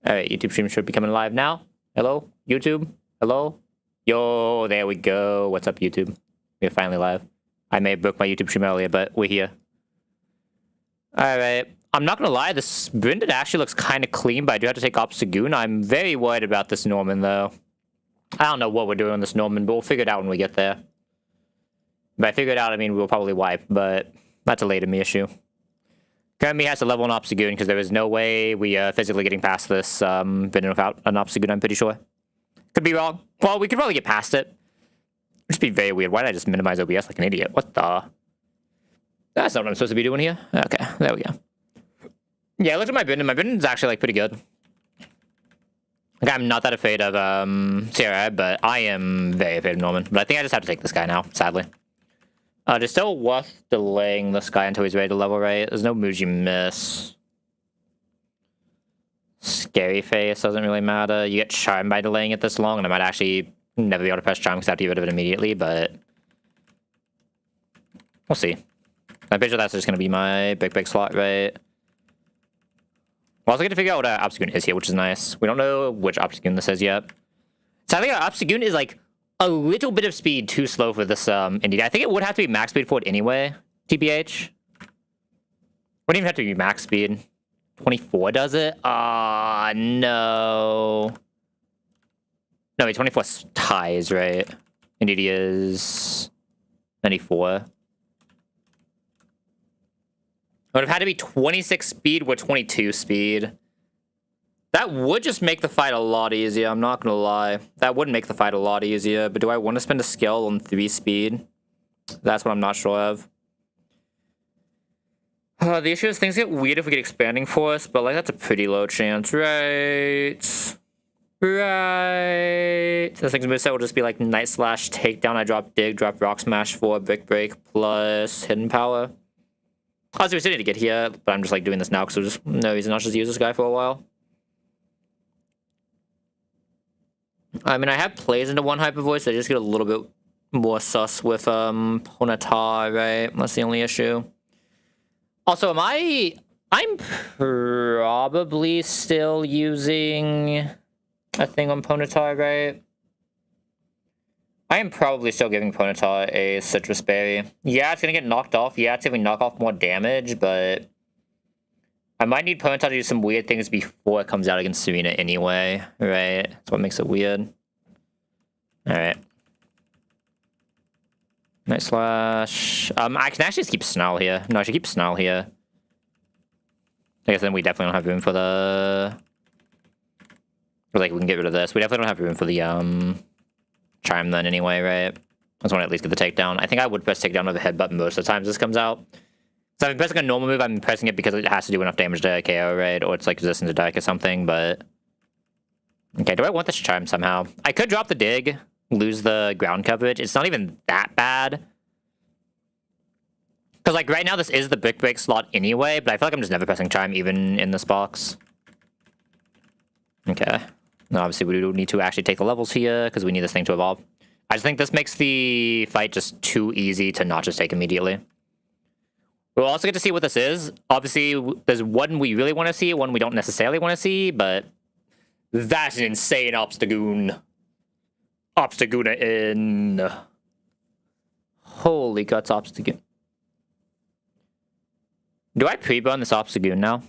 Alright, YouTube stream should be coming live now. Hello, YouTube? Hello? Yo, there we go. What's up, YouTube? We're finally live. I may have broke my YouTube stream earlier, but we're here. Alright. I'm not gonna lie, this Brinded actually looks kind of clean, but I do have to take Obstagoon. I'm very worried about this Norman, though. I don't know what we're doing on this Norman, but we'll figure it out when we get there. By figure it out, I mean we'll probably wipe, but that's a later me issue. Currently has to level an Obstagoon because there is no way we are physically getting past this Brinded without an Obstagoon, I'm pretty sure. Could be wrong. Well, we could probably get past it. It'd just be very weird. Why did I just minimize OBS like an idiot? What the? That's not what I'm supposed to be doing here. Okay, there we go. Yeah, look at my Brinded. My Brinded's actually like pretty good. Like, I'm not that afraid of Sierra, but I am very afraid of Norman. But I think I just have to take this guy now, sadly. It's still worth delaying this guy until he's ready to level, right? There's no moves you miss. Scary Face doesn't really matter. You get Charmed by delaying it this long, and I might actually never be able to press Charm because I have to get rid of it immediately, but we'll see. I'm pretty sure that's just going to be my big slot, right? We're also going to figure out what our Obstagoon is here, which is nice. We don't know which Obstagoon this is yet. So I think our Obstagoon is like a little bit of speed too slow for this Indeed. I think it would have to be max speed for it anyway, TBH. Wouldn't even have to be max speed. 24 does it? Ah, no. No, wait, 24 ties, right? Indeed is 94. It would have had to be 26 speed with 22 speed. That would just make the fight a lot easier, I'm not gonna lie. That would make the fight a lot easier, but do I want to spend a skill on 3 speed? That's what I'm not sure of. The issue is things get weird if we get Expanding Force, but like that's a pretty low chance, right? Right. This thing's moveset will just be like Night Slash, Takedown, I drop Dig, drop Rock Smash 4, Brick Break, plus Hidden Power. Obviously we still need to get here, but I'm just like doing this now because there's just no reason not to just use this guy for a while. I mean, I have plays into one Hyper Voice, I just get a little bit more sus with Ponyta, right? That's the only issue. Also, I'm probably still using a thing on Ponyta, right? I am probably still giving Ponyta a Citrus Berry. Yeah, it's gonna get knocked off. Yeah, it's gonna knock off more damage, but I might need Ponyta to do some weird things before it comes out against Serena anyway, right? That's what makes it weird. Alright. Night Slash. I can actually just keep Snarl here. No, I should keep Snarl here. I guess then we definitely don't have room for the... Or like, we can get rid of this. We definitely don't have room for the, Charm then anyway, right? I just want to at least get the takedown. I think I would press takedown with the headbutt most of the times this comes out. So if I'm pressing a normal move, I'm pressing it because it has to do enough damage to KO, right? Or it's like resistant to Dark or something, but... Okay, do I want this Charm somehow? I could drop the Dig, lose the ground coverage. It's not even that bad. Because, like, right now this is the Brick Break slot anyway, but I feel like I'm just never pressing Charm even in this box. Okay. Now, obviously, we do need to actually take the levels here, because we need this thing to evolve. I just think this makes the fight just too easy to not just take immediately. We'll also get to see what this is. Obviously, there's one we really want to see, one we don't necessarily want to see, but... That's an insane Obstagoon. Obstagoon in... Holy guts, Obstagoon. Do I pre-burn this Obstagoon now?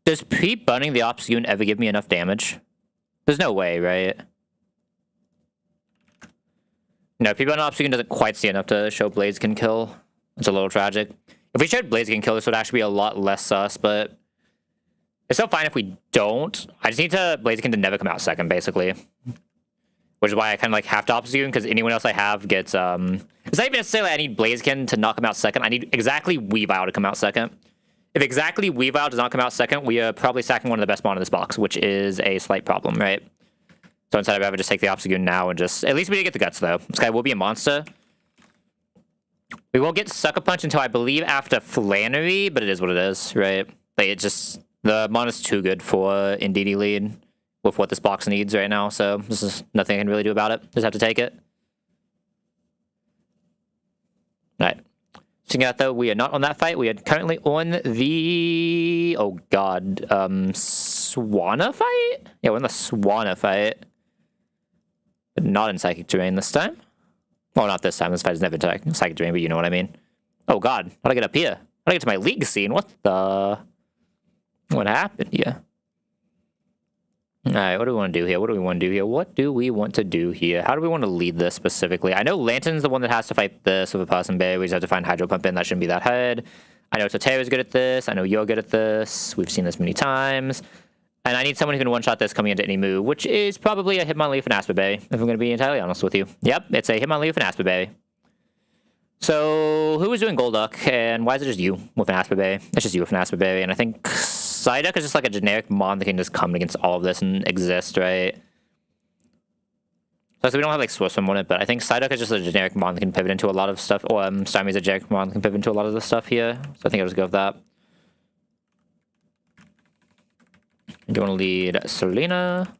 Does pre-burning the Obstagoon ever give me enough damage? There's no way, right? No, pre-burning Obstagoon doesn't quite see enough to show Blades can kill. It's a little tragic. If we showed Blades can kill, this would actually be a lot less sus, but... It's still fine if we don't. I just need to Blaziken to never come out second, basically. Which is why I kind of like have to Obstagoon, because anyone else I have gets... It's not even necessarily I need Blaziken to not come out second. I need exactly Weavile to come out second. If exactly Weavile does not come out second, we are probably sacking one of the best mon in this box, which is a slight problem, right? So instead I'd rather just take the Obstagoon now and just... At least we did get the guts, though. This guy will be a monster. We won't get Sucker Punch until I believe after Flannery, but it is what it is, right? Like, it just... The mon is too good for Indeedee lead with what this box needs right now, so this is nothing I can really do about it. Just have to take it. Alright. Seeing out though, we are not on that fight. We are currently on the Swanna fight? Yeah, we're in the Swanna fight. But not in Psychic Terrain this time. Well, not this time. This fight is never in Psychic Terrain, but you know what I mean. Oh god, how'd I get up here? How'd I get to my league scene? What the... What happened here? Alright, what do we want to do here? What do we want to do here? What do we want to do here? How do we want to lead this specifically? I know Lantern's the one that has to fight this with a person bay. We just have to find Hydro Pump in. That shouldn't be that hard. I know Sotero's good at this. I know you're good at this. We've seen this many times. And I need someone who can one-shot this coming into any move, which is probably a Hitmonleaf and Asperberry, if I'm going to be entirely honest with you. Yep, it's a Hitmonleaf and Asperberry. So, who is doing Golduck, and why is it just you with an Asperberry? It's just you with an Asperberry, and I think Psyduck is just like a generic mon that can just come against all of this and exist, right? So we don't have like Swift Swim on it, but I think Psyduck is just a generic mon that can pivot into a lot of stuff, or Starmie's a generic mon that can pivot into a lot of the stuff here, so I think I'll just go with that. I do want to lead Selena.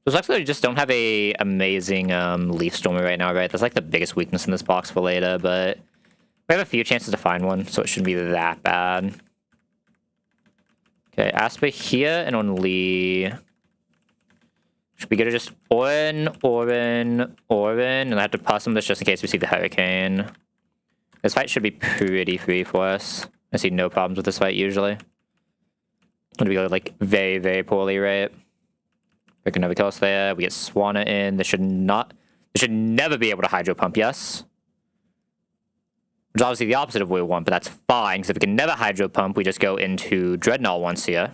Those actually just don't have a amazing Leaf Stormer right now, right? That's like the biggest weakness in this box for later, but we have a few chances to find one, so it shouldn't be that bad. Okay, Asper here and on Lee. Should be good to just Orin, and I have to pass them this just in case we see the Hurricane. This fight should be pretty free for us. I see no problems with this fight usually. I'm gonna be like very, very poorly, right? We can never kill us there. We get Swanna in. This should never be able to Hydro Pump, yes. Which is obviously the opposite of what we want, but that's fine, because if we can never Hydro Pump, we just go into Dreadnought once here.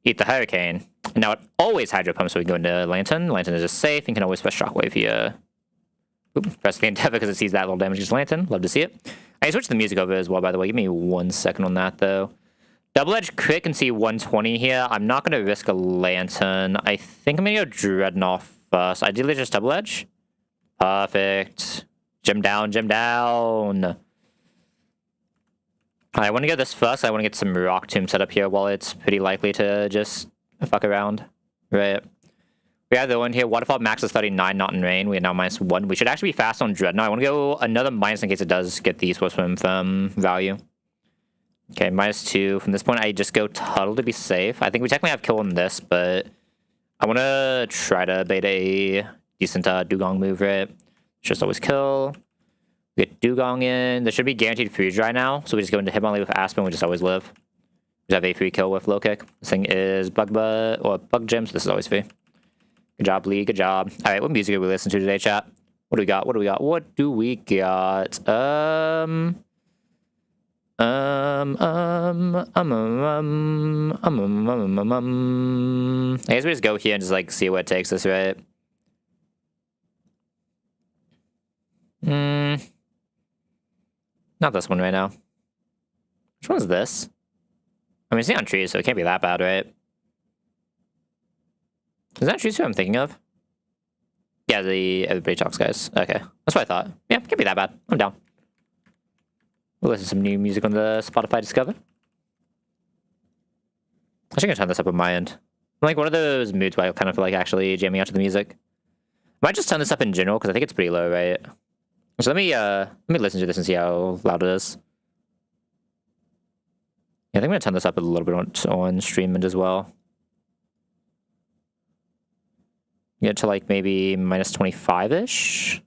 Eat the Hurricane. And now it always Hydro Pumps, so we can go into Lantern. Lantern is just safe, and can always press Shockwave here. Oop, press the Endeavor because it sees that little damage against Lantern. Love to see it. I switched the music over as well, by the way. Give me 1 second on that, though. Double Edge Crit can see 120 here. I'm not going to risk a Lantern. I think I'm going to go Dreadnought first. Ideally, just Double Edge. Perfect. Gem down, gem down. I want to get this first. I want to get some Rock Tomb set up here while it's pretty likely to just fuck around. Right. We have the one here. Waterfall max is 39, not in rain. We are now -1. We should actually be fast on Dreadnought. I want to go another minus in case it does get the Swift Swim from value. Okay, -2. From this point, I just go Tuttle to be safe. I think we technically have kill on this, but I want to try to bait a decent Dugong move, right? Just always kill. We get Dugong in. There should be guaranteed freeze right now, so we just go into Hitmonlee with Aspen. We just always live. We just have a free kill with Low Kick. This thing is Bug Butt or Bug Gym, so this is always free. Good job, Lee. Good job. All right, what music did we listen to today, chat? What do we got? What do we got? What do we got? I guess we just go here and just like see where it takes us, right? Not this one right now. Which one is this? I mean, it's not on trees, so it can't be that bad, right? Is that trees who I'm thinking of? Yeah, the Everybody Talks guys. Okay, that's what I thought. Yeah, can't be that bad. I'm down. We'll listen to some new music on the Spotify Discover. I should turn this up on my end. I'm like one of those moods where I kind of feel like actually jamming out to the music. I might just turn this up in general because I think it's pretty low, right? So let me listen to this and see how loud it is. Yeah, I think I'm gonna turn this up a little bit on stream as well. Get to like maybe -25-ish.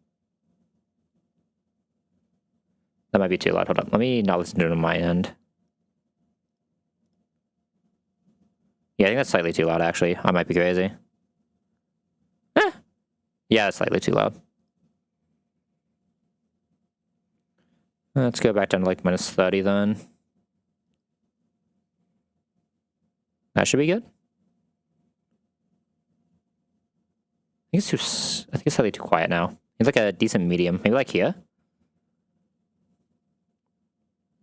That might be too loud. Hold on. Let me not listen to it on my end. Yeah, I think that's slightly too loud, actually. I might be crazy. Yeah, it's slightly too loud. Let's go back down to like -30 then. That should be good. I think it's slightly too quiet now. It's like a decent medium. Maybe like here?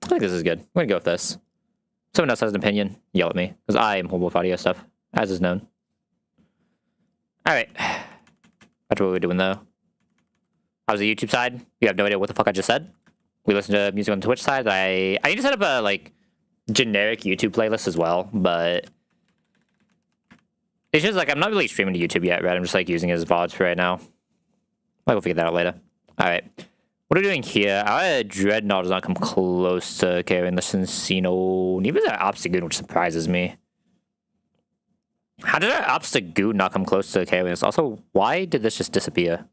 I think this is good. We're gonna go with this. If someone else has an opinion, yell at me, because I am horrible with audio stuff, as is known. Alright. That's what we're doing though. How's the YouTube side? You have no idea what the fuck I just said? We listen to music on the Twitch side. I need to set up a like generic YouTube playlist as well, but it's just like I'm not really streaming to YouTube yet, right? I'm just like using it as VODs for right now. I will figure that out later. Alright. What are we doing here? Our Dreadnought does not come close to carrying the Cincino. Neither does our Obstagoon, which surprises me. How did our Obstagoon not come close to carrying this? Also, why did this just disappear?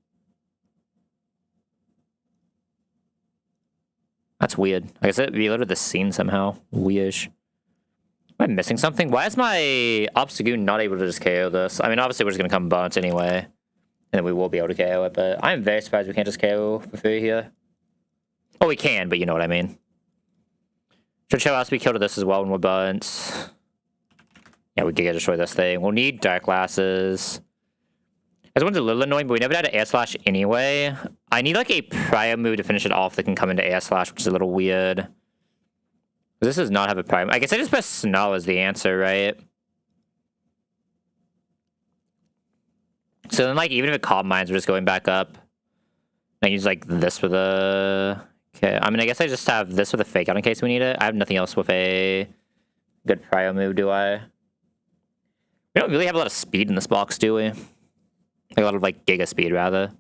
That's weird. I guess it reloaded the scene somehow. Weird. Am I missing something? Why is my Obstagoon not able to just KO this? I mean, obviously we're just going to come burnt anyway. And then we will be able to KO it, but I'm very surprised we can't just KO for free here. Oh, we can, but you know what I mean. Should show us we killed this as well when we're burnt. Yeah, we Giga destroy this thing. We'll need Dark Glasses. This one's a little annoying, but we never had an Air Slash anyway. I need like a prior move to finish it off that can come into Air Slash, which is a little weird. This does not have a prior. I guess I just press Snarl as the answer, right? So then, like, even if it Calm Minds, we're just going back up. I use like this with a... Okay, I mean, I guess I just have this with a Fake Out in case we need it. I have nothing else with a good prior move, do I? We don't really have a lot of speed in this box, do we? Like a lot of like Giga speed, rather.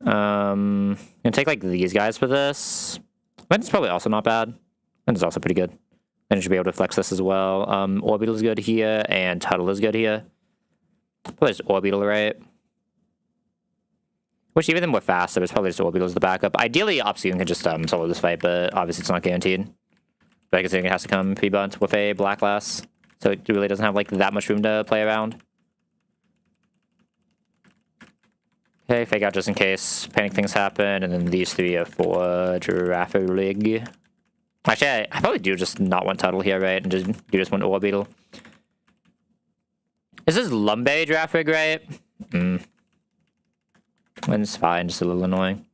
I'm gonna take like these guys for this. Vent's probably also not bad. Vent's also pretty good. Then you should be able to flex this as well. Orbital is good here, and Tuttle is good here. Probably just Orbital, right? Wish even them were faster, but it's probably just Orbital as the backup. Ideally, Obstagoon can just solo this fight, but obviously it's not guaranteed. But I guess it has to come pre-bunt with a Black Glass. So it really doesn't have like that much room to play around. Okay, Fake Out just in case panic things happen, and then these 3 are for Giraffe Rig. Actually, I probably do just not want Tuttle here, right? And just want Orbital. This is Lumberry Giraffe Rig, right? It's fine, just a little annoying.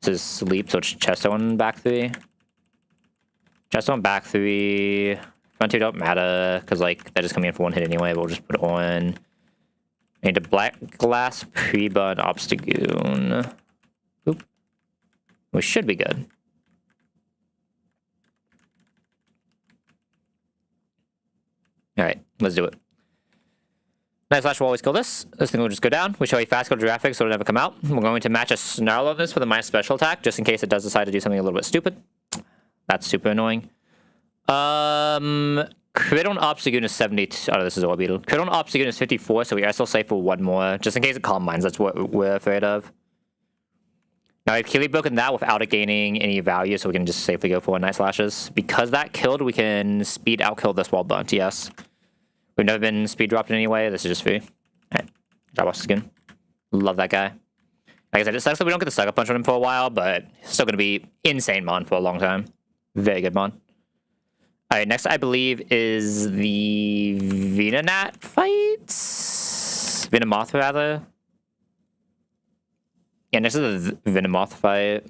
This is Sleep, so it's Chest on back 3. Chest on back 3. Front 2 don't matter, because like they're just coming in for 1 hit anyway, but we'll just put it on. I need a Black Glass pre-bun Obstagoon. Oop. We should be good. Alright, let's do it. Night Slash will always kill this. This thing will just go down. We show a fast kill Giraffe, so it'll never come out. We're going to match a Snarl on this with a minus special attack, just in case it does decide to do something a little bit stupid. That's super annoying. Crit on Obstagoon is 72. Oh, this is Orbital. Crit on Obstagoon is 54, so we are still safe for 1 more. Just in case it Calm Minds, that's what we're afraid of. Now, we've clearly broken that without it gaining any value, so we can just safely go for Night Slashes. Because that killed, we can speed outkill this while burnt, yes. We've never been speed dropped in any way. This is just free. Alright. Job Obstagoon. Love that guy. Like I said, it sucks that we don't get the Sucker Punch on him for a while, but still going to be insane Mon for a long time. Very good Mon. Alright, next I believe is the Venonat fight? Venomoth, rather. Yeah, next is the Venomoth fight.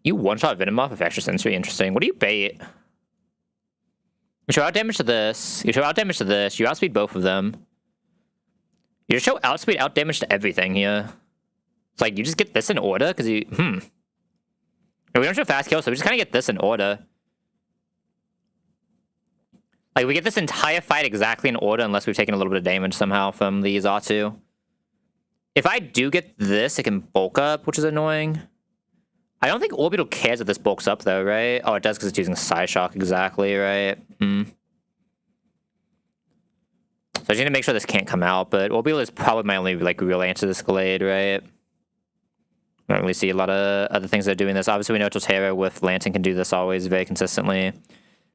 You one-shot Venomoth with extra sensory, interesting. What do you bait? You show out damage to this. You show out damage to this. You outspeed both of them. You show outspeed out damage to everything here. It's like, you just get this in order? Because you... We don't show fast kill, so we just kind of get this in order. Like, we get this entire fight exactly in order unless we've taken a little bit of damage somehow from the Zatu. If I do get this, it can bulk up, which is annoying. I don't think Orbital cares if this bulks up, though, right? Oh, it does because it's using Psyshock, exactly, right? So I just need to make sure this can't come out, but Orbital is probably my only, like, real answer to this Glade, right? I don't really see a lot of other things that are doing this. Obviously, we know Torterra with Lantern can do this always very consistently.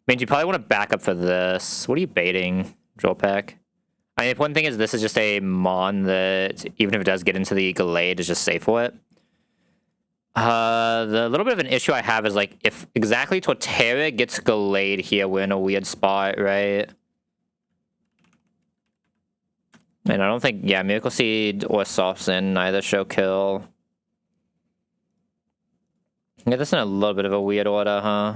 Means you probably want to back up for this. What are you baiting, Jolpack? I mean, the important thing is this is just a Mon that, even if it does get into the Glade, is just safe for it. The little bit of an issue I have is, like, if exactly Torterra gets Glade here, we're in a weird spot, right? And I don't think, yeah, Miracle Seed or Soft Sin either show kill. Yeah, this is in a little bit of a weird order, huh?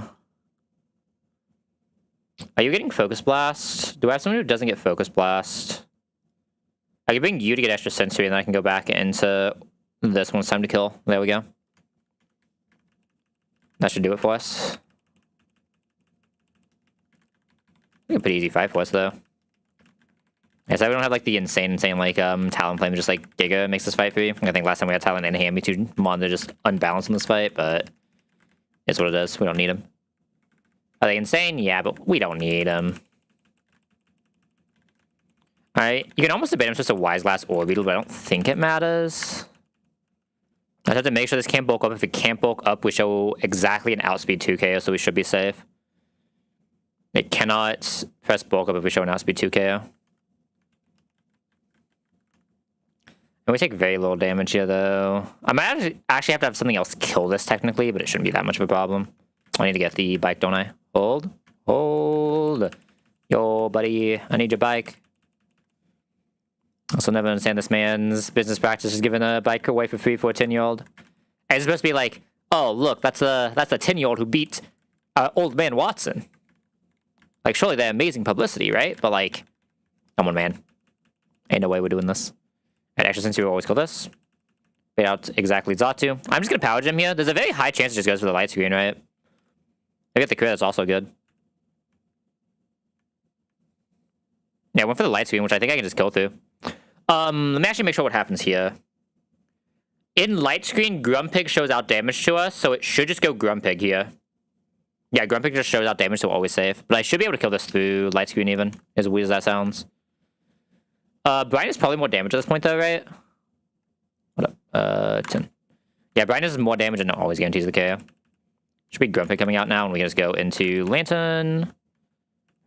Are you getting Focus Blast? Do I have someone who doesn't get Focus Blast? I can bring you to get extra sensory, and then I can go back into this when it's time to kill. There we go. That should do it for us. I think a pretty easy fight for us, though. Yeah, so we don't have like the insane like Talon flame, just like Giga makes this fight for you. I think last time we had Talon and Hammy, two Mon, they're just unbalanced in this fight, but it's what it is. We don't need them. Are they insane? Yeah, but we don't need them. Alright, you can almost debate him just a Wise Glass or Beetle, but I don't think it matters. I just have to make sure this can't bulk up. If it can't bulk up, we show exactly an outspeed 2KO, so we should be safe. It cannot press bulk up if we show an outspeed 2KO. And we take very little damage here, though. I might actually have to have something else kill this, technically, but it shouldn't be that much of a problem. I need to get the bike, don't I? Hold. Hold. Yo, buddy, I need your bike. Also never understand this man's business practice is giving a bike away for free for a 10-year-old. And it's supposed to be like, oh, look, that's a 10-year-old who beat old man Watson. Like, surely they're amazing publicity, right? But like, come on, man. Ain't no way we're doing this. And actually, since we always kill this, fade out exactly Zatu. I'm just gonna power gem here. There's a very high chance it just goes for the light screen, right? I get the crit, that's also good. Yeah, I went for the light screen, which I think I can just kill through. Let me actually make sure what happens here. In light screen, Grumpig shows out damage to us, so it should just go Grumpig here. Yeah, Grumpig just shows out damage, so we're always safe. But I should be able to kill this through light screen even, as weird as that sounds. Brian is probably more damage at this point though, right? What up? 10. Yeah, Brian is more damage and it always guarantees the KO. Should be Grumpig coming out now, and we can just go into Lantern.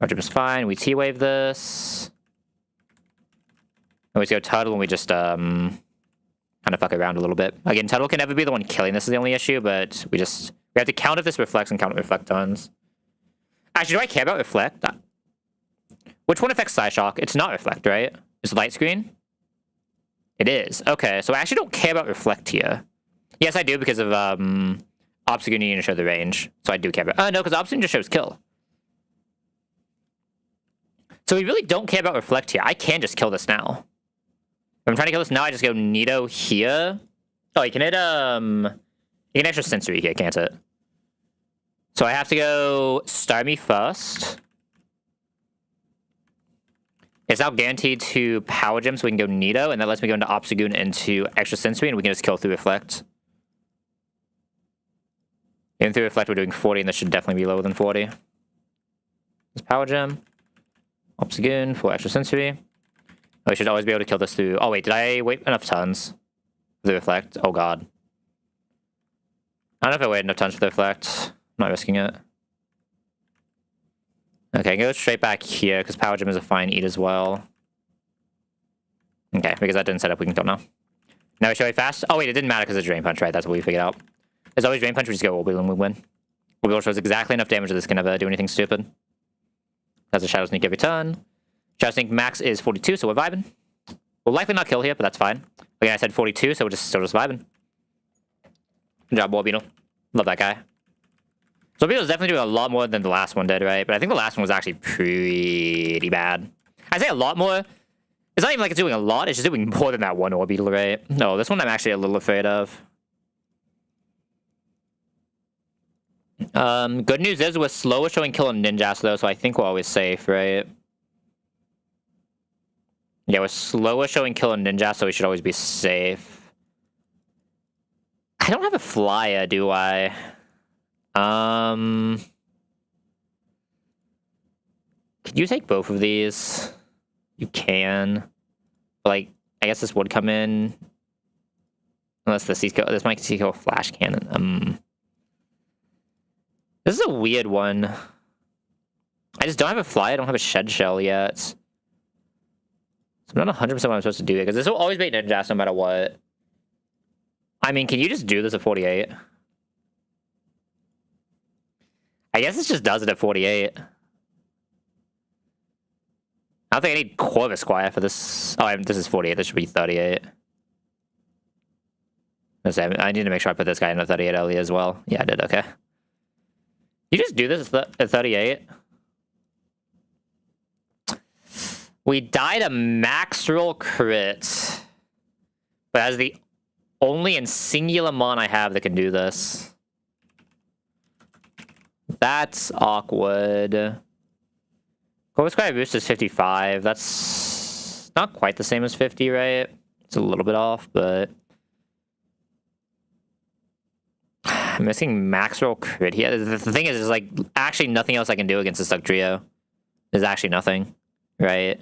Roger is fine. We T-wave this. And we just go Tuttle, and we just kind of fuck around a little bit. Again, Tuttle can never be the one killing. This is the only issue, but we have to count if this reflects and count if reflect tons. Actually, do I care about reflect? Which one affects Psyshock? It's not reflect, right? It's light screen? It is. Okay, so I actually don't care about reflect here. Yes, I do because of Obstagoon needing to show the range. So I do care about... no, because Obstagoon just shows kill. So we really don't care about reflect here. I can just kill this now. If I'm trying to kill this now, I just go Nido here. Oh, you can hit, you can extra sensory here, can't it? So I have to go Starmie first. It's now guaranteed to Power Gem, so we can go Nido, and that lets me go into Obstagoon into extra sensory, and we can just kill through reflect. Even through reflect, we're doing 40, and this should definitely be lower than 40. This Power Gem. Obstagoon for extra sensory. Oh, we should always be able to kill this through... Oh, wait, did I wait enough tons for the reflect? Oh, God. I don't know if I waited enough tons for the reflect. I'm not risking it. Okay, go straight back here, because Power Gem is a fine eat as well. Okay, because that didn't set up, we can kill now. Now we show it fast. Oh, wait, it didn't matter because it's Drain Punch, right? That's what we figured out. There's always Drain Punch, we just go Orbital and we win. Orbital shows exactly enough damage that this can never do anything stupid. Has a Shadow Sneak every turn. Shadow Sneak max is 42, so we're vibing. We'll likely not kill here, but that's fine. Again, I said 42, so we're still just vibing. Good job, Orbital. Love that guy. So Orbital is definitely doing a lot more than the last one did, right? But I think the last one was actually pretty bad. I say a lot more. It's not even like it's doing a lot, it's just doing more than that one Orbital, right? No, this one I'm actually a little afraid of. Good news is we're slower showing kill on Ninjas though, so I think we're always safe, right? Yeah, we're slower showing kill on Ninjas, so we should always be safe. I don't have a flyer, do I? Could you take both of these? You can. But, like, I guess this would come in. Unless the Seiko, this might Seiko flash cannon. This is a weird one. I just don't have a fly. I don't have a shed shell yet. So I'm not 100% what I'm supposed to do here, because this will always be Ninjas no matter what. I mean, can you just do this at 48? I guess this just does it at 48. I don't think I need Corvus Squire for this. Oh, this is 48. This should be 38. I need to make sure I put this guy in at 38 early as well. Yeah, I did. Okay. You just do this at 38? We died a max roll crit. But as the only and singular mon I have that can do this. That's awkward. Corvus Squire boost is 55. That's not quite the same as 50, right? It's a little bit off, but I'm missing max roll crit here. The thing is like actually nothing else I can do against the stuck trio. There's actually nothing, right?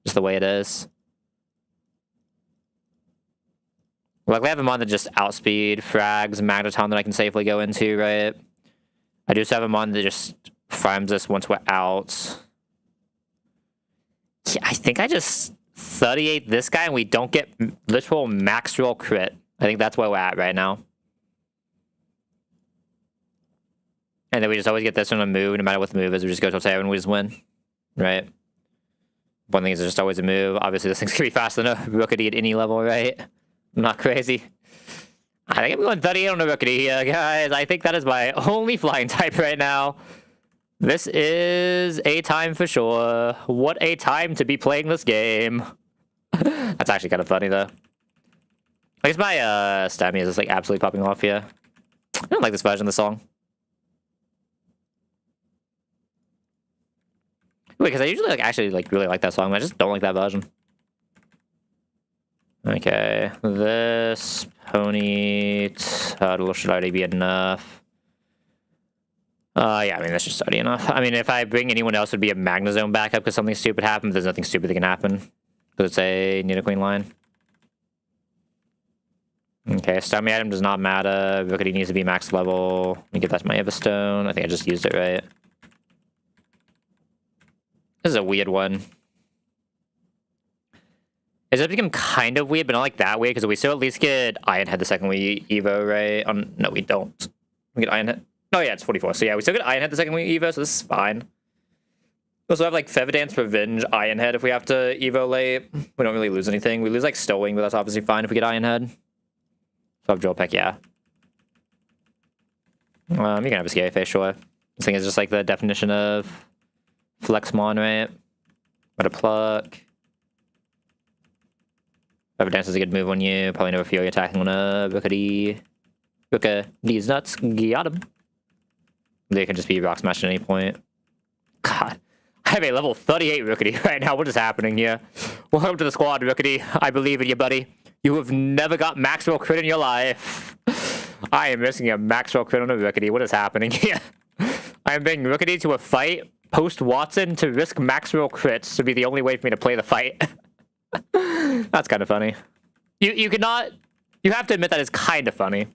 Just the way it is. Luckily, I have him on to just outspeed, frags, Magneton that I can safely go into, right? I do have him on that just farms us once we're out. Yeah, I think I just 38 this guy and we don't get literal max roll crit. I think that's where we're at right now. And then we just always get this one to move, no matter what the move is. We just go to 7 and we just win, right? One thing is just always a move. Obviously, this thing's gonna be faster than a Rookity at any level, right? I'm not crazy. I think I'm going 38 on a Rookity here, guys. I think that is my only flying type right now. This is a time for sure. What a time to be playing this game. That's actually kind of funny, though. I guess my stamina is just, like, absolutely popping off here. I don't like this version of the song. Wait, because I usually, like, actually, like, really like that song, but I just don't like that version. Okay, this pony turtle should already be enough. Yeah, I mean, that's just already enough. I mean, if I bring anyone else, it would be a Magnezone backup because something stupid happened. There's nothing stupid that can happen because it's a Nidoqueen line. Okay, Starmie item does not matter. Rookity needs to be max level. Let me get that to my Everstone. I think I just used it right. This is a weird one. It's become kind of weird, but not like that weird, because we still at least get Iron Head the second we Evo, right? No, we don't. We get Iron Head. Oh, yeah, it's 44. So, yeah, we still get Iron Head the second we Evo, so this is fine. We also have, like, Feather Dance, Revenge, Iron Head if we have to Evo late. We don't really lose anything. We lose, like, Stowing, but that's obviously fine if we get Iron Head. So, I have Drill Peck, yeah. You can have a Scary Face, sure. This thing is just, like, the definition of Flexmon, right? What a Pluck. Feather Dance is a good move on you. Probably never feel you're attacking on a Rookity. These nuts. Got him. They can just be Rock Smash at any point. God. I have a level 38 Rookity right now. What is happening here? Welcome to the squad, Rookity. I believe in you, buddy. You have never got max roll crit in your life. I am missing a max roll crit on a Rookity. What is happening here? I am bringing Rookity to a fight post Watson to risk max roll crits to be the only way for me to play the fight. That's kind of funny. You cannot... You have to admit that it's kind of funny.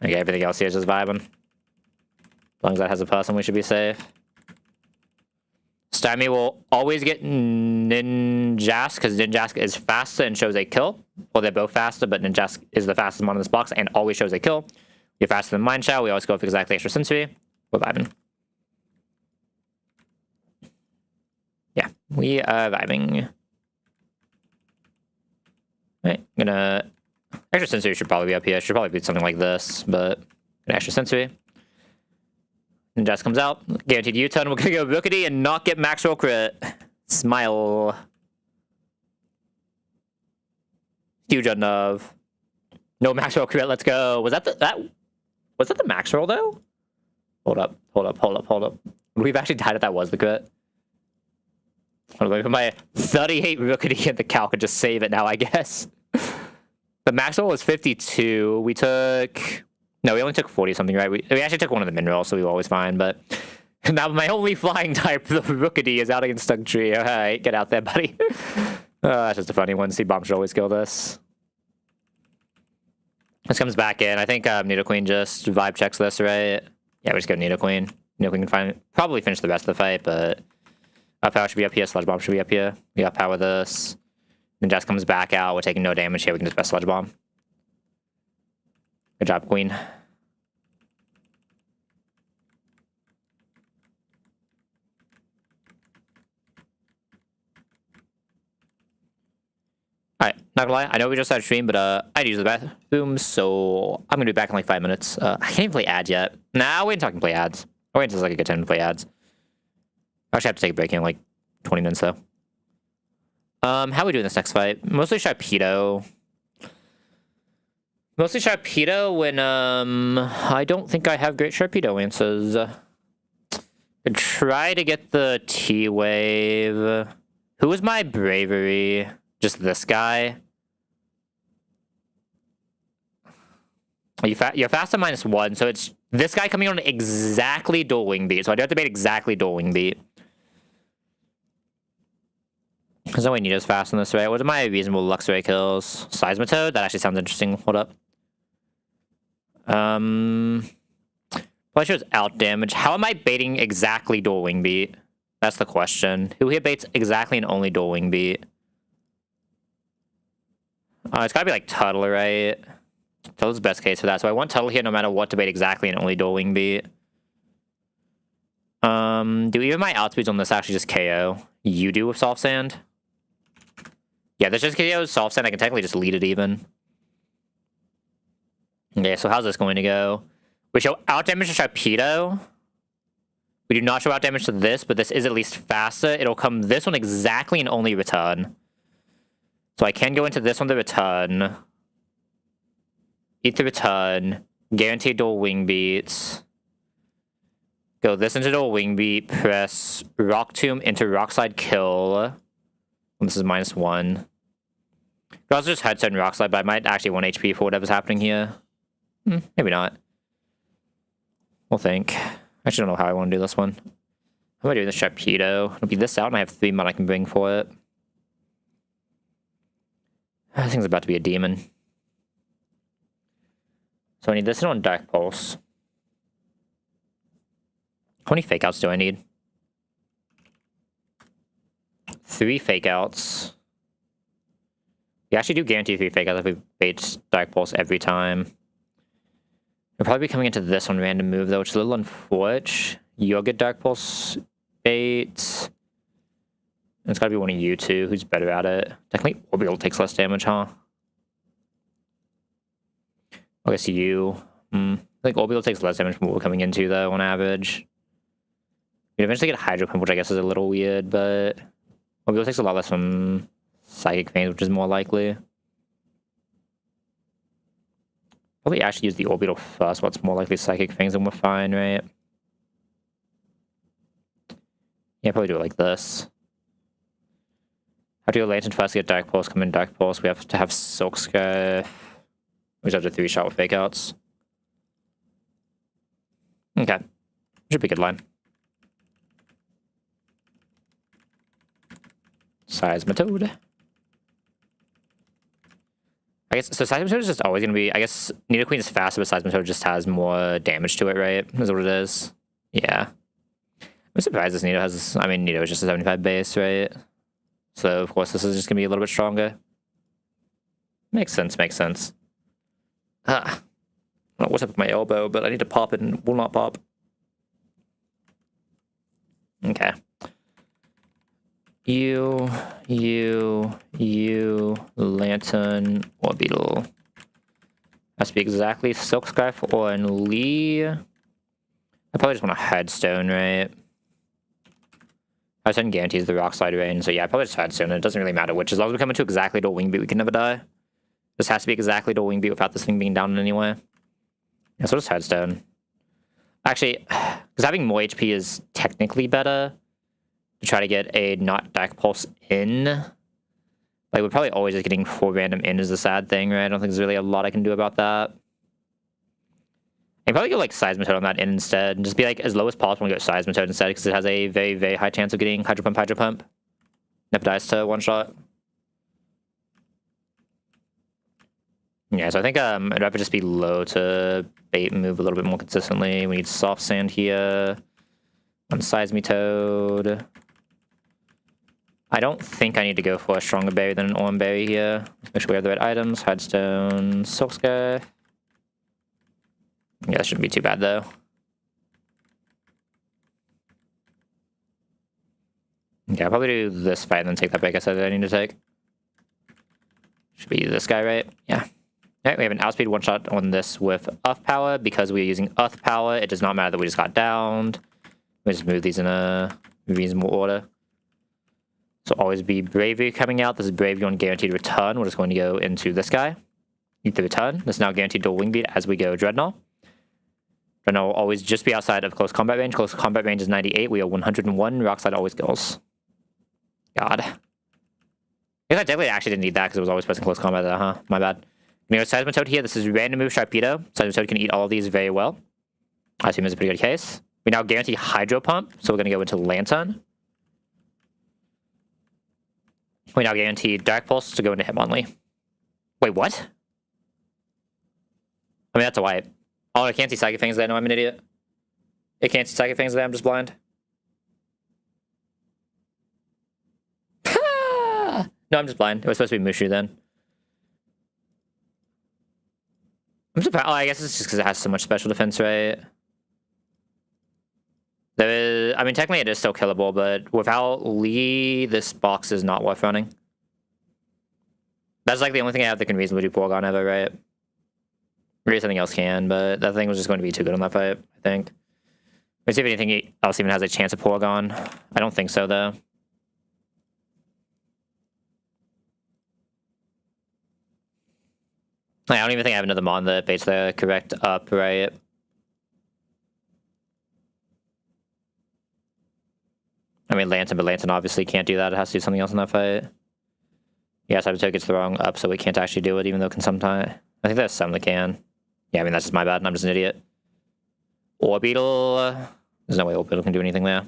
Okay, everything else here is just vibing. As long as that has a person, we should be safe. Starmie will always get Ninjask, because Ninjask is faster and shows a kill. Well, they're both faster, but Ninjask is the fastest one in this box and always shows a kill. You're faster than Mind Shower. We always go for exactly extra sensory. We're vibing. Yeah, we are vibing. Right, I'm gonna... Extra sensory should probably be up here. Should probably be something like this, but an extra sensory. Ninjask comes out. Guaranteed U-turn. We're gonna go Rookity and not get max roll crit. Smile. Huge enough. No max roll crit. Let's go. Was that was that the max roll though? Hold up. We've actually died if that was the crit. Hold on, my 38 Rookity in the calc and just save it now, I guess. The max roll was 52. We took... No, we only took 40-something, right? We actually took one of the minerals, so we were always fine, but... Now my only flying type, the Rookity, is out against Stuck Tree. Alright, get out there, buddy. That's just a funny one. See, Bomb should always kill this. This comes back in. I think Nidoqueen just vibe checks this, right? Yeah, we just go Nidoqueen. Nidoqueen can probably finish the rest of the fight, but... Our power should be up here. Sludge Bomb should be up here. We got power this. Ninjask comes back out. We're taking no damage here. We can just press Sludge Bomb. Good job, Queen. Alright, not gonna lie. I know we just started stream, but I had to use the bathroom, so I'm gonna be back in like 5 minutes. I can't even play ads yet. Nah, I'll wait until I can play ads. I'll wait until it's like a good time to play ads. I actually have to take a break in like 20 minutes though. How are we doing this next fight? Mostly Sharpedo. Mostly Sharpedo when I don't think I have great Sharpedo answers. Try to get the T-Wave. Who is my bravery? Just this guy? You're faster -1, so it's this guy coming on exactly dual wing beat. So I do have to bait exactly dual wing beat. There's no way Nito's fast in this, right? What are my reasonable Luxray kills? Seismitoad? That actually sounds interesting. Hold up. Probably shows out damage. How am I baiting exactly dual wing beat? That's the question. Who here baits exactly and only dual wing beat? It's gotta be like Tuttle, right? Tuttle's best case for that. So I want Tuttle here no matter what to bait exactly and only dual wing beat. Do even my outspeeds on this actually just KO? You do with Soft Sand? Yeah, this just KOs Soft Sand. I can technically just lead it even. Okay, so how's this going to go? We show out damage to Sharpedo. We do not show out damage to this, but this is at least faster. It'll come this one exactly and only return. So I can go into this one to return. Eat the return. Guaranteed dual wing beats. Go this into dual wing beat. Press Rock Tomb into Rock Slide kill. This is -1. Could also just Headstone Rock Slide, but I might actually want HP for whatever's happening here. Maybe not. We'll think. I actually don't know how I want to do this one. How am I doing this Sharpedo? It'll be this out, and I have 3 mana I can bring for it. I think it's about to be a demon. So I need this on Dark Pulse. How many fake outs do I need? 3 fake outs. We actually do guarantee 3 fake outs if we bait Dark Pulse every time. We'll probably be coming into this on random move though, which is a little unfortunate. You'll get Dark Pulse bait. And it's gotta be one of you two who's better at it. Technically, Orbital takes less damage, huh? I guess you. I think Orbital takes less damage from what we're coming into though, on average. You'd eventually get Hydro Pump, which I guess is a little weird, but Orbital takes a lot less from Psychic Veins, which is more likely. Probably actually use the Orbital first. What's more likely Psychic Fangs, and we're fine, right? Yeah, probably do it like this. Have to go Lantern first, get Dark Pulse, come in Dark Pulse. We have to have Silk Scarf. We just have to 3-shot with Fake Outs. Okay. Should be a good line. Seismitoad. I guess, so Seismitoad is just always going to be, I guess, Nidoqueen is faster, but Seismitoad just has more damage to it, right? Is what it is. Yeah. I'm surprised this Nido has, I mean, Nido is just a 75 base, right? So, of course, this is just going to be a little bit stronger. Makes sense, makes sense. I don't know what's up with my elbow, but I need to pop it and it will not pop. Okay. You, Lantern, Orbital. Has to be exactly Silk Scarf or Lee. I probably just want a Headstone, right? Headstone guarantees the Rock Slide range, so yeah, I probably just Headstone. It doesn't really matter which. As long as we come into exactly dual wing beat, we can never die. This has to be exactly dual wing beat without this thing being down in any way. Yeah, so just Headstone. Actually, because having more HP is technically better. To try to get a not Dark Pulse in. Like, we're probably always just getting 4 random in is the sad thing, right? I don't think there's really a lot I can do about that. I can probably go, like, Seismitoad on that in instead. And just be, like, as low as possible and go Seismitoad instead, because it has a very, very high chance of getting Hydro Pump, Hydro Pump. Never dies to one-shot. Yeah, so I think it'd rather just be low to bait and move a little bit more consistently. We need Soft Sand here. On Seismitoad. I don't think I need to go for a stronger berry than an Orm berry here. Let's make sure we have the right items. Headstone, Silk Scarf. Yeah, that shouldn't be too bad though. Okay, I'll probably do this fight and then take that break I said that I need to take. Should be this guy, right? Yeah. Alright, we have an outspeed one-shot on this with Earth Power. Because we are using Earth Power, it does not matter that we just got downed. We just move these in a reasonable order. So always be Bravery coming out. This is Bravery on guaranteed return. We're just going to go into this guy. Eat the return. This is now guaranteed dual wing beat as we go Dreadnought. Dreadnought will always just be outside of close combat range. Close combat range is 98. We are 101. Rock Slide always kills. God. I guess I technically actually didn't need that because it was always pressing close combat though, huh? My bad. You know, Seismitoad here, this is random move Sharpedo. Seismitoad can eat all of these very well. I assume it's a pretty good case. We now guarantee Hydro Pump, so we're going to go into Lantern. We now guarantee Dark Pulse to go into Hitmonlee. Wait, what? I mean, that's a wipe. Oh, I can't see Psychic Fangs there. No, I'm an idiot. It can't see Psychic Fangs there. I'm just blind. No, I'm just blind. It was supposed to be Mushu then. I'm surprised. Oh, I guess it's just because it has so much special defense, right? There is, I mean, technically it is still killable, but without Lee, this box is not worth running. That's like the only thing I have that can reasonably do Porygon ever, right? Maybe something else can, but that thing was just going to be too good on that fight, I think. Let's see if anything else even has a chance of Porygon. I don't think so, though. I don't even think I have another Mon that baits the correct up, right? I mean, Lantern, but Lantern obviously can't do that. It has to do something else in that fight. Yeah, Cybertoad gets the wrong up, so we can't actually do it, even though it can sometime. I think there's some that can. Yeah, I mean, that's just my bad, and I'm just an idiot. Orbeetle. There's no way Orbeetle can do anything there.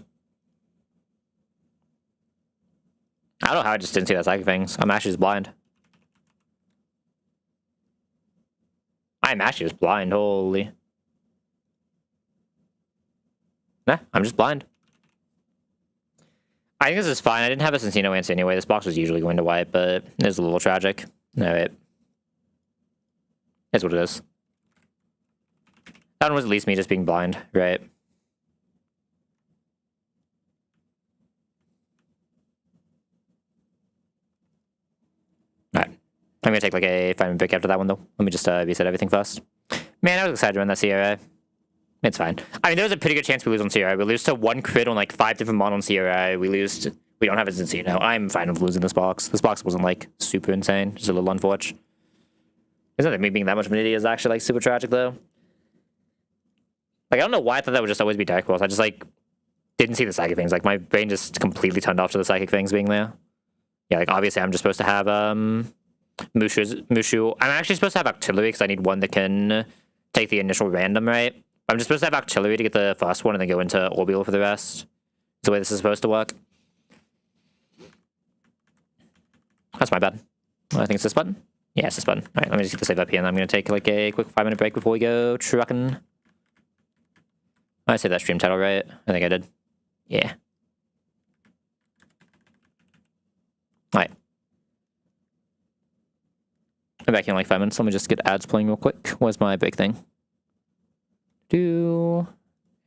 I don't know how I just didn't see that Psychic Fangs. I'm actually just blind. I'm actually just blind, holy. Nah, I'm just blind. I think this is fine. I didn't have a Cincino answer anyway. This box was usually going to wipe, but it's a little tragic. Alright. It's what it is. That one was at least me just being blind, right? Alright. I'm gonna take like a 5-minute break after that one though. Let me just reset everything first. Man, I was excited to run that CRI. It's fine. I mean, there's a pretty good chance we lose on CRI. We lose to 1 crit on like 5 different mon on CRI. We don't have a Cincino. I'm fine with losing this box. This box wasn't like super insane. Just a little unfortunate. Isn't it me being that much of an idiot is actually like super tragic though? Like, I don't know why I thought that would just always be Dark Pulse. I just like didn't see the Psychic Fangs. Like, my brain just completely turned off to the Psychic Fangs being there. Yeah, like obviously I'm just supposed to have Mushu. I'm actually supposed to have Octillery because I need one that can take the initial random, right? I'm just supposed to have Octillery to get the first one and then go into Orbeetle for the rest. That's the way this is supposed to work. That's my bad. I think it's this button. Yeah, it's this button. All right, let me just get the save up here, and I'm going to take like a quick 5-minute break before we go trucking. I saved that stream title, right? I think I did. Yeah. All right. I'm back in like 5 minutes. Let me just get ads playing real quick. Where's my big thing? Do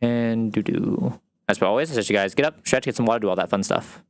and do. As per always, I suggest you guys get up, stretch, get some water, do all that fun stuff.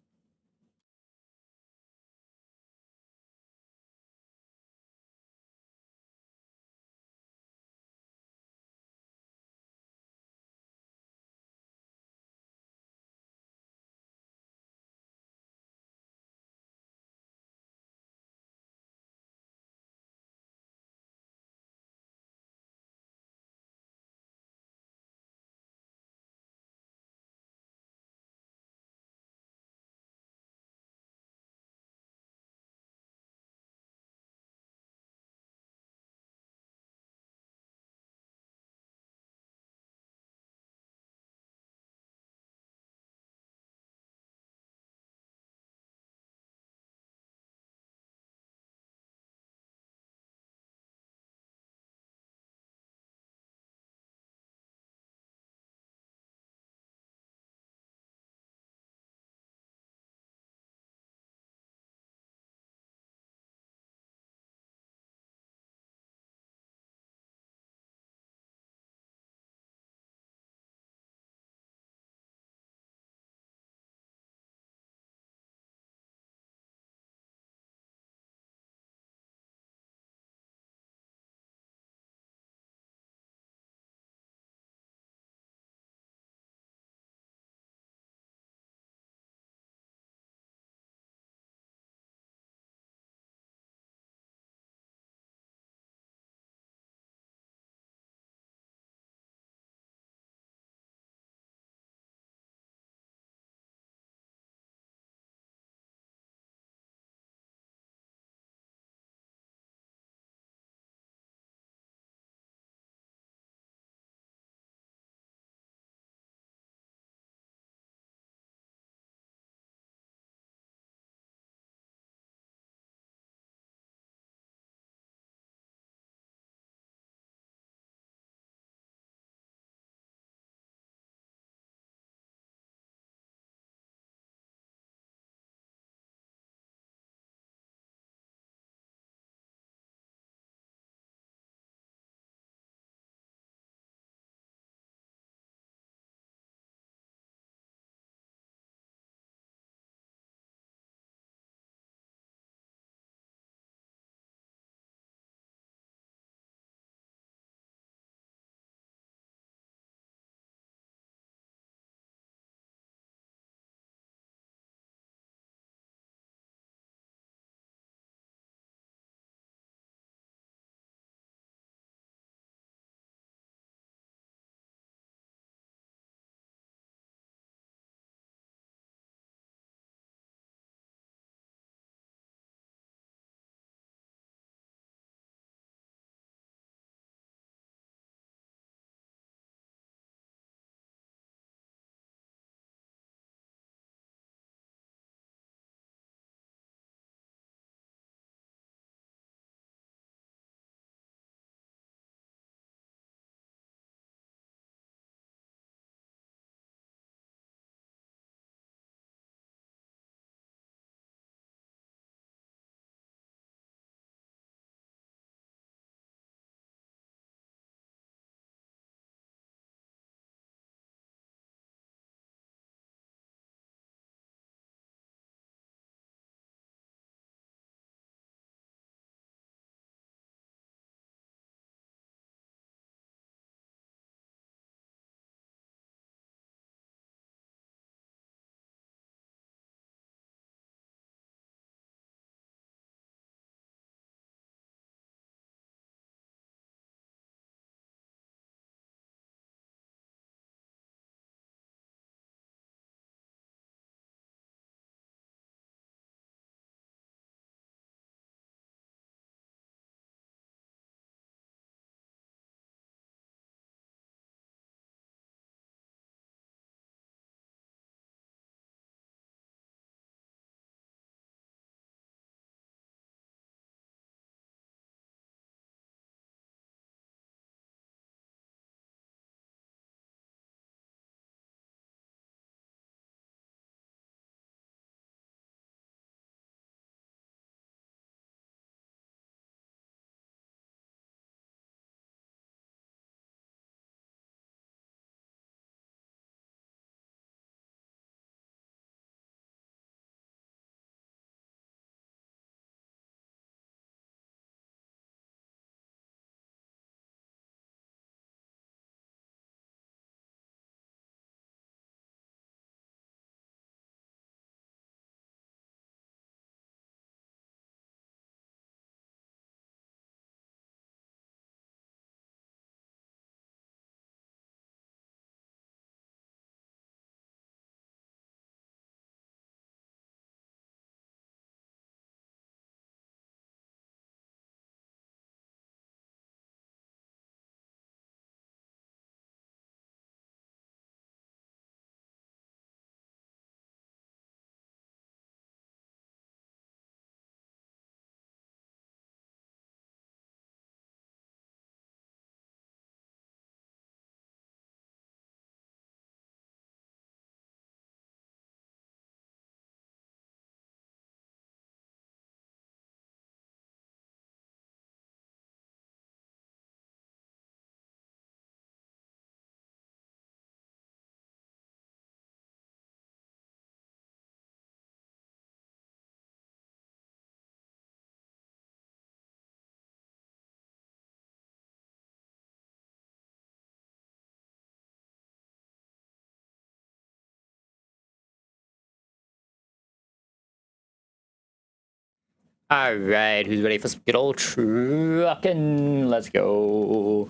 Alright, who's ready for some good old trucking? Let's go.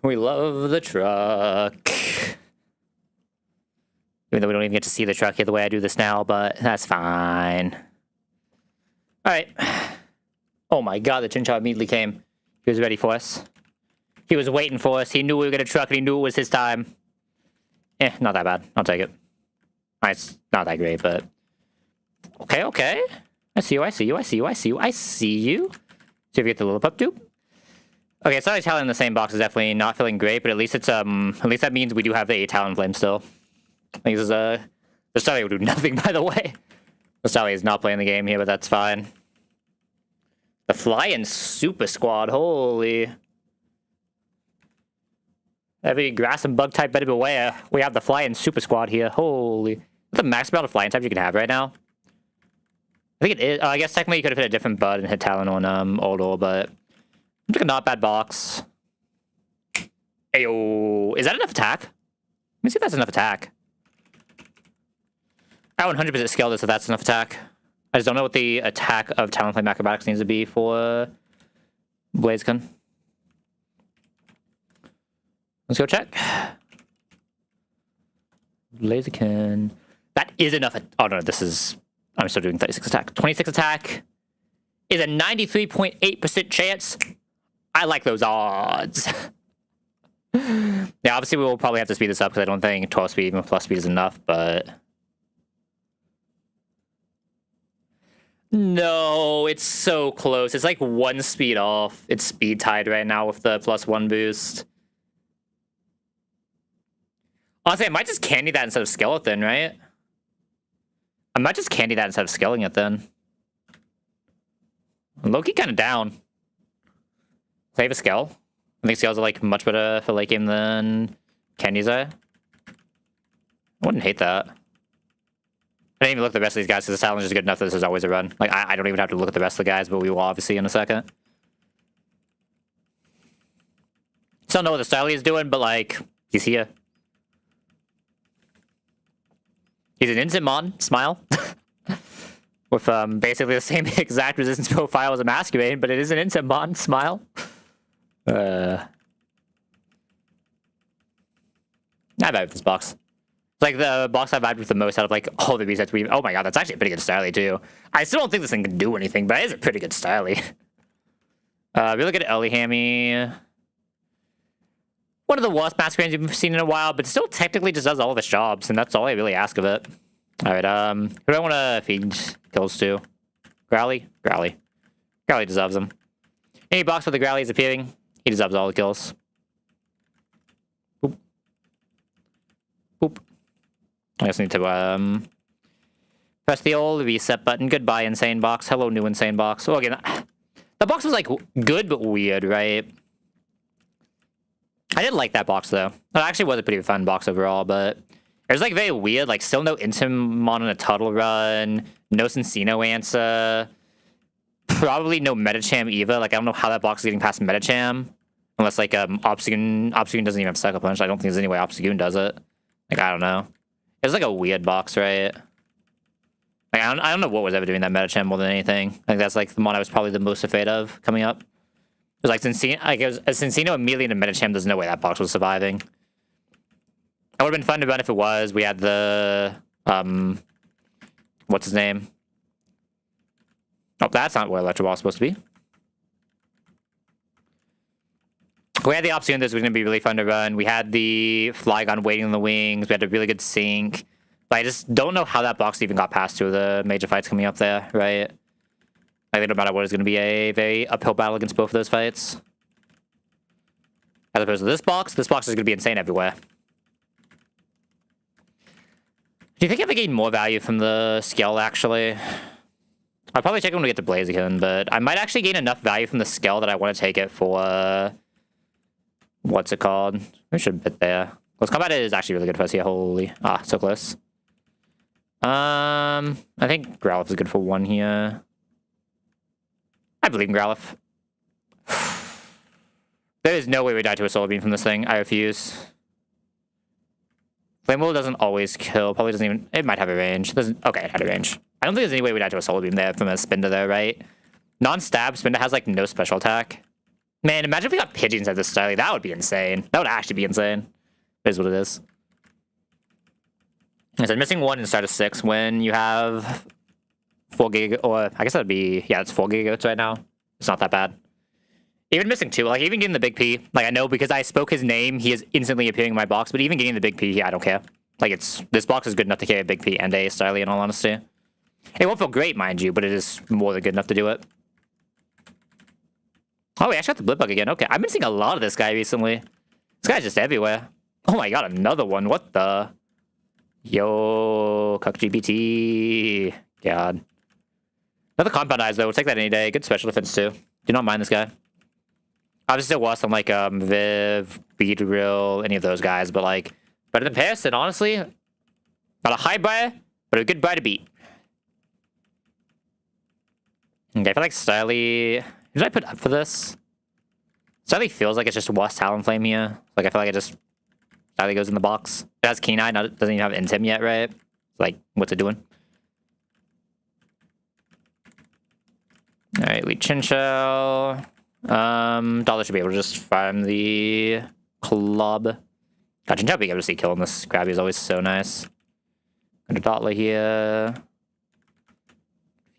We love the truck. Even though we don't even get to see the truck here the way I do this now, but that's fine. Alright. Oh my god, the Chinchou immediately came. He was ready for us. He was waiting for us. He knew we were gonna truck and he knew it was his time. Not that bad. I'll take it. It's not that great, but... Okay, okay. I see you, I see you, I see you, I see you, I see you. See if you get the little pup dupe. Okay, so Talon in the same box is definitely not feeling great, but at least it's, at least that means we do have the Talon Flame still. I think this is, the Starly will do nothing, by the way. The Starly is not playing the game here, but that's fine. The Flying Super Squad, holy. Every grass and bug type better beware. We have the Flying Super Squad here, holy. What's the max amount of flying types you can have right now? I think it is. I guess technically you could have hit a different bud and hit Talon on Oldor, but it's like a not bad box. Ayo, is that enough attack? Let me see if that's enough attack. I 100% scale this if that's enough attack. I just don't know what the attack of Talonflame Acrobatics needs to be for Blaziken. Let's go check. Blaziken. That is enough. Oh no, this is... I'm still doing 36 attack. 26 attack is a 93.8% chance. I like those odds. Yeah, obviously we will probably have to speed this up because I don't think 12 speed even plus speed is enough, but... No, it's so close. It's like 1 speed off. It's speed tied right now with the +1 boost. Honestly, I might just candy that instead of Skeleton, right? I might just candy that instead of scaling it then. Loki kind of down. Save a scale. I think scales are like much better for late game than candies are. I wouldn't hate that. I didn't even look at the rest of these guys because the challenge is good enough that this is always a run. Like, I don't even have to look at the rest of the guys, but we will obviously in a second. Still know what the Starly is doing, but like, he's here. He's an instant mon, smile. With basically the same exact resistance profile as a Masquerade, but it is an instant mon, smile. Not bad with this box. It's like the box I've had with the most out of like all the resets we've... Oh my god, that's actually a pretty good Starly too. I still don't think this thing can do anything, but it is a pretty good Starly. Really good early Hammy. One of the worst Masquerades we've seen in a while, but still technically just does all of its jobs, and that's all I really ask of it. Alright, who do I want to feed kills to? Growly? Growly. Growly deserves them. Any box where the Growly is appearing, he deserves all the kills. Boop. Boop. I just need to, press the old reset button. Goodbye, Insane Box. Hello, new Insane Box. Oh, again, the box was, like, good but weird, right? I did like that box, though. It actually was a pretty fun box overall, but... It was, like, very weird. Like, still no Intimon on a Tuttle run. No Cincino answer. Probably no Metacham either. Like, I don't know how that box is getting past Metacham. Unless, like, Obstagoon doesn't even have Sucker Punch. I don't think there's any way Obstagoon does it. Like, I don't know. It's, like, a weird box, right? Like, I don't know what was ever doing that Metacham more than anything. I think that's, like, the one I was probably the most afraid of coming up. It was like Cincino, like, it was a Cincino immediately into Metacham. There's no way that box was surviving. It would have been fun to run if it was. We had the, what's his name? Oh, that's not where Electro Ball is supposed to be. We had the Obsidian, this was going to be really fun to run. We had the Flygon waiting in the wings. We had a really good sync. But I just don't know how that box even got past two of the major fights coming up there, right? I think no matter what, it's going to be a very uphill battle against both of those fights. As opposed to this box is going to be insane everywhere. Do you think I have gain more value from the skill, actually? I'll probably check it when we get to Blaziken, but I might actually gain enough value from the skill that I want to take it for... what's it called? We should bit there. Close combat is actually really good for us here. Holy... Ah, so close. I think Growlithe is good for 1 here. I believe in Growlithe. There is no way we die to a Solar Beam from this thing. I refuse. Flame Wheel doesn't always kill. Probably doesn't even... It might have a range. Doesn't... Okay, it had a range. I don't think there's any way we'd add to a Solar Beam there from a Spinda there, right? Non-stab, Spinda has, like, no special attack. Man, imagine if we got Pidgeons at this style. That would be insane. That would actually be insane. It is what it is. I said missing 1 in start of 6 when you have 4 gig... Or, I guess that'd be... Yeah, it's 4 gigagoats right now. It's not that bad. Even missing 2, like, even getting the big P, like, I know because I spoke his name, he is instantly appearing in my box, but even getting the big P, yeah, I don't care. Like, this box is good enough to carry a big P and a Starly, in all honesty. It won't feel great, mind you, but it is more than good enough to do it. Oh, we actually got the Blip Bug again. Okay, I've been seeing a lot of this guy recently. This guy's just everywhere. Oh my god, another one. What the? Yo, Cuck GPT. God. Another Compound Eyes, though. We'll take that any day. Good special defense, too. Do not mind this guy. Obviously, still worse than, like, Viv, Beedrill, any of those guys, but, like, better than Pearson, honestly. Not a high buy, but a good buy to beat. Okay, I feel like Styly... Who did I put up for this? Styly feels like it's just worse Talonflame here. Like, I feel like it just... Styly goes in the box. It has Keen Eye, doesn't even have Intim yet, right? Like, what's it doing? Alright, Elite Chinchou. Dollar should be able to just farm the club. God, Chinchou being able to see killing this Grabby is always so nice. Under Dotla here.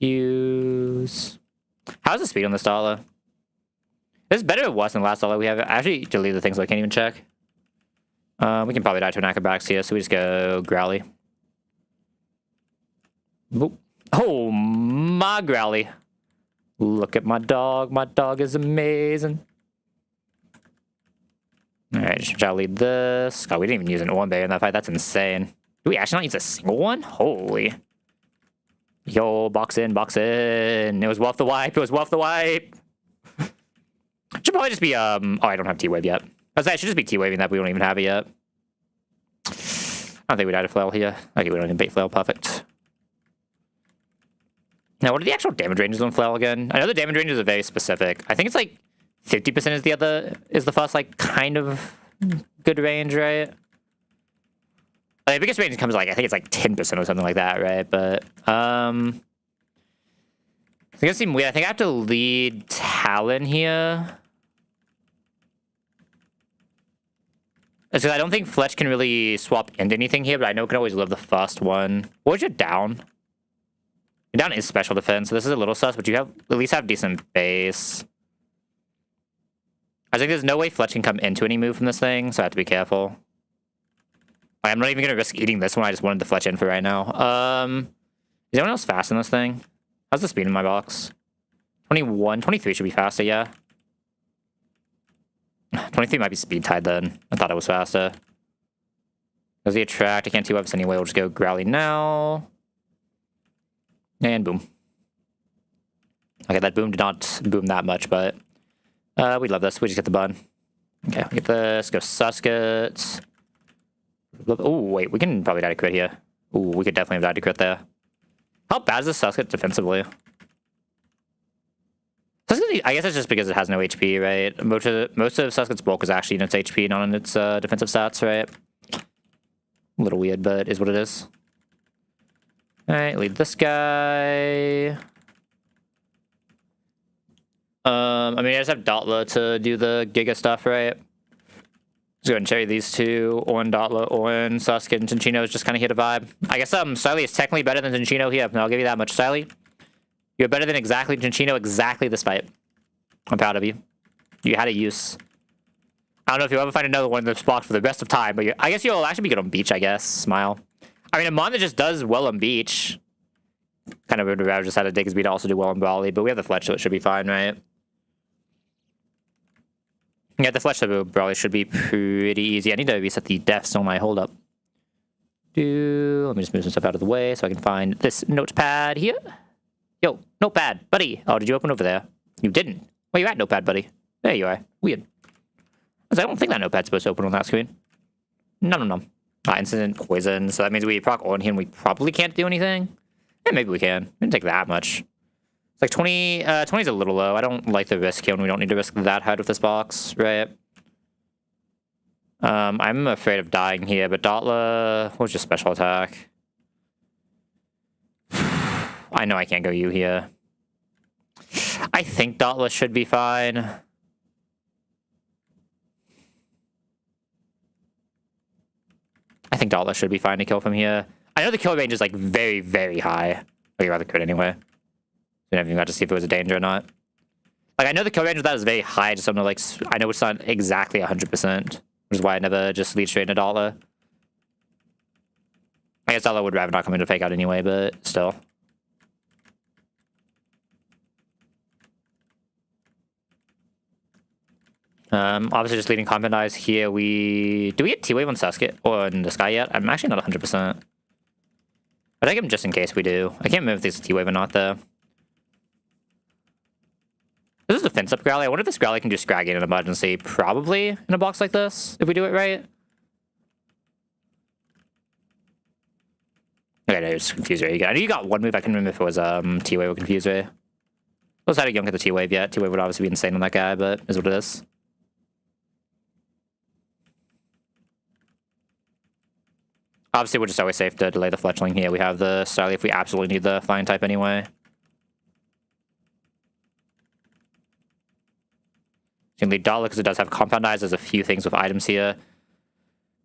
Fuse. How's the speed on this Dotla? This is better or worse than the last Dotla we have. I actually delete the things so I can't even check. We can probably die to an Acrobatics here, so we just go Growly. Boop. Oh, my Growly. Look at my dog. My dog is amazing. Alright, shall lead this. God, we didn't even use an Ornberry in that fight. That's insane. Do we actually not use a single one? Holy. Yo, box in, box in. It was worth the wipe. It was worth the wipe. Should probably just be, Oh, I don't have T-Wave yet. I was like, I should just be T-Waving that, but we don't even have it yet. I don't think we'd add a Flail here. Okay, we don't even bait Flail. Perfect. Now, what are the actual damage ranges on Flail again? I know the damage ranges are very specific. I think it's like 50% is the first, like, kind of good range, right? Like, the biggest range comes, like, I think it's like 10% or something like that, right? But, it's gonna seem weird. I think I have to lead Talon here. Because I don't think Fletch can really swap into anything here, but I know it can always live the first one. What was your down? Your down is special defense, so this is a little sus, but you have at least have decent base. I think there's no way Fletch can come into any move from this thing, so I have to be careful. I'm not even gonna risk eating this one. I just wanted the Fletch in for right now. Is anyone else fast in this thing? How's the speed in my box? 21, 23 should be faster, yeah. 23 might be speed tied then. I thought it was faster. There's the attract. I can't T-Web us anyway. We'll just go Growly now. And boom. Okay, that boom did not boom that much, but we love this. We just get the bun. Okay, we get this. Go Susket. Oh, wait. We can probably die to crit here. Ooh, we could definitely have died to crit there. How bad is this Susket defensively? Susket, I guess it's just because it has no HP, right? Most of Susket's bulk is actually in its HP, not in its defensive stats, right? A little weird, but is what it is. Alright, lead this guy. I mean, I just have Dotla to do the Giga stuff, right? Just go ahead and cherry these two. Orin Dotla, Orin, Susket, and Cinccino is just kind of here to vibe. I guess Styly is technically better than Cinccino here. I'll give you that much. Styly, you're better than exactly Cinccino exactly this fight. I'm proud of you. You had a use. I don't know if you'll ever find another one in this box for the rest of time, but I guess you'll actually be good on Beach, I guess. Smile. I mean, a mon that just does well on Beach. Kind of would have just had a Diggsby to also do well on Brawly, but we have the Fletch, so it should be fine, right? Yeah, the Fletch Brawly should be pretty easy. I need to reset the deaths on my hold up. Let me just move some stuff out of the way so I can find this notepad here. Yo, notepad, buddy. Oh, did you open over there? You didn't. Where you at, notepad, buddy? There you are. Weird. I don't think that notepad's supposed to open on that screen. No. Instant poison, so that means we proc on here and we probably can't do anything. Yeah, maybe we can. It didn't take that much. It's like 20, 20 is a little low. I don't like the risk here, and we don't need to risk that hard with this box, right? I'm afraid of dying here, but Dotla, what was your special attack? I know I can't go you here. I think Dotla should be fine. I think Dotla should be fine to kill from here. I know the kill range is like very, very high. Or you rather could anyway. We never even got to see if it was a danger or not. Like, I know the kill range of that is very high, just something like, I know it's not exactly 100%, which is why I never just lead straight into Dotla. I guess Dotla would rather not come into fake out anyway, but still. Obviously just leading Combat Eyes here. Do we get T-Wave on Sasuke or in the sky yet? I'm actually not 100%. But I think just in case we do. I can't remember if this is T-Wave or not, though. This is a defense up Growly. I wonder if this Growly can do Scraggy in an emergency. Probably in a box like this, if we do it right. Okay, no, it's Confuse Ray again. I know you got one move. I can remember if it was T-Wave or Confuse Ray. Looks like you don't get the T-Wave yet. T-Wave would obviously be insane on that guy, but is what it is. Obviously, we're just always safe to delay the fletchling here. We have the Starly if we absolutely need the flying type anyway. You can lead Dotla because it does have Compound Eyes. There's a few things with items here.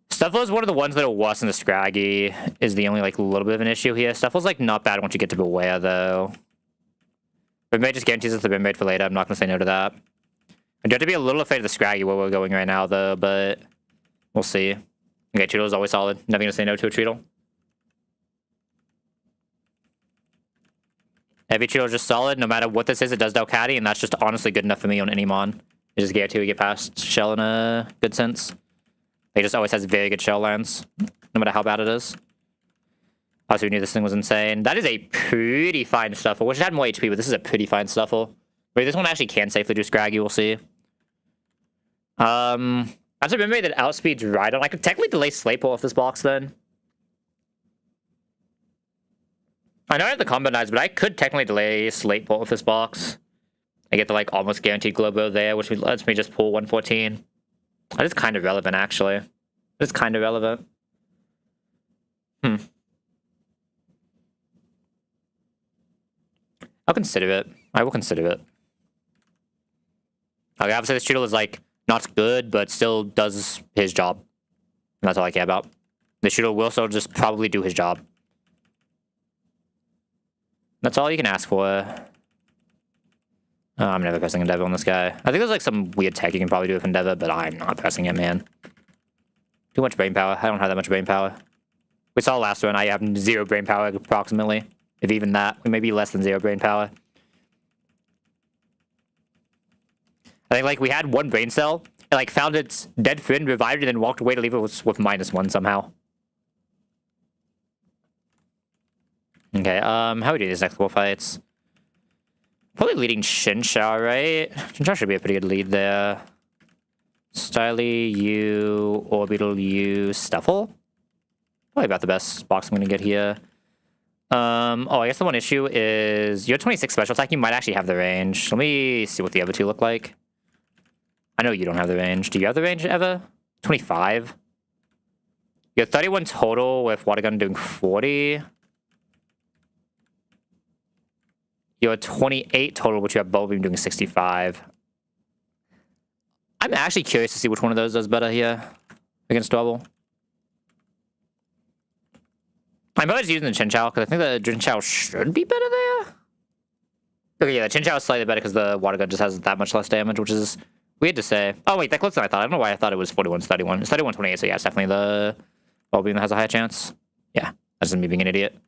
Stuffle is one of the ones that are worse than the Scraggy, is the only, like, little bit of an issue here. Stuffle's, like, not bad once you get to Beware, though. Rimraid just guarantees us the Rimraid for later. I'm not going to say no to that. I do have to be a little afraid of the Scraggy where we're going right now, though, but we'll see. Okay, Treadle is always solid. Never going to say no to a Treadle. Every Treadle is just solid. No matter what this is, it does Delcatty, and that's just honestly good enough for me on any Mon. It just guarantee we get past Shell in a good sense. It just always has very good Shell lands, no matter how bad it is. Also, we knew this thing was insane. That is a pretty fine Stuffle. Wish it had more HP, but this is a pretty fine Stuffle. Wait, this one actually can safely do Scraggy, we'll see. As I remember that outspeeds Rhydon. I could technically delay Slayport off this box then. I know I have the Combat Knives, but I could technically delay Slayport with this box. I get the like almost guaranteed Globo there, which lets me just pull 114. That is kind of relevant, actually. It's kind of relevant. I'll consider it. I will consider it. Okay, obviously this Cheetle is like not good, but still does his job. And that's all I care about. The Cheetle will still just probably do his job. That's all you can ask for. I'm never pressing Endeavor on this guy. I think there's like some weird tech you can probably do with Endeavor, but I'm not pressing it, man. Too much brain power. I don't have that much brain power. We saw last one, I have 0 brain power approximately. If even that, we may be less than 0 brain power. I think like we had 1 brain cell, and like found its dead friend, revived it, and then walked away to leave it with -1 somehow. Okay, how do we do these next couple fights? Probably leading Shinshao, right? Shinshao should be a pretty good lead there. Styly, you, Orbital, you, Stuffle? Probably about the best box I'm gonna get here. Oh, I guess the one issue is your 26 special attack, you might actually have the range. Let me see what the other two look like. I know you don't have the range. Do you have the range ever? 25? You have 31 total with Water Gun doing 40. You have 28 total, which you have Bulb Beam doing 65. I'm actually curious to see which one of those does better here against Double. I'm always using the Chinchou because I think the Chinchou should be better there. Okay, yeah, the Chinchou is slightly better because the Water Gun just has that much less damage, which is weird to say. Oh, wait, that closer than I thought. I don't know why I thought it was 41-31. It's 31-28, so yeah, it's definitely the Bulb Beam that has a higher chance. Yeah, that's just me being an idiot.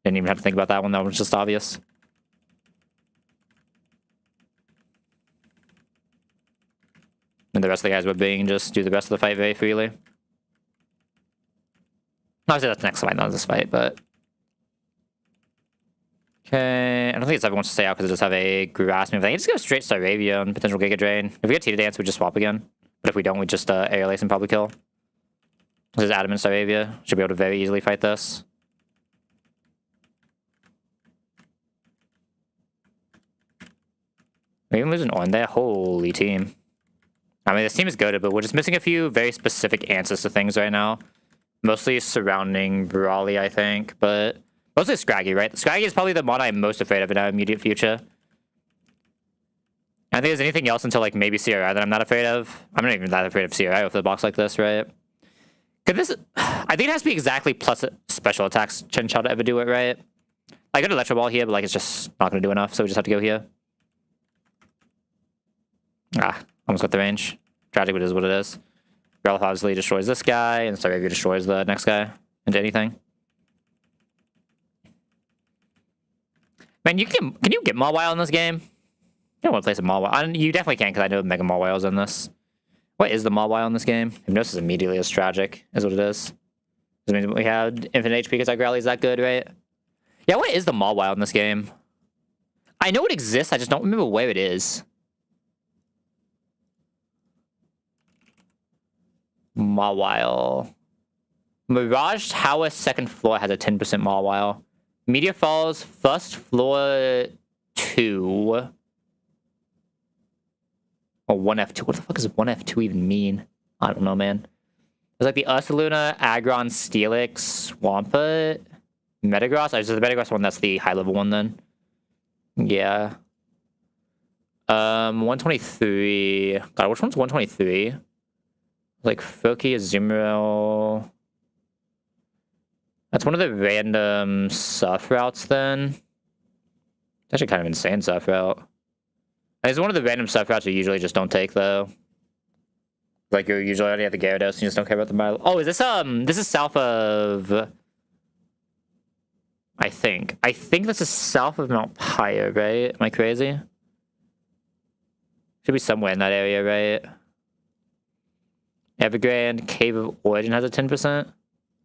Didn't even have to think about that one. That was just obvious. And the rest of the guys were being just do the rest of the fight very freely. Obviously, that's the next fight, not this fight, but... Okay, I don't think it's ever wants to stay out because it does have a Grass move. I think just go straight Staravia and potential Giga Drain. If we get Tita Dance, we just swap again. But if we don't, we just Aerial Ace and probably kill. This is Adamant Staravia. Should be able to very easily fight this. We even lose an on there? Holy team. I mean, this team is good, but we're just missing a few very specific answers to things right now. Mostly surrounding Brawly, I think, but mostly Scraggy, right? Scraggy is probably the mod I'm most afraid of in our immediate future. I don't think there's anything else until like maybe CRI that I'm not afraid of. I'm not even that afraid of CRI with a box like this, right? Could this? I think it has to be exactly plus special attacks Chen Chao to ever do it, right? I got Electro Ball here, but like it's just not gonna do enough, so we just have to go here. Almost got the range. Tragic, but it is what it is. Growlithe obviously destroys this guy, and Staravia destroys the next guy into anything. Man, can you get Mawile in this game? You don't want to play some Mawile. You definitely can, because I know Mega Mawile's in this. What is the Mawile in this game? Hypnosis immediately is tragic, is what it is. This means we have infinite HP because our Growly is that good, right? Yeah, what is the Mawile in this game? I know it exists, I just don't remember where it is. Mawile. Mirage Tower second floor has a 10% Mawile. Meteor Falls first floor 2. Or 1F2. What the fuck does 1F2 even mean? I don't know, man. There's like the Ursaluna, Aggron, Steelix, Swampert, Metagross. Is the Metagross one? That's the high level one then. Yeah. 123. God, which one's 123? Like Froakie, Azumarill. That's one of the random surf routes then. It's actually kind of insane surf route. It's one of the random surf routes you usually just don't take though. Like you're usually already at the Gyarados and you just don't care about the mile. Oh, is this this is south of I think this is south of Mount Pyre, right? Am I crazy? Should be somewhere in that area, right? Evergrande, Cave of Origin has a 10%. I don't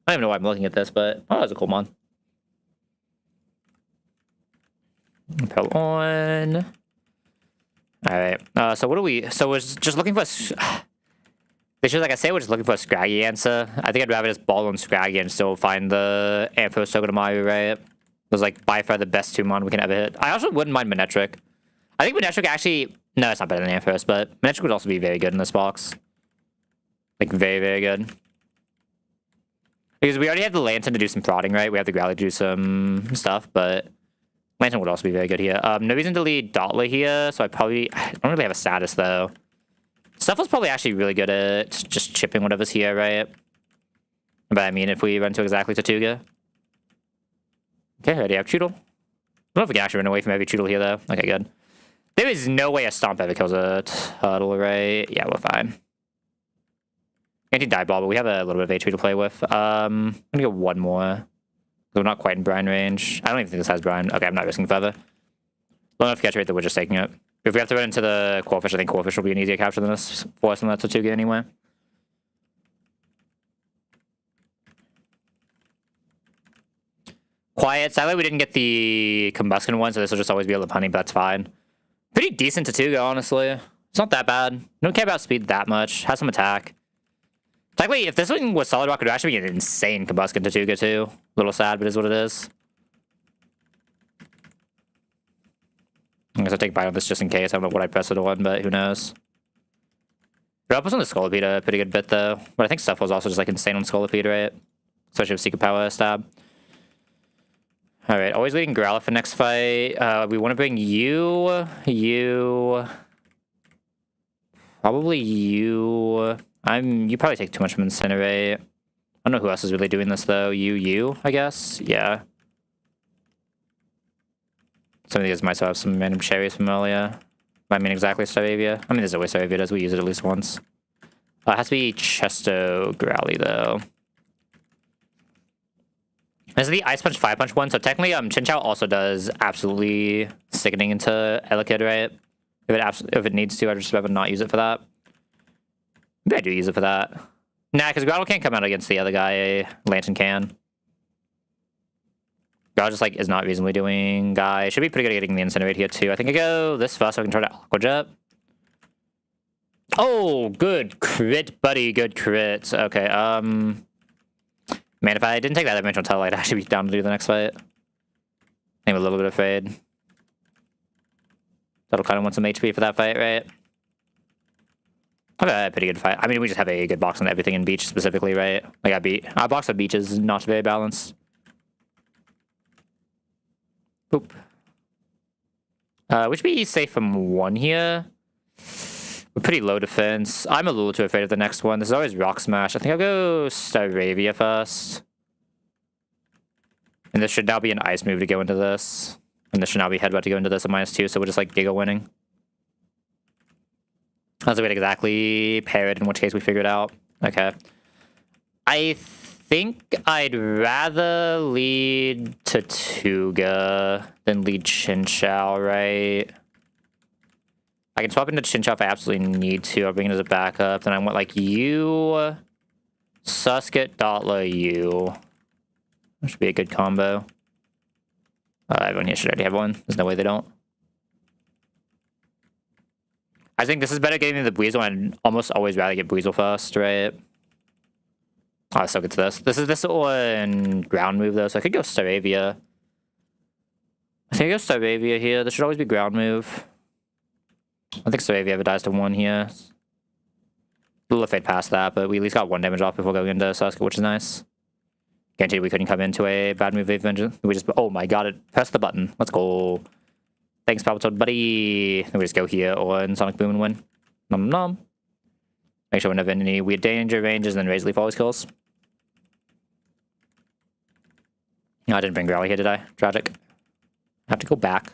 even know why I'm looking at this, but oh, that's a cool one. Propel on. Alright, so what do we... So we're just looking for... Because like I say, we're just looking for a Scraggy answer. I think I'd rather just ball on Scraggy and still find the Ampharos Togedemaru, right? It was like by far the best 2-mon we can ever hit. I also wouldn't mind Manectric. I think Manectric actually... No, it's not better than Ampharos, but Manectric would also be very good in this box. Like, very, very good. Because we already have the Lantern to do some prodding, right? We have the Growly to do some stuff, but Lantern would also be very good here. No reason to lead Dotla here, so I don't really have a status, though. Stuffle's probably actually really good at just chipping whatever's here, right? But I mean, if we run to exactly Tortuga. Okay, I already have Choodle. I don't know if we can actually run away from every Choodle here, though. Okay, good. There is no way a Stomp ever kills a Turtle, right? Yeah, we're fine. Anti-Dive Ball, but we have a little bit of HP to play with. I'm gonna go one more. We're not quite in Brine range. I don't even think this has Brine. Okay, I'm not risking further. Low enough catch rate that we're just taking it. If we have to run into the Quillfish, I think Quillfish will be an easier capture than this for us in that Tortuga anyway. Quiet. Sadly, we didn't get the Combustion one, so this will just always be able to punny, but that's fine. Pretty decent Tortuga, honestly. It's not that bad. Don't care about speed that much. Has some attack. Technically, if this one was Solid Rock, it would actually be an insane Combustion Tortuga, too. A little sad, but it is what it is. I guess I'll take Bite on this just in case. I don't know what I press it on, but who knows. Drop us on the Scolipede a pretty good bit, though. But I think Stuff was also just, like, insane on Scolipede, right? Especially with Secret Power Stab. Alright, always leading Growlithe for next fight. We want to bring you... Probably you... You probably take too much from Incinerate. I don't know who else is really doing this, though. You, I guess? Yeah. Some of these might still have some random cherries from earlier. I mean, exactly Staravia. I mean, there's always Staravia does. We use it at least once. It has to be Chesto Growly, though. This is the Ice Punch 5-Punch one, so technically, Chinchou also does absolutely sickening into Elekid, right? If it needs to, I'd just rather not use it for that. Maybe I do use it for that. Nah, because Groudle can't come out against the other guy. Lantern can. Groudle just, like, is not reasonably doing guy. Should be pretty good at getting the Incinerate here, too. I think I go this fast so I can try to Aqua Jet. Oh, good crit, buddy. Good crit. Okay, man, if I didn't take that dimensional tell, I'd actually be down to do the next fight. I'm a little bit afraid. That'll kind of want some HP for that fight, right? I've had a pretty good fight. I mean, we just have a good box on everything in beach specifically, right? Like our box on beach is not very balanced. Boop. We should be safe from one here. We're pretty low defense. I'm a little too afraid of the next one. There's always Rock Smash. I think I'll go Staravia first. And this should now be an ice move to go into this. And this should now be headbutt to go into this at -2, so we're just like Giga winning. Unless we exactly pair it, in which case we figure it out. Okay. I think I'd rather lead Tatuga than lead Chinchou, right? I can swap into Chinchou if I absolutely need to. I'll bring it as a backup. Then I want like you, Susket, Dottler, you. That should be a good combo. Everyone here should already have one. There's no way they don't. I think this is better getting the Buizel. I'd almost always rather get Buizel first, right? Oh, I still get to this. This one ground move though, so I could go Staravia. I think I go Staravia here. This should always be ground move. I think Staravia ever dies to 1 here. A little fade past that, but we at least got 1 damage off before going into Sasuke, which is nice. Guaranteed we couldn't come into a bad move of Vengeance. We just, oh my god, it pressed the button. Let's go. Thanks, Palpatine, buddy. Then we just go here or in Sonic Boom and win. Nom nom. Make sure we don't have any weird danger ranges, and then Razor Leaf always kills. No, I didn't bring Growly here, did I? Tragic. I have to go back.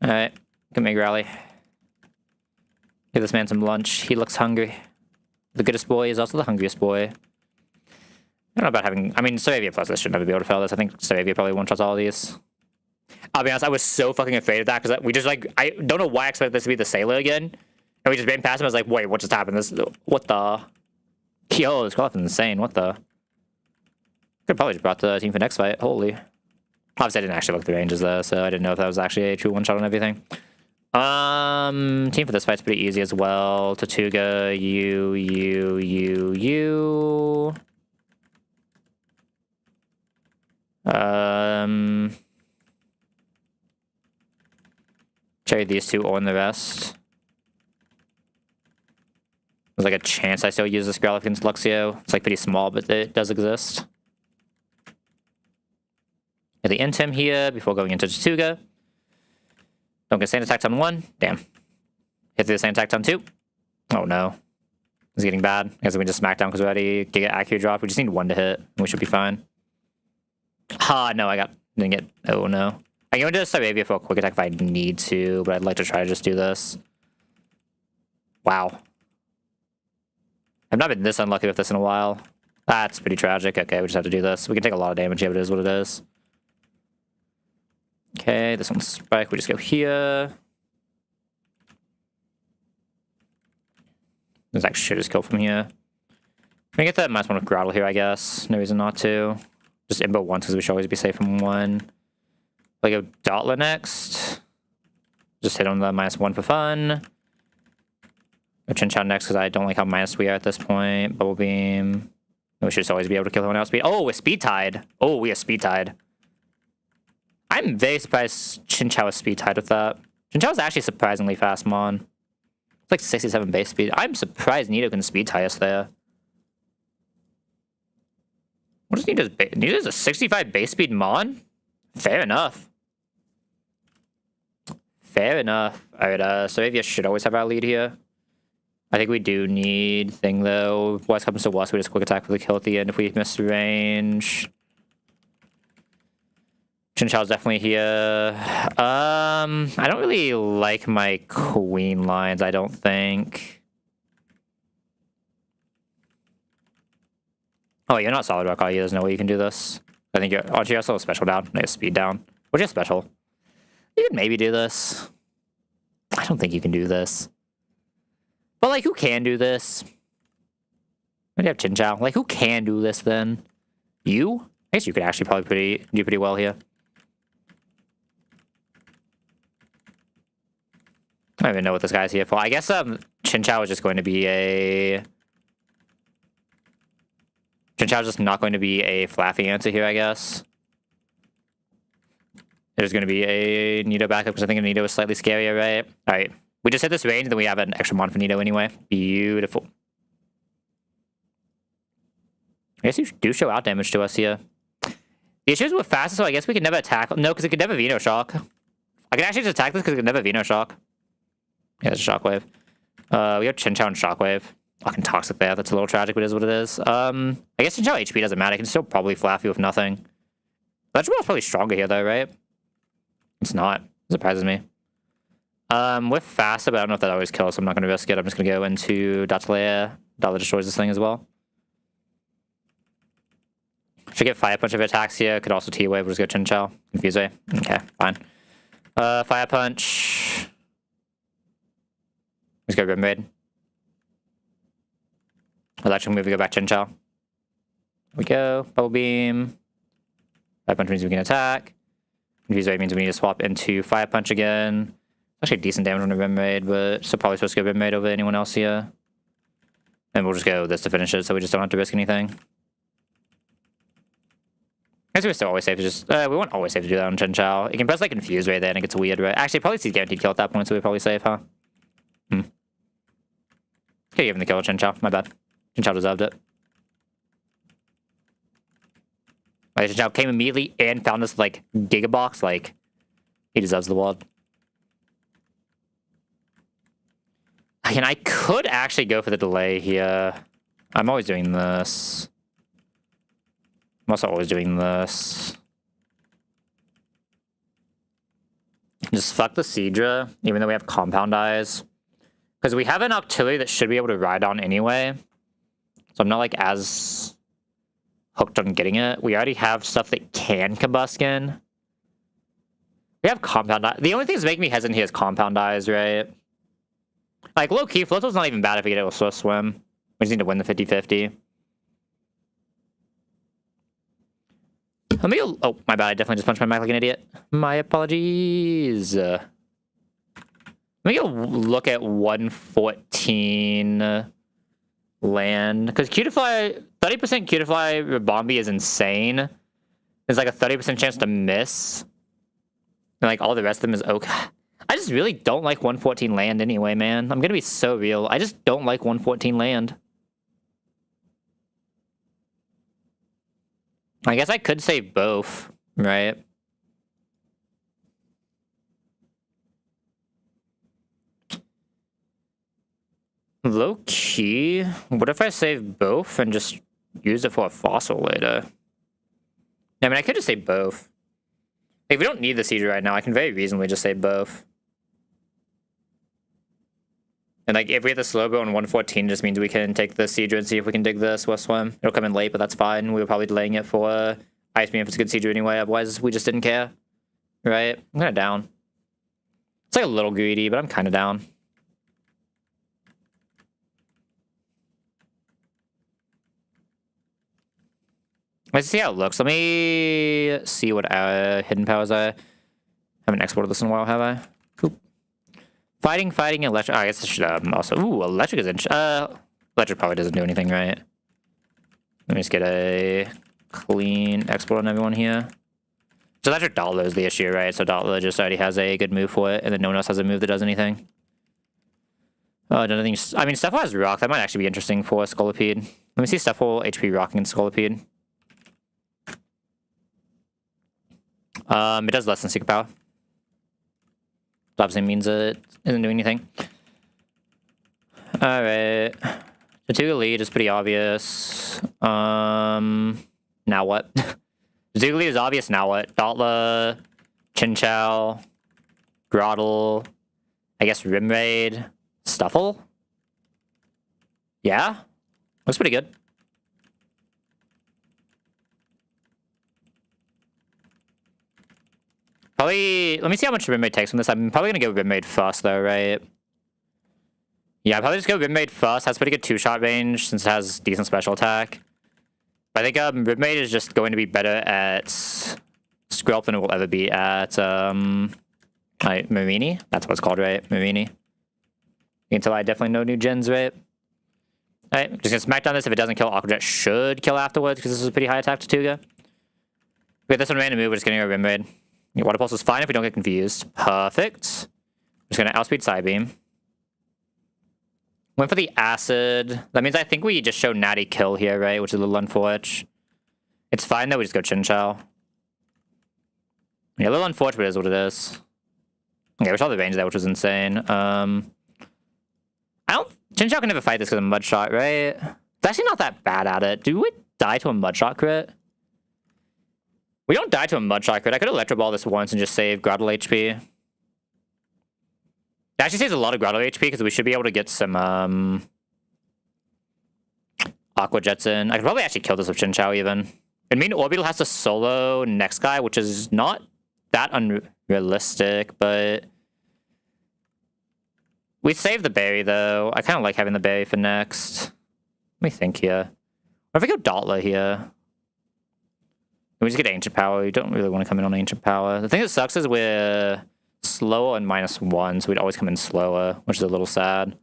Alright, give me Growly. Give this man some lunch. He looks hungry. The goodest boy is also the hungriest boy. I don't know about having... I mean, Staravia plus this should never be able to fail this. I think Staravia probably one-shots all of these. I'll be honest, I was so fucking afraid of that, because we just, like... I don't know why I expected this to be the Sailor again. And we just ran past him. I was like, wait, what just happened? This... What the... Yo, this Cloth is insane. What the... Could probably just brought the team for next fight. Holy... Obviously, I didn't actually look at the ranges, though, so I didn't know if that was actually a true one-shot on everything. Team for this fight's pretty easy as well. Tatuga, you. Trade these two on the rest. There's like a chance I still use this Growlithe against Luxio. It's like pretty small, but it does exist. Get the Intim here before going into Tatuga. Don't get sand attacked on 1. Damn. Hit the sand attacked on 2. Oh no. It's getting bad. I guess we just smack down because we already get accurate drop. We just need 1 to hit, and we should be fine. Ha, no, didn't get, oh no. I can go into Staravia for a quick attack if I need to, but I'd like to try to just do this. Wow. I've not been this unlucky with this in a while. That's pretty tragic. Okay, we just have to do this. We can take a lot of damage here, but it is what it is. Okay, this one's Spike. We just go here. This actually should just kill from here. We can get that -1 with Groudle here, I guess. No reason not to. Just Imbo once, because we should always be safe from 1. We go Dottler next. Just hit on the -1 for fun. Go Chinchou next, because I don't like how minus we are at this point. Bubble Beam. We should just always be able to kill him out speed. Oh, we're Speed Tied. Oh, we are Speed Tied. I'm very surprised Chinchou is Speed Tied with that. Chinchou is actually surprisingly fast, Mon. It's like 67 base speed. I'm surprised Nido can Speed Tie us there. What does Nido's base? Nido's a 65 base speed Mon? Fair enough. Fair enough. Alright, Staravia should always have our lead here. I think we do need thing though. Worst comes to worst, we just quick attack for the kill at the end if we miss range. Chinchou's definitely here. I don't really like my queen lines, I don't think. Oh, you're not Solid Rock, are you? There's no way you can do this. I think you're... Oh, you also have special down. You have speed down. What's your special? You could maybe do this. I don't think you can do this. But, like, who can do this? What do you have, Chinchou? Like, who can do this, then? You? I guess you could actually probably do pretty well here. I don't even know what this guy's here for. I guess Chinchou is just going to be a... Chinchou's just not going to be a Flaffy answer here, I guess. There's going to be a Nito backup because I think a Nito is slightly scarier, right? All right. We just hit this range, then we have an extra mon for Nito anyway. Beautiful. I guess you do show out damage to us here. The issue is we're faster, so I guess we can never attack. No, because it could never Veno Shock. I can actually just attack this because it could never Veno Shock. Yeah, it's a Shockwave. We have Chinchou and Shockwave. Fucking Toxic there. That's a little tragic, but it is what it is. I guess Chinchou HP doesn't matter. I can still probably flap you with nothing. Electric Ball's probably stronger here, though, right? It's not. It surprises me. We're faster, but I don't know if that always kills, so I'm not going to risk it. I'm just going to go into Dottler. Dottler destroys this thing as well. Should get Fire Punch if it attacks here. Could also T-Wave. We'll just go Chinchou. Confuse Ray. Okay, fine. Fire Punch. Let's go Rim Raid. Electric move, we go back Chinchou. There we go. Bubble Beam. Fire Punch means we can attack. Confuse Ray means we need to swap into Fire Punch again. Actually decent damage on the Rim Raid, but still probably supposed to go Rim Raid over anyone else here. And we'll just go this to finish it, so we just don't have to risk anything. I guess we're still always safe to just... we won't always safe to do that on Chinchou. You can press like Confuse Ray there and it gets weird, right? Actually, probably sees guaranteed kill at that point, so we're probably safe, huh? Okay, give him the kill, Chinchou. My bad. Chinchou deserved it. Right, Chinchou came immediately and found this, like, Gigabox. Like, he deserves the world. Again, I could actually go for the delay here. I'm always doing this. I'm also always doing this. Just fuck the Seadra, even though we have Compound Eyes. Because we have an Octillery that should be able to ride on anyway. So I'm not, like, as hooked on getting it. We already have stuff that can combust in. We have Compound Eyes. The only thing that's making me hesitant here is Compound Eyes, right? Like, low-key, Floatzel's not even bad if we get it with Swift Swim. We just need to win the 50-50. Let me go... Oh, my bad. I definitely just punched my mic like an idiot. My apologies. Let me go look at 114 land. Because Cutiefly... 30% Cutiefly Rebombi is insane. There's like a 30% chance to miss. And like all the rest of them is okay. I just really don't like 114 land anyway, man. I'm gonna be so real. I just don't like 114 land. I guess I could save both, right? Low key, what if I save both and just use it for a fossil later? I mean, I could just save both. If we don't need the Seadra right now, I can very reasonably just save both. And like, if we have the slow bow on 114, it just means we can take the Seadra and see if we can dig the Swift Swim. It'll come in late, but that's fine. We were probably delaying it for Ice Beam if it's a good Seadra anyway. Otherwise, we just didn't care. Right? I'm kind of down. It's like a little greedy, but I'm kind of down. Let's see how it looks. Let me see what our hidden powers are. I haven't exported this in a while, have I? Cool. Fighting, electric. Oh, I guess I should also... Ooh, electric is electric probably doesn't do anything, right? Let me just get a clean export on everyone here. So electric Dottler is the issue, right? So Dottler just already has a good move for it, and then no one else has a move that does anything. Oh, another thing... I mean, Stuffle has Rock. That might actually be interesting for Scolipede. Let me see Stuffle HP rocking in Scolipede. It does less than Secret Power. Obviously means it isn't doing anything. Alright. Tortuga lead is pretty obvious. Now what? Tortuga lead is obvious, now what? Dottler, Chinchou, Grottle, I guess Rim Raid, Stuffle? Yeah? Looks pretty good. Probably, let me see how much Rim Raid takes from this. I'm probably going to go Rim Raid first, though, right? Yeah, I'll probably just go Rim Raid first. Has pretty good two-shot range since it has decent special attack. I think Rim Raid is just going to be better at Skrelp than it will ever be at Marini. That's what it's called, right? Marini. You can tell I definitely know new gens, right? Alright, just gonna smack down this. If it doesn't kill, Aqua Jet should kill afterwards because this is a pretty high attack Tortuga. Okay, this one random move. We're just getting a Rim Raid. Water Pulse is fine if we don't get confused. Perfect. I'm just gonna outspeed Psybeam. Went for the Acid. That means I think we just show Natty Kill here, right? Which is a little unfortunate. It's fine though, we just go Chinchou. Yeah, a little unfortunate, but it is what it is. Okay, we saw the range there, which was insane. Chinchou can never fight this because of Mud Shot, right? It's actually not that bad at it. Do we die to a Mud Shot crit? We don't die to a Mud Shot crit. I could Electro Ball this once and just save Groudle HP. It actually saves a lot of Groudle HP because we should be able to get some Aqua Jets in. I could probably actually kill this with Chinchou even. I mean, Orbeetle has to solo next guy, which is not that unrealistic, but we save the berry though. I kind of like having the berry for next. Let me think here. What if we go Dottler here? We just get Ancient Power. We don't really want to come in on Ancient Power. The thing that sucks is we're slower and -1, so we'd always come in slower, which is a little sad.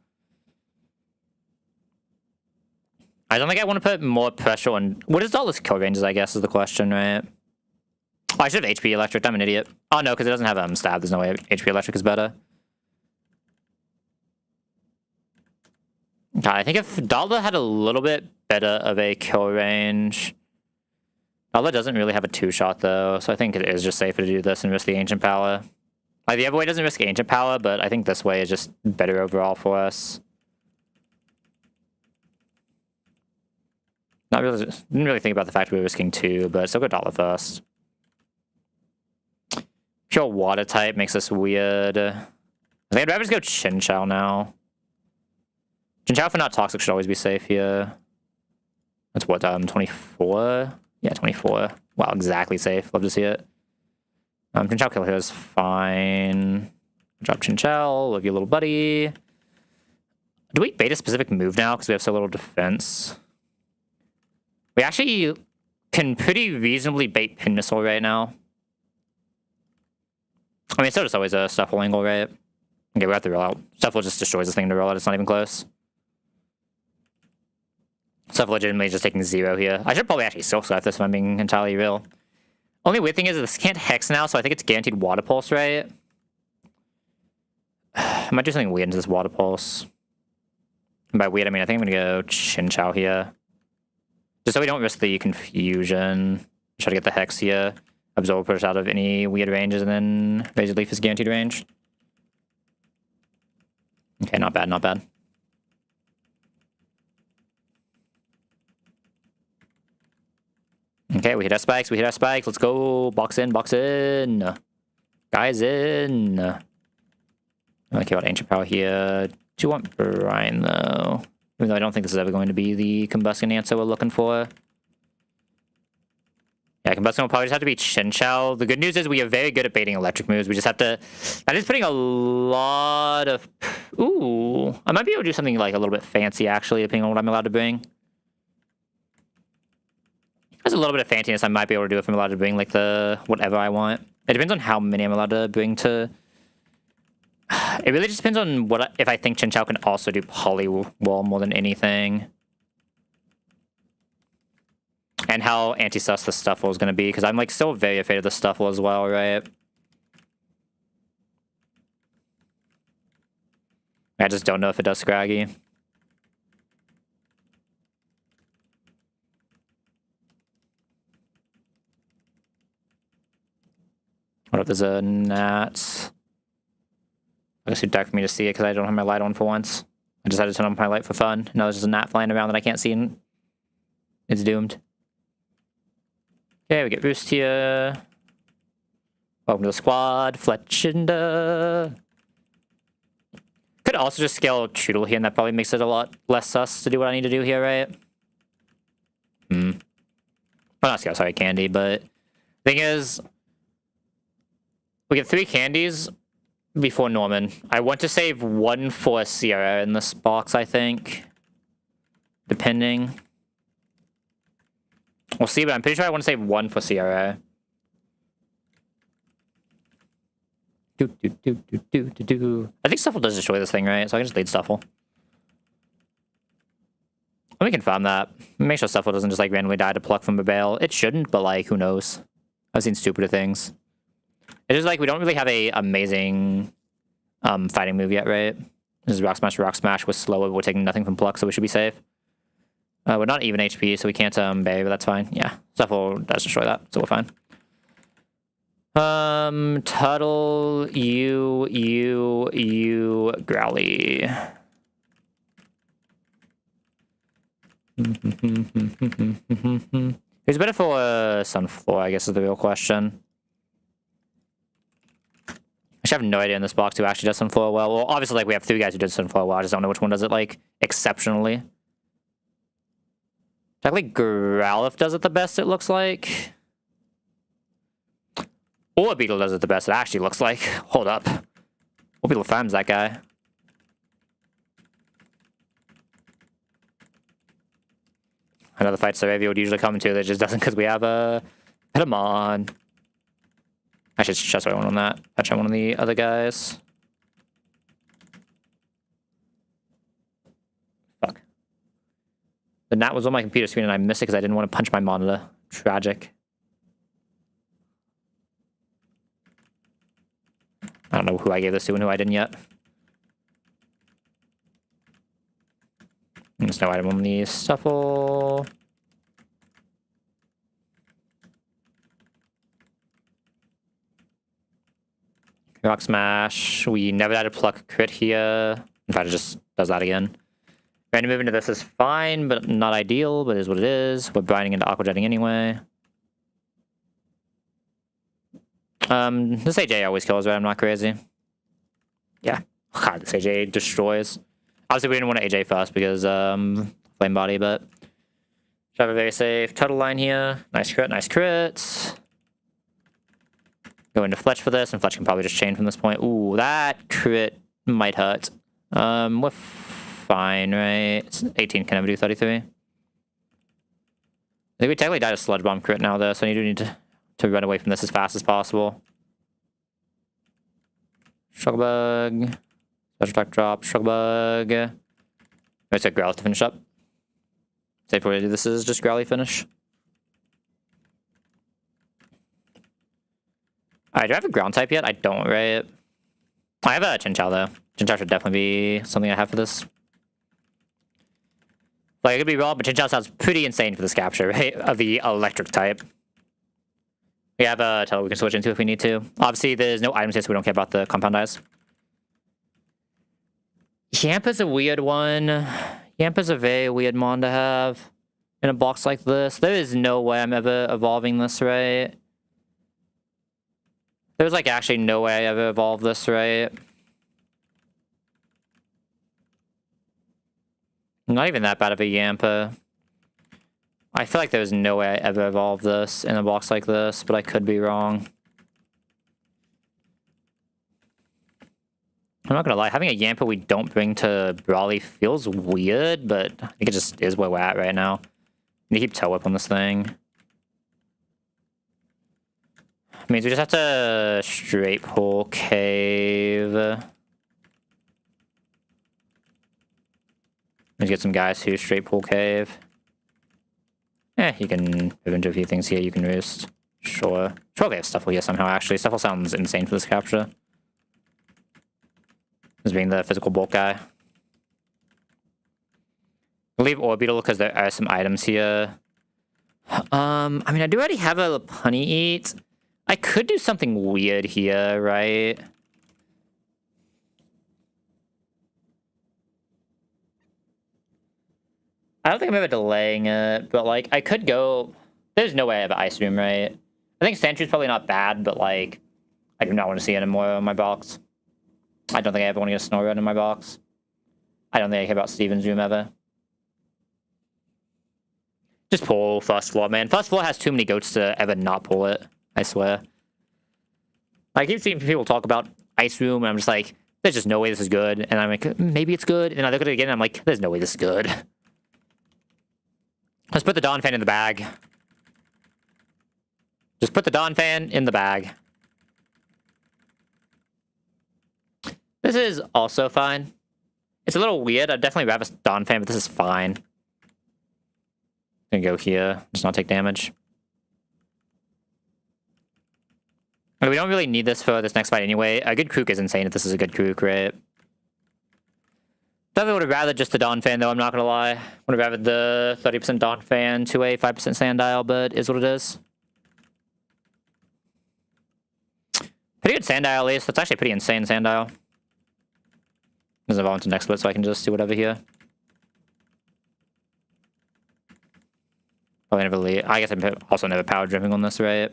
I don't think I want to put more pressure on... What is Dottler's kill ranges, I guess, is the question, right? Oh, I should have HP Electric. I'm an idiot. Oh, no, because it doesn't have Stab. There's no way HP Electric is better. Okay, I think if Dottler had a little bit better of a kill range... Dottler doesn't really have a 2-shot, though, so I think it is just safer to do this and risk the Ancient Power. Like, the other way doesn't risk Ancient Power, but I think this way is just better overall for us. Not really, didn't really think about the fact we were risking 2, but still go Dottler first. Pure Water type makes this weird. I think I'd rather just go Chinchou now. Chinchou for not toxic should always be safe here. That's what, 24? Yeah, 24. Wow, exactly safe. Love to see it. Chinchou kill here is fine. Drop Chinchou, love you little buddy. Do we bait a specific move now because we have so little defense? We actually can pretty reasonably bait Pin Missile right now. I mean, it's still just always a Stuffle angle, right? Okay, we have to roll out. Stuffle just destroys this thing to roll out. It's not even close. Stuffle legitimately just taking 0 here. I should probably actually Silk Scythe this if I'm being entirely real. Only weird thing is this can't Hex now, so I think it's guaranteed Water Pulse, right? I might do something weird into this Water Pulse. And by weird, I mean I think I'm gonna go Chinchou here. Just so we don't risk the confusion. Try to get the Hex here. Absorb push out of any weird ranges, and then Razor Leaf is guaranteed range. Okay, not bad, not bad. Okay, we hit our spikes, we hit our spikes. Let's go. Box in, box in. Guys in. Okay, what Ancient Power here. Do you want Brine, though? Even though I don't think this is ever going to be the Combustion answer we're looking for. Yeah, Combustion will probably just have to be Chinchou. The good news is we are very good at baiting electric moves. We just have to... That is putting a lot of... Ooh. I might be able to do something like a little bit fancy, actually, depending on what I'm allowed to bring. There's a little bit of fanciness I might be able to do if I'm allowed to bring, like, the... whatever I want. It depends on how many I'm allowed to bring to... It really just depends on what if I think Chinchou can also do Polywall more than anything. And how anti-sus the Stuffle is going to be, because I'm like still very afraid of the Stuffle as well, right? I just don't know if it does Scraggy. What if there's a Gnat? I guess it's too dark for me to see it because I don't have my light on for once. I just had to turn on my light for fun. Now there's just a Gnat flying around that I can't see and it's doomed. Okay, we get Roost here. Welcome to the squad, Fletchinder. Could also just scale Choodle here and that probably makes it a lot less sus to do what I need to do here, right? Oh, not scale, sorry, Candy, but... Thing is... We get 3 candies before Norman. I want to save 1 for Sierra in this box, I think. Depending. We'll see, but I'm pretty sure I want to save 1 for Sierra. I think Stuffle does destroy this thing, right? So I can just lead Stuffle. Let me confirm that. Make sure Stuffle doesn't just like randomly die to pluck from a bale. It shouldn't, but like, who knows? I've seen stupider things. It's just like we don't really have a amazing fighting move yet, right? This is Rock Smash. Rock Smash was slower, but we're taking nothing from Pluck, so we should be safe. We're not even HP, so we can't bury, but that's fine. Yeah, Shuffle does destroy that, so we're fine. Tuttle, you, Growly. Who's better for Sunflower, I guess is the real question. I should have no idea in this box who actually does Sunflower well. Well, obviously, like, we have 3 guys who did Sunflower well. I just don't know which one does it, like, exceptionally. Technically, Growlithe does it the best, it looks like. Orbeetle does it the best, it actually looks like. Hold up. Orbeetle farms that guy. Another fight Saravia would usually come into that just doesn't because we have a Petamon. I should trust everyone on that. Touch on one of the other guys. Fuck. The gnat was on my computer screen and I missed it because I didn't want to punch my monitor. Tragic. I don't know who I gave this to and who I didn't yet. There's no item on the Stuffle. Rock Smash. We never had a Pluck crit here. In fact, it just does that again. Random move into this is fine, but not ideal, but it is what it is. We're grinding into Aqua Jetting anyway. This AJ always kills, right? I'm not crazy. Yeah. God, this AJ destroys. Obviously, we didn't want to AJ first because, Flame Body, but... Should have a very safe Tuttle line here. Nice crit, nice crit. Go into Fletch for this, and Fletch can probably just chain from this point. Ooh, that crit might hurt. We're fine, right? 18 can never do 33. I think we technically died a Sludge Bomb crit now, though, so I do need to run away from this as fast as possible. Shugabug. Special attack drop. Shugabug. Let's get Growlithe to finish up. Safe way to do this is just Growlithe finish. Alright, do I have a ground type yet? I don't, right? I have a Chinchou, though. Chinchou should definitely be something I have for this. Like, it could be wrong, but Chinchou sounds pretty insane for this capture, right? Of the electric type. We have a Tuttle we can switch into if we need to. Obviously, there's no items here, so we don't care about the compound eyes. Yampa's a weird one. Yampa's a very weird mon to have in a box like this. There is no way I'm ever evolving this, right? There's, like, actually no way I ever evolved this, right? Not even that bad of a Yampa. I feel like there's no way I ever evolved this in a box like this, but I could be wrong. I'm not gonna lie, having a Yampa we don't bring to Brawly feels weird, but I think it just is where we're at right now. I need to keep Tail Whip on this thing. Means we just have to straight pull Cave. Let's get some guys who straight pull Cave. You can move into a few things here. You can roost. Sure. Sure, they have Stuffle here somehow, actually. Stuffle sounds insane for this capture. As being the physical bulk guy. We'll leave Orbeetle because there are some items here. I mean, I do already have a Punny Eat. I could do something weird here, right? I don't think I'm ever delaying it, but, like, I could go... There's no way I have an Ice Beam, right? I think Sandshrews probably not bad, but, like, I do not want to see it anymore on my box. I don't think I ever want to get a Snorunt in my box. I don't think I care about Steven's Room ever. Just pull First Floor, man. First Floor has too many goats to ever not pull it. I swear. I keep seeing people talk about Ice Room, and I'm just like, there's just no way this is good. And I'm like, maybe it's good. And I look at it again, and I'm like, there's no way this is good. Let's put the Dawn Fan in the bag. Just put the Dawn Fan in the bag. This is also fine. It's a little weird. I'd definitely rather Dawn Fan, but this is fine. I'm gonna go here. Just not take damage. I mean, we don't really need this for this next fight anyway. A good Krook is insane if this is a good Krook, right? Definitely would have rather just the Dawn Fan, though, I'm not gonna lie. Would have rather the 30% Dawn Fan to a 5% Sandile, but is what it is. Pretty good Sandile, at least. That's actually pretty insane Sandile. Doesn't evolve into next split, so I can just do whatever here. Probably never leave. I guess I'm also never power dripping on this, right?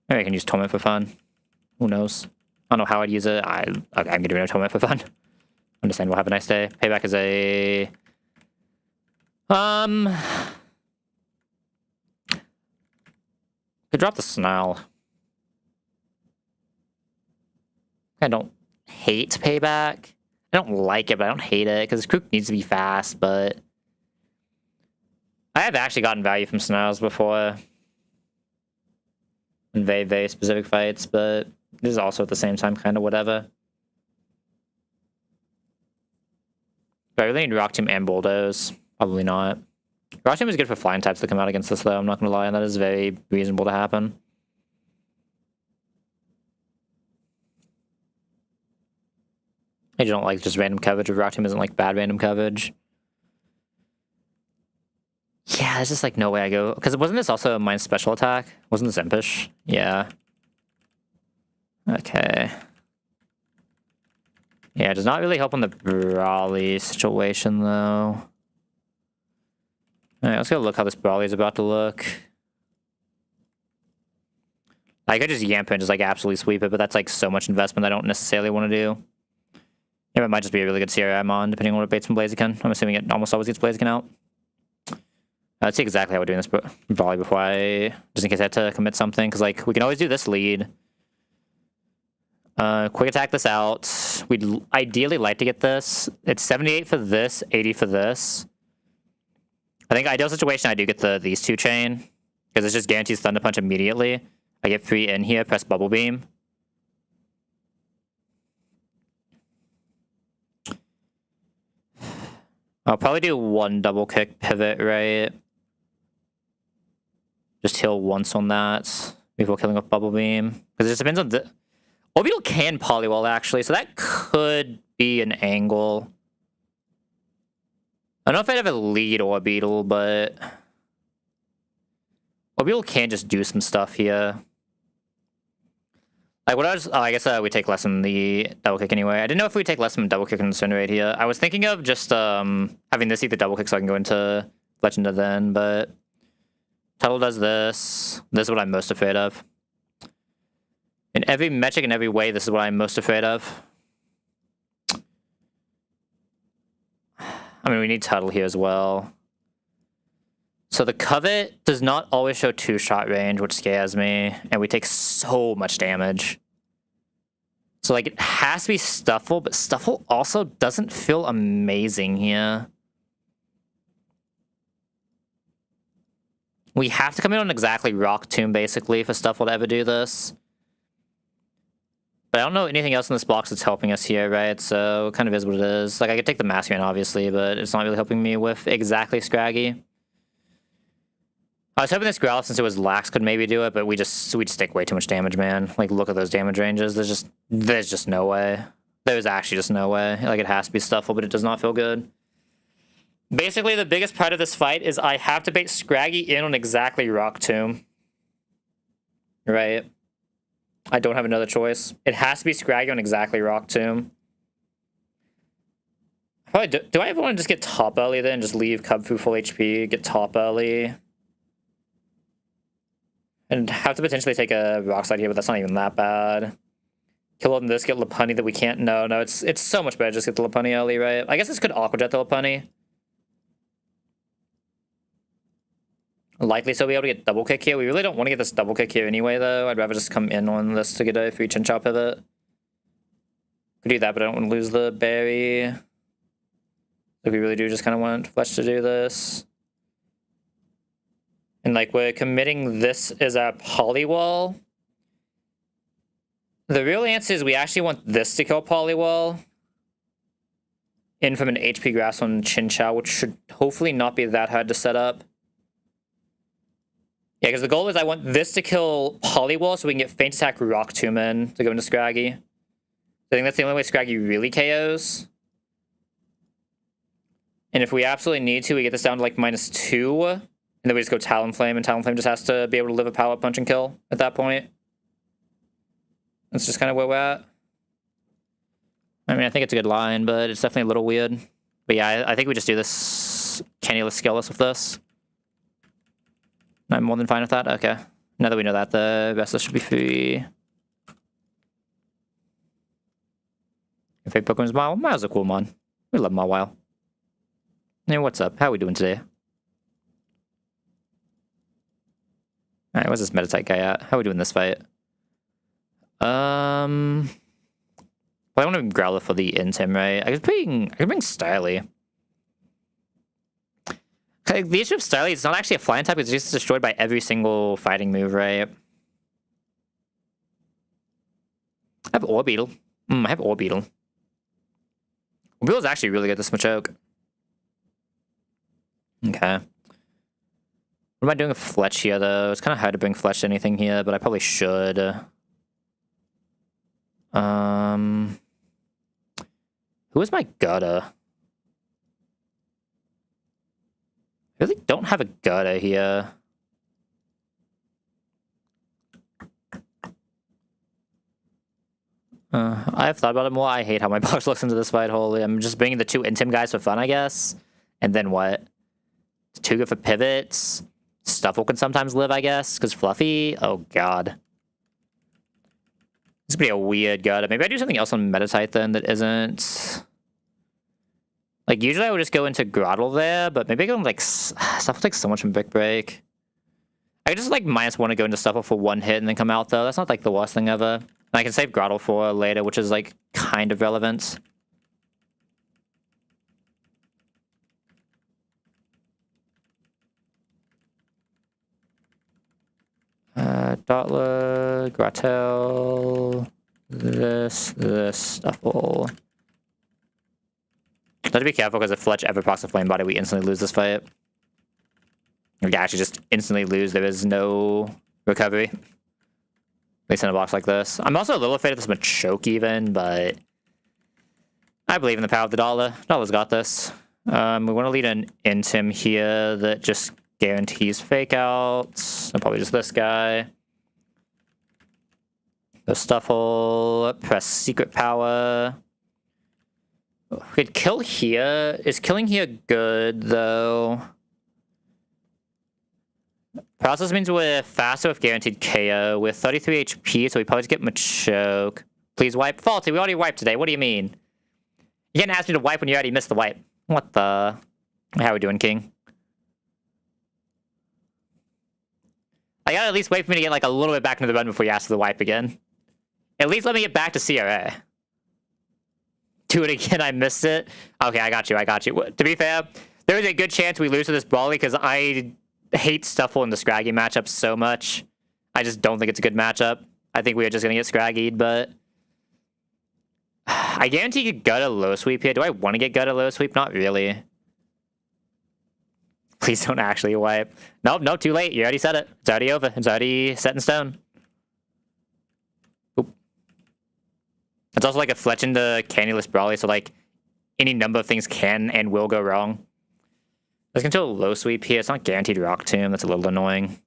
Maybe I can use Torment for fun. Who knows? I don't know how I'd use it. Okay, I'm gonna do Torment for fun. Understand. We'll have a nice day. Payback is a... Could drop the Snarl. I don't hate Payback. I don't like it, but I don't hate it, because Krook needs to be fast, but... I have actually gotten value from Snarls before. In very, very specific fights, but this is also at the same time kind of whatever. Do I really need Rock Tomb and Bulldoze? Probably not. Rock Tomb is good for flying types that come out against this, though, I'm not gonna lie, and that is very reasonable to happen. I don't like just random coverage. Rock Tomb isn't like bad random coverage. Yeah, there's just like no way I go. Because wasn't this also a mine special attack? Wasn't this Impish? Yeah. Okay. Yeah, it does not really help on the Brawly situation, though. Alright, let's go look how this Brawly is about to look. I could just Yamp and just like absolutely sweep it, but that's like so much investment I don't necessarily want to do. Yeah, it might just be a really good CRM on, depending on what it baits from Blaziken. I'm assuming it almost always gets Blaziken out. Let's see exactly how we're doing this Brawly before I... Just in case I had to commit something, because like we can always do this lead. Quick attack this out. We'd ideally like to get this. It's 78 for this, 80 for this. I think ideal situation I do get these two chain, because it just guarantees Thunder Punch immediately. I get 3 in here, press Bubble Beam. I'll probably do 1 double kick pivot, right? Just heal once on that before killing with Bubble Beam. Because it just depends on the... Orbital can Polywall, actually, so that could be an angle. I don't know if I'd ever lead Orbital, but... Orbital can just do some stuff here. Like, what I was... Oh, I guess we take less than the double kick anyway. I didn't know if we take less than double kick and Incinerate here. I was thinking of just having this eat the double kick so I can go into Legend of then, but... Tuttle does this. This is what I'm most afraid of. In every metric, in every way, this is what I'm most afraid of. I mean, we need Tuttle here as well. So the Covet does not always show 2-shot range, which scares me. And we take so much damage. So, like, it has to be Stuffle, but Stuffle also doesn't feel amazing here. We have to come in on exactly Rock Tomb, basically, for Stuffle to ever do this. But I don't know anything else in this box that's helping us here, right? So, it kind of is what it is. Like, I could take the Masculine, obviously, but it's not really helping me with exactly Scraggy. I was hoping this Growlithe, since it was Lax, could maybe do it, but we'd take way too much damage, man. Like, look at those damage ranges. There's just no way. There's actually just no way. Like, it has to be Stuffle, but it does not feel good. Basically, the biggest part of this fight is I have to bait Scraggy in on exactly Rock Tomb. Right? I don't have another choice. It has to be Scraggy on exactly Rock Tomb. Probably do I ever want to just get top early then? Just leave Cubfu full HP, get top early. And have to potentially take a Rock Slide here, but that's not even that bad. Kill on this, get Lopunny that we can't... No, it's so much better just get the Lopunny early, right? I guess this could Aqua Jet the Lopunny. Likely so be able to get double kick here. We really don't want to get this double kick here anyway, though. I'd rather just come in on this to get a free Chinchou pivot. Could do that, but I don't want to lose the berry. Like, we really do just kind of want Fletch to do this. And, like, we're committing this as our Poliwall. The real answer is we actually want this to kill Poliwall. In from an HP Grass on Chinchou, which should hopefully not be that hard to set up. Yeah, because the goal is I want this to kill Polywall so we can get Feint Attack Rock Tomb in to go into Scraggy. I think that's the only way Scraggy really KOs. And if we absolutely need to, we get this down to like -2. And then we just go Talonflame, and Talonflame just has to be able to live a power punch and kill at that point. That's just kind of where we're at. I mean, I think it's a good line, but it's definitely a little weird. But yeah, I think we just do this Cannulus Skillus with this. I'm more than fine with that. Okay. Now that we know that, the rest of this should be free. Your favorite Pokemon's Mile? Mile's a cool mon. We love Mawile. Hey, what's up? How are we doing today? Alright, where's this Meditite guy at? How are we doing this fight? Well, I want to Growler for the Intim, right? I could bring Styly. The issue of Styly is not actually a flying type, it's just destroyed by every single fighting move, right? I have Orbeetle. I have Orbeetle. Orbeetle's actually really good this Machoke. Okay. What am I doing with Fletch here, though? It's kind of hard to bring Fletch to anything here, but I probably should. Who is my Gutta? I really don't have a Gutta here. I've thought about it more. I hate how my box looks into this fight, holy. I'm just bringing the 2 Intim guys for fun, I guess. And then what? 2 good for pivots. Stuffle can sometimes live, I guess, because Fluffy. Oh, God. This would be a weird Gutta. Maybe I do something else on Meditite then that isn't... Like, usually I would just go into Grottle there, but maybe I go like... Stuffle takes so much from Brick Break. I could just, like, -1 to go into Stuffle for 1 hit and then come out, though. That's not, like, the worst thing ever. And I can save Grottle for later, which is, like, kind of relevant. Dotla, Grottel, this, Stuffle. Have to be careful because if Fletch ever procs a Flame Body, we instantly lose this fight. We can actually just instantly lose. There is no recovery. At least in a box like this. I'm also a little afraid of this Machoke even, but I believe in the power of the Dollar. Dollar's got this. We want to lead an Intim here that just guarantees fake outs. And probably just this guy. The Stuffle. Press Secret Power. We could kill here. Is killing here good, though? Process means we're faster with guaranteed KO. We're 33 HP, so we probably just get Machoke. Please wipe. Faulty, we already wiped today. What do you mean? You can't ask me to wipe when you already missed the wipe. What the... How are we doing, King? I gotta at least wait for me to get like a little bit back into the run before you ask for the wipe again. At least let me get back to CRA. Do it again, I missed it. Okay, I got you. To be fair, there is a good chance we lose to this Brawly because I hate Stuffle in the Scraggy matchup so much. I just don't think it's a good matchup. I think we are just going to get Scraggied, but... I guarantee you Gutta low sweep here. Do I want to get Gutta low sweep? Not really. Please don't actually wipe. Nope, too late. You already said it. It's already over. It's already set in stone. Oop. It's also like a Fletch into Cannulus Brawly, so like any number of things can and will go wrong. Let's control low sweep here. It's not guaranteed Rock Tomb. That's a little annoying.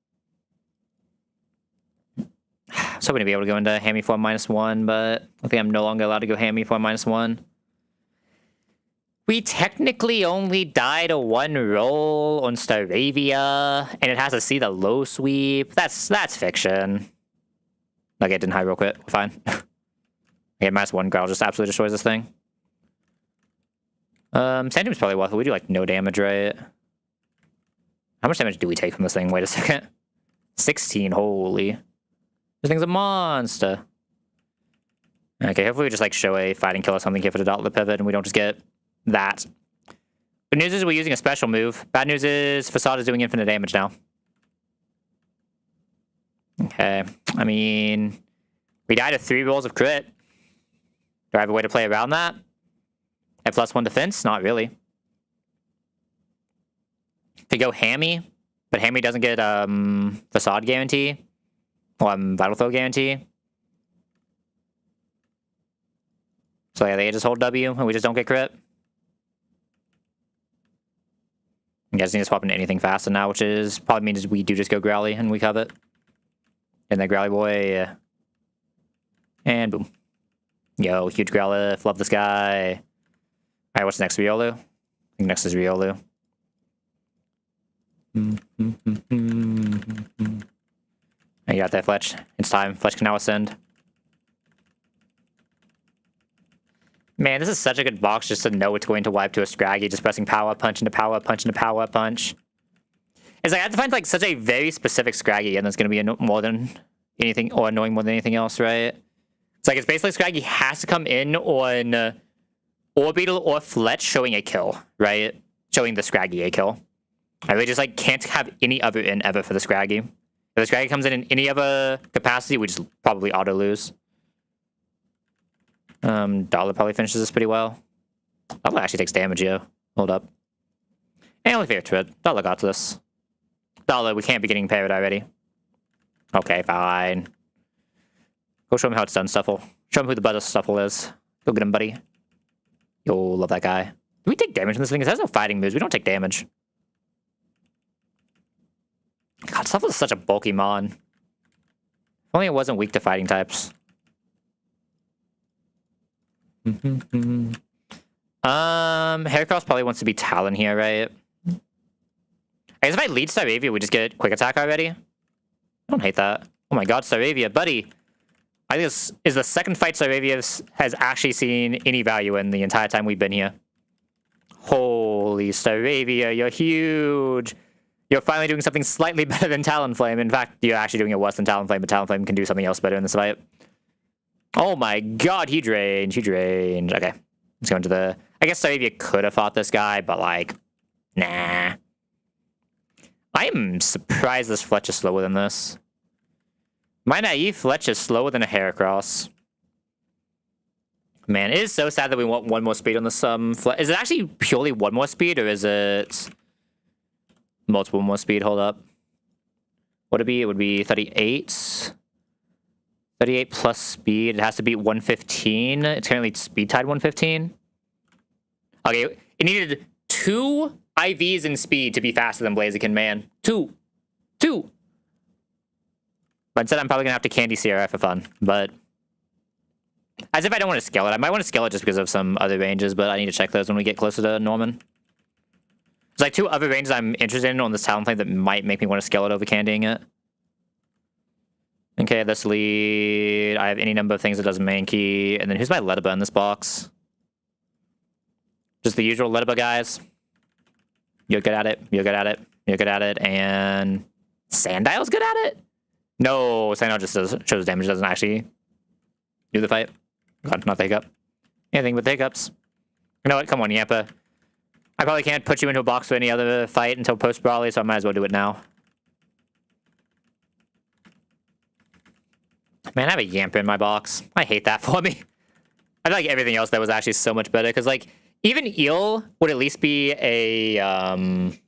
I was hoping to be able to go into Hammy for -1, but I think I'm no longer allowed to go Hammy for -1. We technically only died a 1 roll on Staravia, and it has to see the low sweep. That's fiction. Okay, it didn't high roll quit. We're fine. Okay, -1 Growl just absolutely destroys this thing. Sandrum's probably worth it. We do like no damage, right? How much damage do we take from this thing? Wait a second. 16, holy. This thing's a monster. Okay, hopefully we just like show a fighting kill or something here for the Dotlet pivot and we don't just get that. Good news is we're using a special move. Bad news is Facade is doing infinite damage now. Okay, I mean, we died of 3 rolls of crit. Do I have a way to play around that? At +1 defense? Not really. Could go Hammy. But Hammy doesn't get facade guarantee. Or vital throw guarantee. So yeah, they just hold W and we just don't get crit. You guys need to swap into anything faster now, which is probably means we do just go Growly and we cover it. And then Growly boy. And boom. Yo, huge Growlithe. Love this guy. Alright, what's next? Riolu? I think next is Riolu. I got that, Fletch. It's time. Fletch can now ascend. Man, this is such a good box just to know it's going to wipe to a Scraggy, just pressing power punch into power punch into power punch. It's like I have to find like such a very specific Scraggy, and that's going to be more than anything, or annoying more than anything else, right? It's like it's basically Scraggy has to come in on Orbeetle or Fletch showing a kill, right? Showing the Scraggy a kill. I really just like can't have any other in ever for the Scraggy. If the Scraggy comes in any other capacity, we just probably auto lose. Dollar probably finishes this pretty well. Dollar actually takes damage, yo. Hold up. And only fair to it. Dollar got to this. Dollar, we can't be getting paired already. Okay, fine. Go show him how it's done, Stuffle. Show him who the butter Stuffle is. Go get him, buddy. Yo, love that guy. Do we take damage from this thing? It has no fighting moves. We don't take damage. God, Stuffle is such a bulky mon. If only it wasn't weak to fighting types. Heracross probably wants to be Talon here, right? I guess if I lead Staravia, we just get quick attack already. I don't hate that. Oh my god, Staravia, buddy. I think this is the second fight Staravia has actually seen any value in the entire time we've been here. Holy Staravia, you're huge. You're finally doing something slightly better than Talonflame. In fact, you're actually doing it worse than Talonflame, but Talonflame can do something else better in this fight. Oh my god, huge range, huge range. Okay, let's go into the... I guess Staravia could have fought this guy, but like, nah. I am surprised this Fletch is slower than this. My naive Fletch is slower than a Heracross. Man, it is so sad that we want one more speed on this Fletch. Is it actually purely one more speed, or is it multiple more speed? Hold up. What would it be? It would be 38. 38 plus speed. It has to beat 115. It's currently speed tied 115. Okay, it needed 2 IVs in speed to be faster than Blaziken, man. 2. But instead, I'm probably going to have to Candy Sierra for fun. But as if I don't want to scale it. I might want to scale it just because of some other ranges, but I need to check those when we get closer to Norman. There's like 2 other ranges I'm interested in on this Talonflame that might make me want to scale it over candying it. Okay, this lead. I have any number of things that does Mankey. And then who's my Letterba in this box? Just the usual Letterba guys. You're good at it. You're good at it. You're good at it. And Sandile's good at it? No, Sandile just shows damage. Doesn't actually do the fight. God, not the hiccup. Anything but the hiccups. You know what? Come on, Yampa. I probably can't put you into a box for any other fight until post-Brawly, so I might as well do it now. Man, I have a Yamper in my box. I hate that for me. I feel like everything else that was actually so much better, because, like, even Eel would at least be a,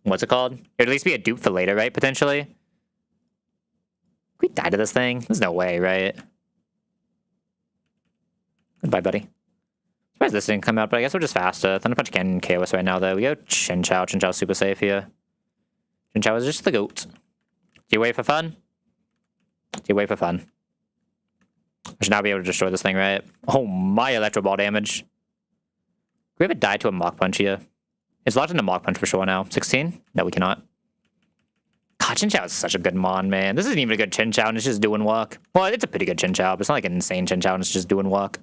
what's it called? It would at least be a dupe for later, right, potentially? Can we die to this thing? There's no way, right? Goodbye, buddy. Surprised this didn't come out, but I guess we're just faster. Thunder Punch can KO us right now, though. We go Chinchou. Chinchou's super safe here. Chinchou is just the goat. Do you wait for fun? Do you wait for fun? I should now be able to destroy this thing, right? Oh, my Electro Ball damage. Can we ever die to a Mach Punch here? It's locked into Mach Punch for sure now. 16? No, we cannot. God, Chinchou is such a good mon, man. This isn't even a good Chinchou, and it's just doing work. Well, it's a pretty good Chinchou, but it's not like an insane Chinchou, and it's just doing work.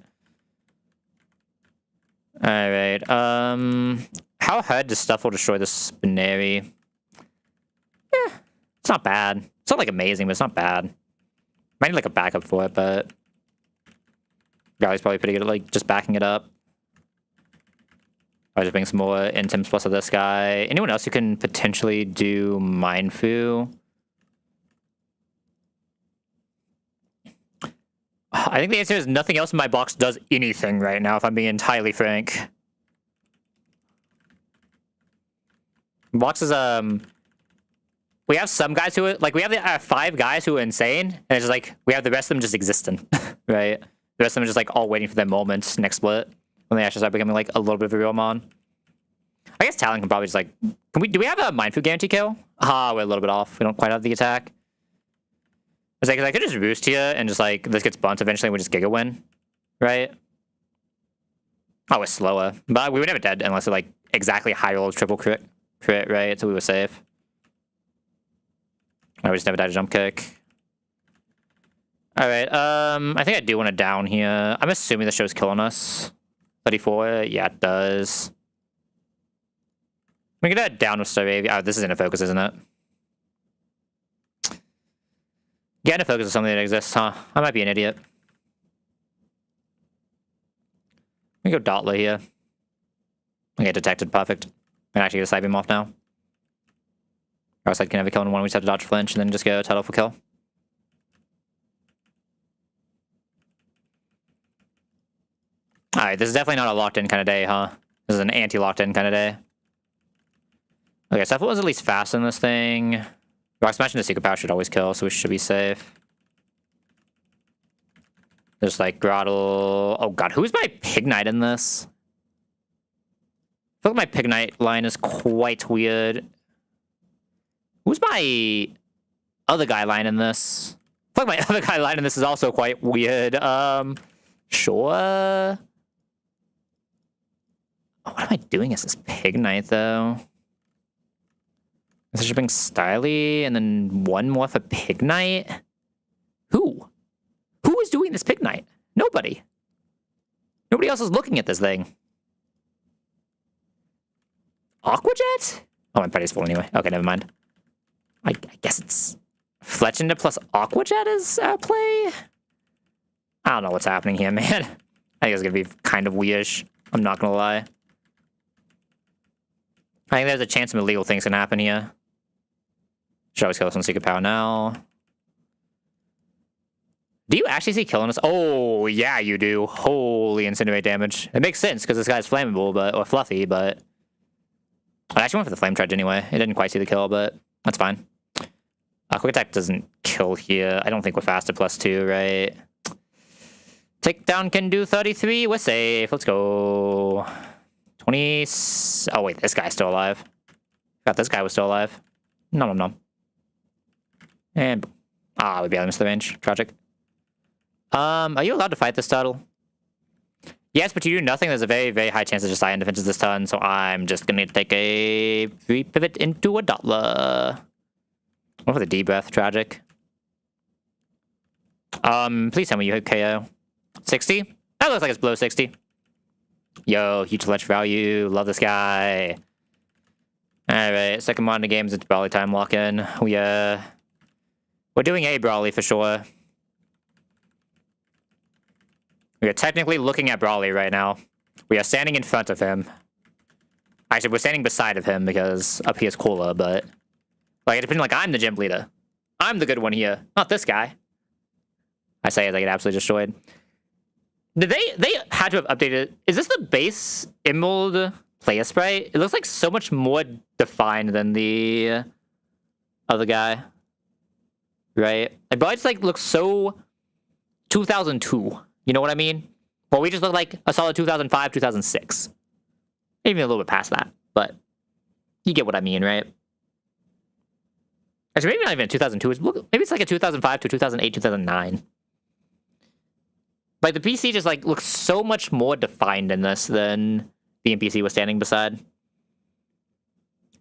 Alright, how hard does Stuffle destroy this Spinary? Yeah, it's not bad. It's not, like, amazing, but it's not bad. Might need, like, a backup for it, but... Galley's probably pretty good at, like, just backing it up. I'll just bring some more Intims plus of this guy. Anyone else who can potentially do Mindfu? I think the answer is nothing else in my box does anything right now, if I'm being entirely frank. Box is, we have some guys who are, like, we have the 5 guys who are insane, and it's just like, we have the rest of them just existing, right? The rest of them are just, like, all waiting for their moment next split, when they actually start becoming, like, a little bit of a real mon. I guess Talon can probably just, like, do we have a Mind Food guarantee kill? Ah, we're a little bit off. We don't quite have the attack. It's like, I could just boost here, and just, like, this gets bunt eventually, and we just Giga win, right? Oh, we're slower. But we were never dead unless it, like, exactly high roll triple crit, right? So we were safe. I just never died a jump kick. Alright, I think I do want to down here. I'm assuming the show's killing us. 34, yeah, it does. We can down with Staravia. Oh, this is in a focus, isn't it? Get into focus is something that exists, huh? I might be an idiot. We go Dotla here. I get detected, perfect. I'm actually gonna side beam off now. Our side can have a kill in one, we just have to dodge flinch and then just go title for kill. Alright, this is definitely not a locked in kind of day, huh? This is an anti-locked in kind of day. Okay, so if it was at least fast in this thing. Rock Smash and the Secret Power should always kill, so we should be safe. There's like Grottle. Oh god, who's my Pig Knight in this? I feel like my Pig Knight line is quite weird. Who's my other guy line in this? I feel like my other guy line in this is also quite weird. Sure. Oh, what am I doing as this Pig Knight, though? Is shipping Styly, and then one more for Pig Knight? Who? Who is doing this Pig Knight? Nobody. Nobody else is looking at this thing. Aquajet? Oh, my party's full anyway. Okay, never mind. I guess it's Fletchinder plus Aquajet is play? I don't know what's happening here, man. I think it's gonna be kind of weirdish. I'm not gonna lie. I think there's a chance some illegal things can happen here. Should always kill us on Secret Power now. Do you actually see killing us? Oh, yeah, you do. Holy incinerate damage. It makes sense because this guy's flammable, or fluffy, but I actually went for the flame charge anyway. It didn't quite see the kill, but that's fine. Quick attack doesn't kill here. I don't think we're faster +2, right? Takedown can do 33. We're safe. Let's go. 20. Oh, wait. This guy's still alive. Forgot this guy was still alive. No. And boom. Ah, we barely missed the range. Tragic. Are you allowed to fight this turtle? Yes, but you do nothing. There's a very, very high chance of just iron defenses this turn, so I'm just gonna take a pivot into a Dotla. What for the D-breath? Tragic. Please tell me you hit KO. 60? That looks like it's below 60. Yo, huge ledge value. Love this guy. Alright, second mod in the game is into Brawly time lock-in. We're doing a Brawly for sure. We are technically looking at Brawly right now. We are standing in front of him. Actually, we're standing beside of him because up here is cooler, but like it depends. Like I'm the gym leader. I'm the good one here, not this guy. I say as I get absolutely destroyed. Did they had to have updated? Is this the base Emerald player sprite? It looks like so much more defined than the other guy, right? It probably just like looks so 2002. You know what I mean? Well, we just look like a solid 2005, 2006. Maybe a little bit past that, but you get what I mean, right? Actually, maybe not even a 2002. Maybe it's like a 2005 to 2008, 2009. Like, the PC just, like, looks so much more defined in this than the NPC was standing beside.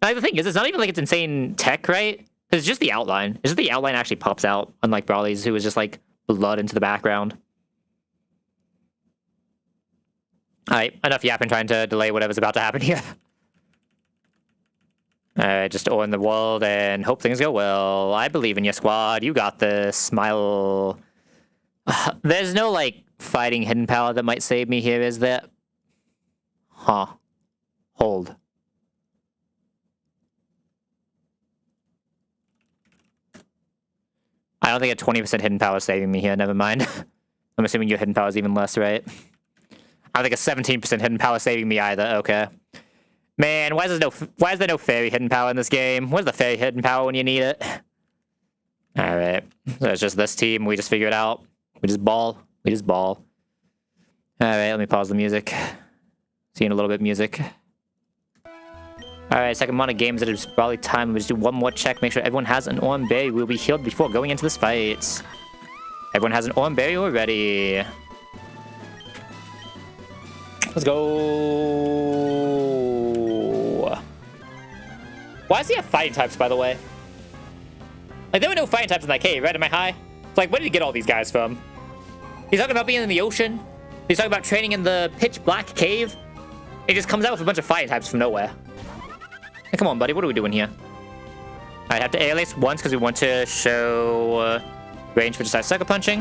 Like, the thing is, it's not even like it's insane tech, right? It's just the outline. It's just the outline actually pops out, unlike Brawly's, who was just, like, blood into the background. Alright, enough yapping trying to delay whatever's about to happen here. Just own the world and hope things go well. I believe in your squad. You got this. Smile. There's no, like, fighting hidden power that might save me here, is there? Huh. Hold. I don't think a 20% hidden power is saving me here. Never mind. I'm assuming your hidden power is even less, right? I don't think a 17% hidden power is saving me either. Okay. Man, why is there no fairy hidden power in this game? Where's the fairy hidden power when you need it? Alright. So it's just this team. We just figure it out. We just ball. We just ball. Alright, let me pause the music. See you in a little bit, music. Alright, second amount of games. It is probably time. We just do one more check. Make sure everyone has an Orm Berry. We'll be healed before going into this fight. Everyone has an Orm Berry already. Let's go. Why does he have fighting types, by the way? Like, there were no fighting types in that cave, right? Am I high? It's like, where did he get all these guys from? He's talking about being in the ocean. He's talking about training in the pitch black cave. He just comes out with a bunch of fighting types from nowhere. Hey, come on, buddy. What are we doing here? I have to alias once because we want to show range for just sucker punching.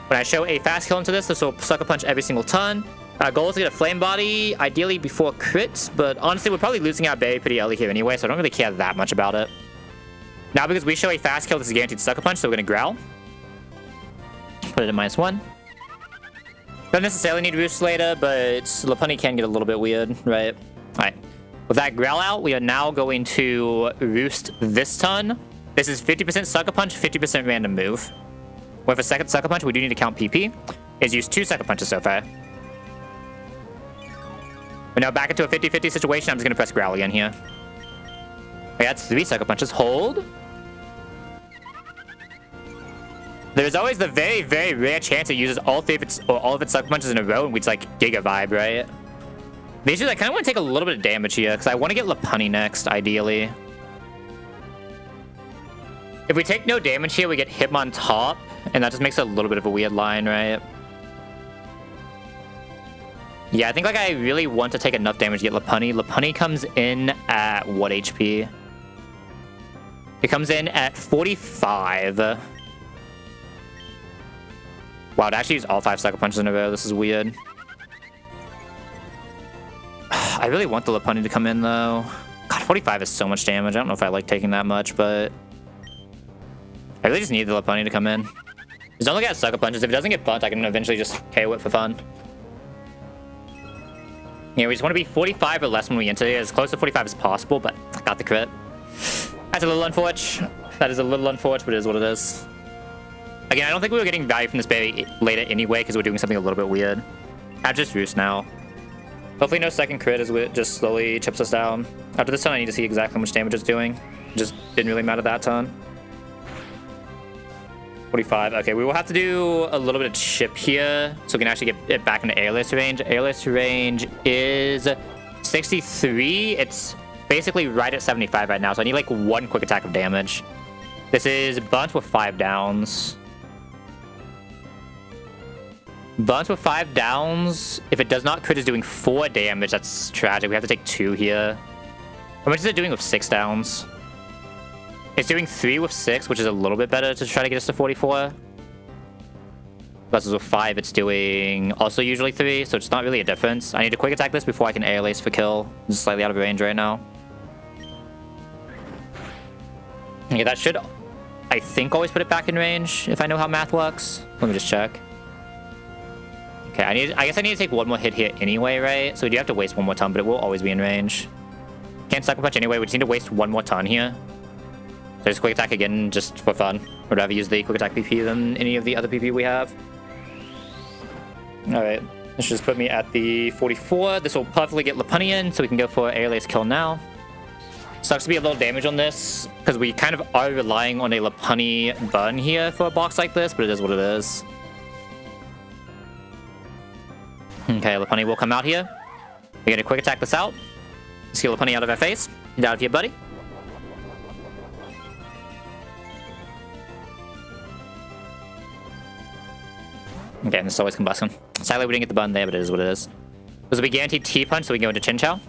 When I show a fast kill into this will sucker punch every single turn. Our goal is to get a flame body, ideally before crits, but honestly, we're probably losing our berry pretty early here anyway, so I don't really care that much about it. Now, because we show a fast kill, this is guaranteed sucker punch, so we're going to growl. Put it at -1. Don't necessarily need Roost later, but Lopunny can get a little bit weird, right? Alright. With that growl out, we are now going to Roost this turn. This is 50% sucker punch, 50% random move. With a second sucker punch, we do need to count PP. It's used 2 sucker punches so far. We're now back into a 50-50 situation. I'm just going to press growl again here. Okay, that's 3 sucker punches. Hold. There's always the very, very rare chance it uses all of its sucker punches in a row, and we just like Giga Vibe, right? The issue is I kind of want to take a little bit of damage here, because I want to get Lopunny next, ideally. If we take no damage here, we get Hitmon top, and that just makes it a little bit of a weird line, right? Yeah, I think like I really want to take enough damage to get Lopunny. Lopunny comes in at what HP? It comes in at 45. Wow, it actually used all 5 sucker punches in a row. This is weird. I really want the Lopunny to come in, though. God, 45 is so much damage. I don't know if I like taking that much, but I really just need the Lopunny to come in. Just don't look at sucker punches. If it doesn't get bunt, I can eventually just KO it for fun. Yeah, we just want to be 45 or less when we enter it, as close to 45 as possible, but I got the crit. That's a little unfortunate. That is a little unfortunate, but it is what it is. Again, I don't think we were getting value from this berry later anyway, because we're doing something a little bit weird. I just Roost now. Hopefully no second crit as it just slowly chips us down. After this turn, I need to see exactly how much damage it's doing. It just didn't really matter that turn. 45. Okay, we will have to do a little bit of chip here so we can actually get it back into airless range. Airless range is 63. It's basically right at 75 right now, so I need like 1 quick attack of damage. This is bunt with 5 downs. Bunt with 5 downs. If it does not crit, is doing 4 damage. That's tragic. We have to take 2 here. How much is it doing with 6 downs? It's doing 3 with 6, which is a little bit better to try to get us to 44. Versus with 5, it's doing also usually 3, so it's not really a difference. I need to quick attack this before I can air lace for kill. I'm just slightly out of range right now. Okay, that should, I think, always put it back in range, if I know how math works. Let me just check. Okay, I guess I need to take 1 more hit here anyway, right? So we do have to waste 1 more ton, but it will always be in range. Can't sucker punch anyway, we just need to waste 1 more ton here. So just quick attack again, just for fun. Or rather use the quick attack PP than any of the other PP we have. Alright, this should just put me at the 44. This will perfectly get Lopunny in, so we can go for airless kill now. Sucks to be a little damage on this, because we kind of are relying on a Lopunny burn here for a box like this, but it is what it is. Okay, Lopunny will come out here. We're gonna quick attack this out. Let's get Lopunny out of our face. Get out of here, buddy. Okay, and this is always combustion. Sadly, we didn't get the button there, but it is what it is. This will be guaranteed T-punch, so we can go into Chin Chow.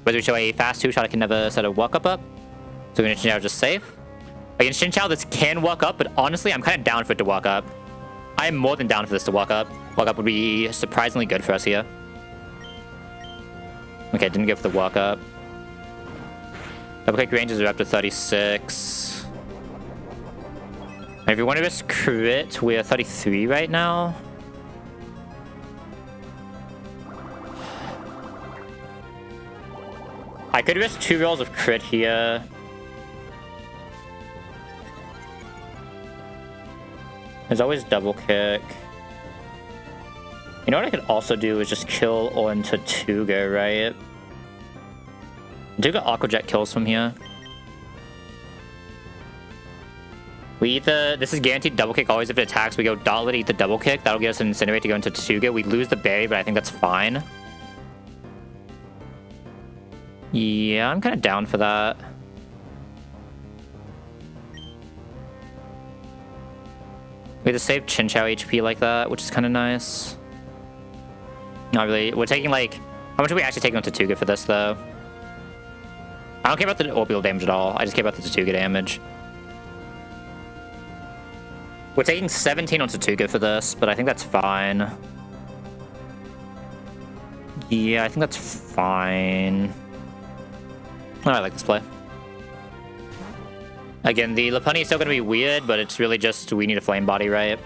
Whether we show a fast 2-shot, I can never set a walk-up up. So we're going to Chin Chow just safe. Against Chin Chow, this can walk up, but honestly, I'm kind of down for it to walk up. I am more than down for this to walk up. Walk up would be surprisingly good for us here. Okay, didn't go for the walk up. Double click ranges are up to 36. And if you want to risk crit, we're 33 right now. I could risk 2 rolls of crit here. There's always double kick. You know what I could also do is just kill onto Tuga, right? Tuga Aqua Jet kills from here. We eat the... This is guaranteed double kick always if it attacks. We go Dotlet, eat the double kick. That'll get us an Incinerate to go into Tuga. We lose the berry, but I think that's fine. Yeah, I'm kind of down for that. We have to save Chinchou HP like that, which is kind of nice. Not really. We're taking like... How much are we actually taking on Tatuga for this, though? I don't care about the orbital damage at all. I just care about the Tatuga damage. We're taking 17 on Tatuga for this, but I think that's fine. Yeah, I think that's fine. Oh, I like this play. Again, the Lopunny is still going to be weird, but it's really just we need a Flame Body, right?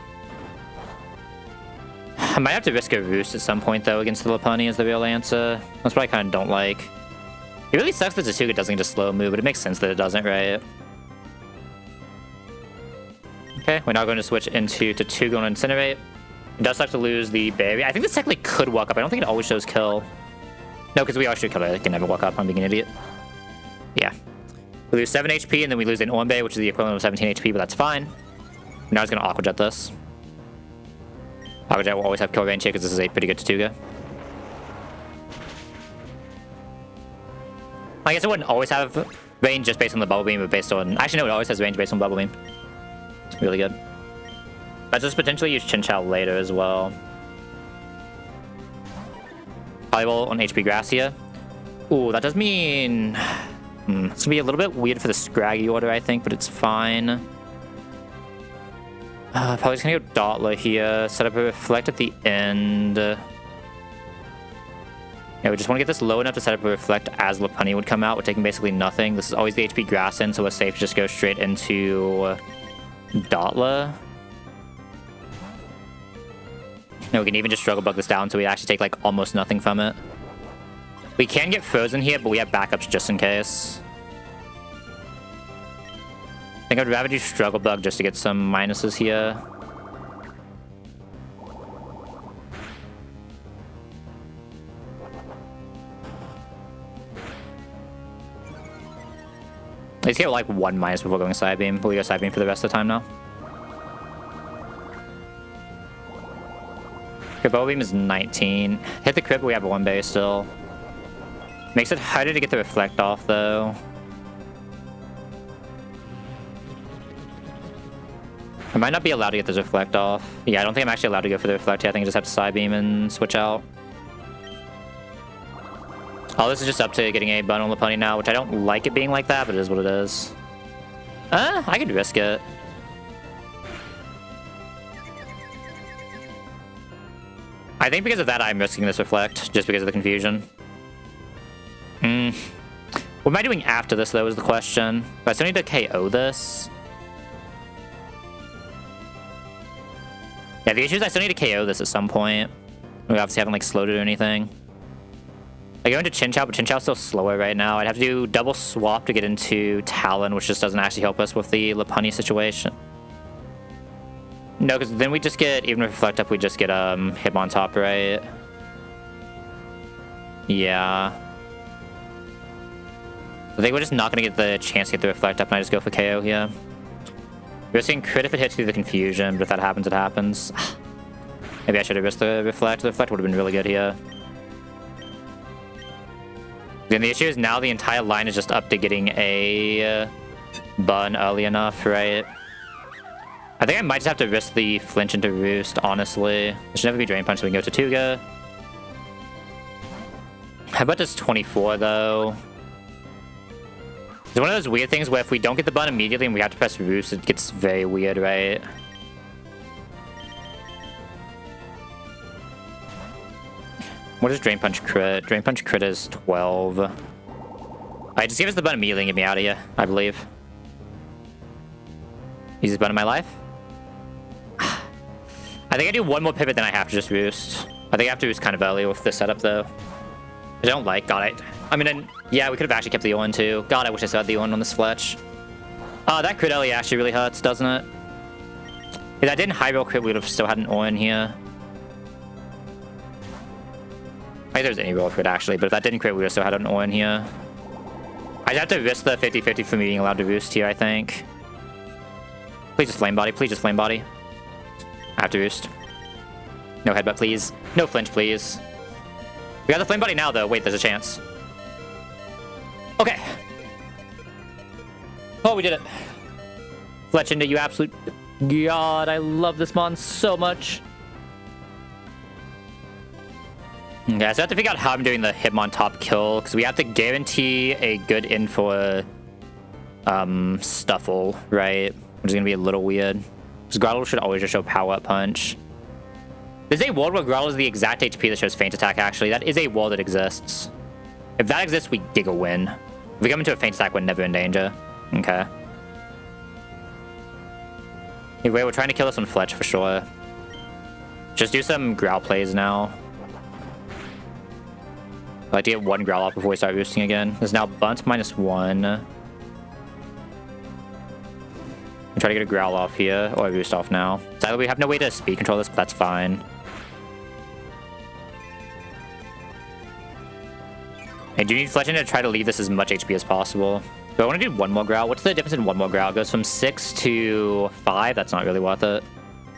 I might have to risk a Roost at some point, though, against the Lopunny is the real answer. That's what I kind of don't like. It really sucks that Tatuga doesn't get a slow move, but it makes sense that it doesn't, right? Okay, we're now going to switch into Tatuga and Incinerate. It does suck to lose the berry. I think this technically could walk up. I don't think it always shows kill. No, because we always should kill it. It can never walk up. I'm being an idiot. Yeah. We lose 7 HP, and then we lose an Ornbay, which is the equivalent of 17 HP, but that's fine. Now it's going to Aqua Jet this. Aqua Jet will always have kill range here, because this is a pretty good Tatuga. I guess it wouldn't always have range just based on the Bubble Beam, but based on... Actually, no, it always has range based on Bubble Beam. Really good. Let's just potentially use Chinchou later as well. Polyball on HP Gracia. Ooh, that does mean... It's going to be a little bit weird for the Scraggy order, I think, but it's fine. Probably just going to go Dotla here. Set up a Reflect at the end. Yeah, we just want to get this low enough to set up a Reflect as Lopunny would come out. We're taking basically nothing. This is always the HP Grass in, so we're safe to just go straight into Dotla. No, we can even just Struggle Bug this down so we actually take like almost nothing from it. We can get frozen here, but we have backups just in case. I think I'd rather do Struggle Bug just to get some minuses here. Let's get like 1 minus before going Side Beam. Will we go Side Beam for the rest of the time now? Okay, Bubble Beam is 19. Hit the crit, but we have 1 base still. Makes it harder to get the Reflect off, though. I might not be allowed to get this Reflect off. Yeah, I don't think I'm actually allowed to go for the Reflect here. I think I just have to Side Beam and switch out. All this is just up to getting a bun on Lopunny now, which I don't like it being like that, but it is what it is. I could risk it. I think because of that, I'm risking this Reflect, just because of the confusion. What am I doing after this, though, is the question. But I still need to KO this. Yeah, the issue is I still need to KO this at some point. We obviously haven't, like, slowed it or anything. I go into Chinchou, but Chinchou's still slower right now. I'd have to do double swap to get into Talon, which just doesn't actually help us with the Lopunny situation. No, because then we just get, even with Reflect up, we just get Hitmontop, right? Yeah. I think we're just not going to get the chance to get the Reflect up, and I just go for KO here. We're seeing crit if it hits through the confusion, but if that happens, it happens. Maybe I should have risked the Reflect. The Reflect would have been really good here. Then the issue is now the entire line is just up to getting a bun early enough, right? I think I might just have to risk the flinch into Roost, honestly. It should never be Drain Punch, so we can go to Tatuga. How about this 24, though? It's one of those weird things where if we don't get the bun immediately and we have to press Roost, it gets very weird, right? What is Drain Punch crit? Drain Punch crit is 12. Alright, just give us the bun immediately and get me out of here, I believe. Use the bun in my life? I think I do one more pivot, then I have to just Roost. I think I have to Roost kind of early with this setup, though. I don't like... Got it. I mean, yeah, we could have actually kept the Owen too. God, I wish I still had the Owen on this Fletch. That crit Ellie actually really hurts, doesn't it? If that didn't high roll crit, we would have still had an Owen here. I think there's any roll crit actually, but if that didn't crit, we would have still had an Owen here. I just have to risk the 50-50 for me being allowed to boost here, I think. Please just flame body, please just flame body. I have to boost. No headbutt, please. No flinch, please. We got the flame body now, though. Wait, there's a chance. Okay. Oh, we did it. Fletch into you absolute... God, I love this mon so much. Okay, so I have to figure out how I'm doing the Hitmon top kill, because we have to guarantee a good info Stuffle, right? Which is going to be a little weird. Because Grottle should always just show Power Up Punch. There's a world where Grottle is the exact HP that shows Feint Attack, actually. That is a world that exists. If that exists, we Giga win. If we come into a Feint Attack, we're never in danger. Okay. Anyway, we're trying to kill us on Fletch for sure. Just do some Growl plays now. I like to get one Growl off before we start boosting again. There's now Bunt -1. Try to get a Growl off here, or a boost off now. Sadly, we have no way to speed control this, but that's fine. I do need Fletch in to try to leave this as much HP as possible. Do I want to do one more Growl? What's the difference in one more Growl? It goes from 6 to 5. That's not really worth it.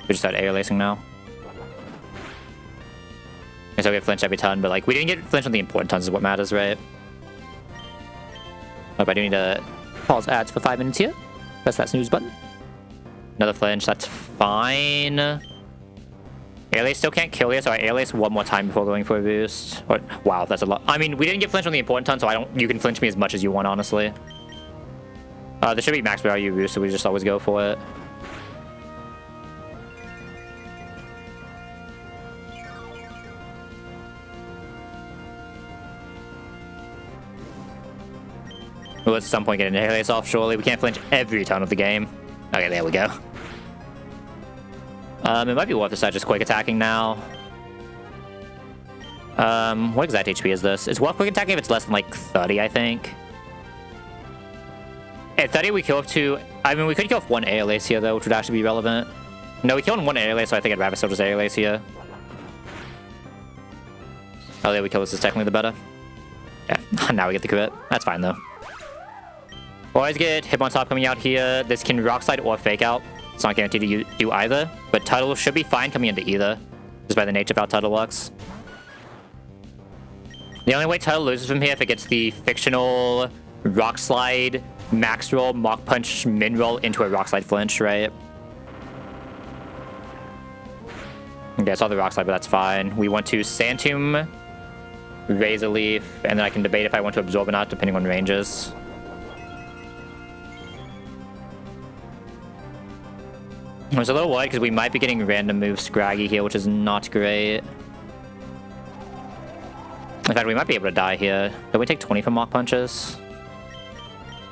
We just start air lacing now. I guess I'll get flinch every ton, but like we didn't get flinch on the important tons is what matters, right? Hope I do need to pause ads for 5 minutes here. Press that snooze button. Another flinch, that's fine. Airlace still can't kill here, so I airlace one more time before going for a boost. Or, wow, that's a lot. I mean, we didn't get flinch on the important ton, so you can flinch me as much as you want, honestly. There should be max value boost, so we just always go for it. We'll at some point get an airlace off, surely. We can't flinch every ton of the game. Okay, there we go. It might be worth it to just quick attacking now. What exact HP is this? It's worth quick attacking if it's less than like 30, I think. At 30, we kill up to... I mean, we could kill off one airlace here, though, which would actually be relevant. No, we killed one airlace, so I think I'd rather still just airlace here. Oh, there we kill. This is technically the better. Yeah, now we get the crit. That's fine, though. Always get Hitmon top coming out here. This can Rock Slide or Fake Out. It's not guaranteed to do either, but Tuttle should be fine coming into either, just by the nature of how Tuttle works. The only way Tuttle loses from here if it gets the fictional Rock Slide, Max Roll, Mach Punch, Min Roll into a Rock Slide flinch, right? Okay, I saw the Rock Slide, but that's fine. We want to Sand Tomb, Razor Leaf, and then I can debate if I want to Absorb or not, depending on ranges. I was a little worried because we might be getting random moves Scraggy here, which is not great. In fact, we might be able to die here. Don't we take 20 from Mach Punches?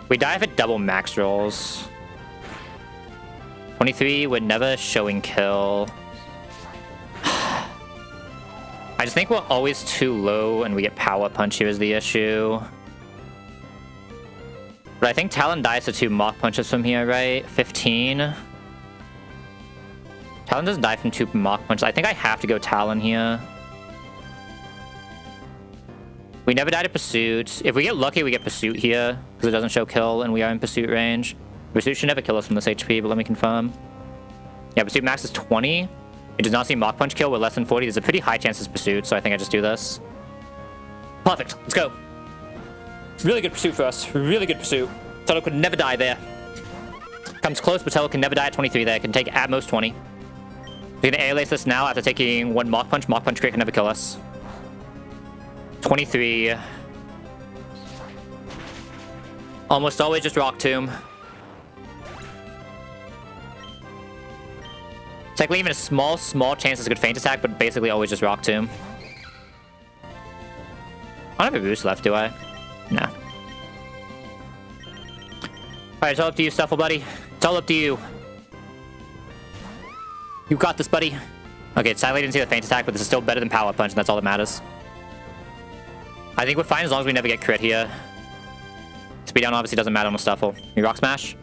We die if it double max rolls. 23, we're never showing kill. I just think we're always too low and we get Power Punch here is the issue. But I think Talon dies to 2 Mach Punches from here, right? 15. Talon doesn't die from 2 Mach Punches. I think I have to go Talon here. We never die to Pursuit. If we get lucky, we get Pursuit here, because it doesn't show kill, and we are in Pursuit range. Pursuit should never kill us from this HP, but let me confirm. Yeah, Pursuit max is 20. It does not see Mach Punch kill with less than 40. There's a pretty high chance it's Pursuit, so I think I just do this. Perfect. Let's go. Really good Pursuit for us. Really good Pursuit. Tuttle could never die there. Comes close, but Tuttle can never die at 23 there. Can take at most 20. We're gonna airlace this now after taking 1 Mach Punch. Mach Punch crit can never kill us. 23. Almost always just Rock Tomb. It's like even a small chance it's a good Feint Attack, but basically always just Rock Tomb. I don't have a boost left, do I? No. Alright, it's all up to you, Stuffle, buddy. It's all up to you. You got this, buddy. Okay, sadly I didn't see the Feint Attack, but this is still better than Power Punch, and that's all that matters. I think we're fine as long as we never get crit here. Speed down obviously doesn't matter on the Stuffle. You Rock Smash.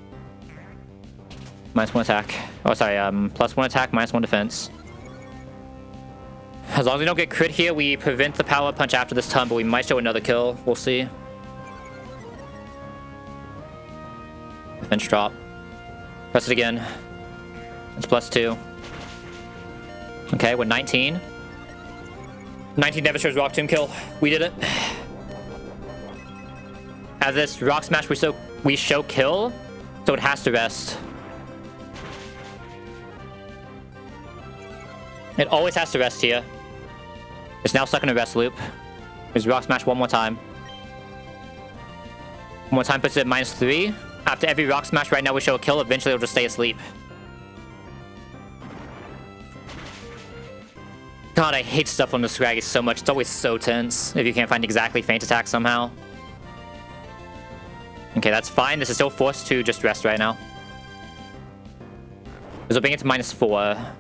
-1 attack. Oh, sorry. +1 attack, -1 defense. As long as we don't get crit here, we prevent the power punch after this turn, but we might show another kill. We'll see. Defense drop. Press it again. It's +2. Okay, we're 19. 19 never shows Rock Tomb kill. We did it. As this Rock Smash, we show kill, so it has to rest. It always has to rest here. It's now stuck in a rest loop. There's Rock Smash one more time. One more time puts it at -3. After every Rock Smash right now we show a kill, eventually it'll just stay asleep. God, I hate stuff on the Scraggy so much. It's always so tense if you can't find exactly Feint Attack somehow. Okay, that's fine. This is still forced to just rest right now. This will bring it to -4.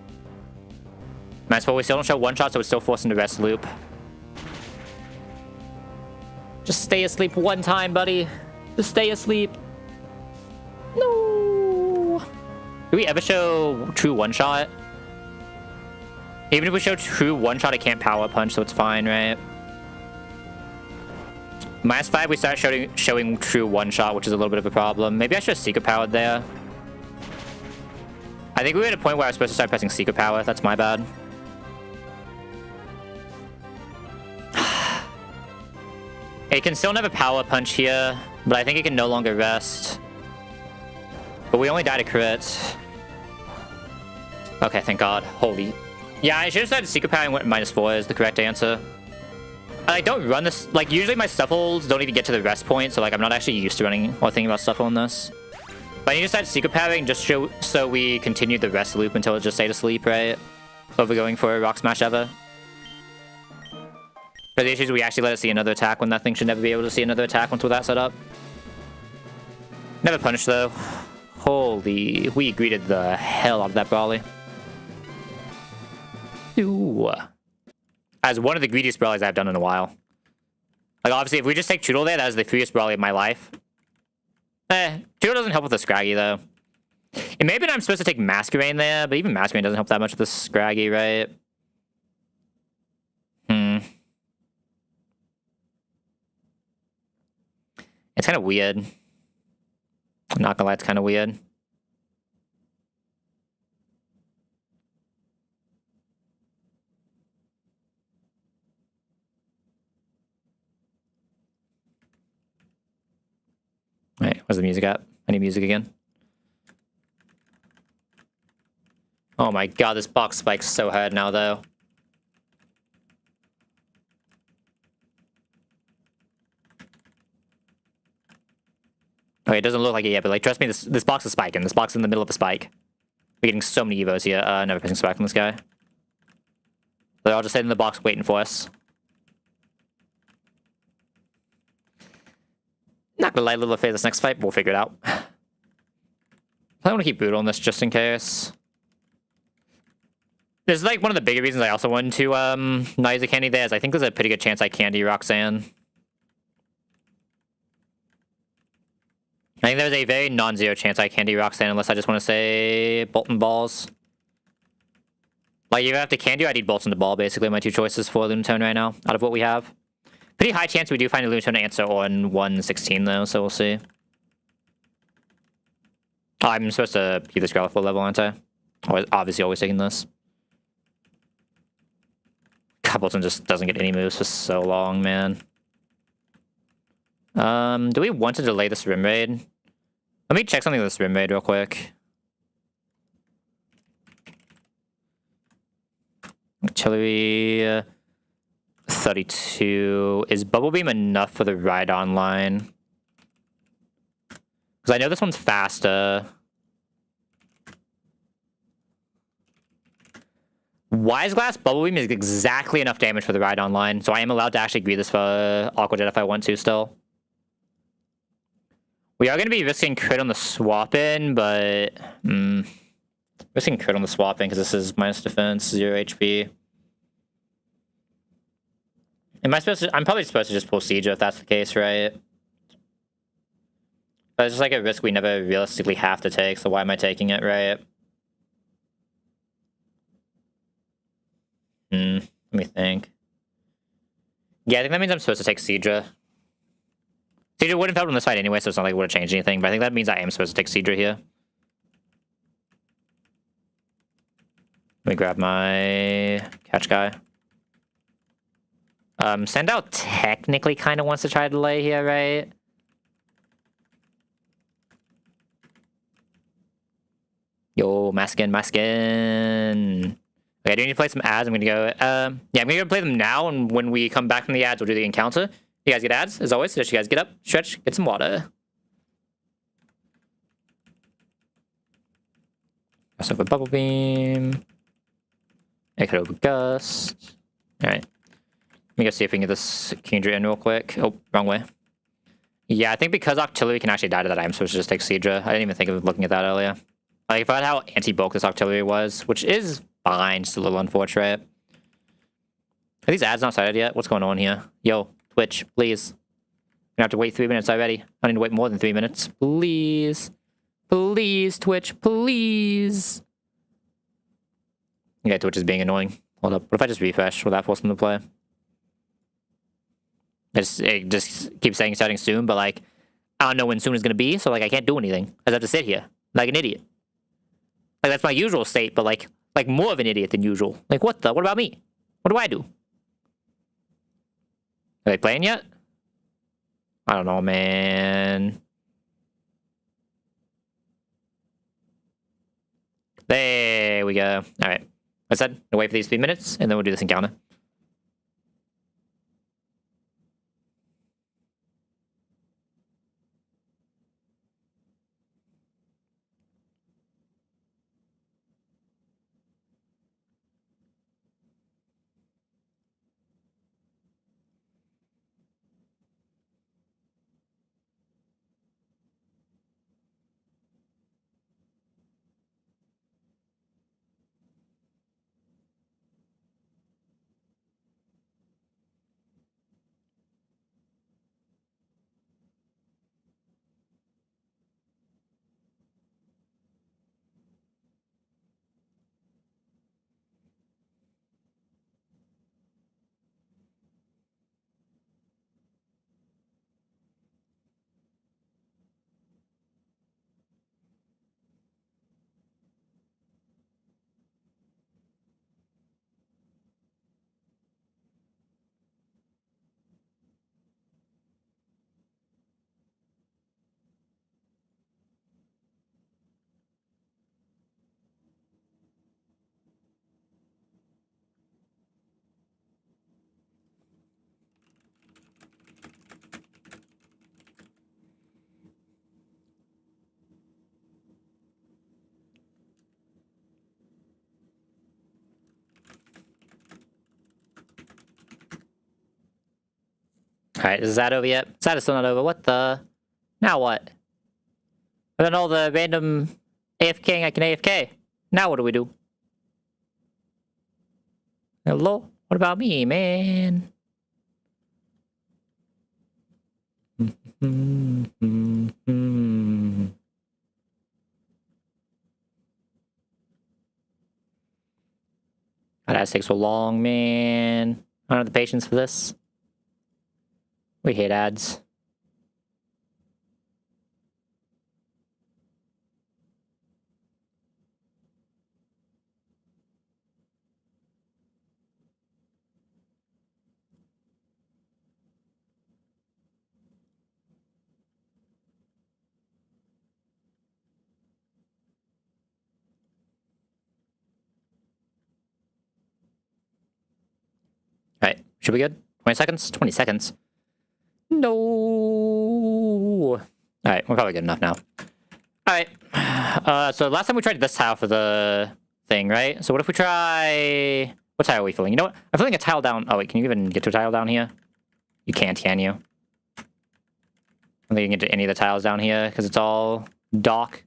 -4, we still don't show one shot, so it's still forced into rest loop. Just stay asleep one time, buddy. Just stay asleep. No. Do we ever show true one shot? Even if we show true one shot, it can't power punch, so it's fine, right? -5, we start showing true one shot, which is a little bit of a problem. Maybe I should have secret powered there. I think we were at a point where I was supposed to start pressing secret power. That's my bad. It can still never power punch here, but I think it can no longer rest. But we only died a crit. Okay, thank God. Holy. Yeah, I should have started secret power and went -4 is the correct answer. I don't run this, like, usually my Stuffles don't even get to the rest point, so, like, I'm not actually used to running or thinking about Stuffle in this. But I need to start secret powering just so we continue the rest loop until it just stayed asleep, right? Over going for a Rock Smash ever. But the issue is we actually let it see another attack when that thing should never be able to see another attack once with that set up. Never punished, though. Holy, we greeted the hell out of that Brawly. Ooh. As one of the greediest Brawlies I've done in a while. Like, obviously, if we just take Choodle there, that is the freest Brawly of my life. Choodle doesn't help with the Scraggy, though. It may have been I'm supposed to take Masquerain there, but even Masquerain doesn't help that much with the Scraggy, right? It's kind of weird. I'm not gonna lie, it's kind of weird. Wait, where's the music at? I need music again. Oh my God, this box spikes so hard now, though. Okay, it doesn't look like it yet, but, like, trust me, this box is spiking. This box is in the middle of a spike. We're getting so many Evos here. Never pressing spike from this guy. They're all just sitting in the box waiting for us. Not gonna lie, Little Faye this next fight, but we'll figure it out. I want to keep Boodle on this just in case. This is, like, one of the bigger reasons I also wanted to not use a candy there, is I think there's a pretty good chance I candy Roxanne. I think there's a very non-zero chance I candy Roxanne unless I just want to say Bolton Balls. Like, if I have to candy, I need Bolton to Ball, basically, my two choices for Lunatone right now, out of what we have. Pretty high chance we do find a Lunatone answer on 116, though, so we'll see. Oh, I'm supposed to keep this Growlithe level, aren't I? Obviously always taking this. God, Bolton just doesn't get any moves for so long, man. Do we want to delay this Rim Raid? Let me check something with this Rim Raid real quick. Artillery 32. Is Bubble Beam enough for the Ride Online? Because I know this one's faster. Wise Glass Bubble Beam is exactly enough damage for the Ride Online, so I am allowed to actually greet this for Aqua Jet if I want to still. We are going to be risking crit on the swap-in, but... risking crit on the swap-in because this is minus defense, 0 HP. Am I supposed to? I'm probably supposed to just pull Siege if that's the case, right? But it's just like a risk we never realistically have to take, so why am I taking it, right? Let me think. Yeah, I think that means I'm supposed to take Seedra. Seedra wouldn't have helped in this fight anyway, so it's not like it would have changed anything, but I think that means I am supposed to take Seedra here. Let me grab my catch guy. Sendao technically kind of wants to try to delay here, right? Yo, Maskin. Okay, I do need to play some ads. I'm gonna go. Yeah, I'm gonna go play them now, and when we come back from the ads, we'll do the encounter. You guys get ads, as always. So you guys get up, stretch, get some water. Pass over Bubble Beam. Make it over Gust. Alright. Let me go see if we can get this Kingdra in real quick. Oh, wrong way. Yeah, I think because Octillery can actually die to that, I'm supposed to just take Seedra. I didn't even think of looking at that earlier. Like, if I had how anti-bulk this Octillery was, which is fine, just a little unfortunate. Are these ads not started yet? What's going on here? Yo, Twitch, please. I'm gonna have to wait 3 minutes already. I need to wait more than 3 minutes. Please. Please, Twitch, please. Okay, Twitch is being annoying. Hold up. What if I just refresh? Will that force them to play? It just keeps saying starting soon, but like, I don't know when soon is gonna be, so like I can't do anything. I just have to sit here like an idiot. Like that's my usual state, but like more of an idiot than usual. Like what about me? What do I do? Are they playing yet? I don't know, man. There we go. All right. I said, wait for these 3 minutes, and then we'll do this encounter. Alright, is that over yet? Is that still not over? What the? Now what? I've done all the random AFKing I can AFK. Now what do we do? Hello? What about me, man? That takes so long, man. I don't have the patience for this. We hate ads. Alright, should we good? 20 seconds? 20 seconds. No. Alright, we're probably good enough now. Alright. So last time we tried this tile for the thing, right? So what if we try... What tile are we filling? You know what? I'm filling a tile down... Oh, wait, can you even get to a tile down here? You can't, can you? I don't think you can get to any of the tiles down here, because it's all dock.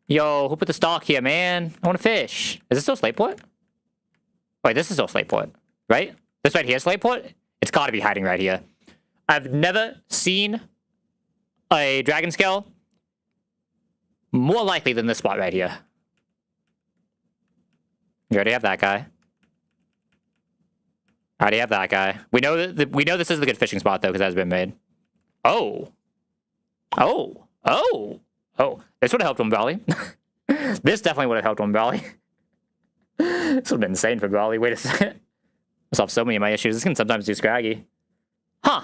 Yo, who put the stock here, man? I want to fish. Is this still Slateport? Wait, this is still Slateport, right? This right here is Slateport? It's got to be hiding right here. I've never seen a dragon scale more likely than this spot right here. You already have that guy. I already have that guy. We know that we know this is the good fishing spot though, because it has been made. Oh. Oh. Oh. Oh. This would have helped on Brawley. This definitely would have helped on Brawley. This would have been insane for Brawley. Wait a second. I solved so many of my issues. This can sometimes do scraggy. Huh.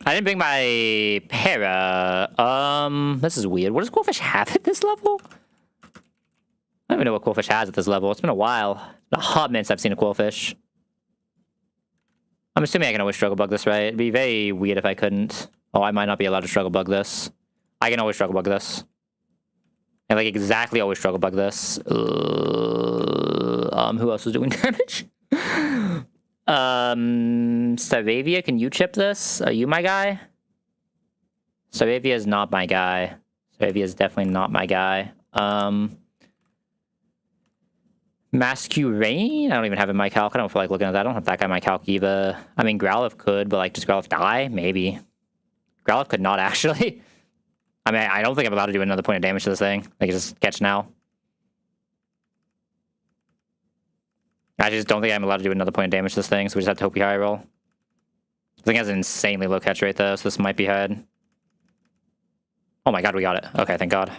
I didn't bring my para. This is weird. What does Quillfish have at this level? I don't even know what Quillfish has at this level. It's been a while. It's been a hot minute since I've seen a Quillfish. I'm assuming I can always struggle bug this, right? It'd be very weird if I couldn't. Oh, I might not be allowed to struggle bug this. I can always struggle bug this. And like exactly always struggle bug this. Who else is doing damage? Staravia, can you chip this? Are you my guy? Staravia is not my guy. Staravia is definitely not my guy. Masquerain? I don't even have it in my calc. I don't feel like looking at that. I don't have that guy in my calc either. I mean, Growlithe could, but like, does Growlithe die? Maybe. Growlithe could not actually. I mean, I don't think I'm allowed to do another point of damage to this thing. Like, just catch now. I just don't think I'm allowed to do another point of damage to this thing, so we just have to hope we high roll. This thing has an insanely low catch rate, though, so this might be hard. Oh my god, we got it. Okay, thank god.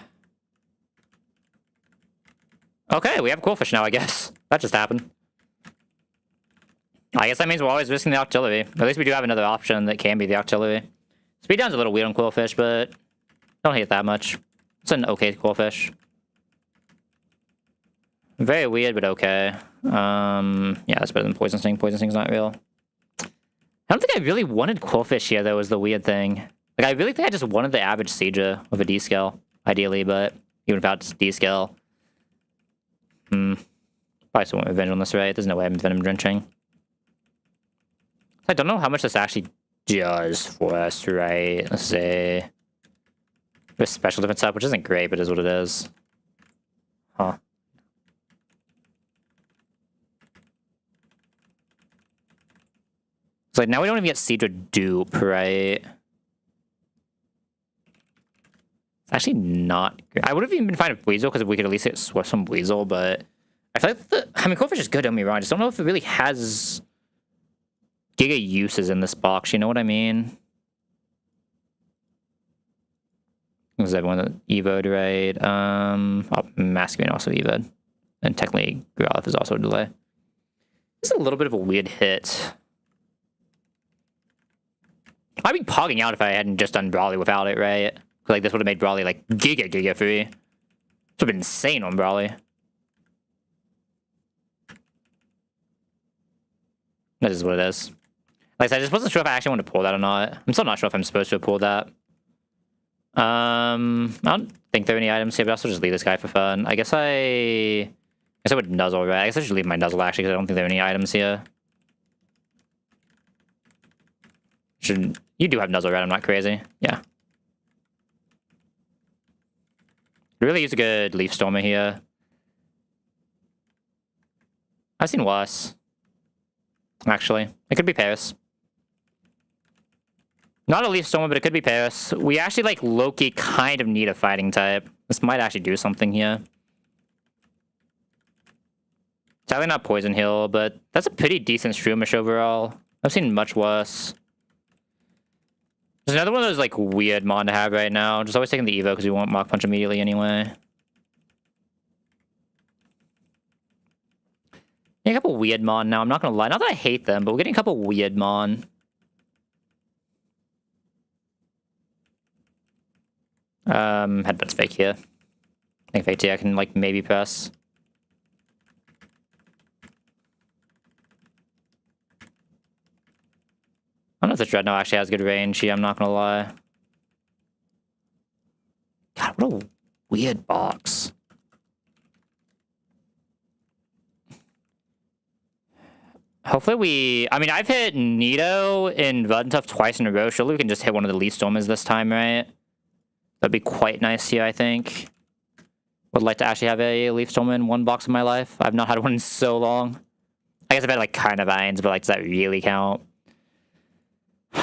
Okay, we have a Quillfish now, I guess. That just happened. I guess that means we're always risking the Octillery. At least we do have another option that can be the Octillery. Speed down's a little weird on Quillfish, but don't hate it that much. It's an okay Quillfish. Very weird, but okay. Yeah, that's better than Poison Sting. Poison Sting's not real. I don't think I really wanted Quillfish here, though, was the weird thing. Like, I really think I just wanted the average Seadra with a D-Scale, ideally, but even without D-Scale. Probably still want Revenge on this, right? There's no way I'm Venom Drenching. I don't know how much this actually does for us, right? Let's say... There's special defense up, which isn't great, but is what it is. Huh. So like, now we don't even get Seadra dupe, right? It's actually not good. I would have even been fine with Weasel, because we could at least get Swift from Weasel, but... I feel like I mean, Quillfish is good, don't get me wrong. I just don't know if it really has... Giga uses in this box, you know what I mean? Is everyone that evoed, right? Oh, Masquerain also evoed. And technically, Growlithe is also a delay. This is a little bit of a weird hit. I'd be pogging out if I hadn't just done Brawley without it, right? Like, this would have made Brawley, like, giga free. This would have been insane on Brawley. That is what it is. Like I said, I just wasn't sure if I actually wanted to pull that or not. I'm still not sure if I'm supposed to have pulled that. I don't think there are any items here, but I'll also just leave this guy for fun. I guess I would Nuzzle, right? I guess I should leave my Nuzzle, actually, because I don't think there are any items here. You do have Nuzzle, right? I'm not crazy. Yeah. Really use a good Leaf Stormer here. I've seen worse. Actually. It could be Paris. Not a Leaf Stormer, but it could be Paris. We actually, like, low-key kind of need a fighting type. This might actually do something here. Sadly not Poison Heal, but that's a pretty decent Shroomish overall. I've seen much worse. There's another one of those, like, weird mon to have right now. Just always taking the Evo because we won't Mach Punch immediately anyway. Yeah, a couple weird mon now, I'm not gonna lie. Not that I hate them, but we're getting a couple weird mon. Headbutt's fake here. I think fake T I can, like, maybe press. I don't know if this Dreadnought actually has good range here, I'm not gonna lie. God, what a weird box. Hopefully we... I mean, I've hit Nido in Vuddentuff twice in a row. Surely we can just hit one of the Leaf Stormers this time, right? That'd be quite nice here, I think. Would like to actually have a Leaf Stormer in one box in my life. I've not had one in so long. I guess I've had like Carnivines, but like, does that really count?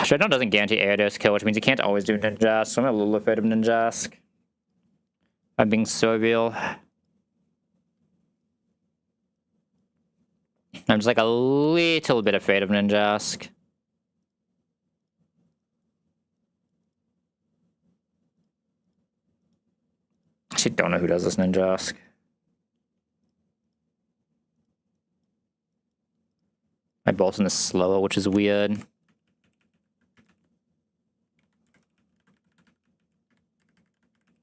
Dreadnought doesn't guarantee Aerodose kill, which means you can't always do Ninjask, so I'm a little afraid of Ninjask. I'm being so real. I'm just like a little bit afraid of Ninjask. Actually, don't know who does this Ninjask. My Bolton is slower, which is weird.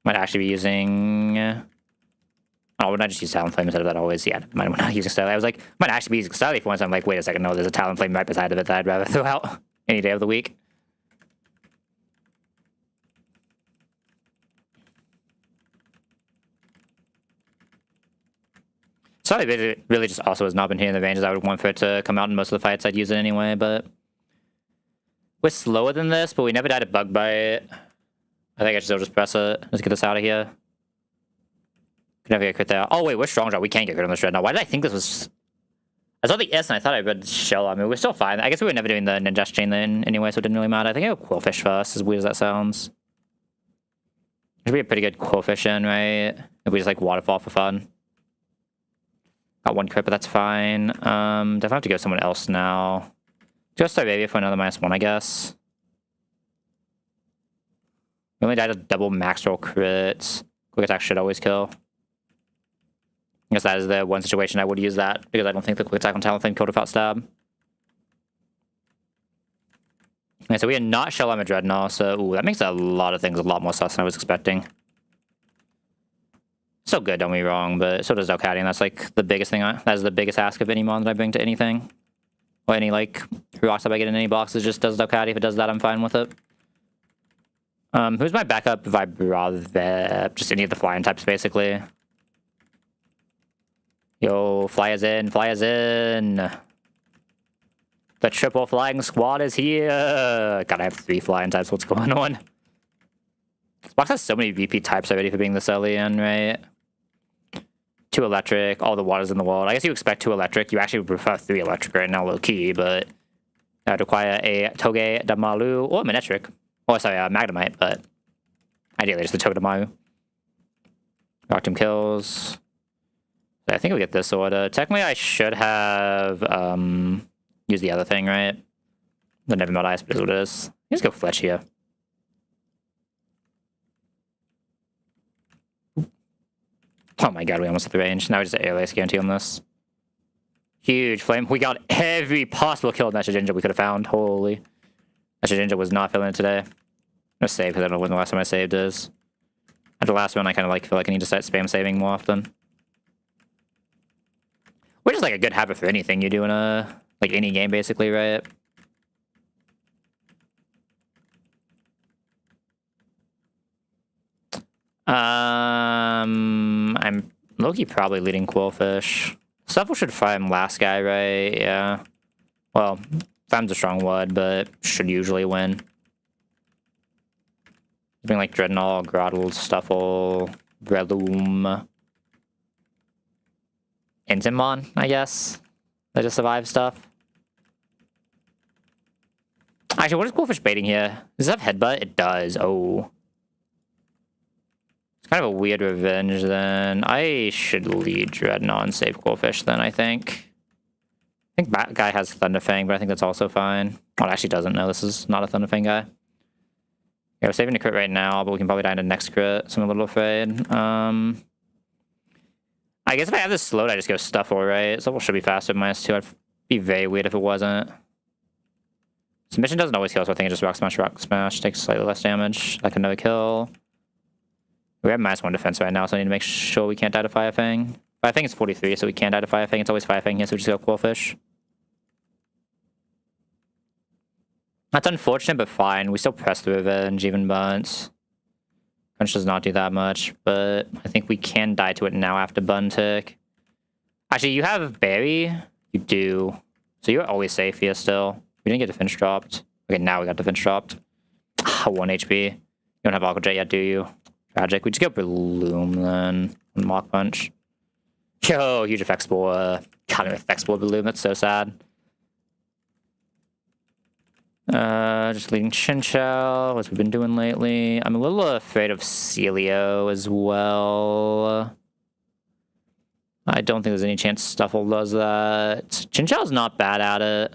Might actually be using... Oh, wouldn't I just use Talonflame instead of that always? Yeah, never mind, we're not using Starly. I was like, might actually be using Starly for once. I'm like, wait a second, no, there's a Talonflame right beside of it that I'd rather throw out any day of the week. Starly really just also has not been hitting the ranges I would want for it to come out in most of the fights. I'd use it anyway, but... We're slower than this, but we never died a bug bite. I think I should still just press it. Let's get this out of here. Could never get crit there. Oh wait, we're strong draw. We can't get crit on this Dreadnought. Why did I think this was... I saw the S and I thought I read Shell. I mean, we're still fine. I guess we were never doing the Ninjask chain then anyway, so it didn't really matter. I think I go Quillfish first, as weird as that sounds. Should be a pretty good Quillfish in, right? If we just like Waterfall for fun. Got one crit, but that's fine. Definitely have to go someone else now. Just Staravia for another -1, I guess. We only died a double max roll crit. Quick attack should always kill. I guess that is the one situation I would use that, because I don't think the quick attack on Talonflame killed without stab. Okay, so we are not Shell Armor Dreadnought, so ooh, that makes a lot of things a lot more sus than I was expecting. So good, don't be wrong, but so does Delcatty, and that's like the biggest thing. That's the biggest ask of any mon that I bring to anything. Or any like rocks that I get in any boxes, just does Delcatty. If it does that, I'm fine with it. Who's my backup if I rather just any of the flying types, basically? Yo, flyers in, flyers in. The triple flying squad is here. God, I have 3 flying types. What's going on? This box has so many VP types already for being this early in, right? 2 electric, all the waters in the world. I guess you expect 2 electric. You actually prefer 3 electric right now, low key, but that would require a Toge Damalu or Manectric. Oh, sorry, Magnemite, but ideally just the Toge Damalu. Rock Tomb kills. I think we get this order. Technically, I should have used the other thing, right? The Never Melt Ice, but it is what it is. Let's go Fletch here. Oh my god, we almost hit the range. Now we just airless guarantee on this. Huge flame. We got every possible kill of Mesha Ginger we could have found. Holy. Mesha Ginger was not feeling it today. I'm gonna save because I don't know when the last time I saved is. After the last one, I kind of like feel like I need to start spam saving more often. Which is like a good habit for anything you do in a like any game, basically, right? I'm low-key probably leading Quillfish. Stuffle should farm last guy, right? Yeah. Well, farm's a strong word, but should usually win. Being like Dreadnought, Groddle, Stuffle, Breloom, Intimon, I guess. That just survive stuff. Actually, what is Quillfish baiting here? Does it have Headbutt? It does. Oh. It's kind of a weird revenge then. I should lead Dreadnought and save Quillfish then, I think. I think that guy has Thunderfang, but I think that's also fine. Well, it actually doesn't. No, this is not a Thunderfang guy. Yeah, we're saving the crit right now, but we can probably die in the next crit, so I'm a little afraid. I guess if I have this slowed, I just go Stuffle, right? Stuffle should be faster than -2. I'd be very weird if it wasn't. Submission doesn't always kill, so I think it just Rock Smash, takes slightly less damage. That can never kill. We have -1 defense right now, so I need to make sure we can't die to Fire Fang. Fire Fang is 43, so we can't die to Fire Fang. It's always Fire Fang here, so we just go Quillfish. That's unfortunate, but fine. We still press the revenge, even Bunt. Crunch does not do that much, but I think we can die to it now after Bun Tick. Actually, you have Berry? You do. So you're always safe here still. We didn't get defense dropped. Okay, now we got defense dropped. 1 HP. You don't have Aqua Jet yet, do you? Tragic. We just go Bloom then. Mach Punch. Yo, huge effect spore. God, an effect spore balloon. That's so sad. Just leading Chinchou, as we've been doing lately. I'm a little afraid of Celio as well. I don't think there's any chance Stuffle does that. Chinchou's not bad at it.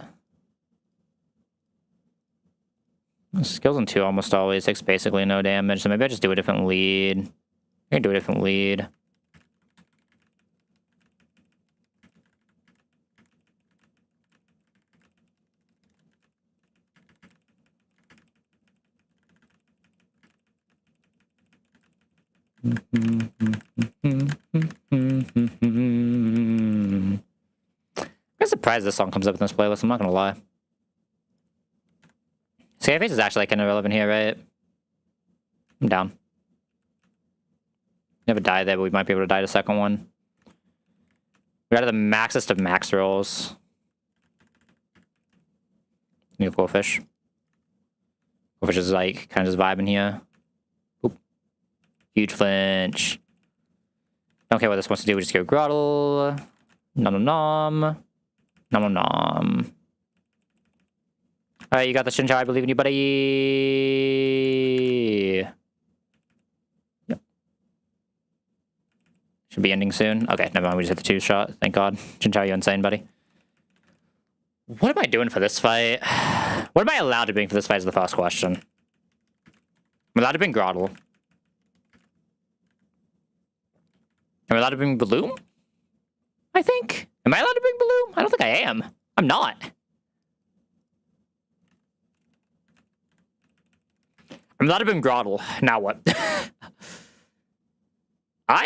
Skills in 2 almost always takes basically no damage, so maybe I just do a different lead. I can do a different lead. I'm surprised this song comes up in this playlist, I'm not gonna lie. Scareface is actually kind of relevant here, right? I'm down. Never died there, but we might be able to die the second one. We're out of the maxest of max rolls. New Goldfish. Goldfish is like kind of just vibing here. Oop. Huge flinch. Don't care what this wants to do, we just go Grottle. Nom nom nom. Nom nom nom. Alright, you got the Chinchou, I believe in you, buddy. Yep. Should be ending soon. Okay, never mind, we just hit the 2-shot. Thank God. Chinchou, you're insane, buddy. What am I doing for this fight? What am I allowed to bring for this fight is the first question. I'm allowed to bring Grottle. Am I allowed to bring Balloon? I think. Am I allowed to bring Balloon? I don't think I am. I'm not. I'm allowed to bring Grottle. Now what? I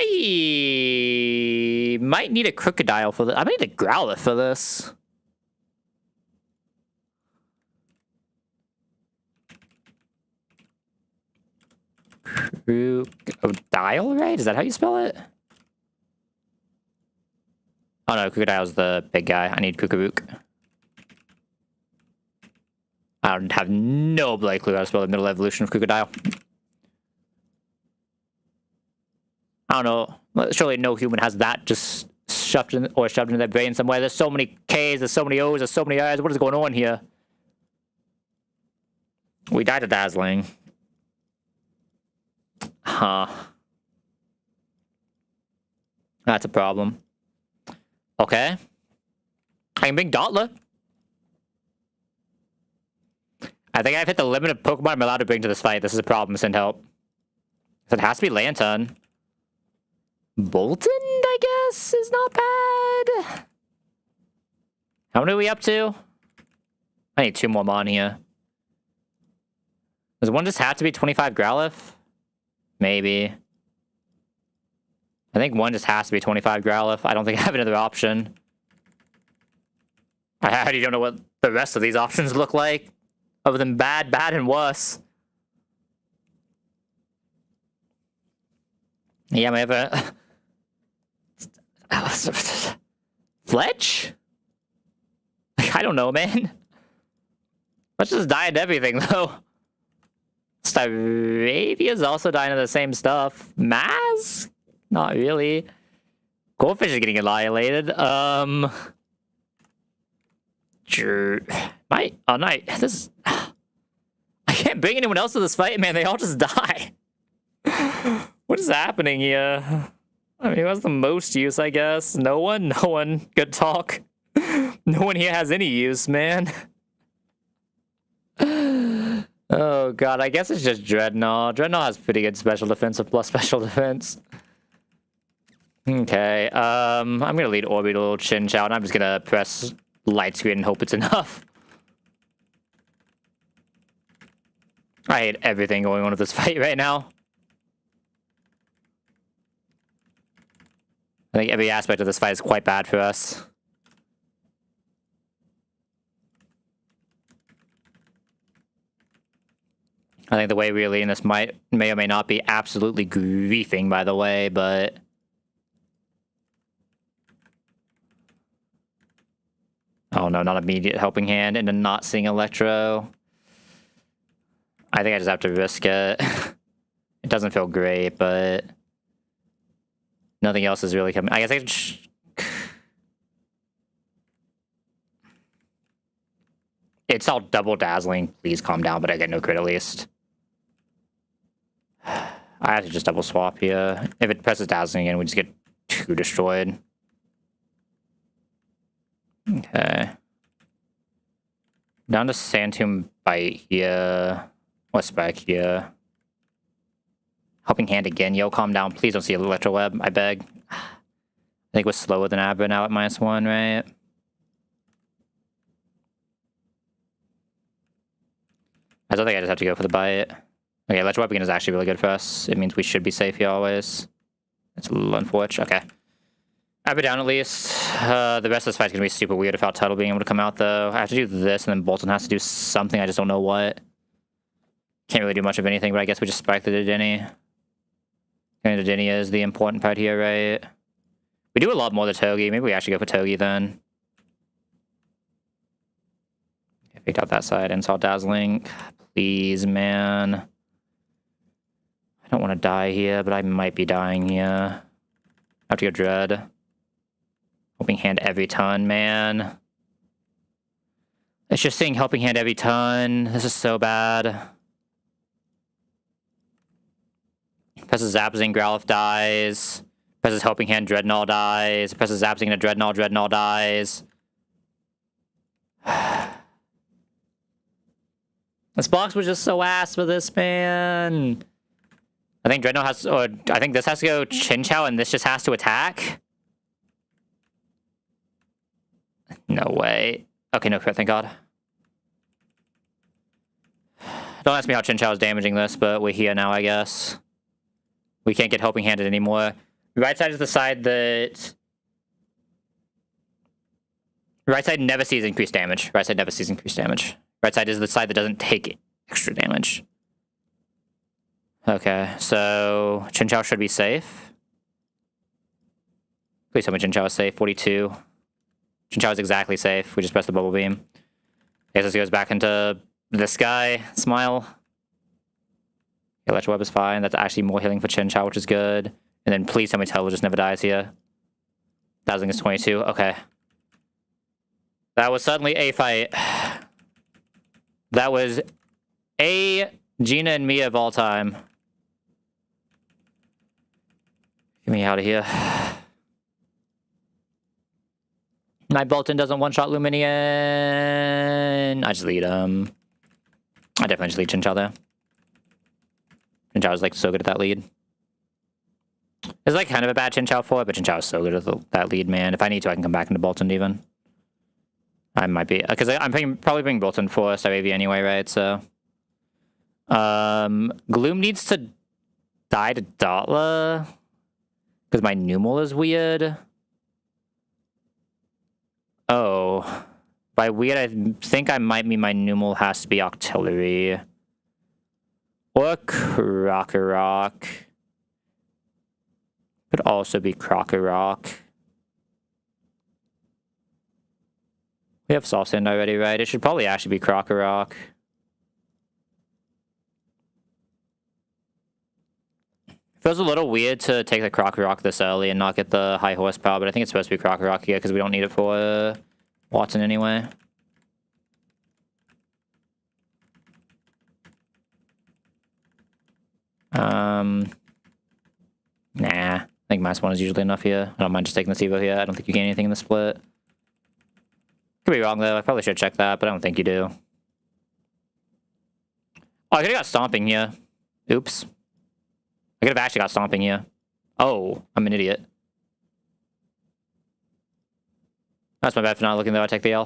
might need a Crocodile for this. I might need a Growler for this. Crocodile, right? Is that how you spell it? Oh no, Crocodile's the big guy. I need Cuckoo. I don't have no bloody clue how to spell the middle evolution of Crocodile. I don't know. Surely no human has that just shoved in their brain somewhere. There's so many K's, there's so many O's, there's so many I's. What is going on here? We died to Dazzling. Huh. That's a problem. Okay. I can bring Gauntlet. I think I've hit the limit of Pokemon I'm allowed to bring to this fight. This is a problem, send help. So it has to be Lantern. Bolton, I guess, is not bad. How many are we up to? I need 2 more Mon here. Does one just have to be 25 Growlithe? Maybe. I think one just has to be 25 Growlithe. I don't think I have another option. I already don't know what the rest of these options look like. Other than bad, bad, and worse. Yeah, I have a... Fletch? I don't know, man. Let's just die at everything, though. Staravia's also dying of the same stuff. Maz? Not really. Goldfish is getting annihilated. Oh, night. This. I can't bring anyone else to this fight, man. They all just die. What is happening here? I mean, who has the most use, I guess? No one? No one. Good talk. No one here has any use, man. Oh, God. I guess it's just Dreadnought. Dreadnought has pretty good special defense or plus special defense. Okay. I'm going to lead Orbital Chinchou, and I'm just going to press light screen and hope it's enough. I hate everything going on with this fight right now. I think every aspect of this fight is quite bad for us. I think the way we're leading this may or may not be absolutely griefing, by the way, but... Oh no, not immediate helping hand, and then not seeing Electro. I think I just have to risk it. It doesn't feel great, but... Nothing else is really coming. I guess I can It's all double dazzling. Please calm down, but I get no crit at least. I have to just double swap here. If it presses dazzling again, we just get 2 destroyed. Okay. Down to Sand Tomb Bite here. What's back here? Helping Hand again. Yo, calm down. Please don't see Electro Web. I beg. I think we're slower than Abra now at -1, right? I don't think I just have to go for the bite. Okay, Electro Web again is actually really good for us. It means we should be safe here always. It's a little unfortunate. Okay. Abra down at least. The rest of this fight's gonna be super weird without Tuttle being able to come out though. I have to do this and then Bolton has to do something. I just don't know what. Can't really do much of anything, but I guess we just spike the Dedenne. And the Dedenne is the important part here, right? We do a lot more to Togi. Maybe we actually go for Togi then. Faked out that side and saw Dazzling. Please, man. I don't want to die here, but I might be dying here. I have to go Dread. Helping Hand every ton, man. It's just saying Helping Hand every ton. This is so bad. Presses Zapzing, Growlithe dies. Presses Helping Hand, Dreadnought dies. Presses Zapzing into Dreadnought, Dreadnought dies. This box was just so ass for this, man. I think Dreadnought has, or I think this has to go Chinchou and this just has to attack. No way. Okay, no crit, thank God. Don't ask me how Chinchou is damaging this, but we're here now, I guess. We can't get Helping Handed anymore. Right side is the side that... Right side never sees increased damage. Right side never sees increased damage. Right side is the side that doesn't take extra damage. Okay, so Chinchou should be safe. Please tell me Chinchou is safe. 42. Chinchou is exactly safe. We just pressed the Bubble Beam. I guess this goes back into this guy. Smile. Electro Web is fine. That's actually more healing for Chinchou, which is good. And then please tell me Tuttle just never dies here. Dazzling is 22. Okay. That was suddenly a fight. That was a Gina and Mia of all time. Get me out of here. My Bolton doesn't one-shot Luminian. I just lead him. I definitely just lead Chinchou there. Chinchou is like so good at that lead. It's like kind of a bad Chinchou for it, but Chinchou is so good at that lead, man. If I need to, I can come back into Bolton even. I might be, because I'm probably bringing Bolton for Staravia anyway, right? So, Gloom needs to die to Dotla because my Numel is weird. Oh, by weird, I think I might mean my Numel has to be Octillery or Krokorok. Could also be Krokorok. We have Soft Sand already, right? It should probably actually be Krokorok. Feels a little weird to take the Krokorok this early and not get the high horsepower, but I think it's supposed to be Krokorok here because we don't need it for Watson anyway. Nah. I think -1 is usually enough here. I don't mind just taking the Evo here. I don't think you gain anything in the split. Could be wrong, though. I probably should check that, but I don't think you do. Oh, I could have got Stomping here. Oops. I could have actually got Stomping here. Oh, I'm an idiot. That's my bad for not looking, though. I take the L.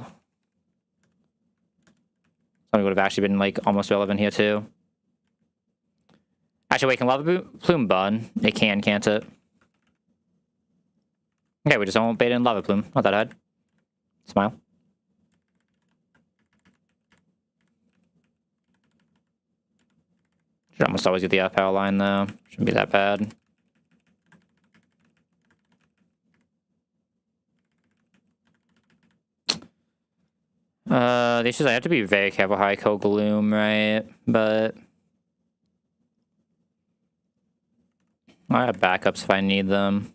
Something would have actually been, like, almost relevant here, too. Actually, wait, can Lava Plume bun? It can, can't it? Okay, we just don't bait in Lava Plume. Not that hard. Smile. Should almost always get the F-Power line, though. Shouldn't be that bad. The issue is I have to be very careful how I kill Gloom, right? But I have backups if I need them.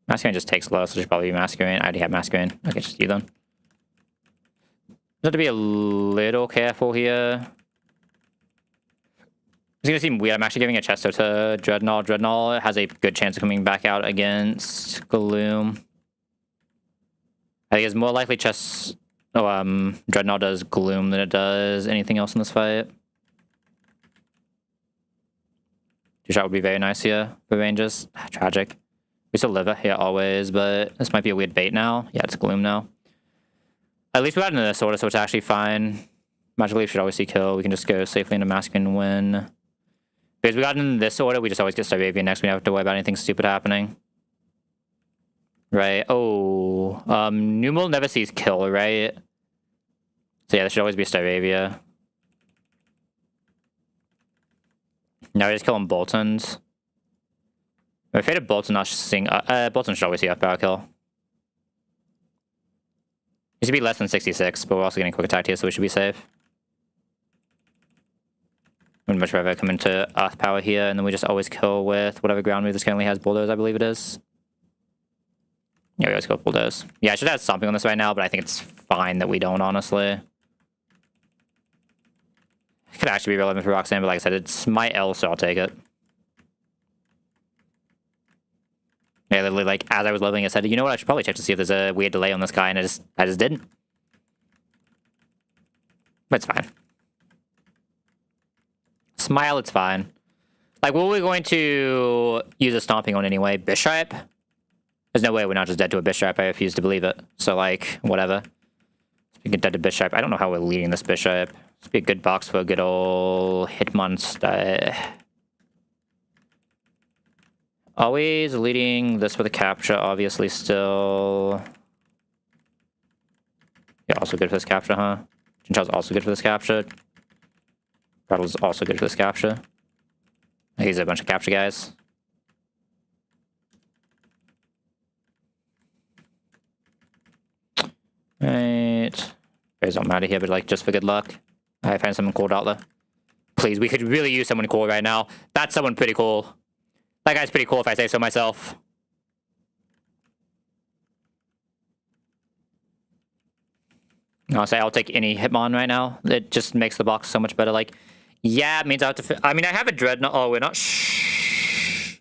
Masquerain just takes low, so it should probably be Masquerain. I already have Masquerain. Okay, just do them. Have to be a little careful here. It's gonna seem weird. I'm actually giving a Chesto to Dreadnought. Dreadnought has a good chance of coming back out against Gloom. I think it's more likely Dreadnought does Gloom than it does anything else in this fight. Two-shot would be very nice here for ranges. Tragic. We still live here always, but this might be a weird bait now. Yeah, it's Gloom now. At least we got into this order, so it's actually fine. Magic Leaf should always see kill. We can just go safely into Masculine and win. Because we got in this order, we just always get Starbavia next. We don't have to worry about anything stupid happening. Right. Oh. Numeral never sees kill, right? So yeah, there should always be Starbavia. Now we just kill him Boltons. I'm afraid of Bolton not seeing... Bolton should always see up power kill. It should be less than 66, but we're also getting quick attack here, so we should be safe. Would much rather come into Earth Power here, and then we just always kill with whatever ground move this currently has. Bulldoze, I believe it is. Yeah, we always go with Bulldoze. Yeah, I should have something on this right now, but I think it's fine that we don't, honestly. It could actually be relevant for Roxanne, but like I said, it's my L, so I'll take it. Yeah, literally, like, as I was leveling, I said, you know what, I should probably check to see if there's a weird delay on this guy, and I just didn't. But it's fine. Smile, it's fine. Like, what were we going to use a stomping on anyway? Bishop? There's no way we're not just dead to a Bishop. I refuse to believe it. So, like, whatever. We get dead to Bishop. I don't know how we're leading this Bishop. This would be a good box for a good old Hitmonster. Always leading this with a capture, obviously, still. Yeah, also good for this capture, huh? Chinchou's also good for this capture. Rattle's also good for this capture. I think he's a bunch of capture guys. Right. Guys don't matter here, but like just for good luck. I find someone cool out there. Please, we could really use someone cool right now. That's someone pretty cool. That guy's pretty cool if I say so myself. Honestly, I'll take any Hitmon right now. It just makes the box so much better. Like, yeah, it means I have to... I mean, I have a Dreadnought. Oh, we're not...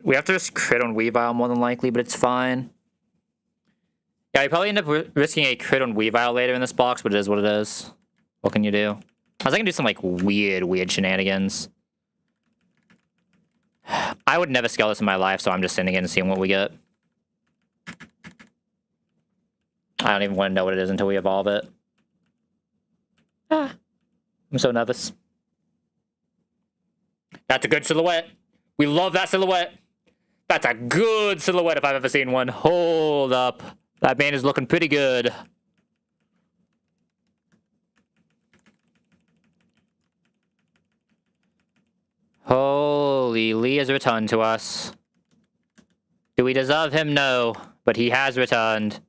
We have to just crit on Weavile more than likely, but it's fine. Yeah, we probably end up risking a crit on Weavile later in this box, but it is what it is. What can you do? I was going to do some, like, weird shenanigans. I would never scale this in my life, so I'm just sending it and seeing what we get. I don't even want to know what it is until we evolve it. I'm so nervous. That's a good silhouette. We love that silhouette. That's a good silhouette if I've ever seen one. Hold up. That man is looking pretty good. Holy, Lee has returned to us. Do we deserve him? No. But he has returned.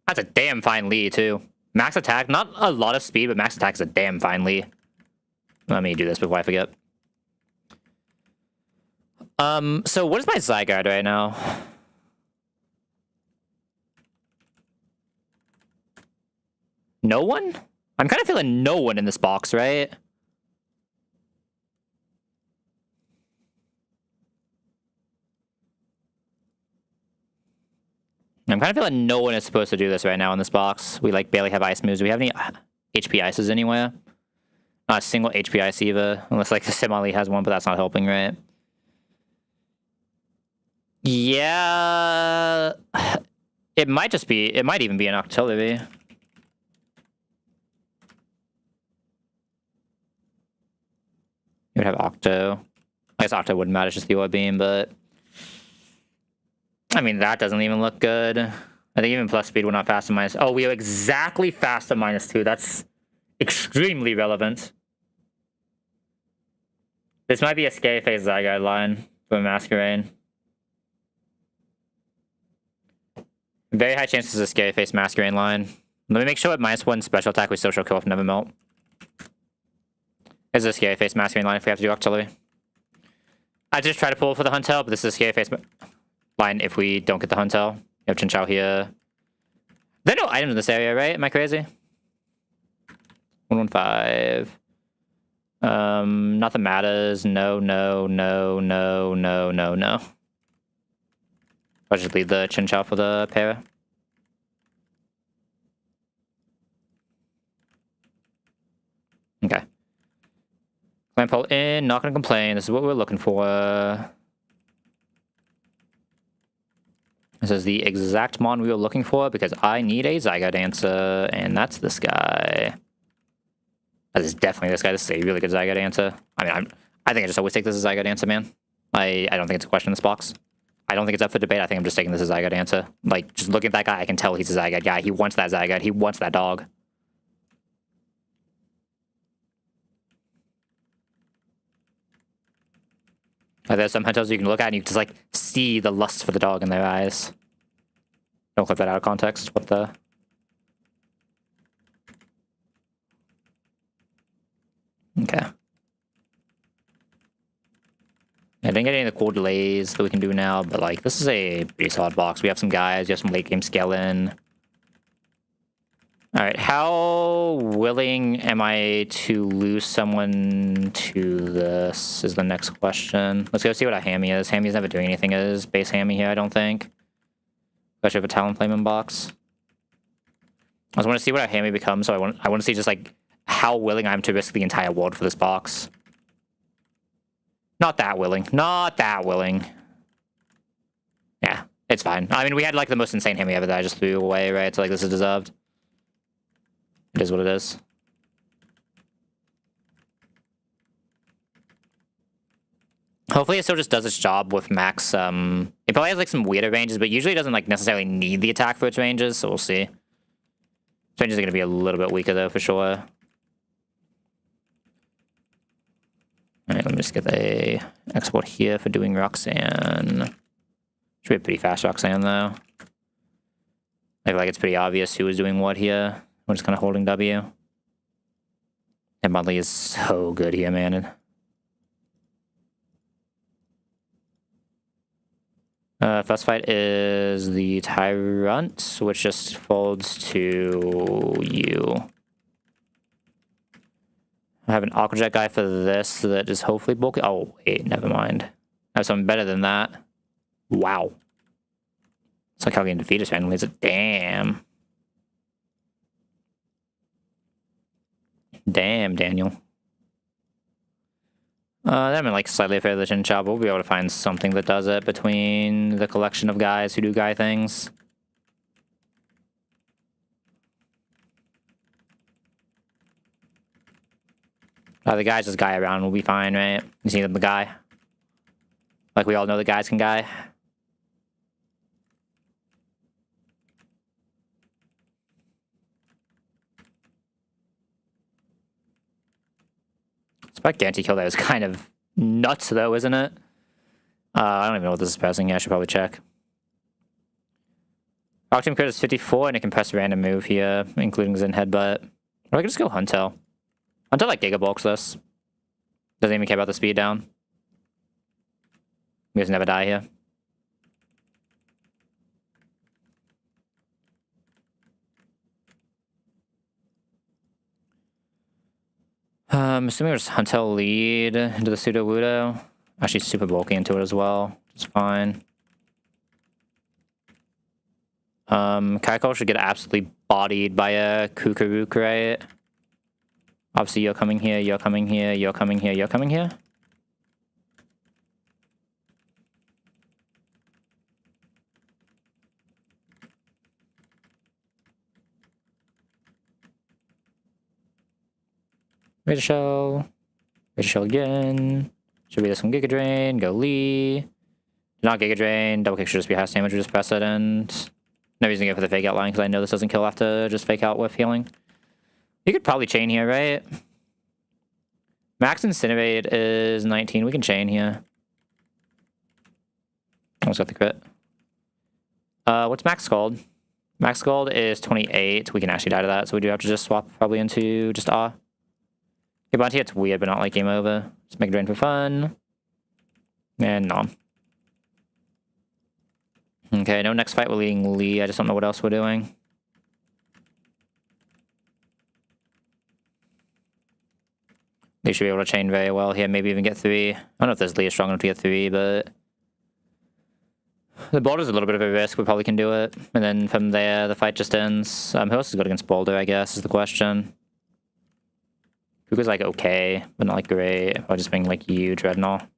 That's a damn fine Lee, too. Max attack, not a lot of speed, but max attack is a damn fine Lee. Let me do this before I forget. So what is my Zygarde right now? No one? I'm kind of feeling no one in this box, right? I'm kind of feeling no one is supposed to do this right now in this box. We, like, barely have ice moves. Do we have any HP ices anywhere? Not a single HP ice either. Unless, like, the Simali has one, but that's not helping, right? Yeah... It might just be... It might even be an Octillery. You would have Octo. I guess Octo wouldn't matter, it's just the Orb Beam, but... I mean, that doesn't even look good. I think even plus speed, we're not fast to minus... Oh, we are exactly fast to -2. That's extremely relevant. This might be a Scary Face Zygarde line for Masquerain. Very high chances a Scary Face Masquerain line. Let me make sure at -1 special attack we still show kill off Never Melt. This is a Scary Face Masquerain line if we have to do Octillery. I just try to pull for the Huntail, but this is a Scary Face line if we don't get the Huntail. You have Chinchou here. There are no items in this area, right? Am I crazy? 115. Nothing matters. No, no, no, no, no, no, no. I'll just leave the chin chow for the para. Okay. Climb pole in, not gonna complain. This is what we're looking for. This is the exact mon we were looking for because I need a Zygote answer, and that's this guy. That is definitely this guy. This is a really good Zygote answer. I mean, I think I just always take this as Zygote answer, man. I don't think it's a question in this box. I don't think it's up for debate. I think I'm just taking this as Zygote answer. Like, just looking at that guy, I can tell he's a Zygote guy. He wants that Zygote. He wants that dog. Like, there's some hunters you can look at and you just, like, see the lust for the dog in their eyes. Don't clip that out of context. What the... Okay. I didn't get any of the cool delays that we can do now, but, like, this is a pretty solid box. We have some guys, we have some late game scale-in. Alright, how willing am I to lose someone to this is the next question. Let's go see what a hammy is. Hammy's never doing anything as base hammy here, I don't think. Especially with a Talon Flame in box. I just want to see what a hammy becomes, so I want to see just, like, how willing I am to risk the entire world for this box. Not that willing. Not that willing. Yeah, it's fine. I mean, we had, like, the most insane hammy ever that I just threw away, right? So, like, this is deserved. It is what it is. Hopefully it still just does its job with max, it probably has, like, some weirder ranges, but usually it doesn't, like, necessarily need the attack for its ranges, so we'll see. Its ranges are going to be a little bit weaker, though, for sure. Alright, let me just get a export here for doing Roxanne. Should be a pretty fast Roxanne, though. I feel like it's pretty obvious who is doing what here. We're just kind of holding W. And Mudley is so good here, man. First fight is the Tyrant, which just folds to you. I have an Aquajet guy for this that is hopefully bulky. Oh, wait, never mind. I have something better than that. Wow. It's like how getting defeated randomly. It's a damn. Damn, Daniel. That meant like slightly afraid of the chin chop. We'll be able to find something that does it between the collection of guys who do guy things. The guys just guy around will be fine, right? You see them, the guy. Like we all know the guys can guy. Spike anti-kill there is kind of nuts, though, isn't it? I don't even know what this is pressing. Yeah, I should probably check. Octane crit is 54, and it can press a random move here, including Zen Headbutt. Or I can just go Hunter. Hunter, like, Giga Bulks this. Doesn't even care about the speed down. You guys never die here. Assuming we're just Hunter lead into the Pseudo Wudo. Actually, super bulky into it as well. It's fine. Kaiko should get absolutely bodied by a Kukuruk, right? Obviously, you're coming here, you're coming here, you're coming here, you're coming here. Razor Shell. Razor Shell again. Should be this one Giga Drain. Go Lee. Not Giga Drain. Double kick should just be half damage. We just press it and... No reason to go for the fake out line because I know this doesn't kill after just fake out with healing. You could probably chain here, right? Max Incinerate is 19. We can chain here. Almost got the crit. What's Max Scald? Max Scald is 28. We can actually die to that, so we do have to just swap probably into just Awe. Okay, Bounty, it's weird, but not like game over. Just make a drain for fun. And nom. Okay, no next fight we're leading Lee. I just don't know what else we're doing. They should be able to chain very well here, maybe even get 3. I don't know if this Lee is strong enough to get 3, but the Boulder's a little bit of a risk. We probably can do it. And then from there, the fight just ends. Who else is good against Boulder, I guess, is the question. Kuga's like okay, but not like great. Or just being like huge Dreadnought.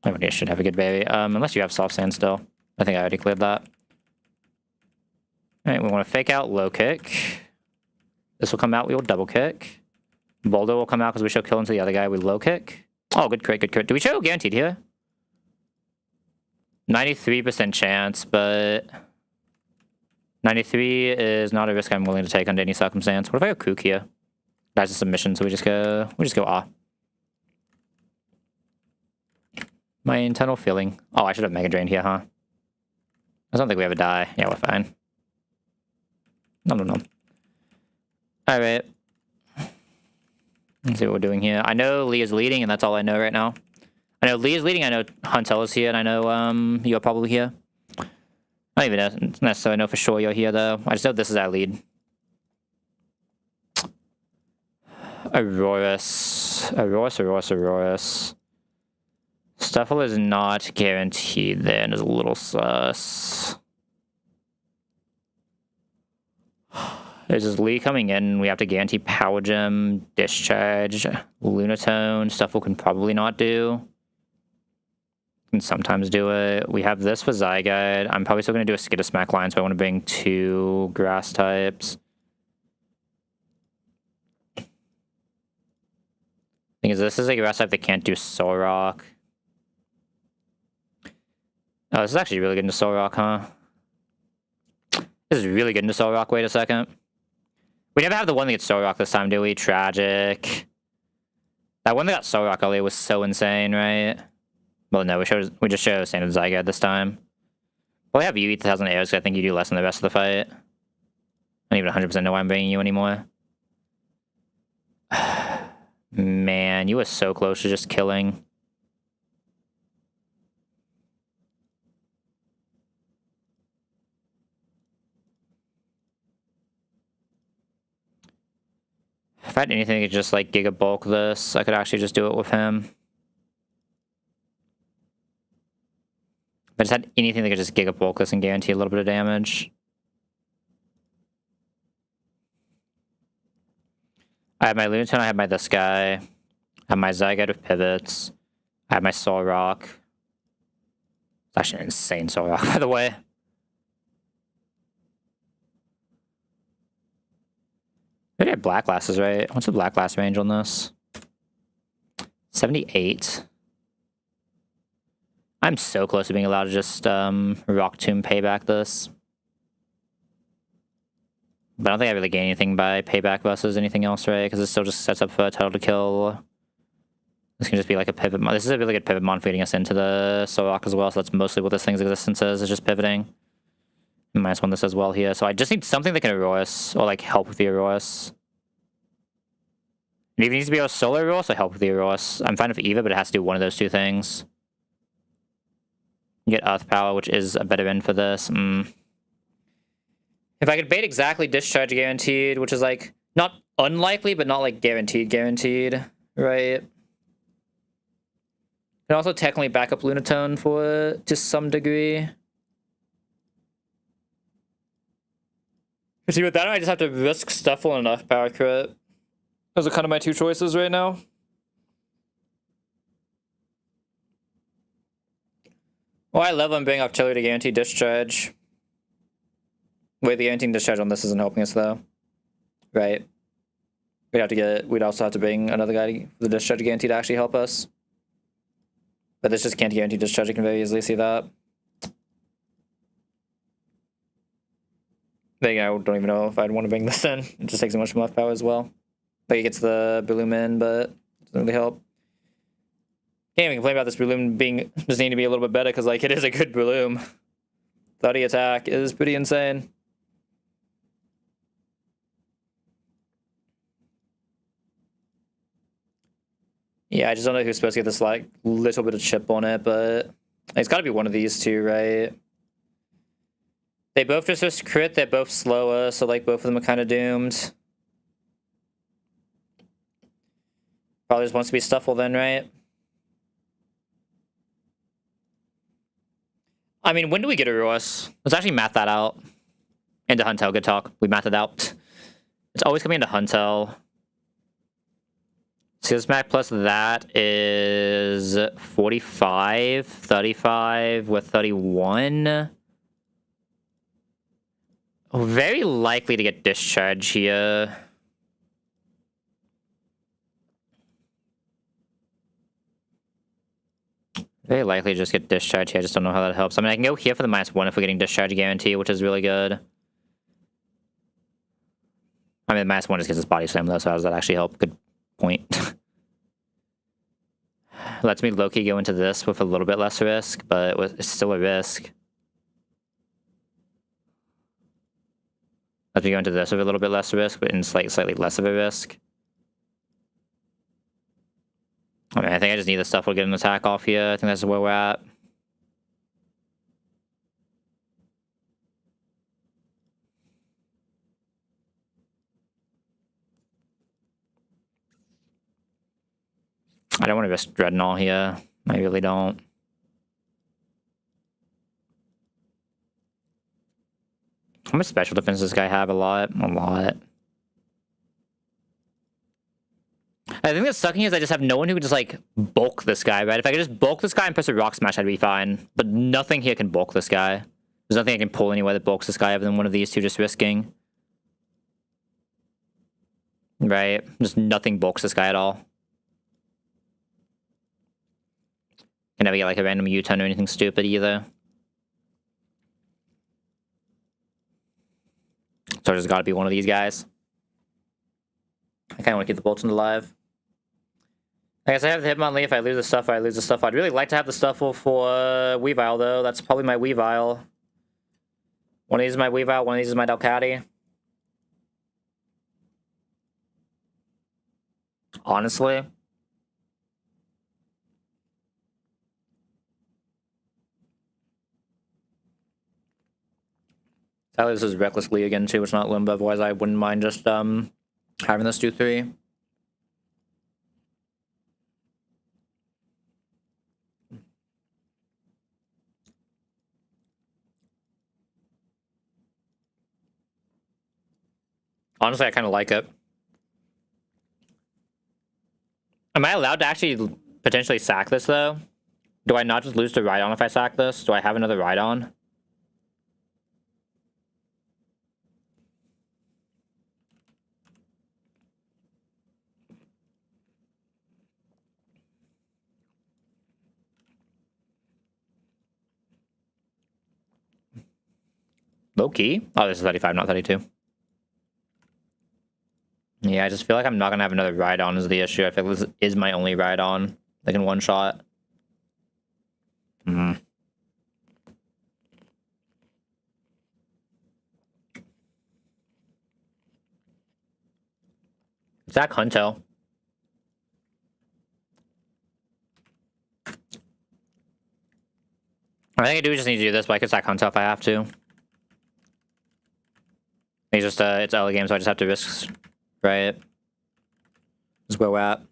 Everybody should have a good berry. Unless you have soft sand still. I think I already cleared that. Alright, we want to fake out low kick. This will come out, we will double kick. Boulder will come out because we show kill into the other guy, we low kick. Oh, good crit, good crit. Do we show guaranteed here? 93% chance, but 93 is not a risk I'm willing to take under any circumstance. What if I go Kook here? That's a submission, so we just go ah. My internal feeling. Oh, I should have Mega Drain here, huh? I don't think we ever die. Yeah, we're fine. No. Alright. Let's see what we're doing here. I know Lee is leading, and that's all I know right now. I know Lee is leading, I know Huntel is here, and I know you're probably here. I don't even necessarily know for sure you're here, though. I just know this is our lead. Aurorus. Stuffle is not guaranteed there, and is a little sus. There's this Lee coming in. We have to guarantee Power Gem, Discharge, Lunatone. Stuffle can probably not do. Can sometimes do it. We have this for Zyguide. I'm probably still going to do a Skittersmack line, so I want to bring 2 grass types. Thing is, this is a grass type that can't do Solrock. Oh, this is actually really good into Solrock, huh? This is really good into Solrock. Wait a second. We never have the one that gets Solrock this time, do we? Tragic. That one that got Solrock earlier was so insane, right? Well, no, we just show Standard Zyguide this time. Well, I have you eat 1,000 arrows, because I think you do less than the rest of the fight. I don't even 100% know why I'm bringing you anymore. Man, you were so close to just killing. If I had anything to just like Giga Bulk this, I could actually just do it with him. If I just had anything that could just Giga Bulk this and guarantee a little bit of damage. I have my Lunatone, I have my this guy. I have my Zyguide with pivots. I have my Solrock. It's actually an insane Solrock, by the way. I have black glasses, right? What's the black glass range on this? 78. I'm so close to being allowed to just Rock Tomb payback this. But I don't think I really gain anything by payback versus anything else, right? Because it still just sets up for a title to kill. This can just be like a pivot mon. This is a really good pivot mon feeding us into the Solrock as well, so that's mostly what this thing's existence is just pivoting. -1 this as well here. So I just need something that can Aurorus, or like help with the Aurorus. It even needs to be a solo Aurorus or help with the Aurorus. I'm fine with either, but it has to do one of those 2 things. Get Earth Power, which is a better end for this. If I could bait exactly Discharge guaranteed, which is like not unlikely, but not like guaranteed, right? And also technically back up Lunatone for it to some degree. See, with that, I just have to risk Stuffle and enough power crit. Those are kind of my 2 choices right now. Well, I love bringing Octillery to guarantee Discharge. Wait, the guaranteeing Discharge on this isn't helping us though. Right. We'd also have to bring another guy for the Discharge guarantee to actually help us. But this just can't guarantee Discharge, you can very easily see that. I don't even know if I'd want to bring this in. It just takes so much left power as well. Like it gets the Bloom in, but it doesn't really help. Can't even complain about this Bloom being just need to be a little bit better because like it is a good Bloom. 30 attack is pretty insane. Yeah, I just don't know who's supposed to get this like little bit of chip on it, but it's got to be one of these 2, right? They both just risk crit, they're both slower, so like both of them are kind of doomed. Probably just wants to be Stuffle then, right? I mean, when do we get a Ross? Let's actually math that out. Into Huntel, good talk. We mathed it out. It's always coming into Huntel. So this math plus that is 45, 35 with 31. Oh, very likely to get discharge here. Very likely to just get discharge here. I just don't know how that helps. I mean, I can go here for the -1 if we're getting discharge guarantee, which is really good. I mean, the -1 just gets his body slam, though, so how does that actually help? Good point. Lets me low-key go into this with a little bit less risk, but it's still a risk. Lets me go into this with a little bit less risk, but in slightly less of a risk. I mean, I think I just need the stuff to get an attack off here. I think that's where we're at. I don't want to risk Dreadnought here. I really don't. How much special defense does this guy have? A lot. A lot. I think that's sucking is I just have no one who can just, like, bulk this guy, right? If I could just bulk this guy and press a Rock Smash, I'd be fine. But nothing here can bulk this guy. There's nothing I can pull anywhere that bulks this guy other than one of these two just risking. Right? Just nothing bulks this guy at all. Can never get, like, a random U-turn or anything stupid either. So there's gotta be one of these guys. I kinda wanna keep the Bolton alive. I guess I have the Hitmonlee. If I lose the stuff, I lose the stuff. I'd really like to have the Stuffle for Weavile, though. That's probably my Weavile. One of these is my Weavile, one of these is my Delcatty. Honestly. Sadly, this is Reckless Lee again, too. It's not Limbo. Otherwise, I wouldn't mind just having this do 3. Honestly, I kind of like it. Am I allowed to actually potentially sack this, though? Do I not just lose to Rhydon if I sack this? Do I have another Rhydon? Low key? Oh, this is 35, not 32. Yeah, I just feel like I'm not gonna have another Rhydon is the issue. I feel like this is my only Rhydon. Like in one shot. Hmm. Zach Hunto. I think I do just need to do this, but I could Zach Hunto if I have to. It's just it's early game, so I just have to risk, right? That's where we're at. I'll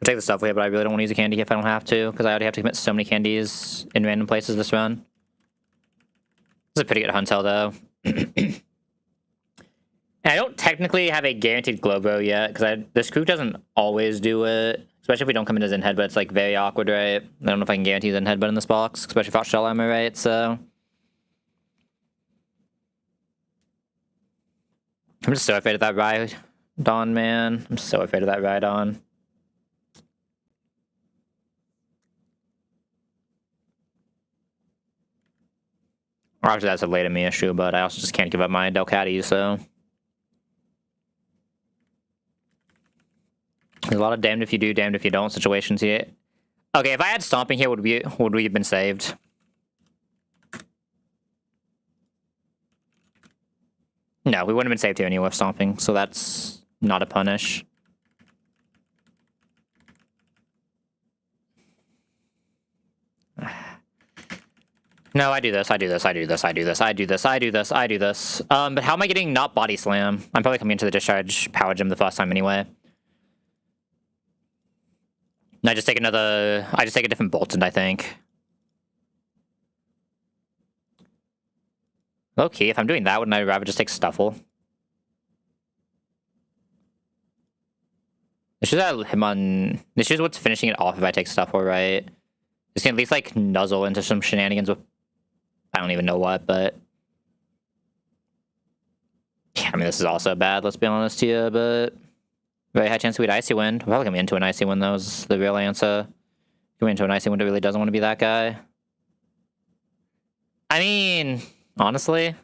take the stuff away, but I really don't want to use a candy if I don't have to, because I already have to commit so many candies in random places this run. This is a pretty good Huntel, though. And I don't technically have a guaranteed Globo yet, because this crew doesn't always do it. Especially if we don't come in as in headbutt, it's like very awkward, right? I don't know if I can guarantee in headbutt in this box, especially without shell armor, right? So I'm just so afraid of that Rhydon, man. I'm so afraid of that Rhydon. Obviously, that's a late in me issue, but I also just can't give up my Delcatty, so. There's a lot of damned if you do, damned if you don't situations here. Okay, if I had Stomping here, would we have been saved? No, we wouldn't have been saved here anyway with Stomping, so that's not a punish. No, I do this, I do this, I do this, I do this, I do this, I do this, I do this. But how am I getting not body slam? I'm probably coming into the discharge power gym the first time anyway. And I just take a different Bolton, I think. Okay, if I'm doing that, wouldn't I rather just take Stuffle? This is what's finishing it off if I take Stuffle, right? This can at least, like, nuzzle into some shenanigans with... I don't even know what, but... Yeah, I mean, this is also bad, let's be honest here, but... Very high chance we'd Icy Wind. We're probably gonna be into an Icy Wind, though, is the real answer. Going into an Icy Wind, it really doesn't want to be that guy. I mean, honestly...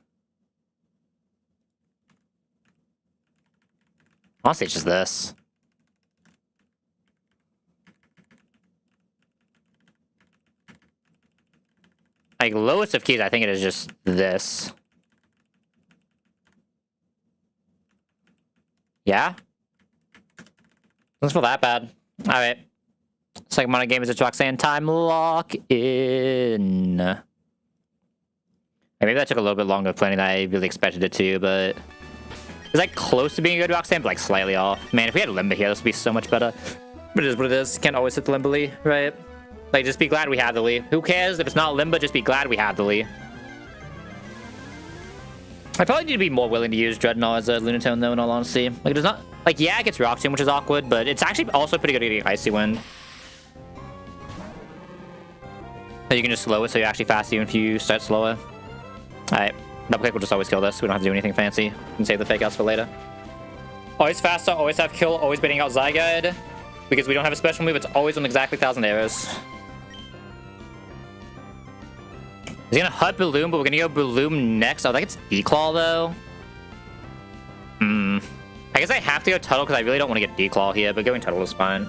Honestly, it's just this. Like, lowest of keys, I think it is just this. Yeah? Doesn't feel that bad. Alright. Second amount of game is a Roxanne time lock in. Maybe that took a little bit longer planning than I really expected it to, but... It's like close to being a good Roxanne, but like slightly off. Man, if we had Limba here, this would be so much better. But it is what it is. Can't always hit the Limba Lee, right? Like, just be glad we had the Lee. Who cares if it's not Limba, just be glad we had the Lee. I probably need to be more willing to use Dreadnought as a Lunatone, though, in all honesty. Like, it does not... Like, yeah, it gets Rock Tomb, which is awkward, but it's actually also pretty good at getting Icy Wind. So you can just slow it, so you're actually fast even if you start slower. Alright. Double click will just always kill this. We don't have to do anything fancy. We can save the fake outs for later. Always faster, always have kill, always baiting out Zyguide. Because we don't have a special move, it's always on exactly 1,000 arrows. He's gonna Hut Balloon, but we're gonna go Balloon next. Oh, that gets Declaw, though. I guess I have to go Tuttle because I really don't want to get Declaw here, but going Tuttle is fine.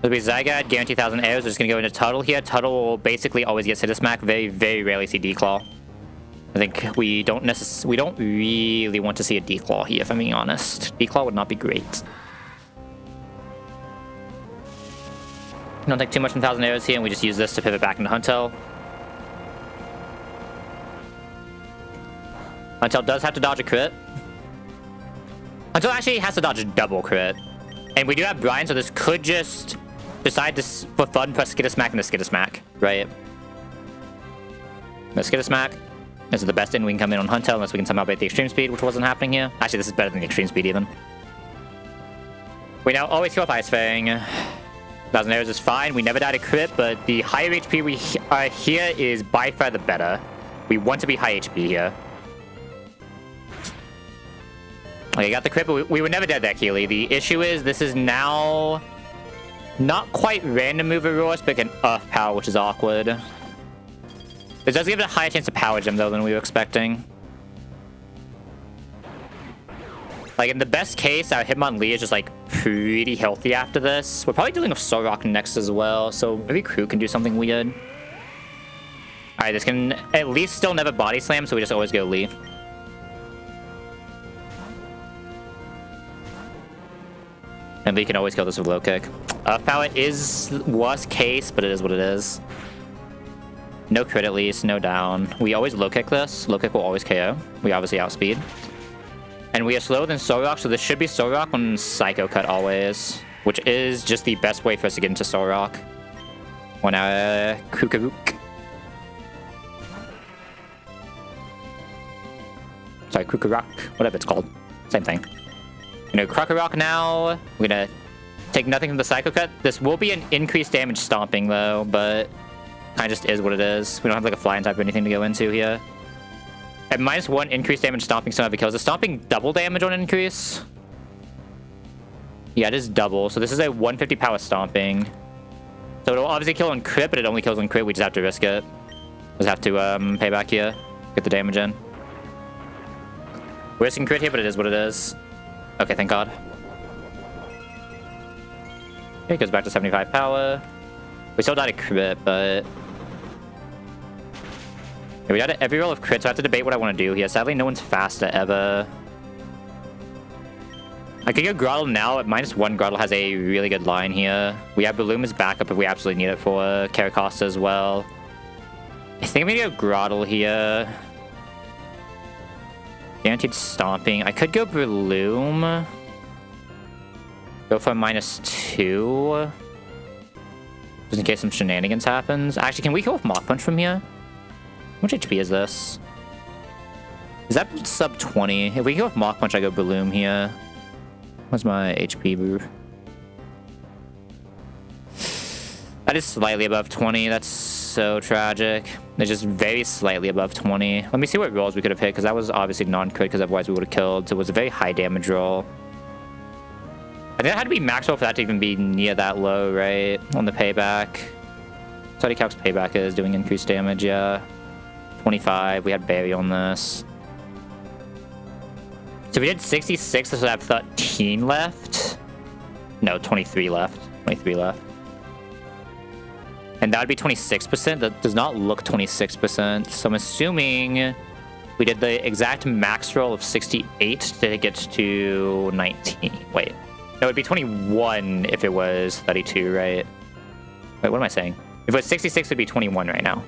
It'll be Zyguide, guarantee 1,000 arrows. We're just gonna go into Tuttle here. Tuttle will basically always get Citismack. Very, very rarely see Declaw. I think we don't really want to see a Declaw here, if I'm being honest. Declaw would not be great. Don't take too much from 1,000 arrows here, and we just use this to pivot back into Huntel. Huntel does have to dodge a crit. Huntel actually has to dodge a double crit. And we do have Brian, so this could just decide to, for fun, press Skitismack and the Skitismack, right? The Skitismack. This is the best in we can come in on Huntel, unless we can somehow bait the extreme speed, which wasn't happening here. Actually, this is better than the extreme speed, even. We now always kill with Ice Fang. 1,000 arrows is fine. We never died a crit, but the higher HP we are here is by far the better. We want to be high HP here. Okay, got the crit, but we were never dead that Keely. The issue is this is now not quite random move Aurorus, but an Earth Power, which is awkward. This does give it a higher chance of Power Gem, though, than we were expecting. Like, in the best case, our Hitmonlee is just, like, pretty healthy after this. We're probably dealing with Solrock next as well, so maybe Crew can do something weird. Alright, this can at least still never Body Slam, so we just always go Lee. And Lee can always kill this with Low Kick. Earth Power is worst case, but it is what it is. No crit at least, no down. We always Low Kick this. Low Kick will always KO. We obviously outspeed. And we are slower than Solrock, so this should be Solrock on Psycho Cut always. Which is just the best way for us to get into Solrock. On our Kukaruk. Sorry, Kukaruk. Whatever it's called. Same thing. You know, Krokorok now. We're gonna take nothing from the Psycho Cut. This will be an increased damage stomping, though, but kind of just is what it is. We don't have like a flying type or anything to go into here. At -1 increased damage stomping still never kills. Is stomping double damage on increase? Yeah, it is double. So this is a 150 power stomping. So it'll obviously kill on crit, but it only kills on crit. We just have to risk it. Just have to pay back here. Get the damage in. We're risking crit here, but it is what it is. Okay, thank God. Okay, it goes back to 75 power. We still died a crit, but... Yeah, we died at every roll of crit, so I have to debate what I want to do here. Sadly, no one's faster ever. I could go Grottle now. At -1, Grottle has a really good line here. We have Balloon as backup if we absolutely need it for Caracosta as well. I think I'm gonna go Grottle here. Guaranteed Stomping. I could go Breloom. Go for -2. Just in case some shenanigans happens. Actually, can we go with Mach Punch from here? How much HP is this? Is that sub 20? If we go with Mach Punch, I go Breloom here. What's my HP boo? That is slightly above 20. That's so tragic. It's just very slightly above 20. Let me see what rolls we could have hit, because that was obviously non-crit, because otherwise we would have killed. So it was a very high damage roll. I think it had to be max roll for that to even be near that low, right? On the payback. Study Calc's payback is doing increased damage, yeah. 25. We had Berry on this. So we did 66, so I have 13 left. No, 23 left. 23 left. And that would be 26%. That does not look 26%. So I'm assuming we did the exact max roll of 68 to get to 19. Wait. No, it'd be 21 if it was 32, right? Wait, what am I saying? If it was 66, it'd be 21 right now.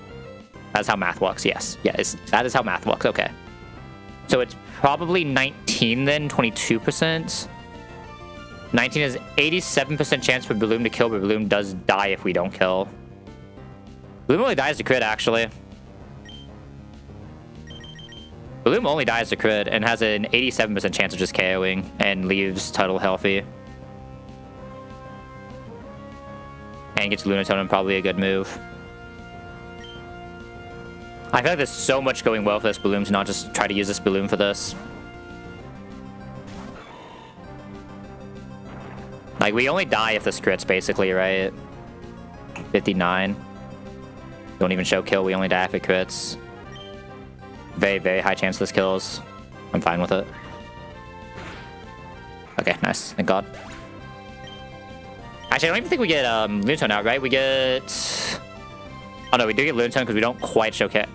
That's how math works, yes. Yes, that is how math works, okay. So it's probably 19 then, 22%. 19 is 87% chance for Balloon to kill, but Balloon does die if we don't kill. Balloon only dies to crit, actually. Balloon only dies to crit and has an 87% chance of just KOing and leaves Tuttle healthy. And gets Lunatone, probably a good move. I feel like there's so much going well for this Balloon to not just try to use this Balloon for this. Like, we only die if this crits, basically, right? 59. Don't even show kill, we only die if it crits. Very, very high chance this kills. I'm fine with it. Okay, nice. Thank God. Actually, I don't even think we get Lunatone out, right? We get... Oh no, we do get Lunatone because we don't quite show kill.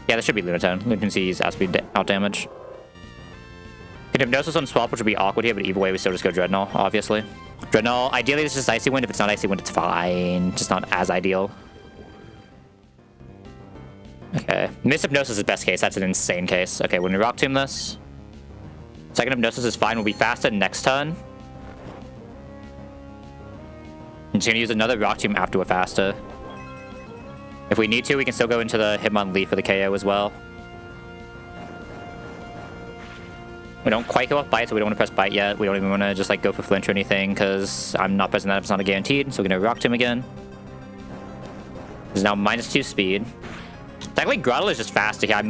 Yeah, that should be Lunatone. Lunatone sees outspeed out damage. Can Hypnosis on swap, which would be awkward here, but either way, we still just go Dreadnought, obviously. Dreadnought, ideally, it's just Icy Wind. If it's not Icy Wind, it's fine. Just not as ideal. Okay. Miss Hypnosis is best case. That's an insane case. Okay, when we Rock Tomb this, second Hypnosis is fine. We'll be faster next turn. I'm just going to use another Rock Tomb after we're faster. If we need to, we can still go into the Hitmonlee for the KO as well. We don't quite go off Bite, so we don't want to press Bite yet. We don't even want to just like go for Flinch or anything, because I'm not pressing that if it's not a guaranteed. So we're going to Rock Tomb again. There's now -2 speed. Technically, Grottle is just faster here. I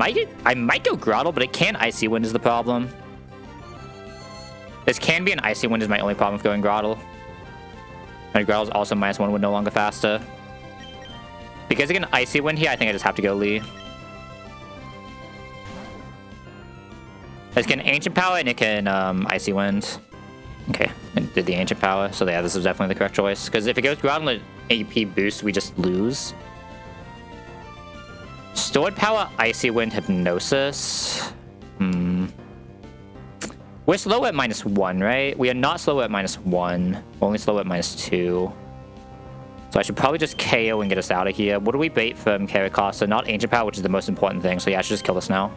might go Grottle, but it can Icy Wind is the problem. This can be an Icy Wind is my only problem with going Grottle. And Grottle is also -1 with no longer faster. Because it can Icy Wind here, I think I just have to go Lee. This can Ancient Power and it can Icy Wind. Okay, it did the Ancient Power. So yeah, this is definitely the correct choice. Because if it goes Grottle and AP boost, we just lose. Stored Power, Icy Wind, Hypnosis. We're slow at -1, right? We are not slow at -1. We're only slow at -2. So I should probably just KO and get us out of here. What do we bait from Caracosta? Not Ancient Power, which is the most important thing. So yeah, I should just kill this now.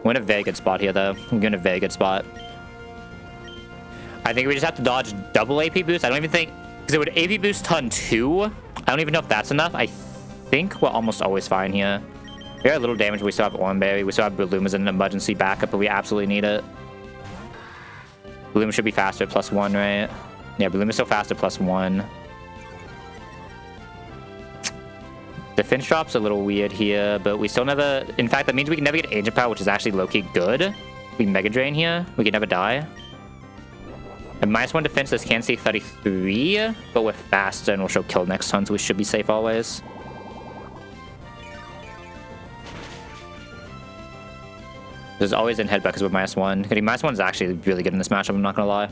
We're in a very good spot here, though. We're in a very good spot. I think we just have to dodge double AP boost. I don't even think... Because it would AP boost ton 2. I don't even know if that's enough. I think we're almost always fine here. We are a little damage, but we still have Oranberry. We still have Bloom as an emergency backup, but we absolutely need it. Bloom should be faster at +1, right? Yeah, Bloom is still faster at +1. Defense drop's a little weird here, but we still never... In fact, that means we can never get Ancient Power, which is actually low-key good. We Mega Drain here. We can never die. And -1 defense, this can see 33, but we're faster and we'll show kill next turn, so we should be safe always. There's always in headbutt because we're -1. Getting -1 is actually really good in this matchup, I'm not gonna lie.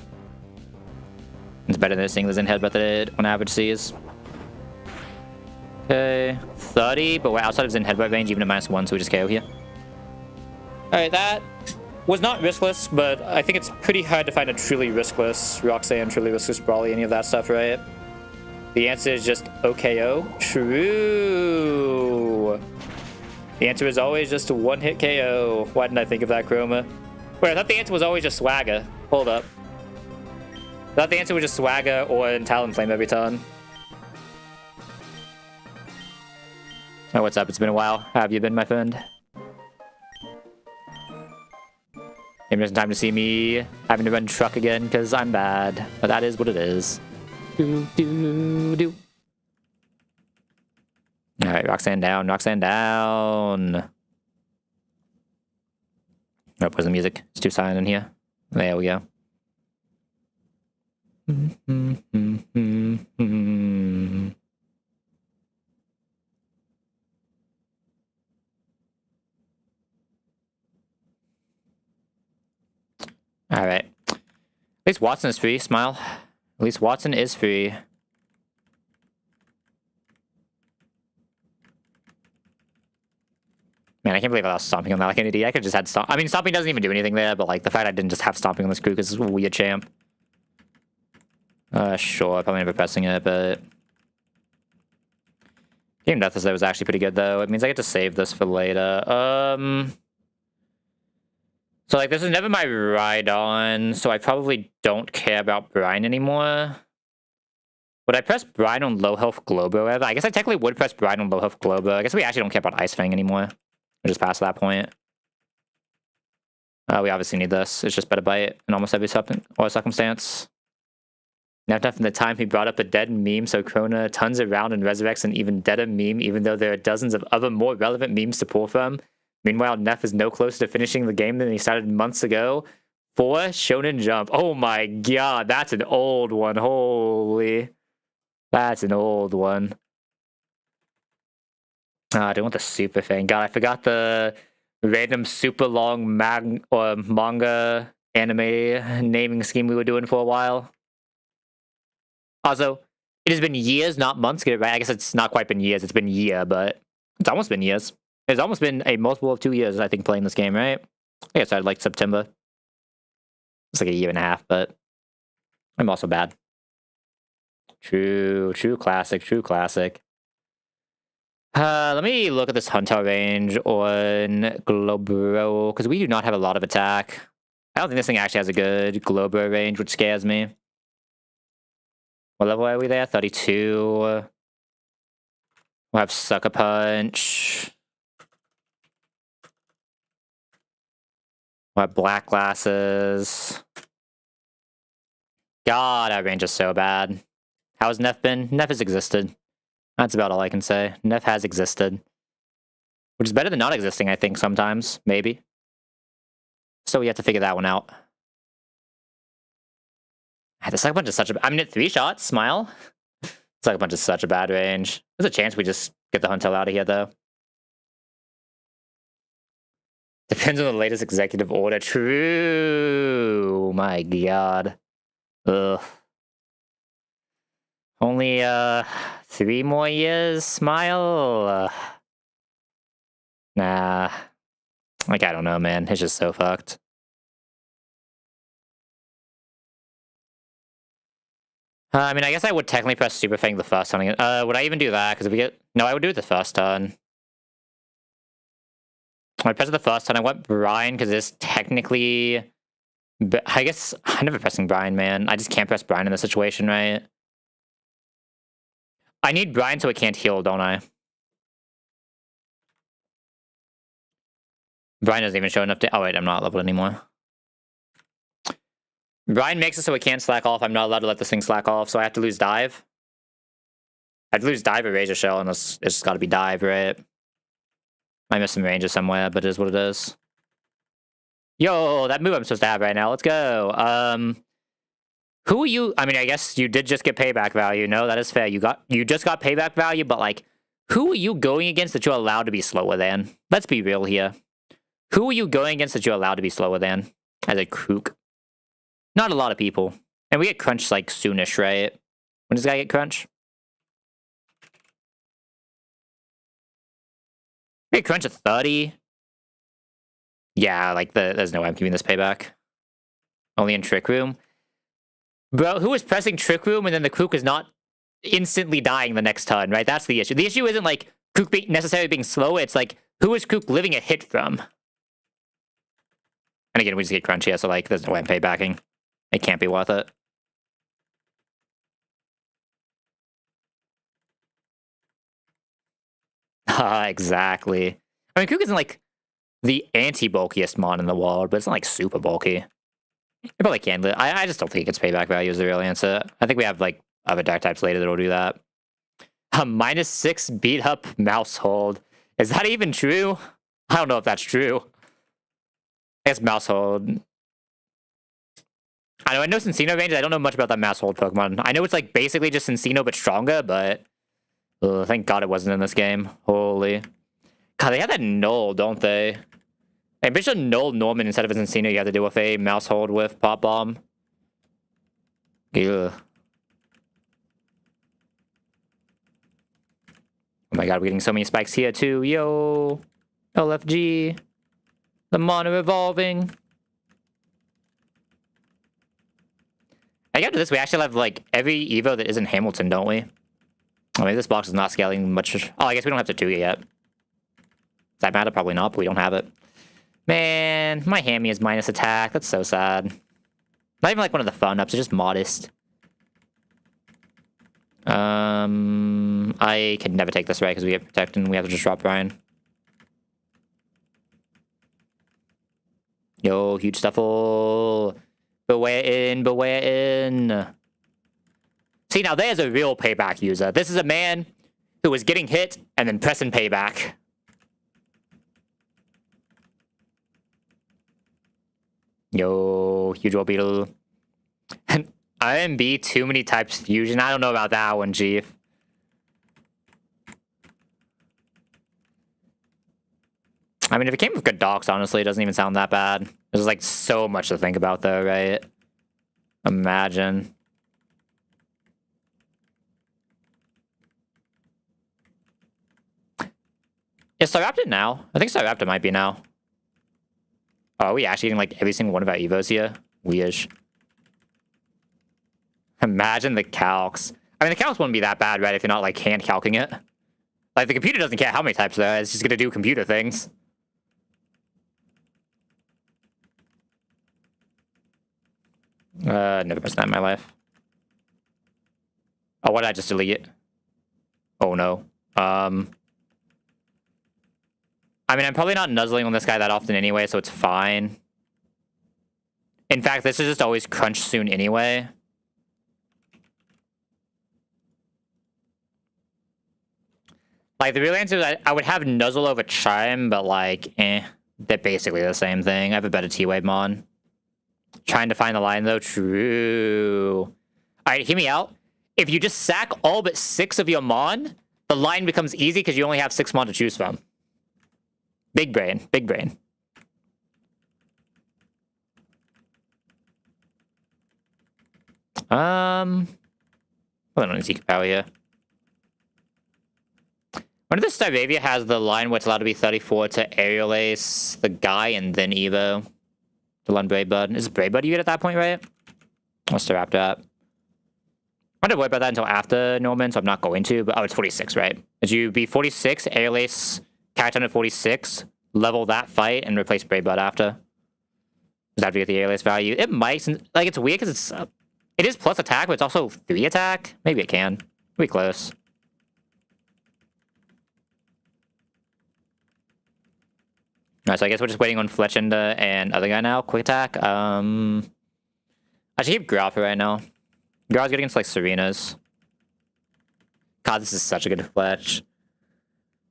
It's better than seeing there's in headbutt that it on average sees. Okay, 30, but we're outside of Zen headbutt range even at -1, so we just KO here. Alright, that was not riskless, but I think it's pretty hard to find a truly riskless Roxanne, truly riskless Brawly, any of that stuff, right? The answer is just OKO. True. The answer is always just a one-hit KO. Why didn't I think of that, Chroma? Wait, I thought the answer was always just Swagger. Hold up. I thought the answer was just Swagger or Talonflame every turn. Oh, what's up? It's been a while. How have you been, my friend? Maybe there's time to see me having to run truck again because I'm bad. But that is what it is. Do. Alright, Roxanne down, Roxanne down. Oh, where's the music? It's too silent in here. There we go. Alright. At least Watson is free, smile. At least Watson is free. Man, I can't believe I lost Stomping on that like an idiot. I could have just had Stomp. I mean, Stomping doesn't even do anything there, but like the fact I didn't just have Stomping on this crew because it's a weird champ. Sure, probably never pressing it, but... Game Death was actually pretty good, though. It means I get to save this for later. So, like, this is never my ride-on, so I probably don't care about Brine anymore. Would I press Brine on low-health Globo ever? I guess I technically would press Brine on low-health Globo. I guess we actually don't care about Ice Fang anymore. We're just past that point. We obviously need this. It's just better bite in almost every circumstance. Now, from the time he brought up a dead meme, so Krona turns around and resurrects an even deader meme, even though there are dozens of other more relevant memes to pull from. Meanwhile, Neff is no closer to finishing the game than he started months ago. 4, Shonen Jump. Oh my god, that's an old one. Holy. That's an old one. I don't want the super thing. God, I forgot the random super long manga anime naming scheme we were doing for a while. Also, it has been years, not months, get it right. I guess it's not quite been years, it's been a year, but it's almost been years. It's almost been a multiple of 2 years, I think, playing this game, right? I think I started like September. It's like a year and a half, but I'm also bad. True classic, true classic. Let me look at this Hunter range on Globro, because we do not have a lot of attack. I don't think this thing actually has a good Globro range, which scares me. What level are we there? 32. We'll have Sucker Punch. We'll have Black Glasses. God, our range is so bad. How's Neff been? Neff has existed. That's about all I can say. Neff has existed. Which is better than not existing, I think, sometimes. Maybe. So we have to figure that one out. The Sucker Punch is such a... I mean, at 3 shots, smile. Sucker Punch is such a bad range. There's a chance we just get the Hunter out of here, though. Depends on the latest executive order. True. My god. Ugh. Only, 3 more years, smile? Nah. Like, I don't know, man. It's just so fucked. I mean, I guess I would technically press Super Fang the first turn. Would I even do that? Because if we get... No, I would do it the first turn. I press it the first turn. I want Brine, because it's technically... I guess... I'm never pressing Brine, man. I just can't press Brine in this situation, right? I need Brine so it can't heal, don't I? Brine doesn't even show enough to... Oh, wait, I'm not leveled anymore. Brine makes it so it can't slack off. I'm not allowed to let this thing slack off, so I have to lose Dive. I have to lose Dive or Razor Shell, unless it's just gotta be Dive, right? I missed some ranges somewhere, but it is what it is. Yo, that move I'm supposed to have right now. Let's go. Who are you? I mean, I guess you did just get payback value. No, that is fair. You just got payback value, but like, who are you going against that you're allowed to be slower than? Let's be real here. Who are you going against that you're allowed to be slower than? As a Krook. Not a lot of people. And we get Crunch like soonish, right? When does this guy get Crunch? We get Crunch at 30. Yeah, like there's no way I'm giving this payback. Only in Trick Room. Bro, who was pressing Trick Room and then the Kook is not instantly dying the next turn, right? That's the issue. The issue isn't like Kook necessarily being slow, it's like who is Kook living a hit from? And again, we just get crunchy, here, so like there's no way I'm paybacking. It can't be worth it. Exactly. I mean, Kook isn't like the anti-bulkiest mon in the world, but it's not like super bulky. It probably can. I just don't think it gets payback value is the real answer. I think we have like other dark types later that'll do that. A -6 beat up mouse hold. Is that even true? I don't know if that's true. I guess mouse hold. I know Cincino range. I don't know much about that mouse hold Pokemon. I know it's like basically just Cincino but stronger, but thank God it wasn't in this game. Holy. God, they have that null, don't they? I'm pretty sure null Norman instead of a Cincino you have to deal with a mouse hold with Pop Bomb. Ugh. Oh my god, we're getting so many spikes here too. Yo. LFG. The mon are evolving. I get to this, we actually have like every Evo that isn't Hamilton, don't we? I mean, this box is not scaling much. Oh, I guess we don't have to do it yet. Does that matter? Probably not, but we don't have it. Man, my Hammy is minus attack. That's so sad. Not even like one of the fun ups, it's just modest. I can never take this right because we get protected and we have to just drop Brian. Yo, huge stuffle. Beware in, beware in. See, now there's a real payback user. This is a man who was getting hit and then pressing payback. Yo, huge wall beetle. And IMB too many types fusion. I don't know about that one, Chief. I mean, if it came with good docs, honestly, it doesn't even sound that bad. There's like so much to think about though, right? Imagine. Is Staraptor now? I think Staraptor might be now. Oh, are we actually getting like every single one of our Evos here? Weird. Imagine the calcs. I mean, the calcs wouldn't be that bad, right, if you're not like hand calcing it. Like, the computer doesn't care how many types there are, it's just gonna do computer things. Never pressed that in my life. Oh, what did I just delete? Oh no. I mean, I'm probably not nuzzling on this guy that often anyway, so it's fine. In fact, this is just always crunch soon anyway. Like, the real answer is I would have Nuzzle over Chime, but like, they're basically the same thing. I have a better T-Wave Mon. Trying to find the line, though. True. Alright, hear me out. If you just sack all but 6 of your Mon, the line becomes easy because you only have 6 Mon to choose from. Big brain. Big brain. Hold on, Zeke Power here. Wonder if Staravia has the line where it's allowed to be 34 to Aerial Ace, the guy, and then Evo. To learn Brave Bud. Is it Brave Bud you get at that point, right? What's the Raptor at? I didn't worry about that until after Norman, so I'm not going to, but oh, it's 46, right? As you be 46, Aerial Ace, Character at 46, level that fight, and replace Brave Bud after. Does that have to get the Aerial Ace value? It might, like, it's weird because it is plus attack, but it's also 3 attack. Maybe it can. Be close. Alright, so I guess we're just waiting on Fletchenda and other guy now. Quick attack. I should keep Growlithe right now. Growlithe's good against like Serenas. God, this is such a good Fletch.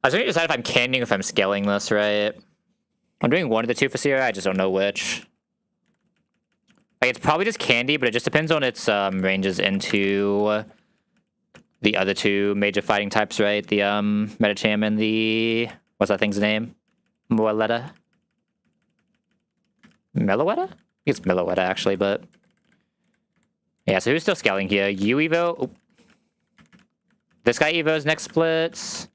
I was going to decide if I'm candying or if I'm scaling this, right? I'm doing one of the two for Sierra, I just don't know which. Like, it's probably just candy, but it just depends on its ranges into the other two major fighting types, right? The Medicham and the... what's that thing's name? Moaletta? Meloetta? I think it's Meloetta, actually, but... yeah, so who's still scaling here? You Evo? Oop. This guy Evo's next splits.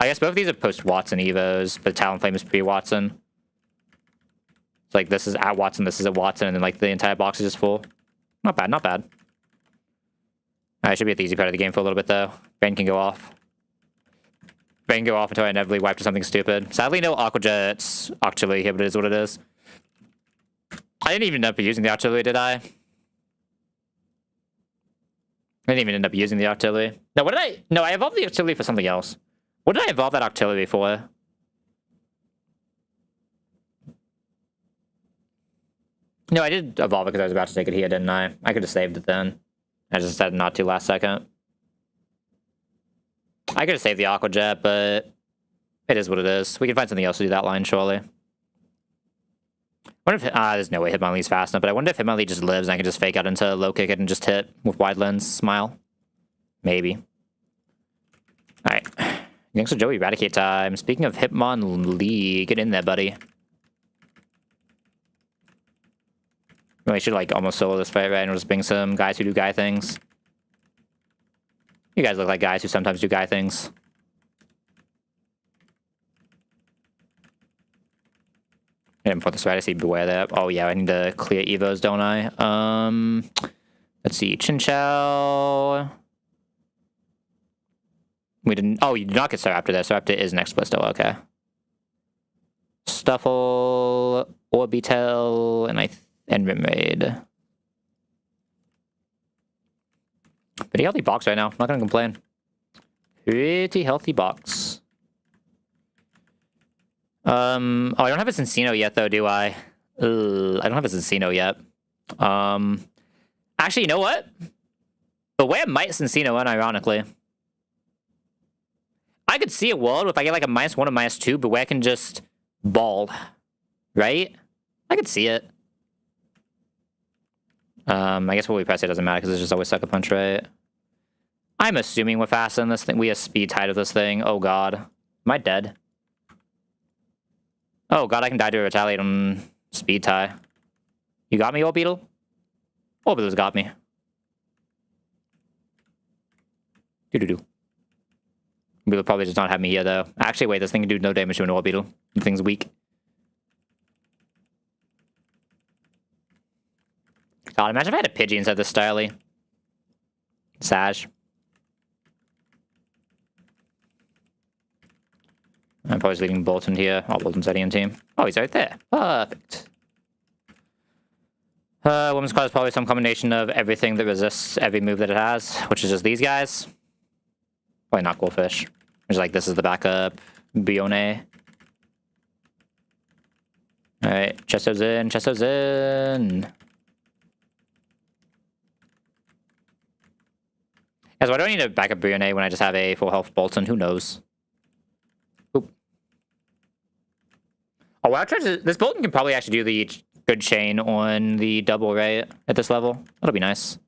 I I guess both of these are post-Watson Evos, but Talonflame is pre-Watson. It's like this is at Watson, this is at Watson, and then like the entire box is just full. Not bad, not bad. I should be at the easy part of the game for a little bit though. Bane can go off. Bane can go off until I inevitably wipe to something stupid. Sadly, no Aqua Jets Octillery here, but it is what it is. I didn't even end up using the Octillery, did I? I didn't even end up using the Octillery. No, what did I... No, I evolved the Octillery for something else. What did I evolve that Octillery for? No, I did evolve it because I was about to take it here, didn't I? I could have saved it then. I just decided not to last second. I could have saved the Aqua Jet, but it is what it is. We can find something else to do that line, surely. What if... there's no way Hitmonlee's fast enough, but I wonder if Hitmonlee just lives and I can just fake out into low kick it and just hit with wide lens smile. Maybe. Alright. Thanks for Joey Eradicate time. Speaking of Hitmonlee, get in there, buddy. Really should like almost solo this fight, right? And we'll just bring some guys who do guy things. You guys look like guys who sometimes do guy things. I didn't put this right. I see Beware there. Oh yeah, I need to clear Evos, don't I? Let's see. Chinchou. We didn't... Oh, you did not get Staraptor there. Staraptor is next split still. Okay. Stuffle, Orbital, and Rimraid. Pretty healthy box right now. Not gonna complain. Pretty healthy box. Oh, I don't have a Cincino yet, though, do I? I don't have a Cincino yet. Actually, you know what? Beware might Cincino, unironically. I could see a world if I get like a -1 or -2, Beware can just ball. Right? I could see it. I guess what we press it doesn't matter because it's just always Sucker Punch, right? I'm assuming we're faster than this thing. We have speed tied with this thing. Oh god. Am I dead? Oh god, I can die to retaliate on speed tie. You got me, Orbeetle? Orbeetle's got me. Doo-doo-doo. Orbeetle probably does not have me here, though. Actually, wait, this thing can do no damage to an Orbeetle. The thing's weak. God, imagine if I had a Pidgey instead of this Starly. Sag. I'm probably leading Bolton here. Oh, Bolton's already in team. Oh, he's right there. Perfect. Women's Claw is probably some combination of everything that resists every move that it has, which is just these guys. Probably not Goldfish. It's like, this is the backup. Bione. Alright, Chesto's in, Chesto's in. Guys, why do I need a backup Bione when I just have a full health Bolton? Who knows? Oop. Oh, wow, this Bolton can probably actually do the good chain on the double, right? At this level. That'll be nice.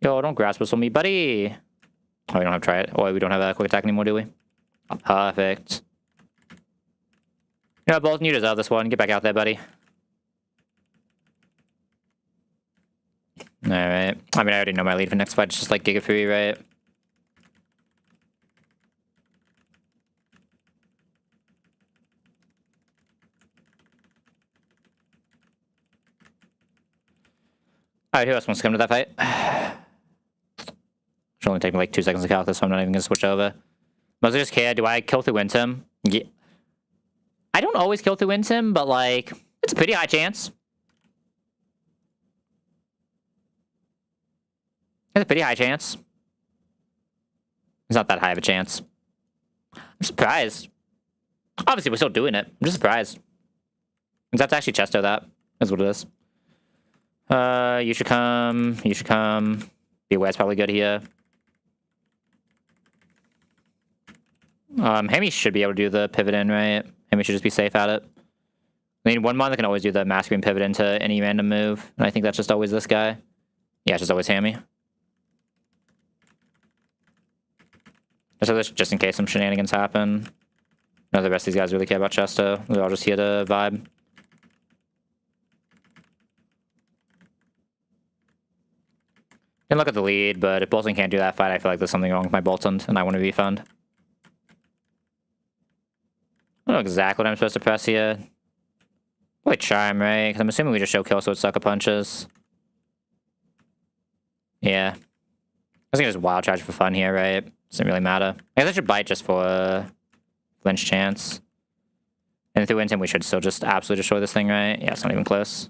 Yo, don't grasp us on me, buddy. Oh, we don't have to try it. Oh, we don't have a quick attack anymore, do we? Oh, perfect. You know, Bolton, you deserve this one. Get back out there, buddy. Alright. I mean, I already know my lead for next fight. It's just like Giga Fury, right? Alright, who else wants to come to that fight? Should only take me like 2 seconds to calculate, so I'm not even gonna switch over. Mostly just care, do I kill through Wintim? Yeah. I don't always kill through Wintim, but like, it's a pretty high chance. It's a pretty high chance. It's not that high of a chance. I'm surprised. Obviously, we're still doing it. I'm just surprised. That's actually Chesto, that is what it is. You should come. You should come. Beware's probably good here. Hemi should be able to do the pivot in, right? Hemi should just be safe at it. I mean, one mon that can always do the mass green pivot into any random move. And I think that's just always this guy. Yeah, it's just always Hemi. So this just in case some shenanigans happen. None of the rest of these guys really care about Chesto. They're all just here to vibe. Can look at the lead, but if Bolton can't do that fight, I feel like there's something wrong with my Bolton, and I want to refund. I don't know exactly what I'm supposed to press here. Probably Charm, right? Because I'm assuming we just show kill so it sucker punches. Yeah. I was gonna just wild charge for fun here, right? Doesn't really matter. I guess I should bite just for flinch chance. And if we win him, we should still just absolutely destroy this thing, right? Yeah, it's not even close.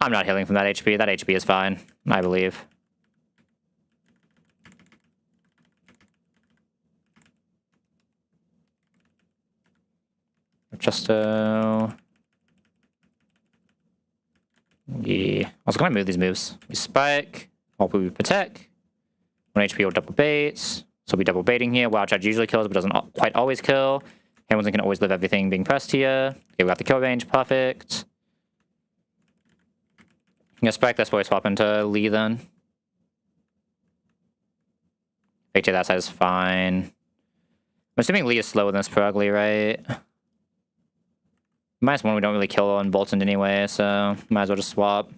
I'm not healing from that HP. That HP is fine, I believe. Just yeah. I was gonna move these moves. We spike, hope we protect. 1 HP or double baits. So we double baiting here. Wild charge usually kills, but doesn't quite always kill. Hamilton can always live everything being pressed here. Okay, we got the kill range, perfect. Yeah, spike, that's why we swap into Lee then. Fake to that side is fine. I'm assuming Lee is slower than this per ugly, right? -1 we don't really kill on Bolton anyway, so might as well just swap.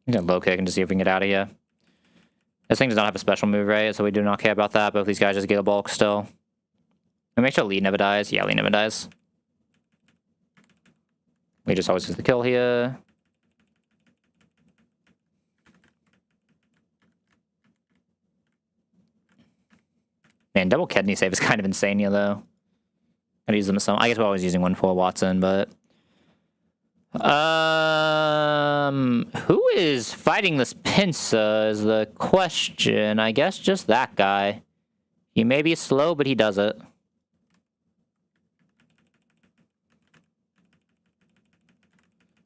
I'm gonna low kick and just see if we can get out of here. This thing does not have a special move, right? So we do not care about that, but if these guys just get a bulk still. And make sure Lee never dies. Yeah, Lee never dies. We just always get the kill here. Man, double kidney save is kind of insane here, though. I'd use them some. I guess we're always using one for Watson, but who is fighting this pincer is the question. I guess just that guy. He may be slow, but he does it.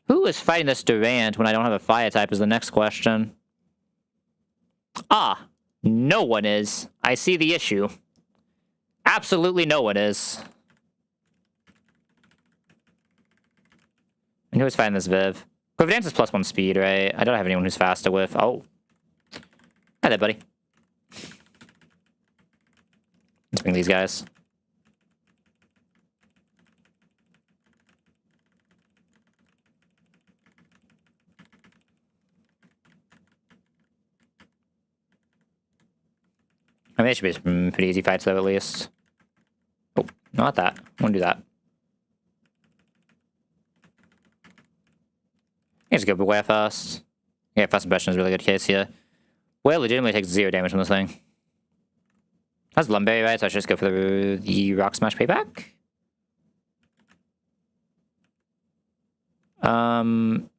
Who is fighting this Durant when I don't have a fire type is the next question. Ah, no one is. I see the issue. Absolutely no one is. And who is fighting this Viv? Quick is +1 speed, right? I don't have anyone who's faster with. Oh. Hi there, buddy. Let's bring these guys. I mean, it should be some pretty easy fights, though, at least. Oh, not that. I want to do that. Let's go beware fast. Yeah, fast impression is a really good case here. Well, legitimately takes 0 damage from this thing. That's Lumberry, right? So I should just go for the Rock Smash payback.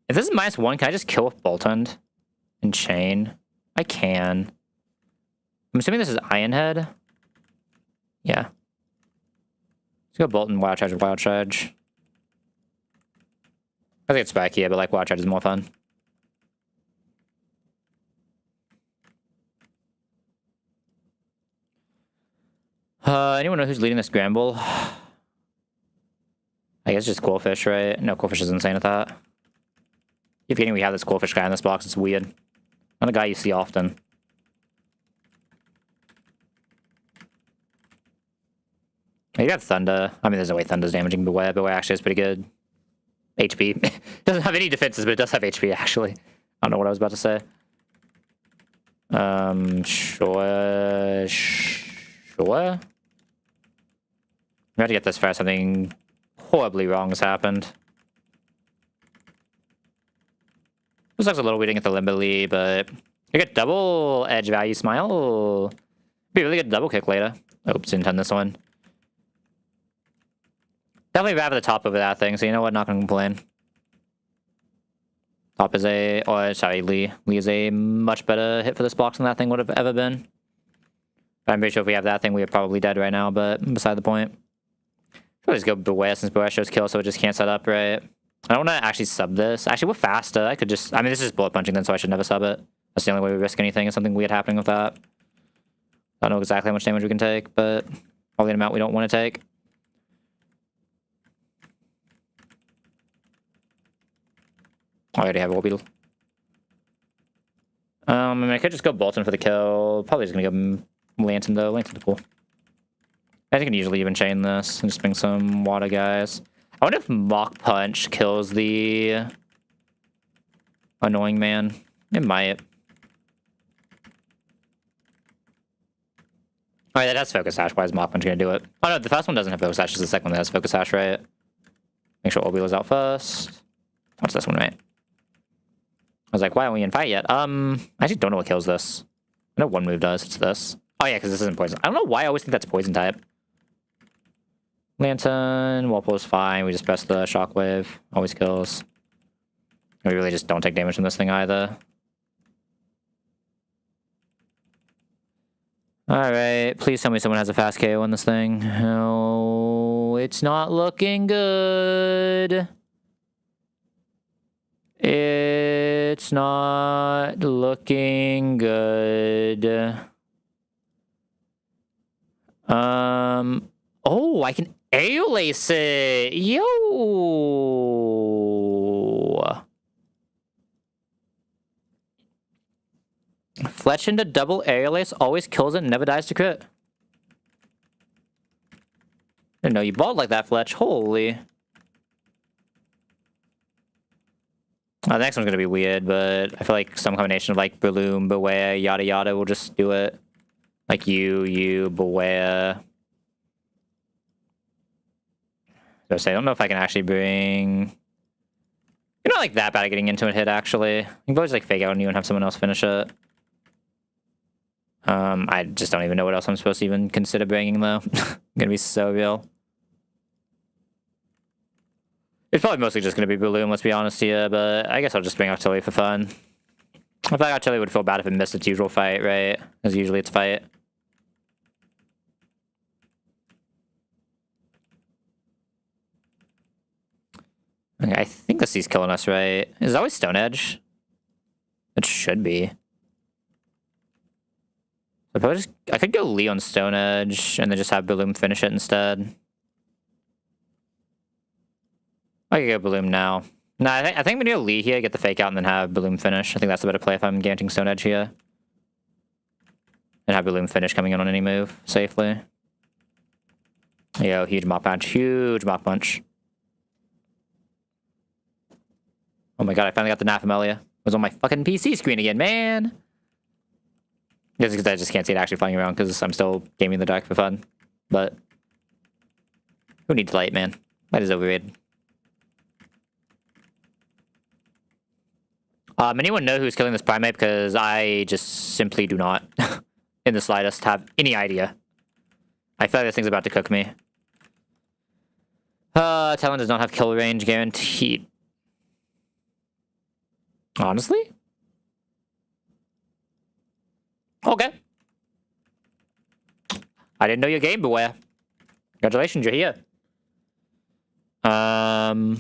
If this is -1, can I just kill with Boltund and Chain? I can. I'm assuming this is Iron Head. Yeah. Let's go Boltund, Wild Charge, Wild Charge. I think it's spiky, but like Wild Charge is more fun. Anyone know who's leading this Gramble? I guess just Coolfish, right? No, Coolfish is insane at that. If getting we have this Coolfish guy in this box, it's weird. Not a guy you see often. You have Thunder. I mean, there's no way Thunder's damaging Beware. Beware actually is pretty good. HP. Doesn't have any defenses, but it does have HP, actually. I don't know what I was about to say. Sure. Sure. We have to get this first. Something horribly wrong has happened. This looks a little weird to get the Limberly, but you get double edge value smile. Be really good double kick later. Oops, didn't turn this one. Definitely rather the top over that thing, so you know what, not gonna complain. Top is a, or sorry, Lee. Lee is a much better hit for this box than that thing would have ever been. But I'm pretty sure if we have that thing, we are probably dead right now, but beside the point. I'll just go Beware since Beware shows kill, so it just can't set up, right? I don't want to actually sub this. Actually, we're faster. I could just, I mean, this is bullet punching then, so I should never sub it. That's the only way we risk anything, is something weird happening with that. I don't know exactly how much damage we can take, but probably an amount we don't want to take. I already have a Warbeetle. I mean, I could just go Bolton for the kill. Probably just gonna go Lantern though. Lantern's cool. I think I can usually even chain this and just bring some water guys. I wonder if Mach Punch kills the annoying man. It might. Alright, that has focus hash. Why is Mach Punch gonna do it? Oh no, the first one doesn't have focus hash, it's the second one that has focus hash, right? Make sure Orbeal is out first. What's this one, right? I was like, why aren't we in fight yet? I actually don't know what kills this. I know one move does, it's this. Oh yeah, because this isn't poison. I don't know why I always think that's poison type. Lantern, Whirlpool is fine. We just press the Shockwave. Always kills. We really just don't take damage from this thing either. Alright, please tell me someone has a fast KO on this thing. Oh, it's not looking good. It's not looking good. Oh, I can aerial ace it. Yo. Fletch into double aerial ace always kills it and never dies to crit. Didn't know you balled like that, Fletch. Holy. The next one's gonna be weird, but I feel like some combination of like Bloom, Beware, yada yada will just do it. Like you, Beware. So I don't know if I can actually bring... You're not like that bad at getting into a hit, actually. You can always like fake out on you and have someone else finish it. I just don't even know what else I'm supposed to even consider bringing, though. Gonna be so real. It's probably mostly just gonna be Bloom, let's be honest here, but I guess I'll just bring out Tilly for fun. I feel like Tilly would feel bad if it missed its usual fight, right? Because usually it's fight. Okay, I think the C's killing us, right? Is it always Stone Edge? It should be. I could go Lee on Stone Edge and then just have Bloom finish it instead. I could go Bloom now. No, I think I'm gonna go Lee here, get the fake out, and then have Bloom finish. I think that's a better play if I'm guaranteeing Stone Edge here. And have Bloom finish coming in on any move safely. Yo, huge Mach Punch. Huge Mach Punch. Oh my god, I finally got the Naphamelia. It was on my fucking PC screen again, man! Just because I just can't see it actually flying around because I'm still gaming the deck for fun. But who needs light, man? Light is overrated. Anyone know who's killing this primate? Because I just simply do not, in the slightest, have any idea. I feel like this thing's about to cook me. Talon does not have kill range guaranteed. Honestly? Okay. I didn't know your game, Beware. Congratulations, you're here. Oh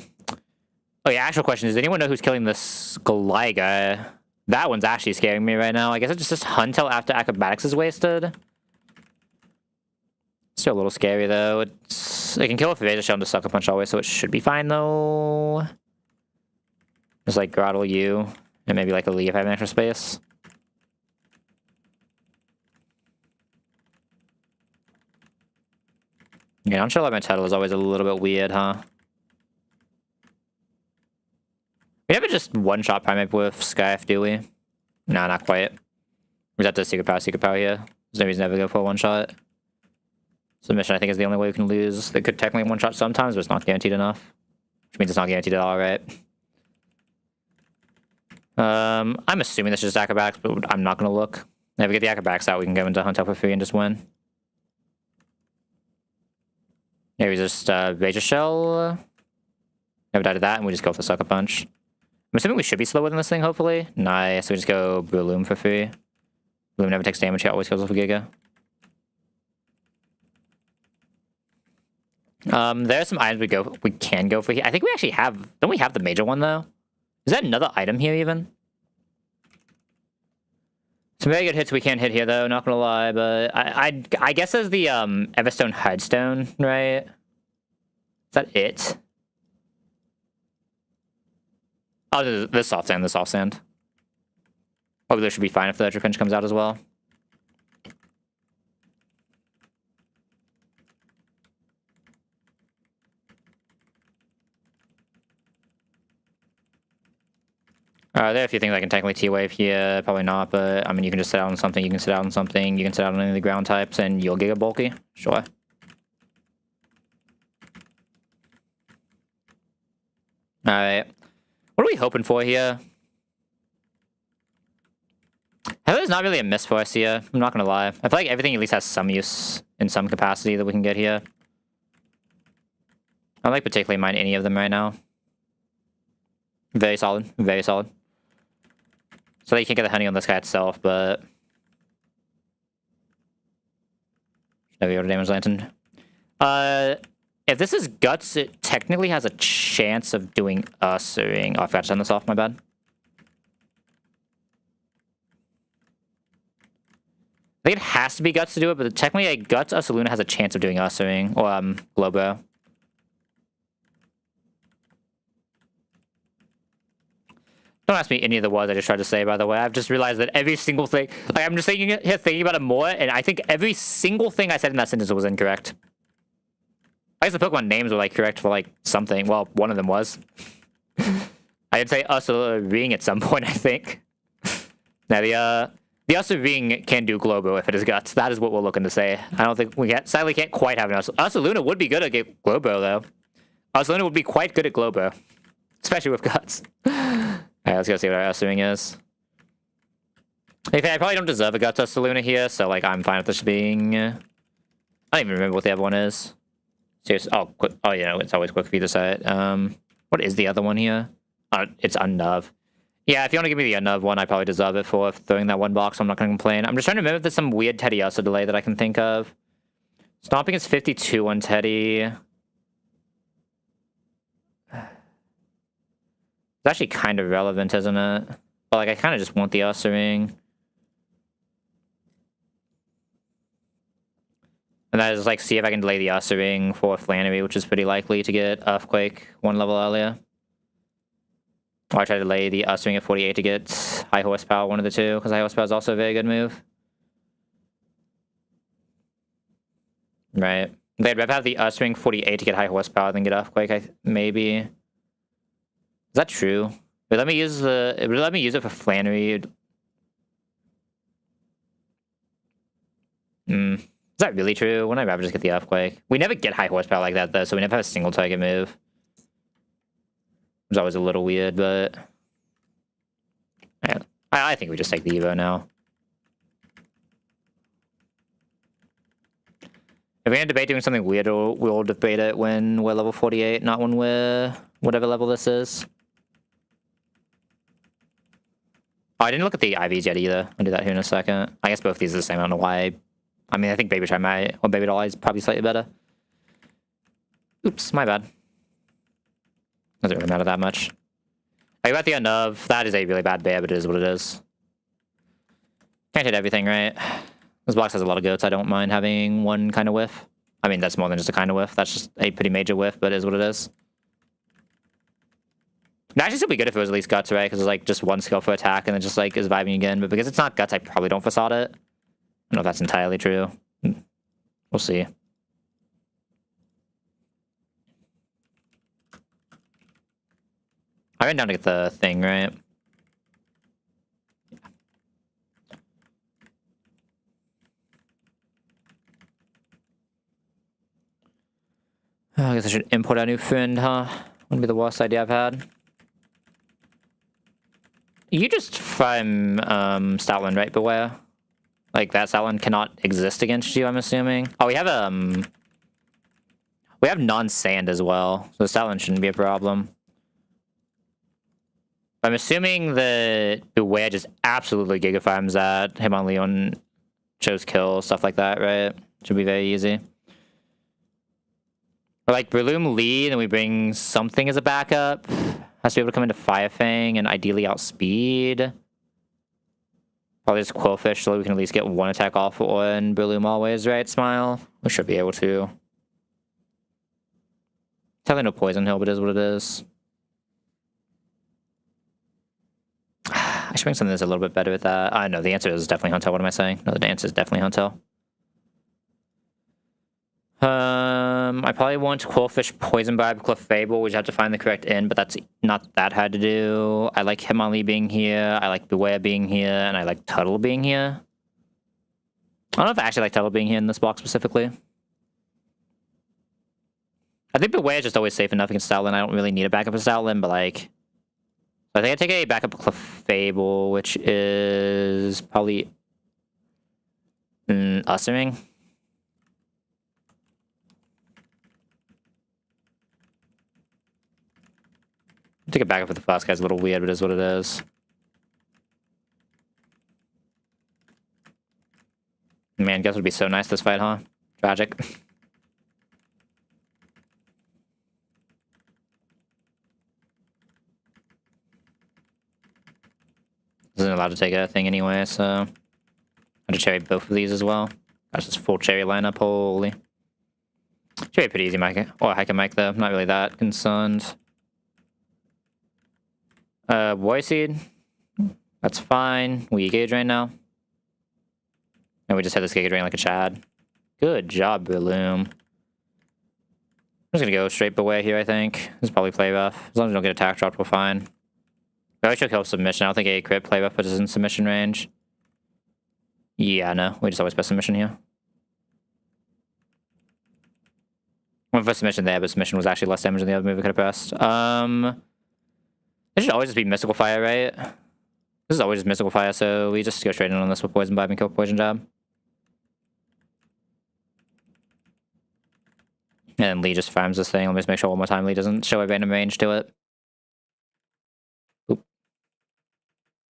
yeah, actual question is, does anyone know who's killing this Goliga? That one's actually scaring me right now. I guess it's just hunt till after acrobatics is wasted. Still a little scary though. It can kill with Evasive Shell to Sucker Punch always, so it should be fine though. Just like Grottle you, and maybe like a Lee if I have an extra space. Yeah, unsure like my title is always a little bit weird, huh? We never just one-shot Primate with Skyf, do we? No, not quite. We have to Secret Power here. There's no reason to ever go for a one-shot. Submission, I think, is the only way we can lose. They could technically one-shot sometimes, but it's not guaranteed enough. Which means it's not guaranteed at all, right? I'm assuming this is just acrobatics, but I'm not going to look. If we get the acrobatics out, we can go into Hunt Out for free and just win. Yeah, we just Rage Shell. Never died to that, and we just go for Sucker Punch. I'm assuming we should be slower than this thing, hopefully. Nice, we just go Bloom for free. Bloom never takes damage, he always kills with a Giga. There are some items we can go for here. I think we actually have... Don't we have the major one, though? Is that another item here, even? Some very good hits we can't hit here, though, not gonna lie, but I guess as the Everstone Headstone, right? Is that it? Oh, the soft sand, the soft sand. Hopefully this should be fine if the Ledger Pinch comes out as well. There are a few things I can technically T-wave here. Probably not, but I mean, you can just sit out on something. You can sit out on something. You can sit out on any of the ground types, and you'll Giga Bulky. Sure. Alright. What are we hoping for here? Heather's not really a miss for us here. I'm not gonna lie. I feel like everything at least has some use in some capacity that we can get here. I don't like particularly mind any of them right now. Very solid. Very solid. So that you can't get the honey on this guy itself, but... There we go to damage lantern. If this is Guts, it technically has a chance of doing Usering. Oh, I forgot to turn this off, my bad. I think it has to be Guts to do it, but technically a Guts Ursaluna has a chance of doing Usering, or Globo. Don't ask me any of the words I just tried to say, by the way. I've just realized that every single thing... Like, I'm just thinking about it more, and I think every single thing I said in that sentence was incorrect. I guess the Pokemon names were, like, correct for, like, something. Well, one of them was. I did say Ursaring at some point, I think. Now, the Ursaring can do Globo if it is Guts. That is what we're looking to say. I don't think we sadly can't quite have an Ursaluna would be good at Globo, though. Ursaluna would be quite good at Globo. Especially with Guts. Alright, let's go see what our Ursaring is. In fact, I probably don't deserve a Guts Ursaluna here, so, like, I'm fine with this being... I don't even remember what the other one is. Seriously. Oh, quick. Oh, yeah, it's always quick for you to say it. What is the other one here? It's Unnerve. Yeah, if you want to give me the Unnerve one, I probably deserve it for throwing that one box, so I'm not going to complain. I'm just trying to remember if there's some weird Teddiursa delay that I can think of. Stomping is 52 on Teddy. It's actually kind of relevant, isn't it? But, like, I kind of just want the Ursaring. And that is, like, see if I can delay the Ursaring for Flannery, which is pretty likely to get Earthquake one level earlier. Or I try to delay the Ursaring at 48 to get High Horsepower, one of the two, because High Horsepower is also a very good move. Right. They'd rather have the Ursaring 48 to get High Horsepower than get Earthquake, maybe. Is that true? But let me use it for Flannery. Is that really true? Wouldn't I rather just get the Earthquake? We never get High Horsepower like that, though, so we never have a single target move. It's always a little weird, but... Yeah, I think we just take the Evo now. If we're going to debate doing something weird, we'll debate it when we're level 48, not when we're whatever level this is. Oh, I didn't look at the IVs yet either. I'll do that here in a second. I guess both these are the same. I don't know why. I mean, I think Baby Try might, or Baby Doll is probably slightly better. Oops, my bad. Doesn't really matter that much. I got the Unnerve. That is a really bad bear, but it is what it is. Can't hit everything, right? This box has a lot of goats. I don't mind having one kind of whiff. I mean, that's more than just a kind of whiff. That's just a pretty major whiff, but it is what it is. It'd actually still be good if it was at least Guts, right? Because it's like just one skill for attack and then just like is vibing again. But because it's not Guts, I probably don't facade it. I don't know if that's entirely true. We'll see. I went down to get the thing, right? I guess I should import our new friend, huh? Wouldn't be the worst idea I've had. You just from Stoutland, right? Beware. Like that Stoutland cannot exist against you, I'm assuming. Oh, we have non-sand as well, so Stoutland shouldn't be a problem. I'm assuming that Beware just absolutely Giga Farms that Hitmonleon chose kill, stuff like that, right? Should be very easy. Or like Breloom lead and we bring something as a backup. Has to be able to come into Fire Fang and ideally outspeed. Probably just Quillfish so we can at least get one attack off on Breloom always, right? Smile. We should be able to. Totally no Poison Hill, but it is what it is. I should bring something that's a little bit better at that. No, the answer is definitely Huntail. What am I saying? No, the answer is definitely Huntail. I probably want Quillfish, Poison Barb, Clefable. We just have to find the correct inn, but that's not that hard to do. I like Hitmonlee being here. I like Beware being here, and I like Tuttle being here. I don't know if I actually like Tuttle being here in this box specifically. I think Beware is just always safe enough against Stoutland. I don't really need a backup for Stoutland, but like... I think I take a backup Clefable, which is probably... Ussering. Take it back up with the fast guy's a little weird, but it is what it is. Man, guess would be so nice this fight, huh? Tragic. Isn't allowed to take a thing anyway, so... I had to cherry both of these as well. That's just full cherry lineup, holy. Cherry pretty easy, Mike. Or Hike and Mike, though. Not really that concerned. Boy Seed. That's fine. We Giga Drain now. And we just hit this Giga Drain like a Chad. Good job, Breloom. I'm just gonna go straight Beware here, I think. This is probably play rough. As long as we don't get attack dropped, we're fine. I should kill submission. I don't think a crit play rough puts us in submission range. Yeah, no. We just always press submission here. Went for submission there, but submission was actually less damage than the other move we could have pressed. It should always just be Mystical Fire, right? This is always just Mystical Fire, so we just go straight in on this with Poison Vibe and kill Poison Jab. And then Lee just farms this thing. Let me just make sure one more time Lee doesn't show a random range to it. Oop.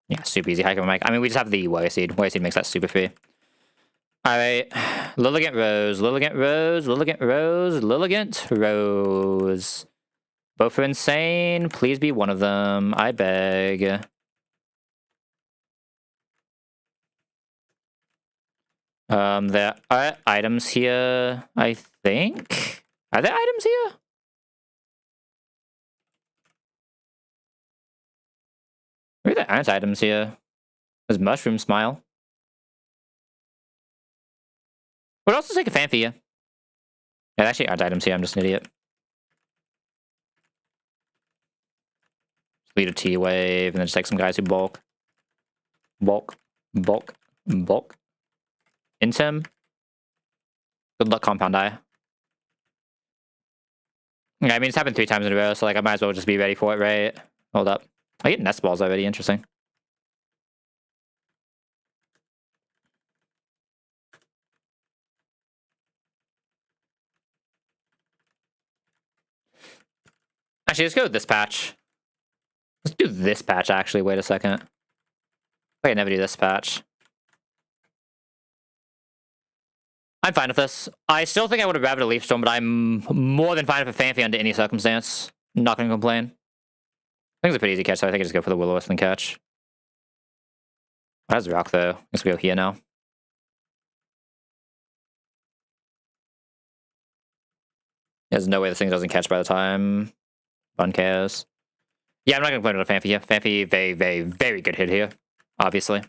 Yeah, super easy Hike and Mike. I mean, we just have the Warrior Seed. Warrior Seed makes that super free. Alright. Lilligant Rose. Lilligant Rose. Lilligant Rose. Lilligant Rose. Both are insane. Please be one of them. I beg. There are items here, I think. Are there items here? Maybe there aren't items here. There's Mushroom Smile. Would also take a Fanfy. Yeah, there actually aren't items here. I'm just an idiot. Lead a T-Wave, and then just take some guys who bulk. Bulk. Bulk. Bulk. Intim. Good luck, Compound Eye. Yeah, I mean, it's happened 3 times in a row, so like I might as well just be ready for it, right? Hold up. I get Nest Balls already, interesting. Actually, let's go with this patch. Let's do this patch, actually. Wait a second. I can never do this patch. I'm fine with this. I still think I would have grabbed a Leaf Storm, but I'm more than fine with a Fanfy under any circumstance. Not gonna complain. I think it's a pretty easy catch, so I think I just go for the Will-O-Wisp and catch. How's Rock, though? I guess we go here now. There's no way this thing doesn't catch by the time Bun KOs. Yeah, I'm not gonna play with a Fanfy here. Fanfy, very, very, very good hit here. Obviously.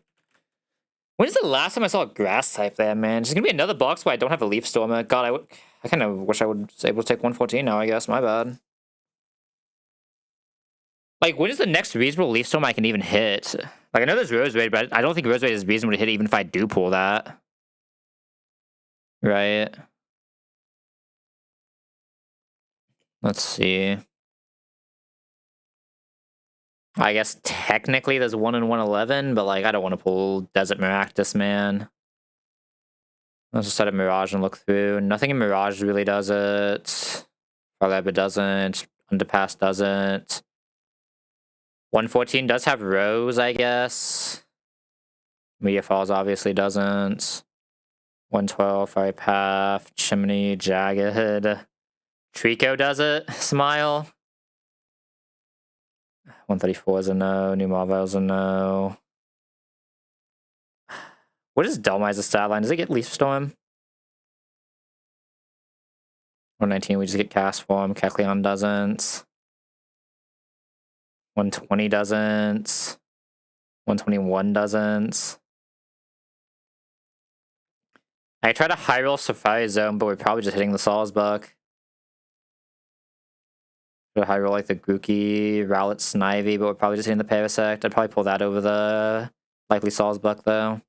When is the last time I saw a Grass type there, man? There's gonna be another box where I don't have a Leaf Stormer. God, I kind of wish I was able to take 114 now, I guess. My bad. Like, when is the next reasonable Leaf Storm I can even hit? Like, I know there's Rose Raid, but I don't think Rose Raid is reasonable to hit even if I do pull that. Right? Let's see. I guess technically there's 1 in 111, but like I don't want to pull Desert Maractus, man. Let's just set up Mirage and look through. Nothing in Mirage really does it. Farleba doesn't. Underpass doesn't. 114 does have Rose, I guess. Media Falls obviously doesn't. 112, Fiery Path, Chimney, Jagged. Trico does it. Smile. 134 is a no. New Marvel is a no. What is Dhelmize's stat line? Does it get Leaf Storm? 119, we just get Cast Form. Kecleon doesn't. 120 doesn't. 121 doesn't. I tried a Hyrule Safari Zone, but we're probably just hitting the Salisbuck. Or high roll like the Grookey, Rowlet, Snivy, but we're probably just hitting the Parasect. I'd probably pull that over the likely Sawsbuck though.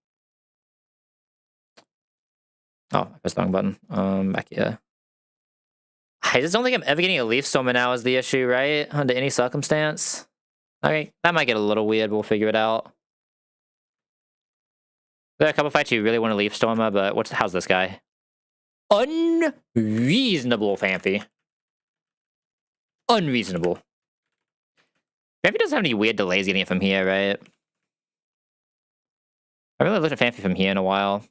Oh, I pressed the wrong button. Back here. I just don't think I'm ever getting a Leaf Stormer now is the issue, right? Under any circumstance. Okay, that might get a little weird, but we'll figure it out. There are a couple fights you really want to Leaf Stormer, but how's this guy? Unreasonable, Phanpy. Unreasonable. Phanpy doesn't have any weird delays getting it from here, right? I really looked at Phanpy from here in a while.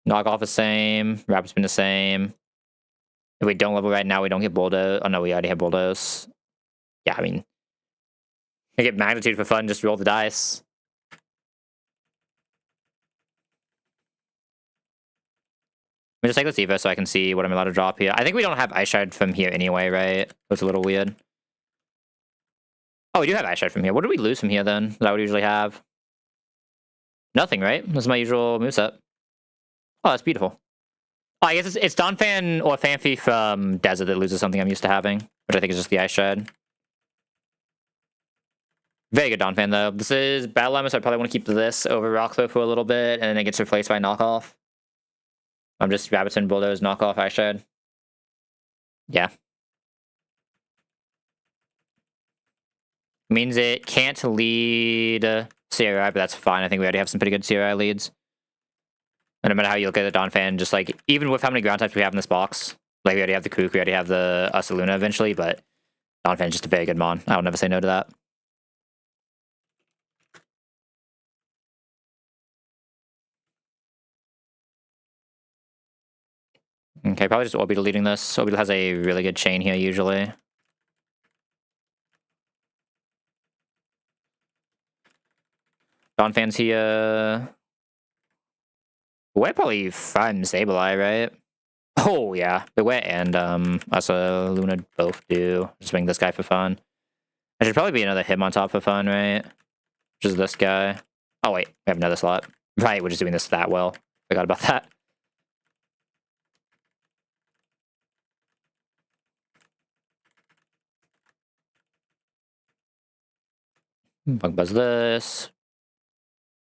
Knockoff the same. Rapid's been the same. If we don't level right now, we don't get Bulldoze. Oh no, we already have Bulldoze. Yeah, I mean, I get Magnitude for fun, just roll the dice. Let me just take this Evo so I can see what I'm allowed to drop here. I think we don't have Ice Shard from here anyway, right? That's a little weird. Oh, we do have Ice Shard from here. What did we lose from here then? That I would usually have. Nothing, right? This is my usual moveset. Oh, that's beautiful. Oh, I guess it's Donphan or Phanpy from Desert that loses something I'm used to having, which I think is just the Ice Shard. Very good Donphan, though. This is Battle Llama, so I probably want to keep this over Rock Throw for a little bit, and then it gets replaced by Knockoff. I'm just Rabbiton, Bulldoze, Knockoff, Ice Shard. Yeah. Means it can't lead CRI, but that's fine. I think we already have some pretty good CRI leads. And no matter how you look at the Donphan, just like, even with how many ground types we have in this box, like we already have the Kook, we already have the Ursaluna eventually, but Donphan is just a very good mon. I will never say no to that. Okay, probably just Orbeetle leading this. Orbeetle has a really good chain here usually. Donphan's here. Beware probably find Sableye, right? Oh yeah, Beware and Ursaluna both do. Just bring this guy for fun. I should probably be another Hitmontop for fun, right? Which is this guy. Oh wait, we have another slot. Right, we're just doing this that well. Forgot about that. Bug Buzz this.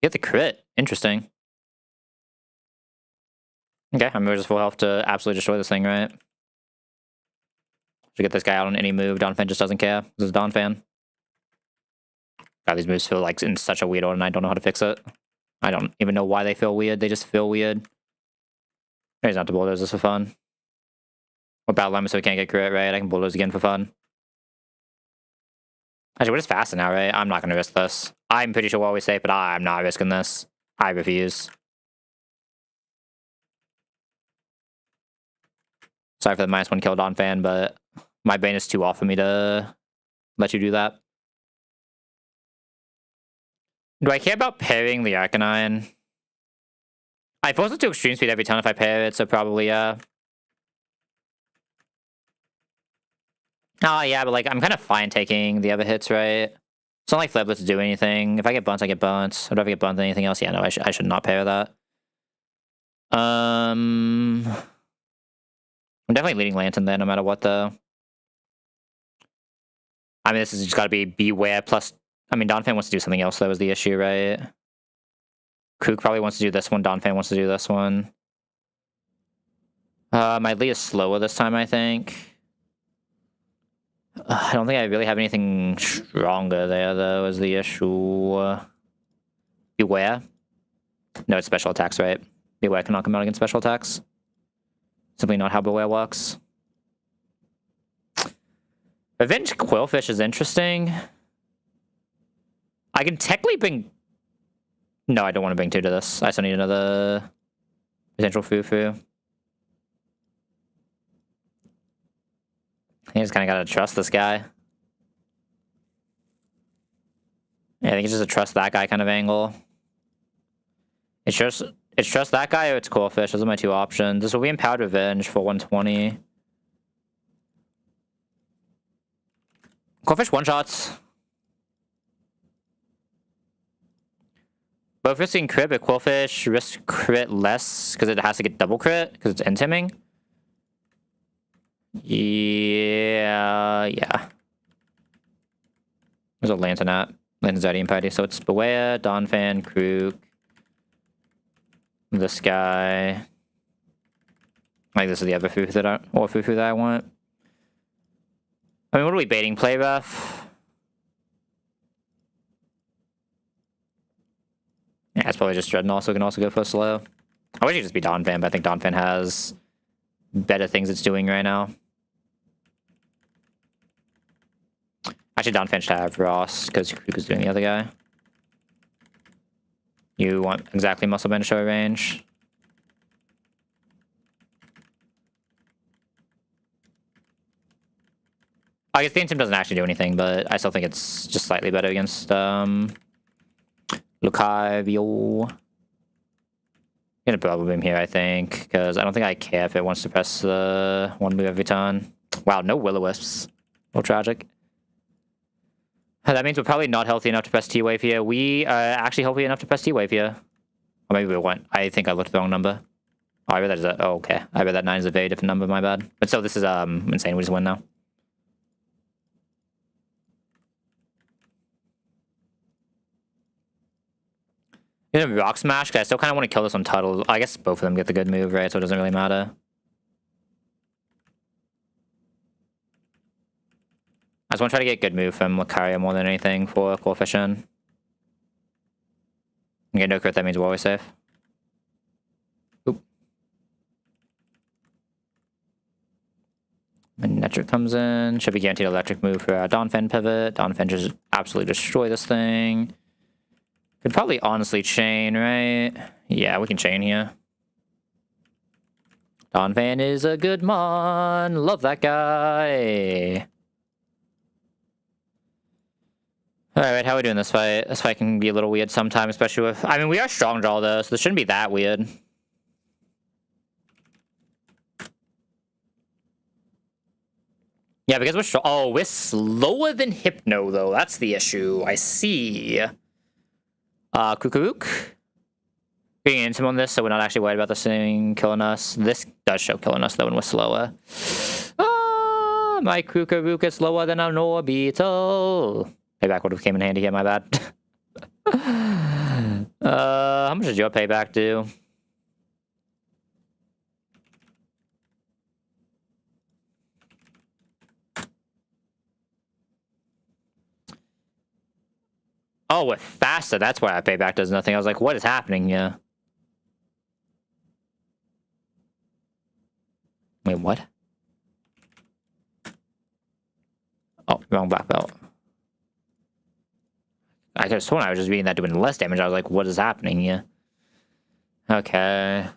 Get the crit. Interesting. Okay, I'm just full health to absolutely destroy this thing, right? Should get this guy out on any move. Donphan just doesn't care. This is Donphan. God, these moves feel like in such a weird order and I don't know how to fix it. I don't even know why they feel weird. They just feel weird. He's not to Bulldoze this for fun. Or Battle Llama so we can't get crit, right? I can Bulldoze again for fun. Actually, we're just faster now, right? I'm not going to risk this. I'm pretty sure we're always safe, but I'm not risking this. I refuse. Sorry for the -1 kill Donphan, but my brain is too off for me to let you do that. Do I care about pairing the Arcanine? I force it to extreme speed every time if I pair it, so probably, Oh, yeah, but, like, I'm kind of fine taking the other hits, right? It's not like Fliplets do anything. If I get Bunt, I get Bunt. Or if I get Bunt, anything else? Yeah, no, I should not pair that. I'm definitely leading Lantern there, no matter what, though. I mean, this has just got to be Beware plus... I mean, Donphan wants to do something else, though, is the issue, right? Kook probably wants to do this one. Donphan wants to do this one. My lead is slower this time, I think. I don't think I really have anything stronger there, though, is the issue. Beware? No, it's special attacks, right? Beware cannot come out against special attacks. Simply not how Beware works. Revenge Quillfish is interesting. I can technically bring... No, I don't want to bring 2 to this. I still need another potential Fufu. I just kind of gotta trust this guy. Yeah, I think it's just a trust that guy kind of angle. It's trust that guy or it's Quillfish. Those are my 2 options. This will be Empowered Revenge for 120. Quillfish one-shots. Both risking crit, but Quillfish risks crit less because it has to get double crit because it's intiming. Yeah, Yeah. There's a Lantern at. Lantern's already in party, so it's Beware, Donphan, Krook. This guy. Like, this is the other Fufu that I want. I mean, what are we baiting? Play rough? Yeah, it's probably just Dreadnought, so we can also go for slow. I wish it could just be Donphan, but I think Donphan has better things it's doing right now. Actually, Donphan should have Ross, because Krook is doing the other guy. You want exactly Muscle Band to show range. I guess the Intim doesn't actually do anything, but I still think it's just slightly better against Lucario. Gonna Bubble Beam here, I think, because I don't think I care if it wants to press the one move every turn. Wow, no Will-O-Wisps. A little tragic. That means we're probably not healthy enough to press T-Wave here. We are actually healthy enough to press T-Wave here. Or maybe we weren't. I think I looked at the wrong number. Oh, I read that as a... Oh, okay. I read that 9 is a very different number, my bad. But so this is insane. We just win now. You know, Rock Smash, because I still kind of want to kill this on Tuttle. I guess both of them get the good move, right? So it doesn't really matter. I just want to try to get good move from Lucario more than anything for Coefficient. Okay, no crit, that means we're always safe. Oop. And Netric comes in. Should be guaranteed electric move for Donphan pivot. Donphan just absolutely destroy this thing. Could probably honestly chain, right? Yeah, we can chain here. Donphan is a good mon. Love that guy. Alright, how are we doing this fight? This fight can be a little weird sometimes, especially with... I mean, we are strong draw, though, so this shouldn't be that weird. Yeah, because we're strong... Oh, we're slower than Hypno, though. That's the issue. I see. Kukuruk. Being into on this, so we're not actually worried about this thing killing us. This does show killing us, though, when we're slower. Ah, my Kukuruk is slower than an orbital. Payback would have came in handy here, my bad. How much did your payback do? Oh, with faster, that's why our payback does nothing. I was like, what is happening here? Wait, what? Oh, wrong black belt. I could have sworn I was just reading that doing less damage. I was like, what is happening here? Okay. I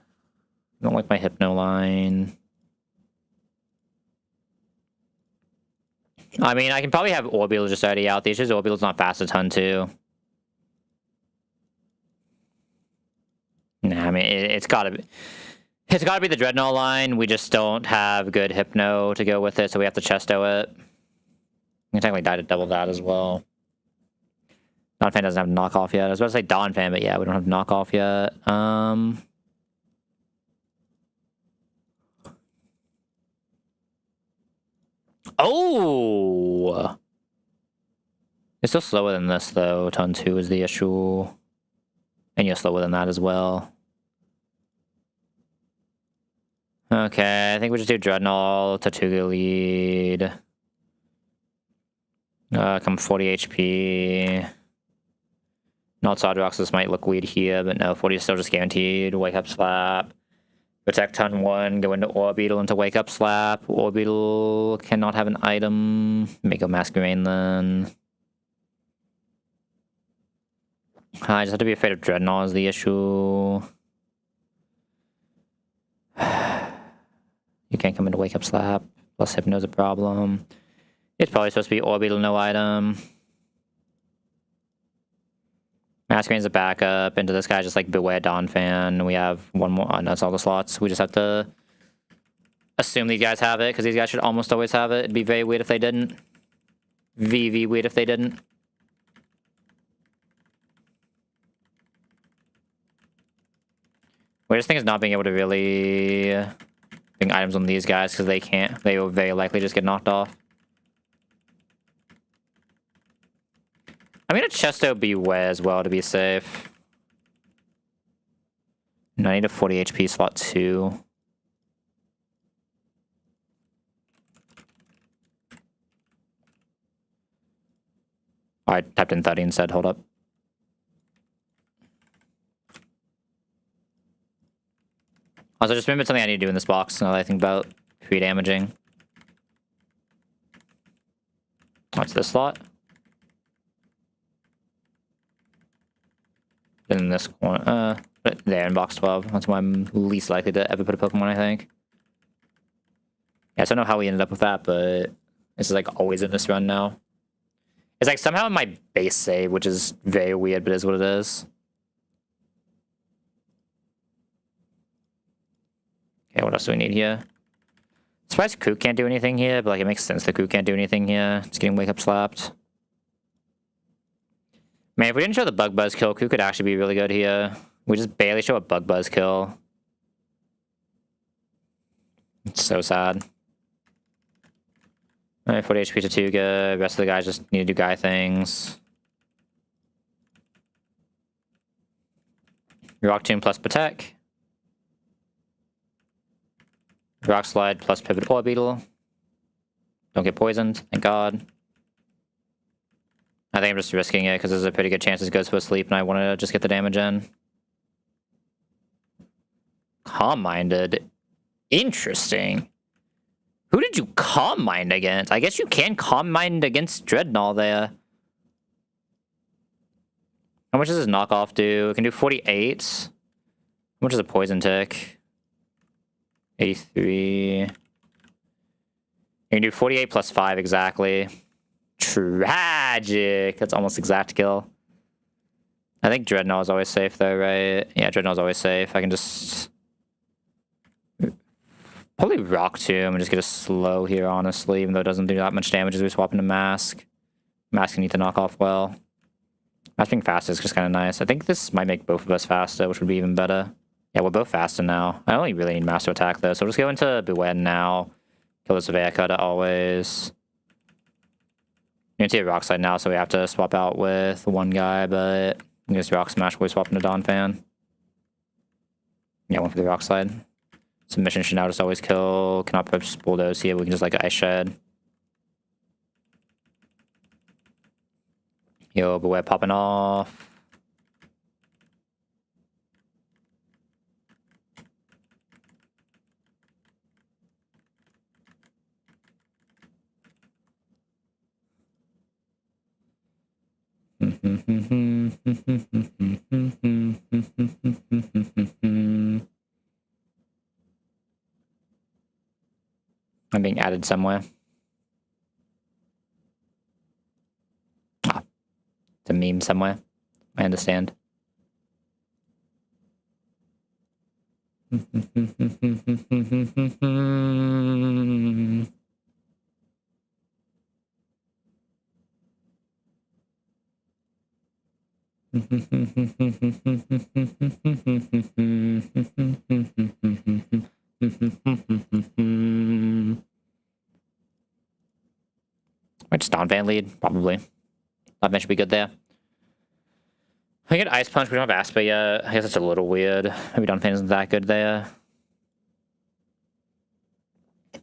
don't like my Hypno line. I mean, I can probably have Orbital just already out. The issue is Orbital's not fast a ton, too. Nah, I mean, it's gotta be... It's gotta be the Dreadnought line. We just don't have good Hypno to go with it, so we have to Chesto it. We can technically die to double that as well. Donphan doesn't have knockoff yet. I was about to say Donphan, but yeah, we don't have knockoff yet. Oh! It's still slower than this, though. Ton 2 is the issue. And you're slower than that as well. Okay, I think we just do Dreadnought, Tortuga lead. Come 40 HP. Not Sodrox, this might look weird here, but no, 40 is still just guaranteed. Wake up slap. Protect ton 1, go into Orbital into Wake Up Slap. Orbital cannot have an item. Mako Masquerain then. I just have to be afraid of Dreadnought is the issue. You can't come into Wake Up Slap. Plus Hypno's a problem. It's probably supposed to be Orbital, no item. Masquerain's a backup. Into this guy, just like Beware Donphan. We have one more. Oh, no, that's all the slots. We just have to assume these guys have it, because these guys should almost always have it. It'd be very weird if they didn't. VV weird if they didn't. Weirdest thing is not being able to really bring items on these guys, because they can't. They will very likely just get knocked off. I'm gonna Chesto Beware as well to be safe. No, I need a 40 HP slot too. Oh, I tapped in 30 instead, hold up. Also, just remember something I need to do in this box now that I think about pre-damaging. What's this slot? In this corner. There in box 12. That's why I'm least likely to ever put a Pokemon, I think. Yeah, so I don't know how we ended up with that, but this is like always in this run now. It's like somehow in my base save, which is very weird, but it is what it is. Okay, what else do we need here? Surprised Kook can't do anything here, but like it makes sense that Kook can't do anything here. It's getting wake up slapped. Man, if we didn't show the Bug Buzz kill, Kook could actually be really good here. We just barely show a Bug Buzz kill. It's so sad. Alright, 40 HP to 2 good. The rest of the guys just need to do guy things. Rock Tomb plus Protect. Rock Slide plus Pivot Orbeetle. Don't get poisoned, thank God. I think I'm just risking it because there's a pretty good chance this goes to a sleep and I want to just get the damage in. Calm-minded. Interesting. Who did you Calm Mind against? I guess you can Calm Mind against Dreadnought there. How much does this knockoff do? It can do 48. How much is a Poison Tick? 83. You can do 48 plus 5 exactly. Tragic. That's almost exact kill. I think Dreadnought is always safe though, right? Yeah, Dreadnought is always safe. I can just... probably Rock Tomb and just get a slow here, honestly, even though it doesn't do that much damage as we swap into Mask. Mask can need to knock off well. Mask being fast is just kind of nice. I think this might make both of us faster, which would be even better. Yeah, we're both faster now. I only really need Master Attack though, so we'll just go into Beware now. Kill the Surveyor Cutter always. You can see a Rock Slide now, so we have to swap out with one guy, but we can just Rock Smash before we swap into Dawn Fan. Yeah, one for the Rock Slide. Submission should now just always kill. Cannot put Bulldoze here. We can just like Ice Shed. Yo, Beware popping off. I'm being added somewhere. Ah, it's a meme somewhere. I understand. Might just Dawn Fan lead, probably. Dawn Fan should be good there. I get Ice Punch, we don't have Aspa yet. I guess it's a little weird. Maybe Dawn Fan isn't that good there.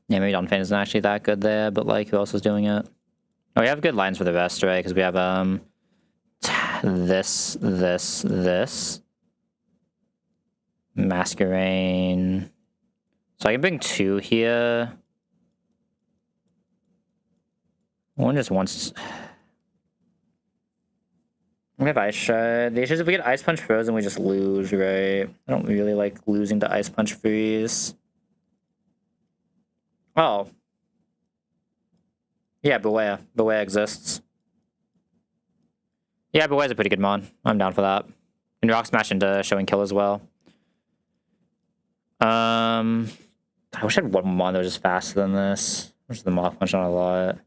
Yeah, maybe Dawn Fan isn't actually that good there, but like, who else is doing it? Oh, we have good lines for the rest, right? Because we have, this. Masquerain. So I can bring 2 here. One just wants... we have Ice Shred. The issue is if we get Ice Punch Frozen, we just lose, right? I don't really like losing to Ice Punch Freeze. Oh. Yeah, Beware. Beware exists. Yeah, Beware's a pretty good mon. I'm down for that. And Rock Smash into Showing Kill as well. I wish I had one mon that was just faster than this. I wish the Mach Punch on a lot.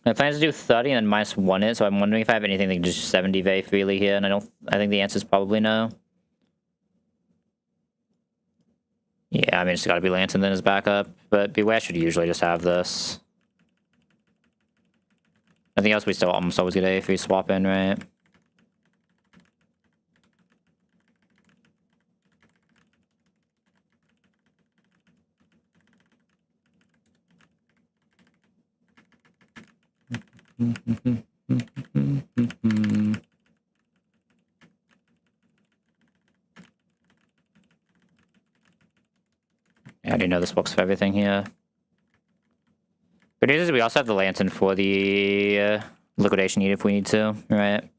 I plan to do 30 and then -1 it, so I'm wondering if I have anything that can do 70 very freely here, and I think the answer is probably no. Yeah, I mean, it's gotta be Lantern then as backup, but Beware should usually just have this. Nothing else we still almost always get a free swap in, right? Yeah, I do know this book's for everything here. Good news is we also have the lantern for the liquidation need if we need to, right?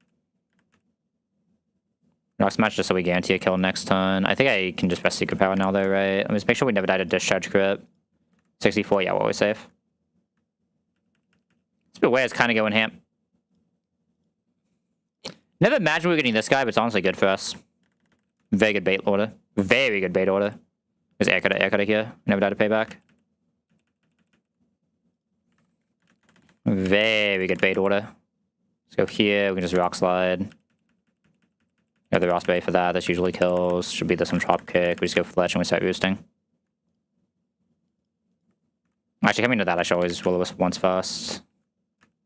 Rock Smash just so we guarantee a kill next turn. I think I can just press Secret Power now though, right? Let me just make sure we never die to Discharge crit. 64, yeah, we're always safe. This bit way is kind of going ham. Never imagined we were getting this guy, but it's honestly good for us. Very good bait order. Very good bait order. There's air cutter here. Never died to payback. Very good bait order. Let's go here. We can just rock slide. Got the Raspberry for that. This usually kills. Should be this one drop kick. We just go fletch and we start roosting. Actually, coming to that, I should always roll this once first.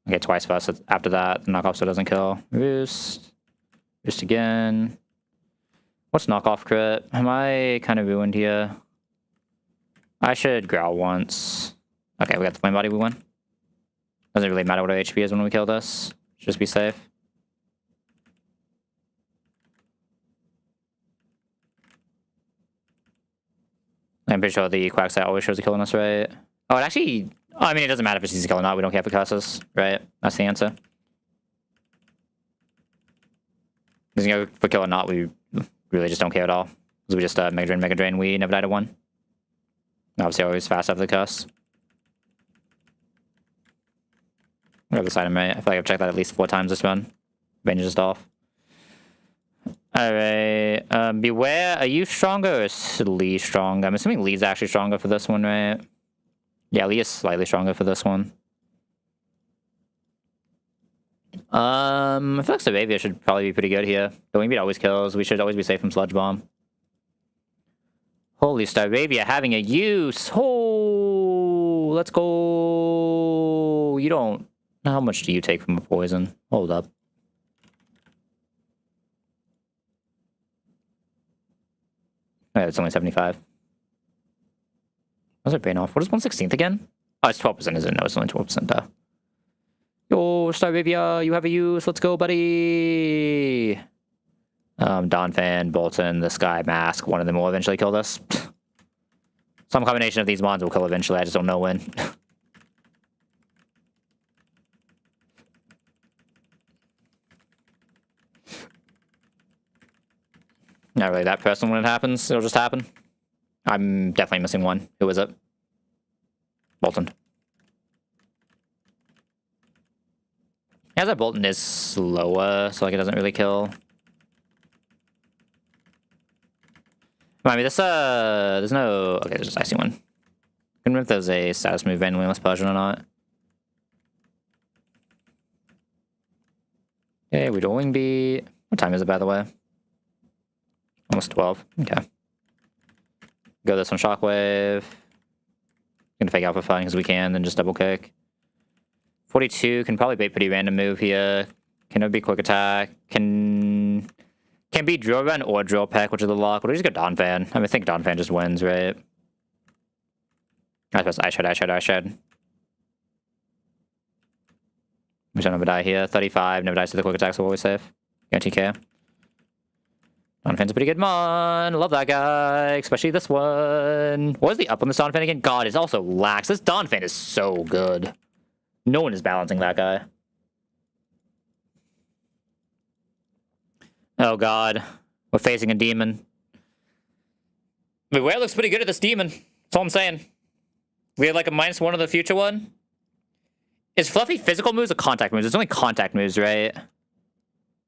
Okay, twice first after that. The knockoff so it doesn't kill. Roost. Roost again. What's knockoff crit? Am I kind of ruined here? I should growl once. Okay, we got the flame body, we win. Doesn't really matter what our HP is when we kill this. Should just be safe. I'm pretty sure the Quack site always shows a kill on us, right? Oh, it actually... Oh, I mean, it doesn't matter if it sees a kill or not. We don't care if it curses, right? That's the answer. Because, you know, if we kill or not, we really just don't care at all. Because we just Mega Drain, we never die to 1. Obviously, always fast after the curse. We have this item, right? I feel like I've checked that at least 4 times this run. Range is just off. Alright. Beware, are you stronger or is Lee stronger? I'm assuming Lee's actually stronger for this one, right? Yeah, Lee is slightly stronger for this one. I feel like Saravia should probably be pretty good here. The Wing Beat always kills. We should always be safe from Sludge Bomb. Holy Staravia having a use! Oh, let's go! You don't... How much do you take from a poison? Hold up. Yeah, it's only 75. How's it paying off? What is 1/16 again? Oh, it's 12%, isn't it? No, it's only 12%. Yo, Staravia, you have a use. Let's go, buddy. Donphan, Bolton, this guy, Mask. One of them will eventually kill this. Some combination of these mons will kill eventually. I just don't know when. Not really that person when it happens. It'll just happen. I'm definitely missing one. Who is it? Bolton. Yeah, that Bolton is slower, so like it doesn't really kill. I mean, this there's no. Okay, there's just Icy one. I don't know if there's a status move randomly unless Persian or not. Okay, we do Wing Beat. What time is it, by the way? Almost 12. Okay. Go this on Shockwave. Gonna fake out for fun because we can, then just double kick. 42 can probably be a pretty random move here. Can it be quick attack? Can be drill run or drill peck, which is the lock. What do we just go Donphan? I mean, I think Donphan just wins, right? I suppose I should. We should never die here. 35, never dies to the quick attack, so we're always safe. Guarantee K. Donphan's a pretty good mon. Love that guy, especially this one. What is the up on this Donphan again? God, it's also lax. This Donphan is so good. No one is balancing that guy. Oh god. We're facing a demon. Beware looks pretty good at this demon. That's all I'm saying. We had like a -1 of the future one. Is Fluffy physical moves or contact moves? It's only contact moves, right?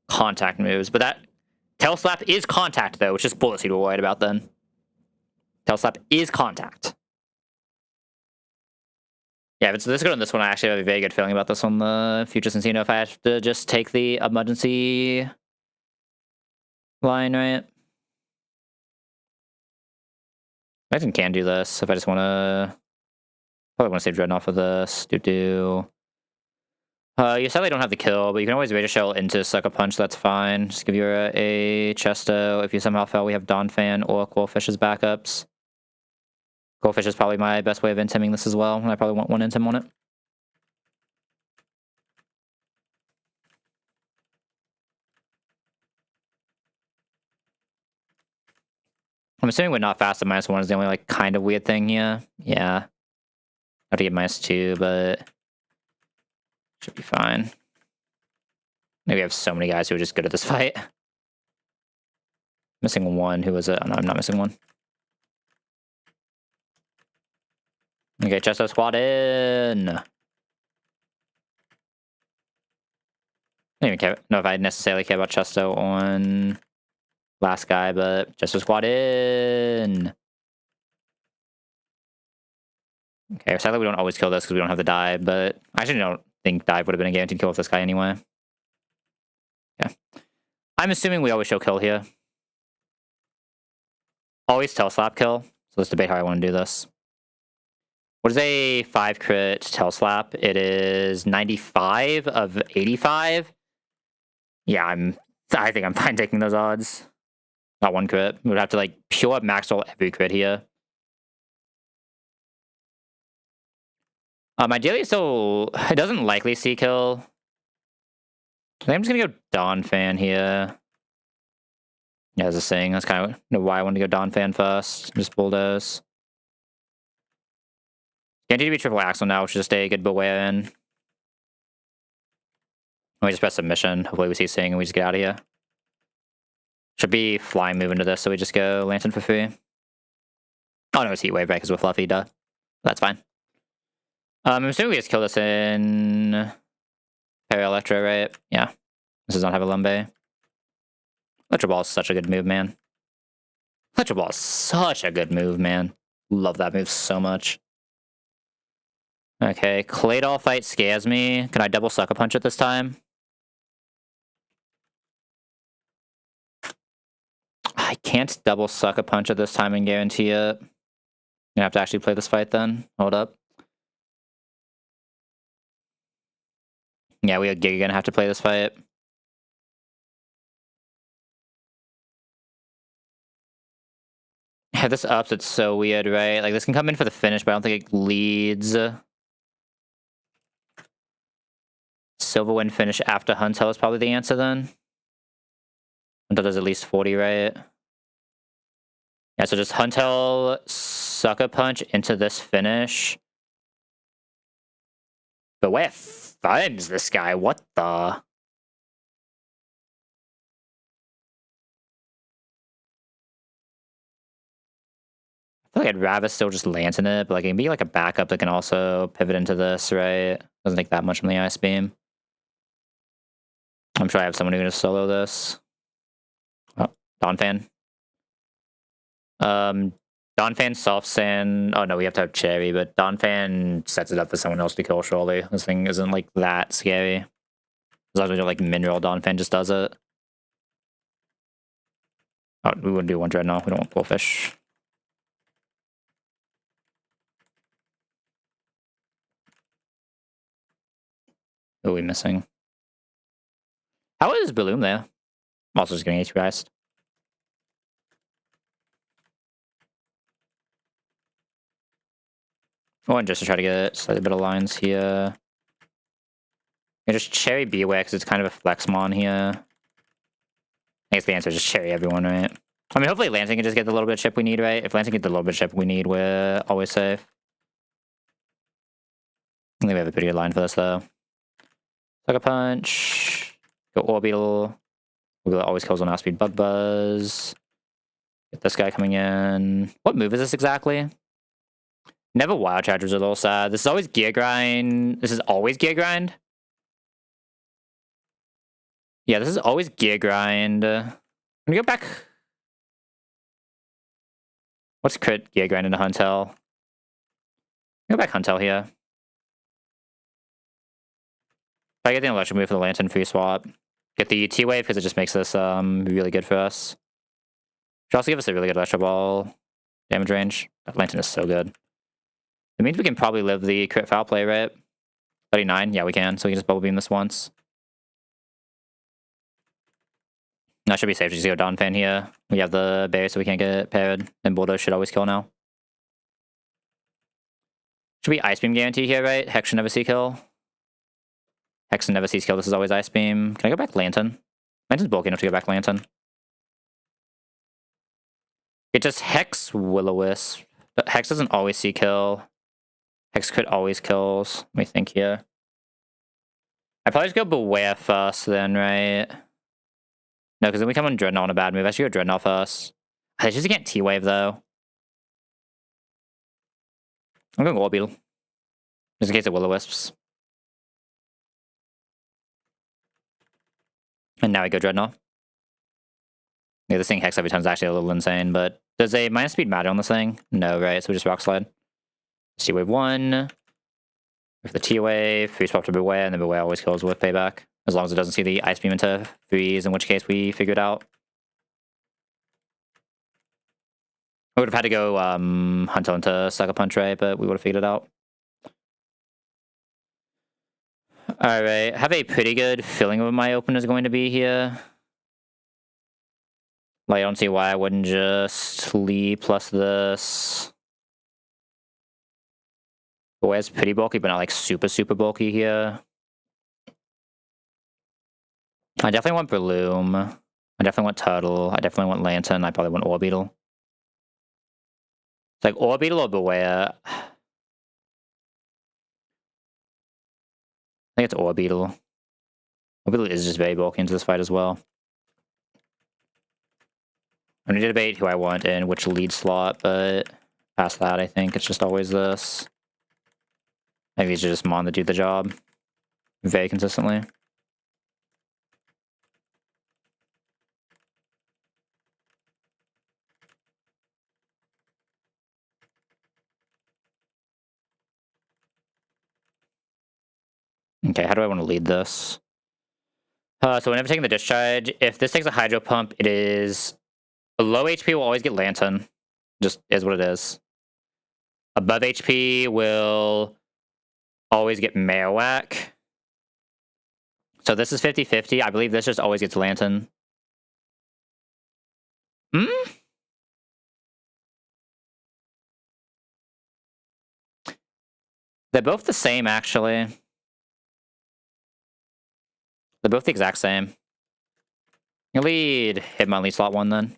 Contact moves, but that... Tail Slap is contact, though, which is bullets you'd be worried about then. Tail Slap is contact. Yeah, if it's this good on this one, I actually have a very good feeling about this on the Future Cincino if I have to just take the emergency line, right? I think can do this if I just want to... Probably want to save Dreadnought for this. You sadly don't have the kill, but you can always Rage Shell into Sucker Punch, that's fine. Just give you a Chesto. If you somehow fail, we have Dawn Fan or Quillfish as backups. Quillfish is probably my best way of intiming this as well, and I probably want one intim on it. I'm assuming we're not fast at -1 is the only, like, kind of weird thing here. Yeah. I have to get -2, but should be fine. Maybe I have so many guys who are just good at this fight. Missing one. Who was it? Oh, no, I'm not missing one. Okay, Chesto squad in. I don't even know if I necessarily care about Chesto on last guy, but Chesto squad in. Okay, sadly we don't always kill this because we don't have the dive, but I actually don't think dive would have been a guaranteed kill with this guy anyway. Yeah. I'm assuming we always show kill here. Always tail slap kill. So let's debate how I want to do this. What is a 5 crit tail slap? It is 95 of 85. Yeah, I think I'm fine taking those odds. Not 1 crit. We would have to like pure max roll every crit here. Ideally, so it doesn't likely see kill. I think I'm just gonna go Dawn Fan here. Yeah, as a saying, that's kind of why I wanted to go Dawn Fan first. Just bulldoze. Can't do to be triple axle now, which is just a good beware in. We just press submission. Hopefully we see Sing and we just get out of here. Should be flying move into this, so we just go Lantern for free. Oh no, it's Heat Wave, right? Because we're fluffy, duh. That's fine. I'm assuming we just kill this in Para Electro, right? Yeah. This does not have a Lumbe. Electro Ball is such a good move, man. Electro Ball is such a good move, man. Love that move so much. Okay, Claydol fight scares me. Can I double Sucker Punch it this time? I can't double Sucker Punch it this time and guarantee it. I'm gonna have to actually play this fight then. Hold up. Yeah, we are gonna have to play this fight. Yeah, this ups, it's so weird, right? Like, this can come in for the finish, but I don't think it leads. Silverwind finish after Huntel is probably the answer then. Huntel does at least 40, right? Yeah, so just Huntel Sucker Punch into this finish. But where funds this guy? What the? I feel like I'd rather still just Lantern it, but like it can be like a backup that can also pivot into this, right? Doesn't take that much from the Ice Beam. I'm sure I have someone who's gonna solo this. Oh, Dawn Fan. Dawn Fan soft sand. Oh no, we have to have Cherry, but Dawn Fan sets it up for someone else to kill, surely. This thing isn't like that scary. As long as we do like Mineral, Dawn Fan just does it. Oh, we wouldn't do one Dreadnought. We don't want Quillfish. Who are we missing? How is Balloon there? I'm also just getting HPI'd. Oh, and just to try to get slightly better lines here. Yeah, just Cherry Beware, because it's kind of a Flexmon here. I guess the answer is just Cherry everyone, right? I mean, hopefully Lansing can just get the little bit of chip we need, right? If Lansing gets the little bit of chip we need, we're always safe. I think we have a pretty good line for this, though. Sucker Punch. Go Orbital. Orbital always kills on outspeed Bug Buzz. Get this guy coming in. What move is this exactly? Never Wild Chargers are a little sad. This is always Gear Grind. This is always Gear Grind? Yeah, this is always Gear Grind. I'm gonna go back. What's crit Gear Grind into Huntel? Go back Huntel here. If I get the electric move for the Lantern free swap. Get the T-Wave because it just makes this really good for us. Should also give us a really good Electro Ball damage range. That Lantern is so good. It means we can probably live the crit foul play, right? 39? Yeah, we can. So we can just bubble beam this once. That should be safe to just go Dawn Fan here. We have the berry so we can't get paired. And Bulldoze should always kill now. Should be Ice Beam guarantee here, right? Hex should never see kill. Hex never sees kill. This is always Ice Beam. Can I go back Lantern? Lantern's bulky enough to go back Lantern. It just Hex Will-O-Wisp. But Hex doesn't always see kill. Hex could always kills. Let me think here. I'd probably just go Beware first then, right? No, because then we come on Dreadnought on a bad move. I should go Dreadnought first. I just can't T-Wave, though. I'm going Orbeetle. Just in case of Will-O-Wisps. And now we go Dreadnought. Yeah, this thing Hex every time is actually a little insane, but does a minus speed matter on this thing? No, right? So we just Rock Slide. T-Wave 1. With the T-Wave, free swap to Beware, and then Beware always kills with Payback. As long as it doesn't see the Ice Beam into freeze, in which case we figure it out. I would have had to go Hunter into Sucker Punch, right? But we would have figured it out. Alright, I have a pretty good feeling of what my opener is going to be here. Like, I don't see why I wouldn't just Lee plus this. Beware's pretty bulky, but not like super, super bulky here. I definitely want Breloom. I definitely want Turtle. I definitely want Lantern. I probably want Orbeetle. It's like Orbeetle or Beware. I think it's Orbeetle. Orbeetle is just very bulky into this fight as well. I'm going to debate who I want in which lead slot, but past that, I think it's just always this. I think these are just Mon that do the job very consistently. Okay, how do I want to lead this? So whenever taking the discharge, if this takes a Hydro Pump, it is... Below HP will always get Lantern. Just is what it is. Above HP will always get Marowak. So this is 50-50. I believe this just always gets Lantern. They're both the same, actually. They're both the exact same. You lead. Hitmon lead slot 1 then.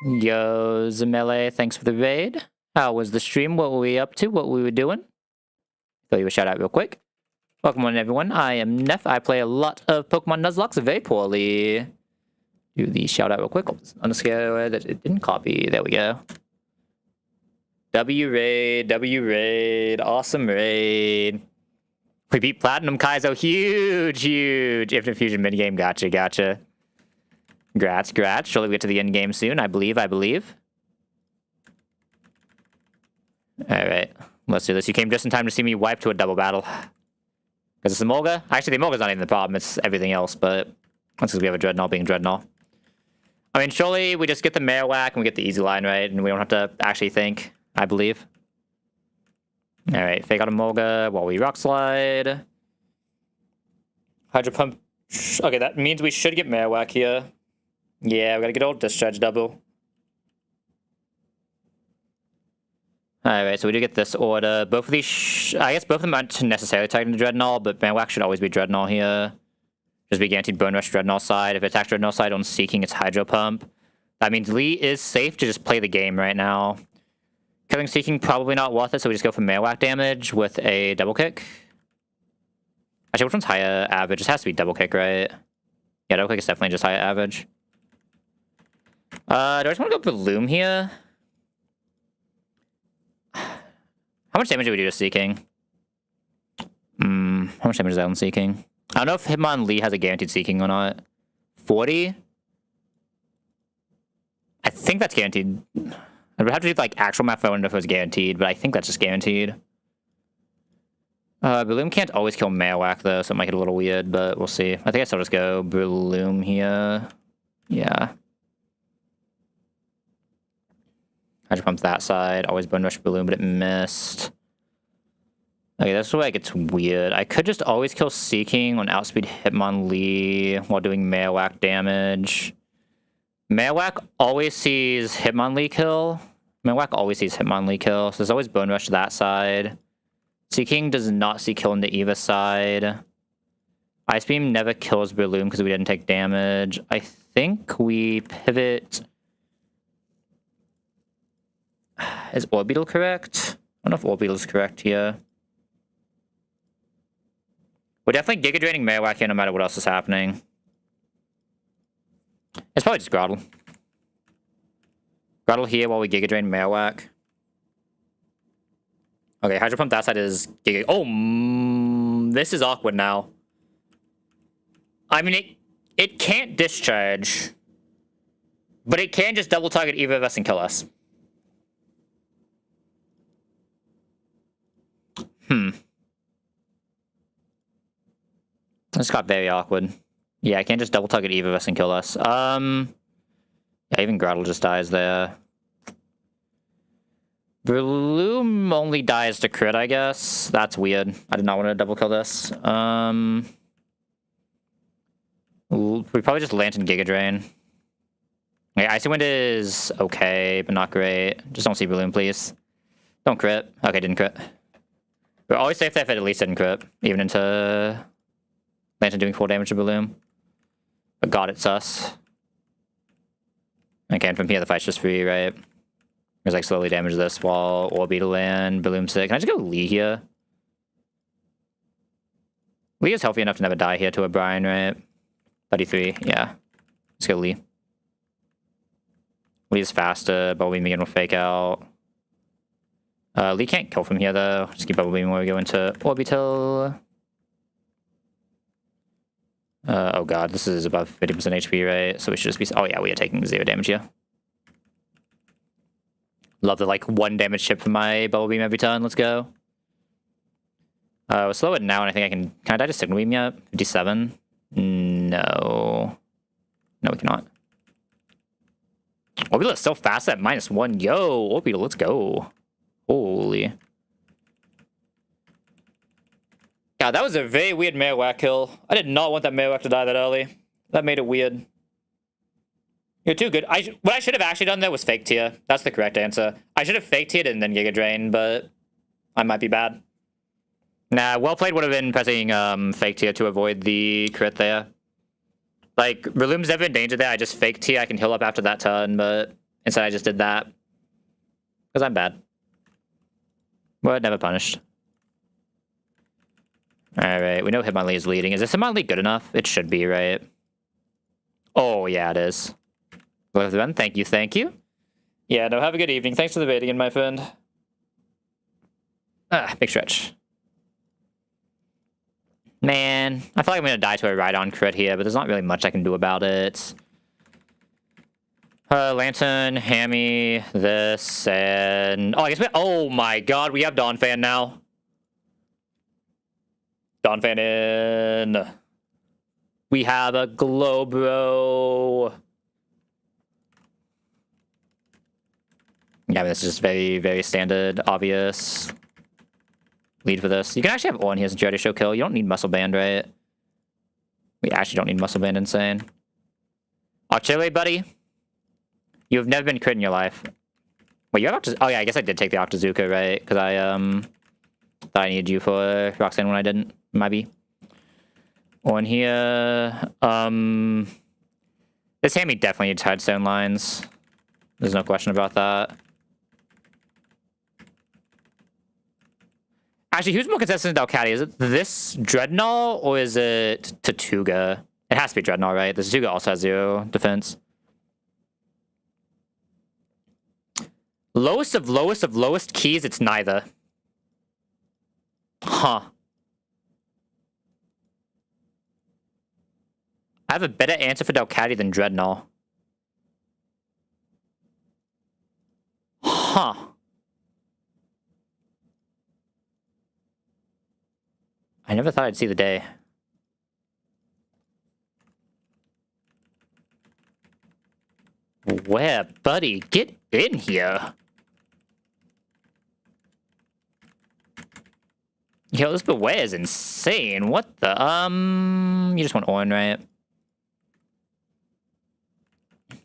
Yo, Zamele, thanks for the raid. How was the stream? What were we up to? What we were doing? Throw you a shout out real quick. Welcome on everyone. I am Neff. I play a lot of Pokemon Nuzlocke very poorly. Do the shout out real quick. Underscore that it didn't copy. There we go. W raid, awesome raid. We beat Platinum Kaizo, huge Infinite Fusion minigame, gotcha. Grats. Surely we get to the end game soon, I believe. Alright, let's do this. You came just in time to see me wipe to a double battle. Because it's the Molga? Actually, the Molga's not even the problem, it's everything else, but that's because we have a Dreadnought being Dreadnought. I mean, surely we just get the Marowak and we get the easy line, right? And we don't have to actually think, I believe. Alright, fake out a Molga while we Rock Slide. Hydro Pump. Okay, that means we should get Marowak here. Yeah, we gotta get old Discharge double. Alright, so we do get this order. Both of these, I guess both of them aren't necessarily tagged into Dreadnought, but Marowak should always be Dreadnought here. Just be guaranteed Bone Rush Dreadnought side. If it attacks Dreadnought side on Seeking, it's Hydro Pump. That means Lee is safe to just play the game right now. Killing Seeking, probably not worth it, so we just go for Marowak damage with a Double Kick. Actually, which one's higher average? It has to be Double Kick, right? Yeah, Double Kick is definitely just higher average. Do I just want to go Bloom here? How much damage do we do to Seeking? How much damage is that on Seeking? I don't know if Hitmonlee has a guaranteed Seeking or not. 40? I think that's guaranteed. I would have to do like actual math. I don't know if it was guaranteed, but I think that's just guaranteed. Breloom can't always kill Marowak though, so it might get a little weird, but we'll see. I think I still just go Breloom here. Yeah. Hydro Pump that side. Always Bone Rush Breloom, but it missed. Okay, that's where it gets weird. I could just always kill Seeking on outspeed Hitmonlee while doing Marowak damage. Marowak always sees Hitmonlee kill. Marowak always sees Hitmonlee kill, so there's always Bone Rush to that side. Seeking does not see kill on the Eva side. Ice Beam never kills Breloom because we didn't take damage. I think we pivot... Is Orbeetle correct? I don't know if Orbeetle is correct here. We're definitely Giga Draining Marowak here no matter what else is happening. It's probably just Groudle. Groudle here while we Giga Drain Marowak. Okay, Hydro Pump that side is Giga... Oh, this is awkward now. I mean, it can't discharge. But it can just double target either of us and kill us. This got very awkward. Yeah, I can't just double target either of us and kill us. Yeah, even Groudle just dies there. Breloom only dies to crit, I guess. That's weird. I did not want to double kill this. We probably just Lantern Giga Drain. Okay, Icy Wind is okay, but not great. Just don't see Breloom, please. Don't crit. Okay, didn't crit. We're always safe there if it at least didn't crit. Even into Lantern doing 4 damage to Breloom. But God, it's sus. Okay, and from here the fight's just free, right? There's like slowly damage this while Orbeetle and Breloom's sick. Can I just go Lee here? Lee is healthy enough to never die here to a Brian, right? 33, yeah. Let's go Lee. Lee is faster, Bubble Beam again will fake out. Lee can't kill from here though. Just keep Bubble Beam when we go into Orbeetle. Oh god, this is above 50% HP, right? So we should just be... Oh yeah, we are taking 0 damage here. Love the, like, 1 damage chip from my Bubble Beam every turn. Let's go. We'll slow it now, and I think I can... Can I die to Signal Beam yet? 57? No. No, we cannot. Orbeetle is so fast at -1. Yo, Orbeetle, let's go. Holy... God, that was a very weird Marowak kill. I did not want that Marowak to die that early. That made it weird. You're too good. What I should have actually done there was fake tier. That's the correct answer. I should have fake tiered and then Giga Drain, but I might be bad. Nah, well played would have been pressing fake tier to avoid the crit there. Like, Breloom's never in danger there. I just fake tier. I can heal up after that turn, but instead I just did that. Because I'm bad. But never punished. Alright, we know Hitmonlee is leading. Is this Hitmonlee good enough? It should be, right? Oh, yeah, it is. Thank you, thank you. Yeah, no, have a good evening. Thanks for the bait again, my friend. Ah, big stretch. Man, I feel like I'm gonna die to a Rhydon crit here, but there's not really much I can do about it. Lantern, Hammy, this, and... Oh, I guess we... Oh my god, we have Donphan now. Donphan in. We have a Glowbro. Yeah, I mean, this is just very, very standard, obvious lead for this. You can actually have Owen here since you already show kill. You don't need Muscle Band, right? We actually don't need Muscle Band, insane. Ochile, buddy. You have never been crit in your life. Wait, you have Octazooka? Oh yeah, I guess I did take the Octazooka, right? Because I thought I needed you for Roxanne when I didn't. Might be. On here. This Hammy definitely needs Headstone lines. There's no question about that. Actually, who's more consistent than Delcatty? Is it this Dreadnought or is it Tatuga? It has to be Dreadnought, right? The Tatuga also has 0 defense. Lowest of lowest of lowest keys, it's neither. Huh. I have a better answer for Delcatty than Dreadnought. Huh. I never thought I'd see the day. Where, buddy? Get in here. Yo, this Beware is insane. What the? You just want Orin, right?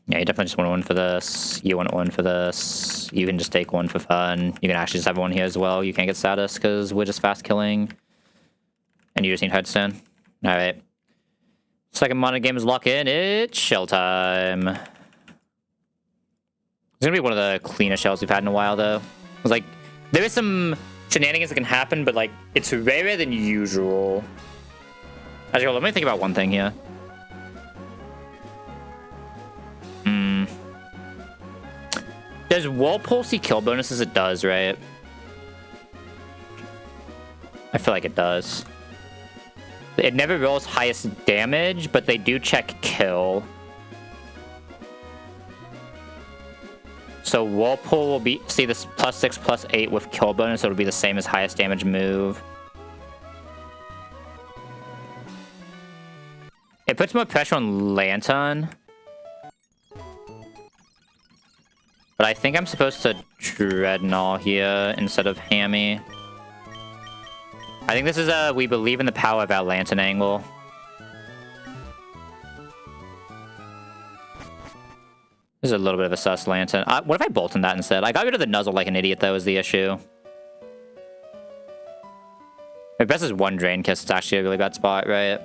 Yeah, you definitely just want one for this. You want one for this. You can just take one for fun. You can actually just have one here as well. You can't get status because we're just fast killing. And you just need Headstone. Alright. Second modded game is lock in. It's shell time. It's gonna be one of the cleanest shells we've had in a while, though. It's like, there is some shenanigans that can happen, but like, it's rarer than usual. Actually, let me think about one thing here. Does Whirlpool see kill bonuses? It does, right? I feel like it does. It never rolls highest damage, but they do check kill. So Whirlpool will be see this +6, +8 with kill bonus, so it'll be the same as highest damage move. It puts more pressure on Lantern. But I think I'm supposed to Dreadnought here instead of Hammy. I think this is a we believe in the power of our Lantern angle. This is a little bit of a sus Lantern. What if I bolt in that instead? I got rid of the Nuzzle like an idiot, though, is the issue. If best is one Drain Kiss, it's actually a really bad spot, right?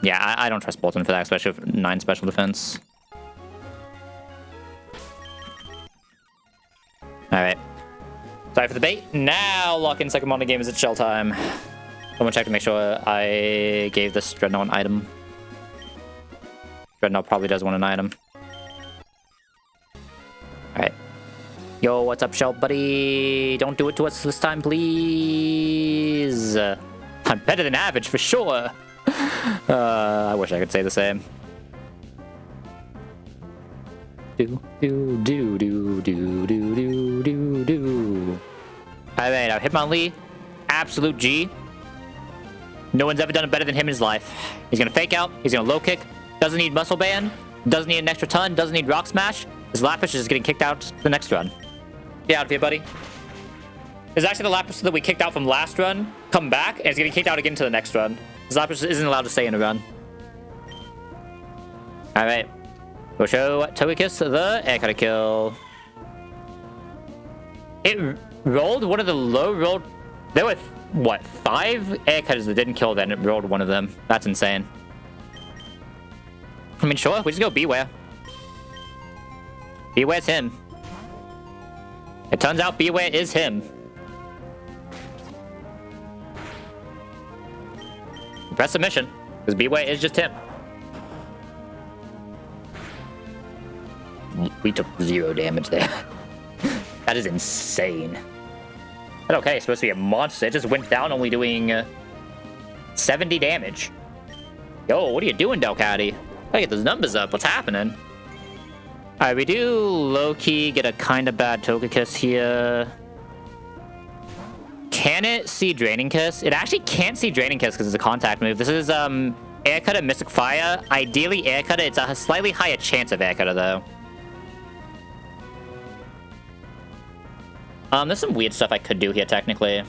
Yeah, I don't trust Bolton for that, especially with 9 special defense. Alright. Sorry for the bait. Now lock in second modded game is at shell time. I'm gonna check to make sure I gave this Dreadnought an item. Dreadnought probably does want an item. Alright. Yo, what's up, Shell buddy? Don't do it to us this time, please. I'm better than average for sure. I wish I could say the same. Do do do do do do do do do. Alright, now Hitmonlee, absolute G. No one's ever done it better than him in his life. He's gonna fake out, he's gonna low kick, doesn't need muscle band, doesn't need an extra ton, doesn't need rock smash. His Lapis is getting kicked out the next run. Get out of here, buddy. This is actually the Lapis that we kicked out from last run. Come back, and it's getting kicked out again to the next run. His Lapis isn't allowed to stay in a run. Alright. We'll show Togekiss the air cutter kill. It rolled one of the low rolled. There were, what, 5 air cutters that didn't kill, then it rolled one of them. That's insane. I mean, sure, we just go Beware. Beware's him. It turns out Beware is him. Press submission, because Beware is just him. We took 0 damage there. That is insane. But okay, it's supposed to be a monster. It just went down only doing 70 damage. Yo, what are you doing, Delcatty? Gotta get those numbers up. What's happening? Alright, we do low-key get a kind of bad Togekiss here. Can it see Draining Kiss? It actually can't see Draining Kiss because it's a contact move. This is Air Cutter, Mystic Fire. Ideally Air Cutter. It's a slightly higher chance of Air Cutter, though. There's some weird stuff I could do here, technically.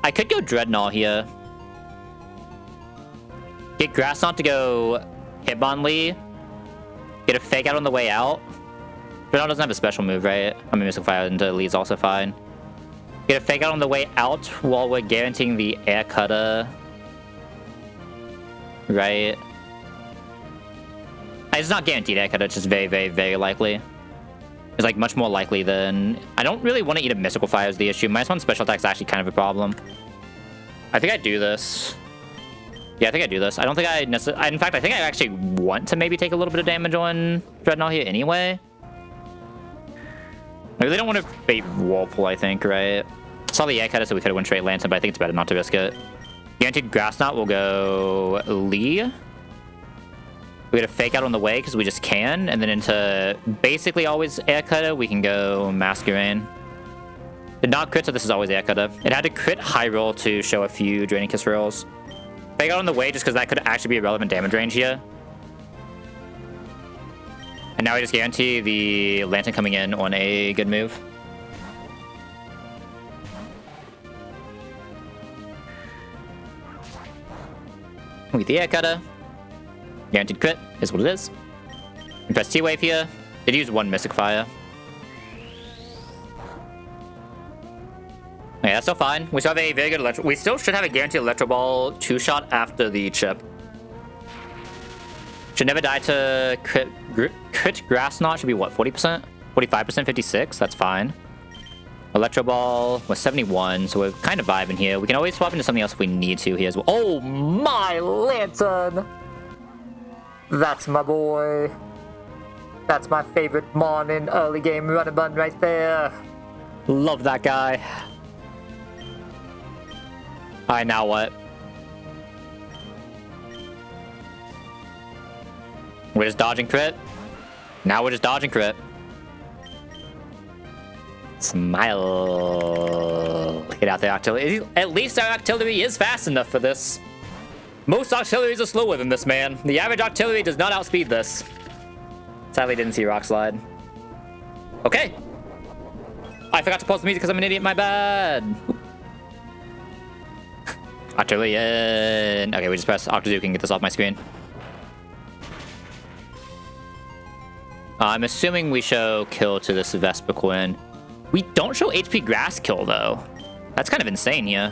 I could go Dreadnought here. Get Grass Knot to go Hitmonlee. Get a Fake Out on the way out. Dreadnought doesn't have a special move, right? I mean, Mystic Fire into Lee's also fine. Get a Fake Out on the way out while we're guaranteeing the Air Cutter. Right? It's not guaranteed Air Cutter, it's just very, very, very likely. It's like much more likely than... I don't really want to eat a Mystical Fire is the issue. -1 special attack is actually kind of a problem. I think I do this. Yeah, I think I do this. I don't think I necessarily... In fact, I think I actually want to maybe take a little bit of damage on Dreadnought here anyway. I really don't want to bait Whirlpool, I think, right? Saw the Air Cutter, so we could have went straight Lantern, but I think it's better not to risk it. Guaranteed Grass Knot will go Lee. We get a Fake Out on the way because we just can, and then into basically always Air Cutter, we can go Masquerain. Did not crit, so this is always Air Cutter. It had to crit high roll to show a few Draining Kiss rolls. Fake Out on the way just because that could actually be a relevant damage range here. And now we just guarantee the Lantern coming in on a good move. We get the air cutter. Guaranteed crit is what it is. We press T-Wave here. Did use one Mystic Fire. Yeah, that's still fine. We still have a very good electro. We still should have a guaranteed Electro Ball 2-shot after the chip. Should never die to crit Grass Knot. Should be what, 40%? 45%, 56. That's fine. Electro Ball was 71, so we're kind of vibing here. We can always swap into something else if we need to here as well. Oh my Lantern! That's my boy. That's my favorite morning early game run and button right there. Love that guy. Alright, now what? We're just dodging crit. Now we're just dodging crit. Smile. Get out there, artillery. At least our artillery is fast enough for this. Most artilleries are slower than this, man. The average artillery does not outspeed this. Sadly, didn't see Rock Slide. Okay. I forgot to pause the music because I'm an idiot. My bad. Artillery in. Okay, we just press Octazooka and get this off my screen. I'm assuming we show kill to this Vespiquen. We don't show HP Grass kill, though. That's kind of insane here.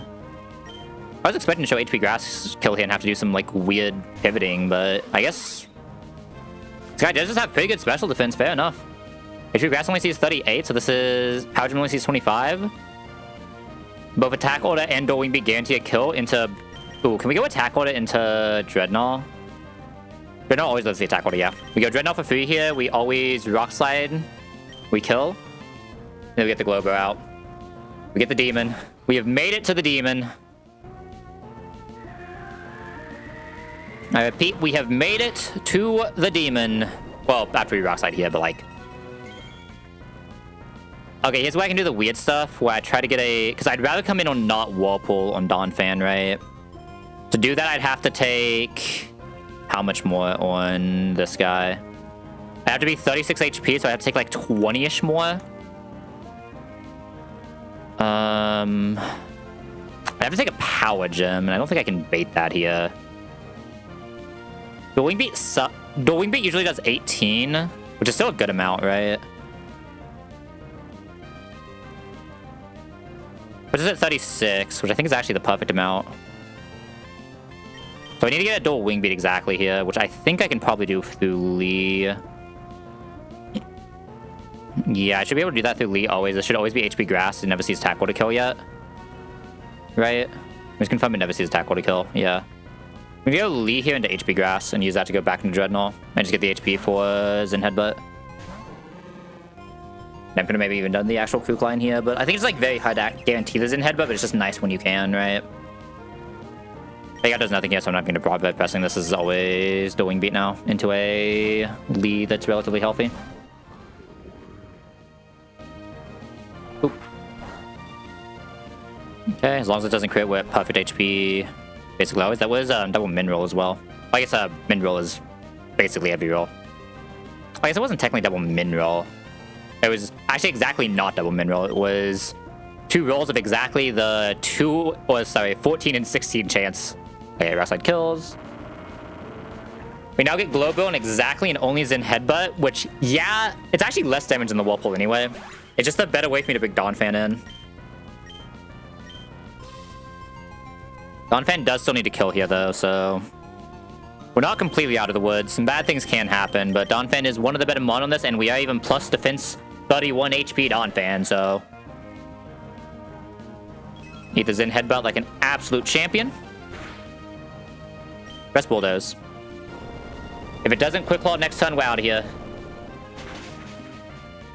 I was expecting to show HP Grass kill here and have to do some, like, weird pivoting, but I guess... This guy does just have pretty good special defense, fair enough. HP Grass only sees 38, so this is... Power Gem only sees 25. Both Attack Order and Dual Wing Beat guarantee a kill into... Ooh, can we go Attack Order into Dreadnought? Dreadnought always does the Attack Order, yeah. We go Dreadnought for free here, we always Rock Slide, we kill. Then we get the Globo out. We get the Demon. We have made it to the Demon. I repeat, we have made it to the Demon. Well, after we Rock Slide here, but like... Okay, here's where I can do the weird stuff, where I try to get a... Because I'd rather come in on not Whirlpool on Donphan, right? To do that, I'd have to take... How much more on this guy? I have to be 36 HP, so I have to take like 20-ish more. I have to take a Power Gem, and I don't think I can bait that here. Dual Wing Beat usually does 18, which is still a good amount, right? But it's at 36, which I think is actually the perfect amount. So I need to get a Dual Wing Beat exactly here, which I think I can probably do through Lee. Yeah, I should be able to do that through Lee always. It should always be HP Grass. It never sees Attack Order kill yet. Right? Just confirm it never sees Attack Order kill. Yeah. We can go Lee here into HP Grass and use that to go back into Dreadnought. And just get the HP for Zen Headbutt. I'm gonna maybe even done the actual Crook line here, but I think it's like very hard to guarantee the Zen Headbutt, but it's just nice when you can, right? That does nothing here, so I'm not going to bother pressing this. This is always Dual Wing Beat now into a Lee that's relatively healthy. Oop. Okay, as long as it doesn't crit, we're at perfect HP. Basically always. That was double min roll as well. I guess min roll is basically every roll. I guess it wasn't technically double min roll. It was actually exactly not double min roll. It was 2 rolls of exactly the 14 and 16 chance. Okay, Rock Slide kills. We now get Globo and exactly and only Zen Headbutt, which, yeah, it's actually less damage than the Whirlpool anyway. It's just a better way for me to bring Donphan in. Donphan does still need to kill here, though, so... We're not completely out of the woods. Some bad things can happen, but Donphan is one of the better mon on this, and we are even plus defense 31 HP Donphan, so... Need the Zen Headbutt like an absolute champion. Press Bulldoze. If it doesn't Quick Claw next turn, we're out of here.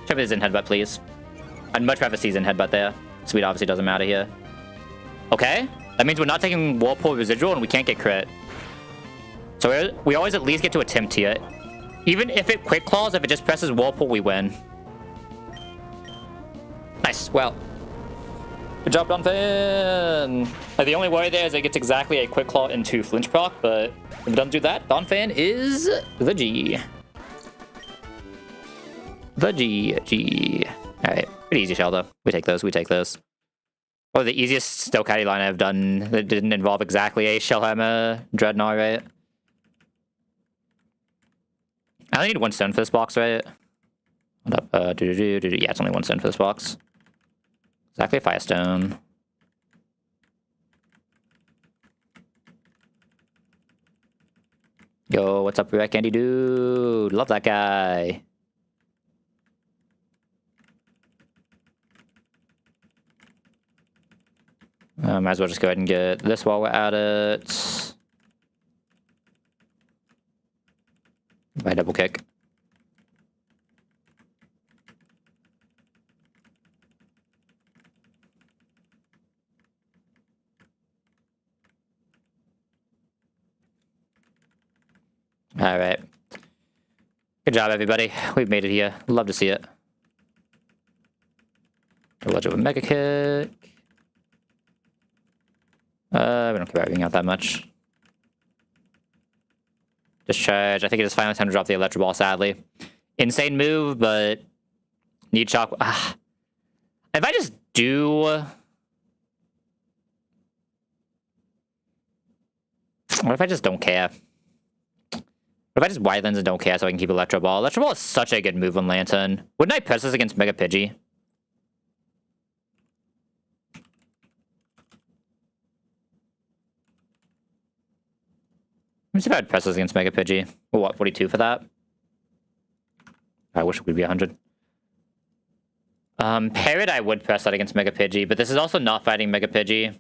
Check the Zen Headbutt, please. I'd much rather see Zen Headbutt there. Sweet obviously doesn't matter here. Okay. That means we're not taking Whirlpool Residual and we can't get crit. So we always at least get to attempt here. Even if it Quick Claws, if it just presses Whirlpool, we win. Nice. Well. Good job, Donphan! The only worry there is it gets exactly a Quick Claw into Flinch proc, but if it doesn't do that, Donphan is the G. The G. Alright, pretty easy shell though. We take those, we take those. Or the easiest Stokati line I've done that didn't involve exactly a Shellhammer Dreadnought, right? I only need 1 stone for this box, right? Hold up, yeah, it's only 1 stone for this box. Exactly a Firestone. Yo, what's up, Red Candy Dude? Love that guy. Might as well just go ahead and get this while we're at it. By double kick. All right. Good job, everybody. We've made it here. Love to see it. A legend with Mega Kick. We don't care about reading out that much. Discharge. I think it is finally time to drop the Electro Ball, sadly. Insane move, but need shock. If I just do... What if I just don't care? What if I just wide lens and don't care so I can keep Electro Ball? Electro Ball is such a good move on Lantern. Wouldn't I press this against Mega Pidgey? Let me see if I would press this against Mega Pidgey. Well, what, 42 for that? I wish it would be 100. Parrot, I would press that against Mega Pidgey, but this is also not fighting Mega Pidgey.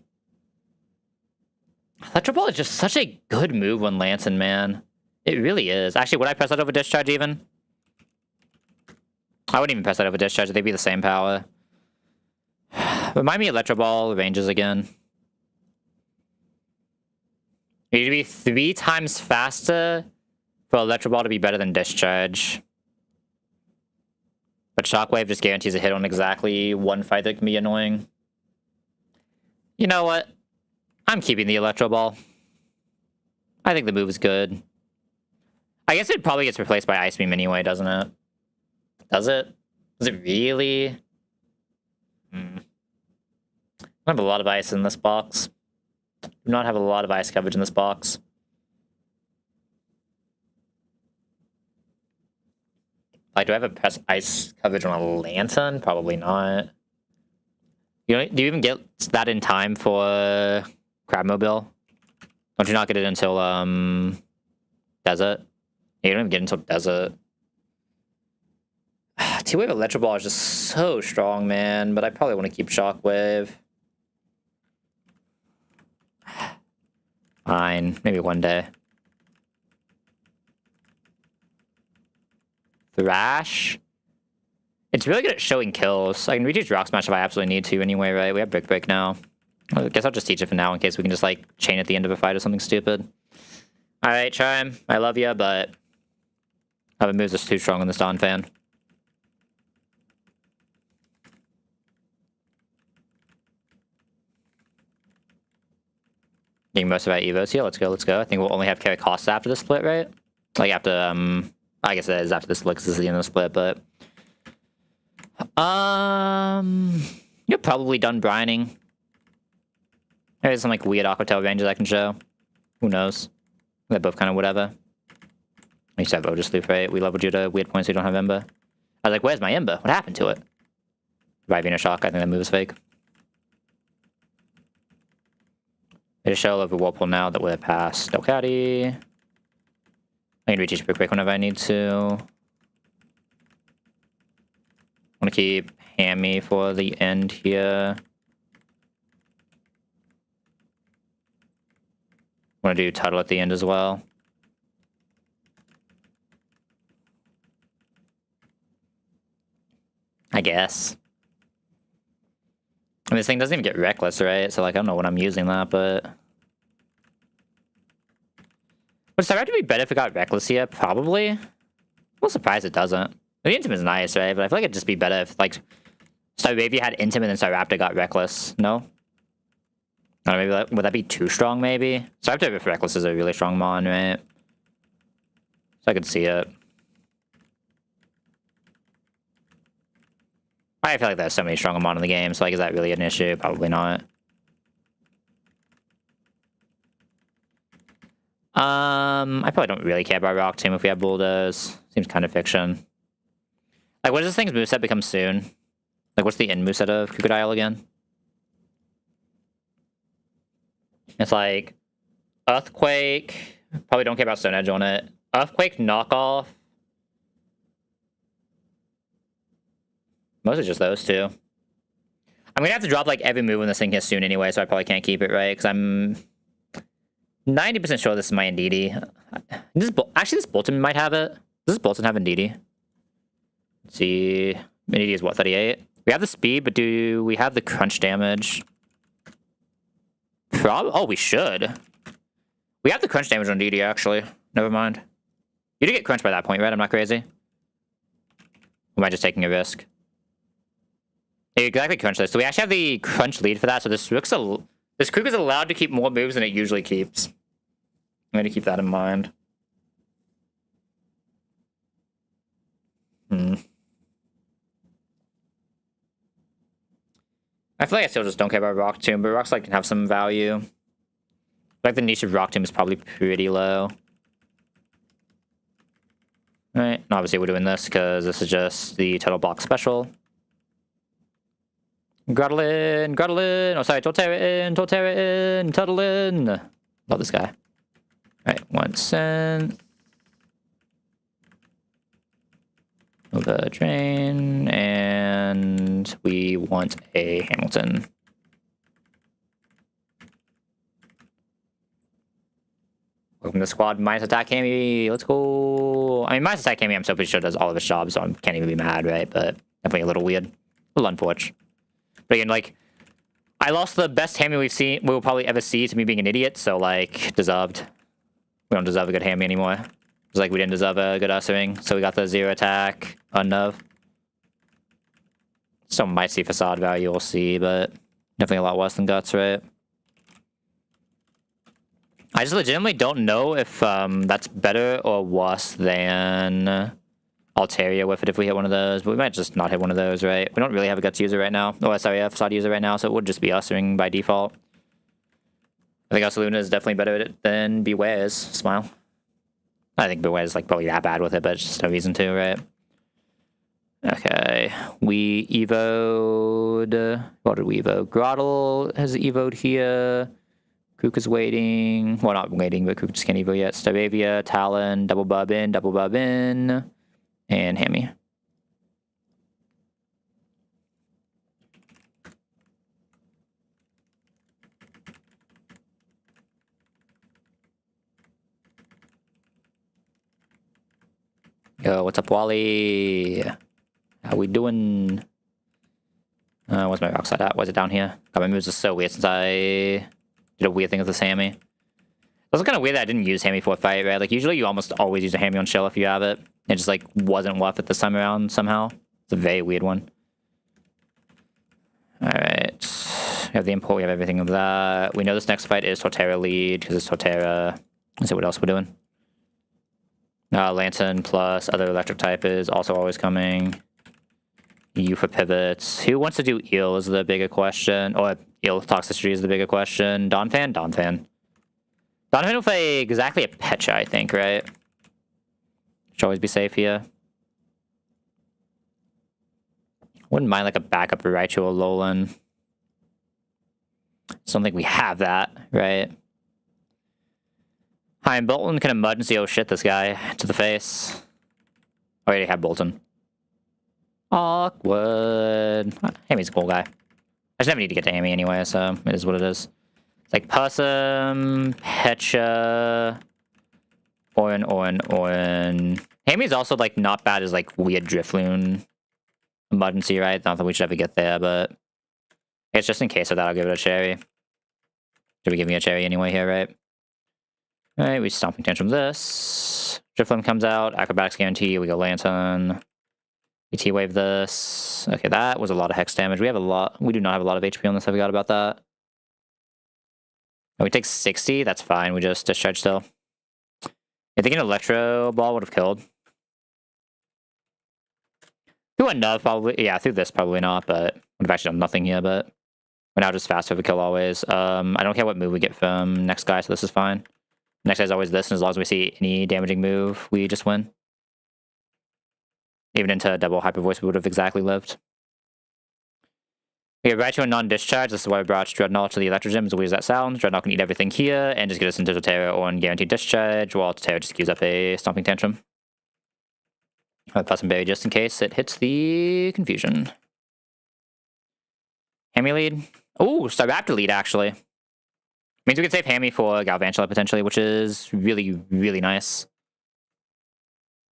Electro Ball is just such a good move on Lantern, man. It really is. Actually, would I press that over Discharge even? I wouldn't even press that over Discharge. They'd be the same power. Remind me Electro Ball ranges again. You need to be 3 times faster for Electro Ball to be better than Discharge. But Shockwave just guarantees a hit on exactly 1 fight that can be annoying. You know what? I'm keeping the Electro Ball. I think the move is good. I guess it probably gets replaced by Ice Beam anyway, doesn't it? Does it? Does it really? I have a lot of ice in this box. Do not have a lot of ice coverage in this box. Like, do I have a press ice coverage on a Lantern? Probably not. You know, do you even get that in time for Crabmobile? Don't you not get it until Desert? You don't even get it until Desert. Two-Wave Electro Ball is just so strong, man. But I probably want to keep Shockwave. Fine, maybe one day. Thrash. It's really good at showing kills. I can reteach Rock Smash if I absolutely need to anyway, right? We have Brick Break now. I guess I'll just teach it for now in case we can just, like, chain at the end of a fight or something stupid. Alright, Chime. I love you, but... Other moves are too strong on this Dawn fan. Getting most of our Evos here. Let's go, let's go. I think we'll only have carry costs after the split, right? Like, after, I guess it is after the split, because this is the end of the split, but... You're probably done brining. There's some, like, weird Aqua Tail ranges I can show. Who knows? They're both kind of whatever. I used to have Otis Loop, right? We leveled you to weird points so you don't have Ember. I was like, where's my Ember? What happened to it? Rivina Shock, I think that move is fake. I just show over Whirlpool now that we're past Delcatty. I can reteach Brick Break whenever I need to. I want to keep Hammy for the end here. I want to do Tuttle at the end as well. I guess. I mean, this thing doesn't even get Reckless, right? So, like, I don't know when I'm using that, but... Would Cyberaptor be better if it got Reckless here? Probably. I'm a little surprised it doesn't. The Intimate is nice, right? But I feel like it'd just be better if, like, Cyberaptor had Intimate and Cyberaptor got Reckless. No? I don't know, maybe that, would that be too strong, maybe? Cyberaptor with Reckless is a really strong mon, right? So I could see it. I feel like there's so many strong Amon in the game, so like, is that really an issue? Probably not. I probably don't really care about Rock Tomb if we have Bulldoze. Seems kind of fiction. Like, what does this thing's moveset become soon? Like, what's the end moveset of Crocodile again? It's like Earthquake. Probably don't care about Stone Edge on it. Earthquake knockoff. Mostly just those two. I'm gonna have to drop like every move when this thing hits soon anyway, so I probably can't keep it, right? Because I'm 90% sure this is my Indeedee. Actually, this Bolton might have it. Does this Bolton have Indeedee? Let's see. Indeedee is what, 38? We have the speed, but do we have the crunch damage? Oh, we should. We have the crunch damage on Indeedee, actually. Never mind. You did get crunched by that point, right? I'm not crazy. Or am I just taking a risk? Yeah, exactly, crunch this. So we actually have the crunch lead for that, so this Krook is allowed to keep more moves than it usually keeps. I'm going to keep that in mind. I feel like I still just don't care about Rock Tomb, but Rock's like can have some value. Like the niche of Rock Tomb is probably pretty low. Right, and obviously we're doing this because this is just the total block special. Groudlin, Groudlin, oh sorry, Torterra in, Tuttle in. Love this guy. Alright, 1 cent. The drain, and we want a Hamilton. Welcome to the squad. Minus attack Cammy. Let's go. I mean, minus attack Cammy, I'm so pretty sure does all of his jobs, so I can't even be mad, right? But definitely a little weird. A little unfortunate. But again, like, I lost the best Hammy we will probably ever see to me being an idiot, so, like, deserved. We don't deserve a good Hammy anymore. It's like we didn't deserve a good Ussering, so we got the 0 attack Unnov. Some might see Facade value, we'll see, but definitely a lot worse than Guts, right? I just legitimately don't know if that's better or worse than Altaria with it if we hit one of those, but we might just not hit one of those, right? We don't really have a Guts user right now. Oh, sorry, a Facade user right now, so it would just be Ussering by default. I think Ursaluna is definitely better at it than Beware's Smile. I think Beware's like probably that bad with it, but it's just no reason to, right? Okay, we evoed... What did we evoke? Groddle has evoed here. Krook is waiting. Well, not waiting, but Krook just can't evo yet. Staravia, Talon, double bub in, and Hammy. Yo, what's up, Wally? How we doing? Where's my rock slide at? Why is it down here? God, my moves are so weird since I did a weird thing with this Hammy. It was kind of weird that I didn't use Hammy for a fight, right? Like, usually you almost always use a Hammy on Shell if you have it. It just, like, wasn't worth it this time around somehow. It's a very weird one. Alright. We have the import, we have everything of that. We know this next fight is Torterra lead, because it's Torterra. Let's see what else we're doing. Lantern plus other electric type is also always coming. U for pivots. Who wants to do Eel is the bigger question. Or Eel toxicity is the bigger question. Donphan? Donphan. Donphan will play exactly a Pecha, I think, right? Should always be safe here. Wouldn't mind like a backup Raichu or Alolan. Just don't think we have that, right? Hi, I'm Bolton. Can emergency oh shit this guy to the face. I already have Bolton. Awkward. Hammy's a cool guy. I just never need to get to Hammy anyway, so it is what it is. It's like Possum, Pecha, Orin. Hammy's also like not bad as like weird Drifloon emergency, right? Not that we should ever get there, but it's just in case of that, I'll give it a cherry. Should we give me a cherry anyway here, right? Alright, we Stomping Tantrum this. Drifloon comes out, Acrobatics Guarantee, we go Lantern. We T-Wave this. Okay, that was a lot of Hex damage. We do not have a lot of HP on this, I forgot about that. Oh, we take 60, that's fine, we just discharge still. I think an Electro Ball would have killed. Who a nub, probably. Yeah, through this, probably not, but would have actually done nothing here, but we're now just fast overkill always. I don't care what move we get from next guy, so this is fine. Next guy's always this, and as long as we see any damaging move, we just win. Even into double hyper voice, we would have exactly lived. Okay, right to a non-discharge. This is why I brought Dreadnought to the Electro Gym. As weird as that sounds, Dreadnought can eat everything here and just get us into Totera on guaranteed discharge, while Totera just queues up a Stomping Tantrum. Plus and berry just in case it hits the confusion. Hammy lead. Oh, Staraptor lead actually. Means we can save Hammy for Galvantula potentially, which is really, really nice.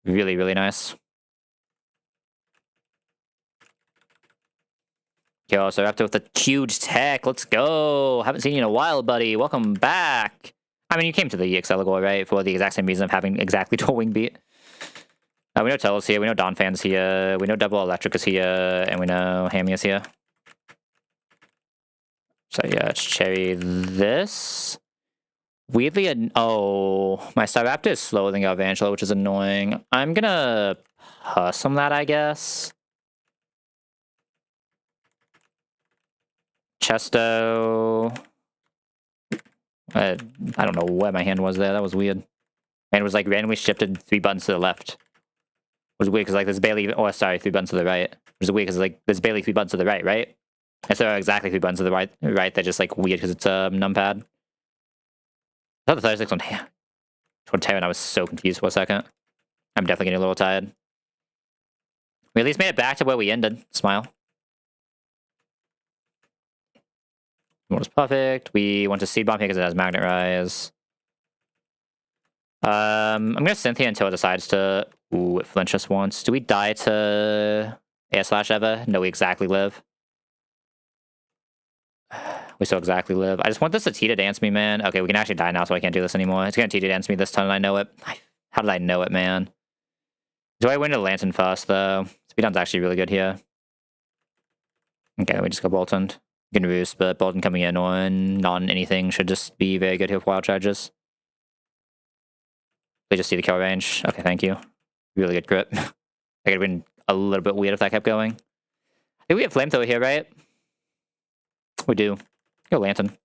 Really, really nice. Yo, Staraptor with a huge tech. Let's go. Haven't seen you in a while, buddy. Welcome back. I mean, you came to the EX Eligor, right? For the exact same reason of having exactly dual wing beat. We know Tello's here. We know Donphan's here. We know Double Electric is here. And we know Hammy is here. So yeah, let's cherry this. Weirdly, oh, my Staraptor is slower than Galvantula, which is annoying. I'm gonna hustle that, I guess. Chesto. I don't know where my hand was there. That was weird. And it was like randomly shifted 3 buttons to the left. It was weird because like there's barely, oh sorry, 3 buttons to the right. It was weird because like there's barely 3 buttons to the right, right? And so exactly 3 buttons to the right. They're just like weird because it's a numpad. I thought the 36 on Terra, and I was so confused for a second. I'm definitely getting a little tired. We at least made it back to where we ended. Smile. What was perfect. We went to Seed Bomb here because it has Magnet Rise. I'm gonna Cynthia until it decides to. Ooh, it flinched us once. Do we die to Air/Slash ever? No, we exactly live. We still exactly live. I just want this to Tita dance me, man. Okay, we can actually die now, so I can't do this anymore. It's gonna Tita dance me this time, and I know it. How did I know it, man? Do I win to Lantern first, though? Speedon's actually really good here. Okay, we just go Bolton. We can roost, but Bolton coming in on non-anything should just be very good here with wild charges. They just see the kill range. Okay, thank you. Really good grip. That could have been a little bit weird if that kept going. I think we have Flamethrower here, right? We do. Go Lantern. I'm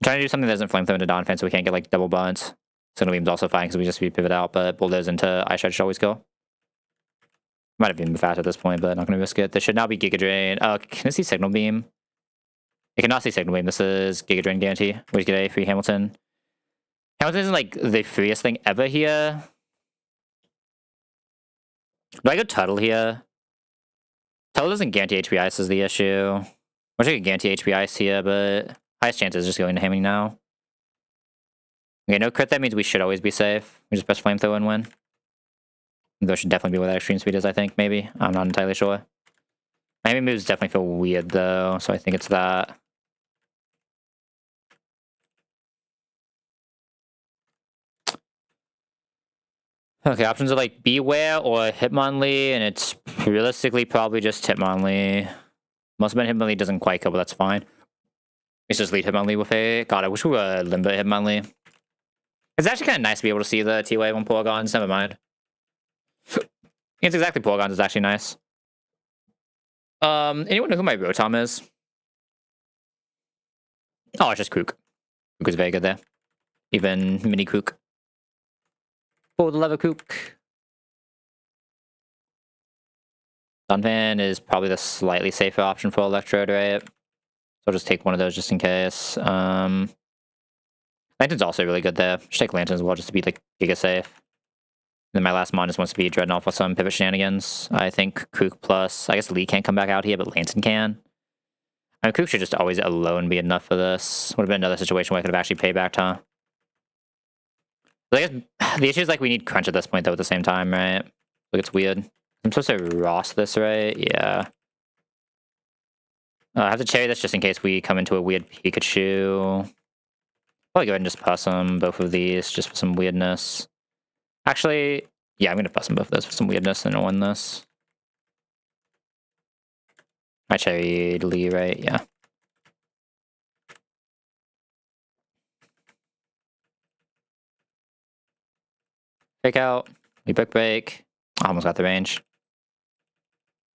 trying to do something that doesn't Flamethrower into Donphan so we can't get like double buns. Signal Beam's also fine because we just pivot out, but Bulldoze into Ice Shard should always go. Might have been fast at this point, but not going to risk it. This should now be Giga Drain. Oh, can I see Signal Beam? I cannot see Signal Beam. This is Giga Drain guarantee. We just get a free Hamilton. Hamilton isn't like the freest thing ever here. Do I go Tuttle here? Tuttle doesn't guarantee HP Ice is the issue. I wish I could guarantee HP Ice here, but highest chance is just going to Hammy now. Okay, no crit, that means we should always be safe. We just press Flamethrower and win. Though should definitely be where that extreme speed is, I think, maybe. I'm not entirely sure. My Hammy moves definitely feel weird, though, so I think it's that. Okay, options are like Beware or Hitmonlee, and it's realistically probably just Hitmonlee. Most of Hitmonlee doesn't quite kill, but that's fine. It's just lead Hitmonlee with a... God, I wish we were Limbo Hitmonlee. It's actually kind of nice to be able to see the T-Wave on Porygons, never mind. It's exactly Porygons is actually nice. Anyone know who my Rotom is? Oh, it's just Krook. Krook is very good there. Even Mini Krook. Oh, the lever Krook. Donphan is probably the slightly safer option for Electrode, right? So I'll just take one of those just in case. Lantern's also really good there. Just take Lantern as well just to be like giga safe. And then my last mon just wants to be Dreadnought with some pivot shenanigans. I think Krook plus... I guess Lee can't come back out here, but Lantern can. I mean, Krook should just always alone be enough for this. Would have been another situation where I could have actually paid back, huh? But I guess the issue is like we need Crunch at this point though at the same time, right? Like it's weird. I'm supposed to Ross this, right? Yeah. I have to cherry this just in case we come into a weird Pikachu. Probably go ahead and just pass them both of these just for some weirdness. Actually, yeah, I'm gonna pass them both of those for some weirdness and win this. I cherried Lee, right? Yeah. Fake out. We Brick Break. I almost got the range.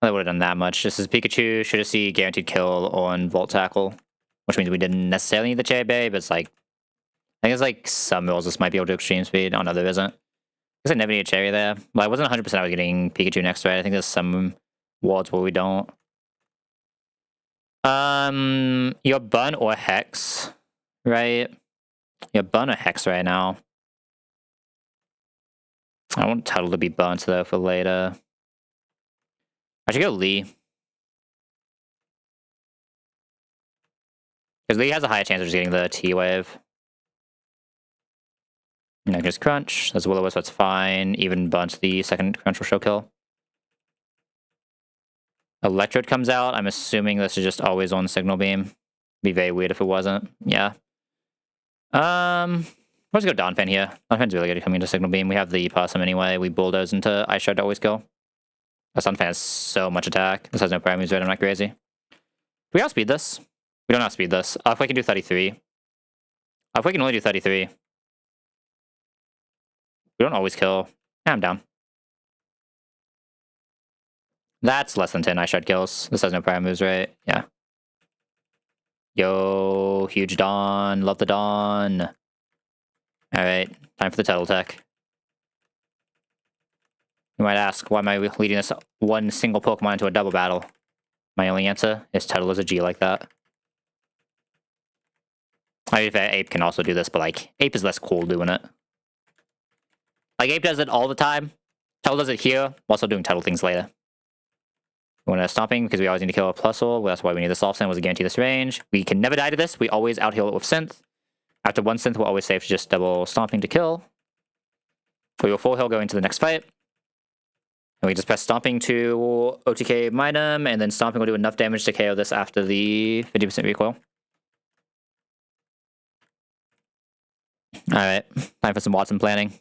I would have done that much. This is Pikachu. Should have seen guaranteed kill on Volt Tackle, which means we didn't necessarily need the Cherry Berry, but it's like, I think it's like some rolls this might be able to extreme speed. Oh no, there isn't. I guess I never need a Cherry there. Well, I wasn't 100% I was getting Pikachu next, right? I think there's some wards where we don't. You're Bun or Hex, right? You're Bun or Hex right now. I want Tuttle to be burnt though for later. I should go Lee. Because Lee has a higher chance of just getting the T-Wave. No, just Crunch. There's Will-O-Wisp, that's fine. Even burnt the second Crunch will show kill. Electrode comes out. I'm assuming this is just always on Signal Beam. Be very weird if it wasn't. Yeah. Let's go Donphan here. Donphan's really good at coming into Signal Beam. We have the Possum anyway. We bulldoze into Ice Shard to always kill. Donphan has so much attack. This has no parameters, right? I'm not crazy. We outspeed this. We don't outspeed this. If we can do 33. If we can only do 33. We don't always kill. Yeah, I'm down. That's less than 10 Ice Shard kills. This has no prior moves, right? Yeah. Yo, huge Dawn. Love the Dawn. Alright, time for the Tuttle Tech. You might ask, why am I leading this one single Pokemon into a double battle? My only answer is Tuttle is a G like that. I mean, Ape can also do this, but like, Ape is less cool doing it. Like, Ape does it all the time. Tuttle does it here, also doing Tuttle things later. We want to Stomping because we always need to kill a Plusle. That's why we need the Soft Sand was to guarantee this range. We can never die to this. We always out-heal it with Synth. After one Synth, we're always safe to just double Stomping to kill. We will full heal going into the next fight. And we just press Stomping to OTK Mitem, and then Stomping will do enough damage to KO this after the 50% recoil. Alright, time for some Watson planning. Should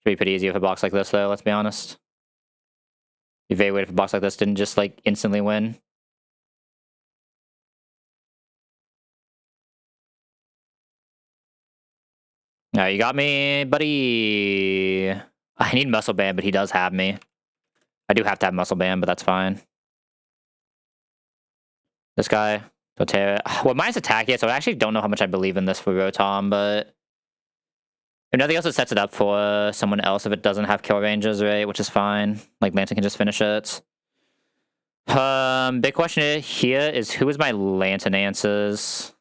be pretty easy with a box like this, though, let's be honest. Be very weird if a box like this didn't just, like, instantly win. Alright, you got me, buddy. I need Muscle Band, but he does have me. I do have to have Muscle Band, but that's fine. This guy, Doterra. Well, mine's attack yet, so I actually don't know how much I believe in this for Rotom, but if nothing else, it sets it up for someone else if it doesn't have kill ranges, right? Which is fine. Like, Lantern can just finish it. Big question here is who is my Lantern answers?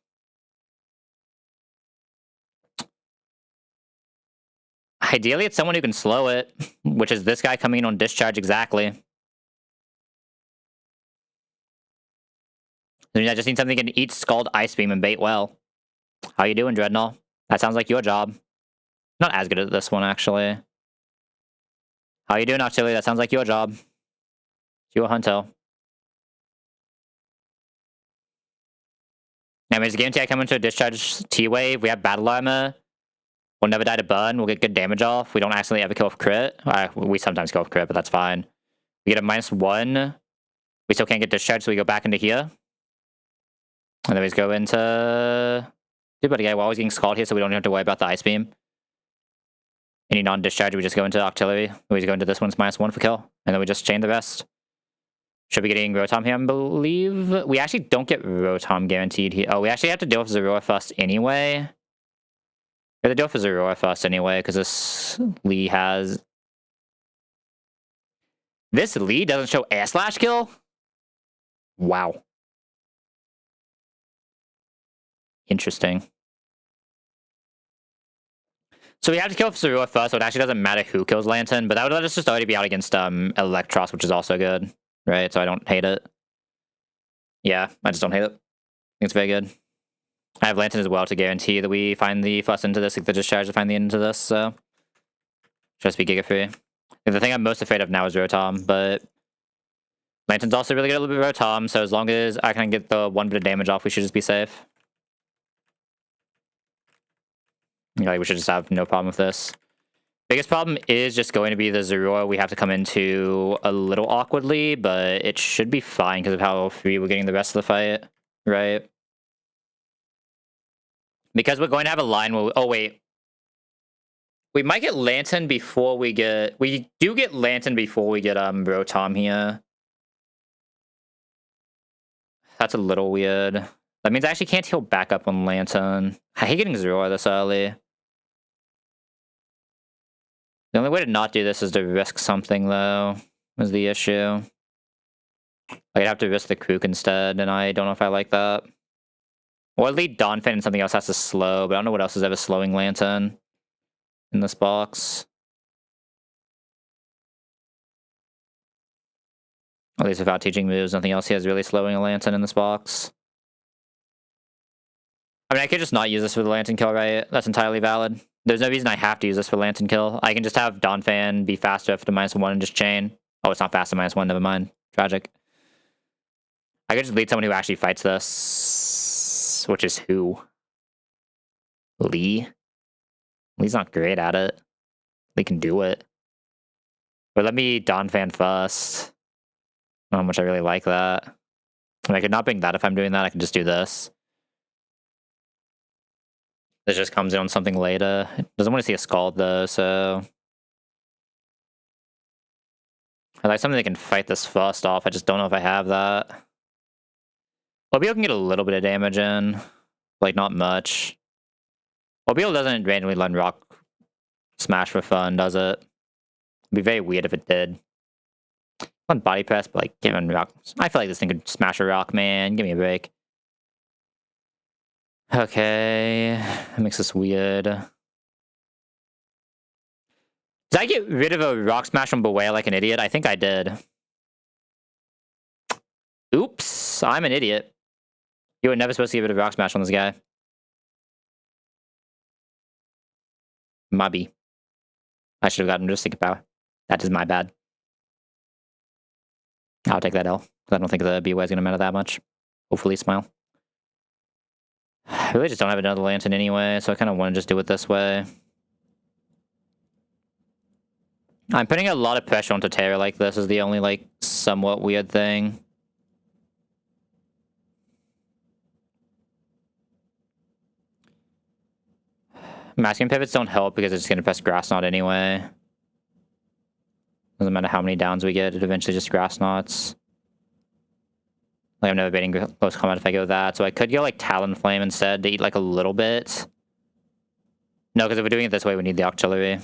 Ideally, it's someone who can slow it, which is this guy coming in on Discharge exactly. I just need something that can eat Scald, Ice Beam, and bait well. How you doing, Dreadnought? That sounds like your job. Not as good at this one, actually. How you doing, Octilli? That sounds like your job. You a Hunto. Anyways, guarantee I come into a Discharge T-Wave. We have Battle Armor. We'll never die to burn. We'll get good damage off. We don't accidentally ever kill with crit. We sometimes kill with crit, but that's fine. We get a -1. We still can't get discharged, so we go back into here. And then we just go into... Dude, buddy, we're always getting Scald here, so we don't have to worry about the Ice Beam. Any non-discharge, we just go into Octillery. We just go into this one's -1 for kill. And then we just chain the rest. Should be getting Rotom here, I believe. We actually don't get Rotom guaranteed here. Oh, we actually have to deal with Zorua first anyway. We have to deal with Zorua first anyway, because this Lee has... This Lee doesn't show Air Slash kill? Wow. Interesting. So we have to kill Zorua first, so it actually doesn't matter who kills Lantern, but that would let us just already be out against Electros, which is also good. Right, so I don't hate it. Yeah, I just don't hate it. I think it's very good. I have Lantern as well to guarantee that we find the fuss into this, like the discharge to find the end into this, so... Just be Giga free. The thing I'm most afraid of now is Rotom, but... Lantern's also really good at Rotom, so as long as I can get the 1 bit of damage off, we should just be safe. Like, we should just have no problem with this. Biggest problem is just going to be the Zorua. We have to come into a little awkwardly, but it should be fine because of how free we're getting the rest of the fight, right? Because we're going to have a line where... Oh, wait. We might get Lantern before we get... We do get Lantern before we get Rotom here. That's a little weird. That means I actually can't heal back up on Lantern. I hate getting Zero this early. The only way to not do this is to risk something, though, is the issue. I'd have to risk the Krook instead, and I don't know if I like that. Or at least Dawnfan and something else has to slow, but I don't know what else is ever slowing Lantern in this box. At least without teaching moves, nothing else here is really slowing a Lantern in this box. I mean, I could just not use this for the Lantern kill, right? That's entirely valid. There's no reason I have to use this for Lantern kill. I can just have Dawnfan be faster after -1 and just chain. Oh, it's not faster -1, never mind. Tragic. I could just lead someone who actually fights this. Which is who? Lee? Lee's not great at it. Lee can do it. But let me Dawnfan first. I don't know how much I really like that. I mean, I could not bring that if I'm doing that. I can just do this. This just comes in on something later. It doesn't want to see a Scald, though, so... I like something that can fight this first off. I just don't know if I have that. Obio can get a little bit of damage in. Like, not much. Obio doesn't randomly learn Rock Smash for fun, does it? It'd be very weird if it did. On Body Press, but like, give him Rock. I feel like this thing could smash a Rock, man. Give me a break. Okay. That makes this weird. Did I get rid of a Rock Smash on Bewail like an idiot? I think I did. Oops. I'm an idiot. You were never supposed to get rid of Rock Smash on this guy. Mobby. I should have gotten rid of Secret Power. That is my bad. I'll take that L. I don't think the BY is going to matter that much. Hopefully, smile. I really just don't have another Lantern anyway, so I kind of want to just do it this way. I'm putting a lot of pressure onto Terra like this is the only, like, somewhat weird thing. Masking pivots don't help because it's just going to press Grass Knot anyway. Doesn't matter how many downs we get, it eventually just Grass Knots. Like, I'm never baiting close combat if I go with that, so I could go, like, Talonflame instead to eat, like, a little bit. No, because if we're doing it this way, we need the Octillery.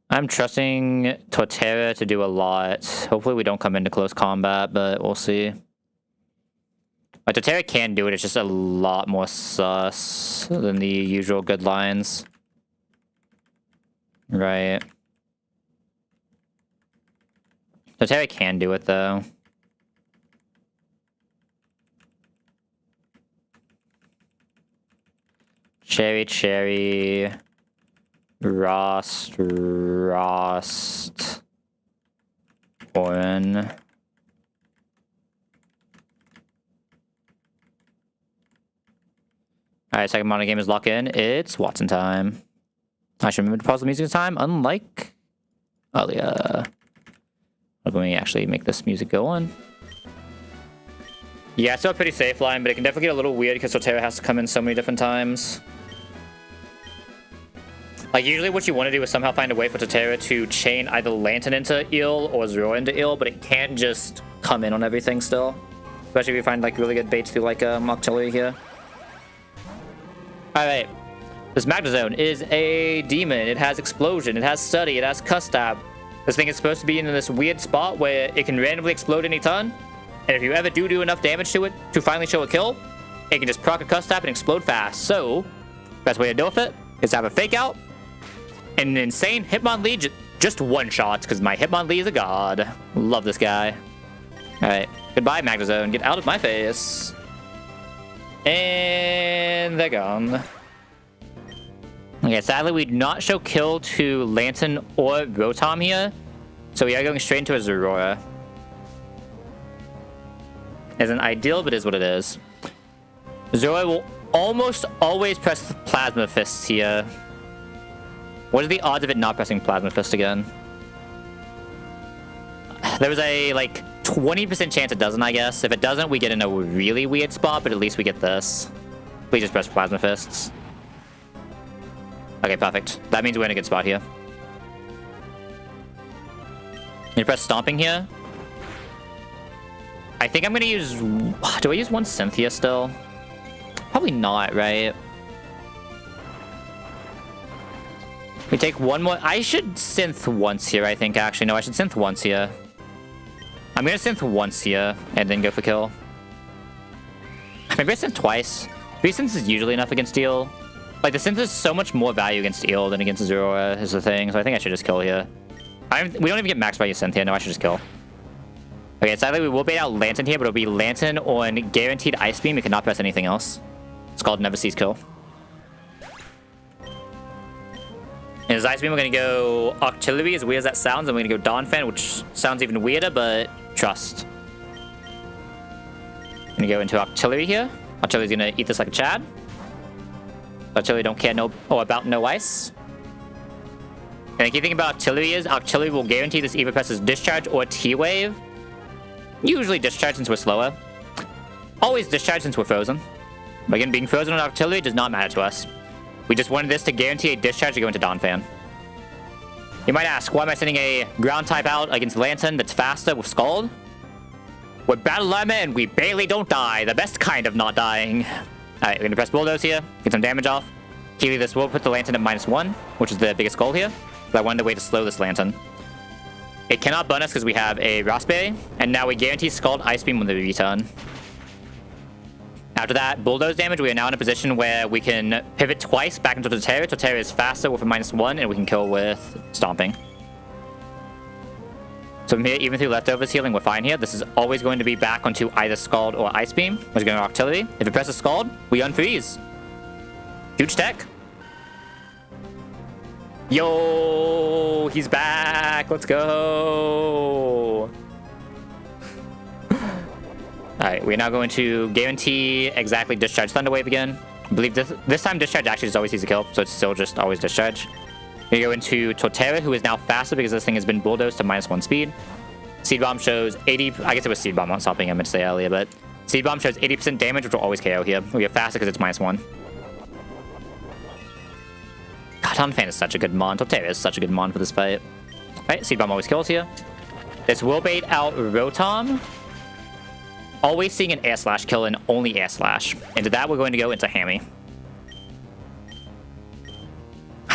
I'm trusting Torterra to do a lot. Hopefully we don't come into close combat, but we'll see. Like, Torterra can do it, it's just a lot more sus than the usual good lines. Right. Torterra can do it, though. Cherry, Cherry... Rost, Orin. Alright, second mono game is lock in. It's Watson time. I should remember to pause the music time, unlike earlier. Let me actually make this music go on. Yeah, it's still a pretty safe line, but it can definitely get a little weird because Torterra has to come in so many different times. Like, usually what you want to do is somehow find a way for Torterra to chain either Lantern into Eel or Zero into Eel, but it can't just come in on everything still. Especially if you find, like, really good baits through, like, Octillery here. Alright. This Magnezone is a demon. It has Explosion. It has Study. It has Cuss Stab. This thing is supposed to be in this weird spot where it can randomly explode any turn. And if you ever do enough damage to it to finally show a kill, it can just proc a Cuss Stab and explode fast. So, best way to deal with it is to have a Fake Out. And an insane Hitmonlee just one-shots, because my Hitmonlee is a god. Love this guy. Alright, goodbye, Magnezone. Get out of my face. And they're gone. Okay, sadly, we do not show kill to Lantern or Rotom here. So we are going straight into a Zorora. Isn't ideal, but is what it is. Zorora will almost always press Plasma Fists here. What are the odds of it not pressing Plasma Fist again? There was a, like, 20% chance it doesn't, I guess. If it doesn't, we get in a really weird spot, but at least we get this. Please just press Plasma Fists. Okay, perfect. That means we're in a good spot here. You press Stomping here. I think I'm gonna use... Do I use one Cynthia still? Probably not, right? We take one more... I should synth once here, I think, actually. No, I should synth once here. I'm gonna synth once here, and then go for kill. Maybe I synth twice. 3 synths is usually enough against eel. Like, the synth is so much more value against eel than against Zero is the thing, so I think I should just kill here. We don't even get max value synth here. No, I should just kill. Okay, sadly, we will bait out Lantern here, but it'll be Lantern on guaranteed Ice Beam. We cannot press anything else. It's called Never Cease Kill. And as Ice Beam, we're going to go Artillery, as weird as that sounds, and we're going to go Dawn Fan, which sounds even weirder, but trust. I'm going to go into Artillery here. Artillery's going to eat this like a Chad. Artillery don't care about no ice. And the key thing about Artillery is Artillery will guarantee this either presses Discharge or T-Wave. Usually Discharge since we're slower. Always Discharge since we're frozen. But again, being frozen on Artillery does not matter to us. We just wanted this to guarantee a Discharge to go into Dawn Fan. You might ask, why am I sending a ground type out against Lantern that's faster with Scald? We're Battle Armor and we barely don't die. The best kind of not dying. Alright, we're gonna press Bulldoze here, get some damage off. Keely, this will put the Lantern at -1, which is the biggest goal here. But I wanted a way to slow this Lantern. It cannot burn us because we have a Raspberry, and now we guarantee Scald Ice Beam when they return. After that Bulldoze damage, we are now in a position where we can pivot twice back into Torterra. Torterra is faster with a -1, and we can kill with Stomping. So from here, even through Leftovers healing, we're fine here. This is always going to be back onto either Scald or Ice Beam. We're going to Artillery. If it presses Scald, we unfreeze. Huge tech. Yo, he's back. Let's go. Alright, we're now going to guarantee exactly Discharge Thunder Wave again. I believe this time Discharge actually just always sees a kill, so it's still just always Discharge. We go into Torterra, who is now faster because this thing has been bulldozed to -1 speed. Seed Bomb shows 80... I guess it was Seed Bomb, not stopping I meant to say earlier, but... Seed Bomb shows 80% damage, which will always KO here. We are faster because it's -1. God, Dawn Fan is such a good mon. Torterra is such a good mon for this fight. Alright, Seed Bomb always kills here. This will bait out Rotom. Always seeing an Air Slash kill and only Air Slash. Into that, we're going to go into Hammy.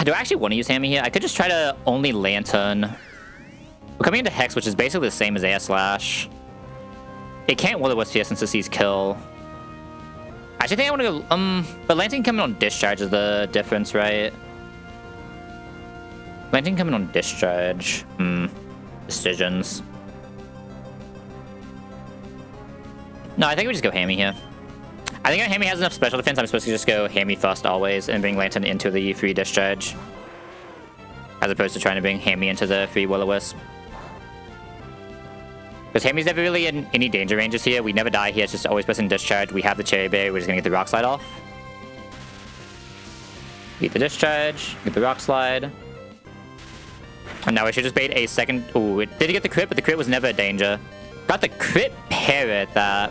Do I actually want to use Hammy here? I could just try to only Lantern. We're coming into Hex, which is basically the same as Air Slash. It can't Will-O-Wisp here since it sees kill. I actually think I want to go... But Lantern coming on Discharge is the difference, right? Lantern coming on Discharge. Decisions. No, I think we just go Hammy here. I think our Hammy has enough special defense. I'm supposed to just go Hammy first always and bring Lantern into the free Discharge. As opposed to trying to bring Hammy into the free Will-O-Wisp. Because Hammy's never really in any danger ranges here. We never die here. It's just always pressing Discharge. We have the Cherry Berry. We're just going to get the Rock Slide off. Beat the Discharge. Get the Rock Slide. And now we should just bait a second... Ooh, it did get the crit, but the crit was never a danger. Got the crit Parrot that...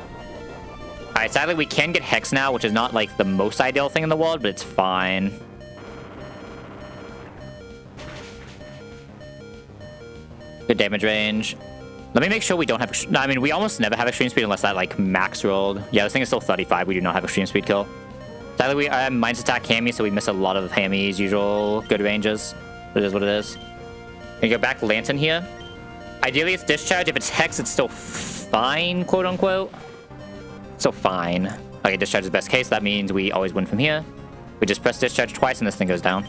Alright, sadly we can get Hex now, which is not like the most ideal thing in the world, but it's fine. Good damage range. Let me make sure we don't have... No, I mean, we almost never have Extreme Speed unless that, like, max rolled. Yeah, this thing is still 35. We do not have Extreme Speed kill. Sadly, we are Minds Attack Hammy, so we miss a lot of Hammy's usual good ranges. But it is what it is. Gonna go back Lantern here. Ideally, it's Discharge. If it's Hex, it's still fine, quote-unquote. Still fine. Okay, Discharge is best case. That means we always win from here. We just press Discharge twice, and this thing goes down.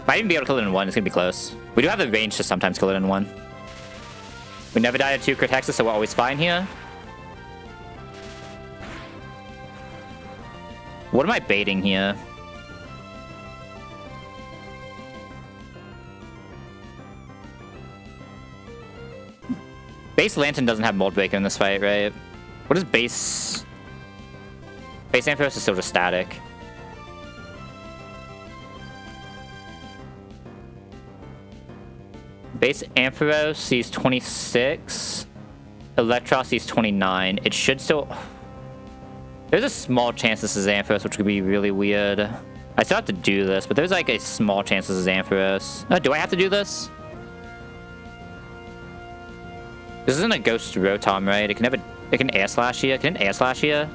Might even be able to kill it in one. It's gonna be close. We do have the range to sometimes kill it in one. We never died at 2 crit hexes, so we're always fine here. What am I baiting here? Base Lantern doesn't have Mold Breaker in this fight, right? What is base... Base Ampharos is still just static. Base Ampharos sees 26. Electros sees 29. It should still... There's a small chance this is Ampharos, which could be really weird. I still have to do this, but there's like a small chance this is Ampharos. Do I have to do this? This isn't a Ghost Rotom, right? It can never It can air slash here. Can it air slash here?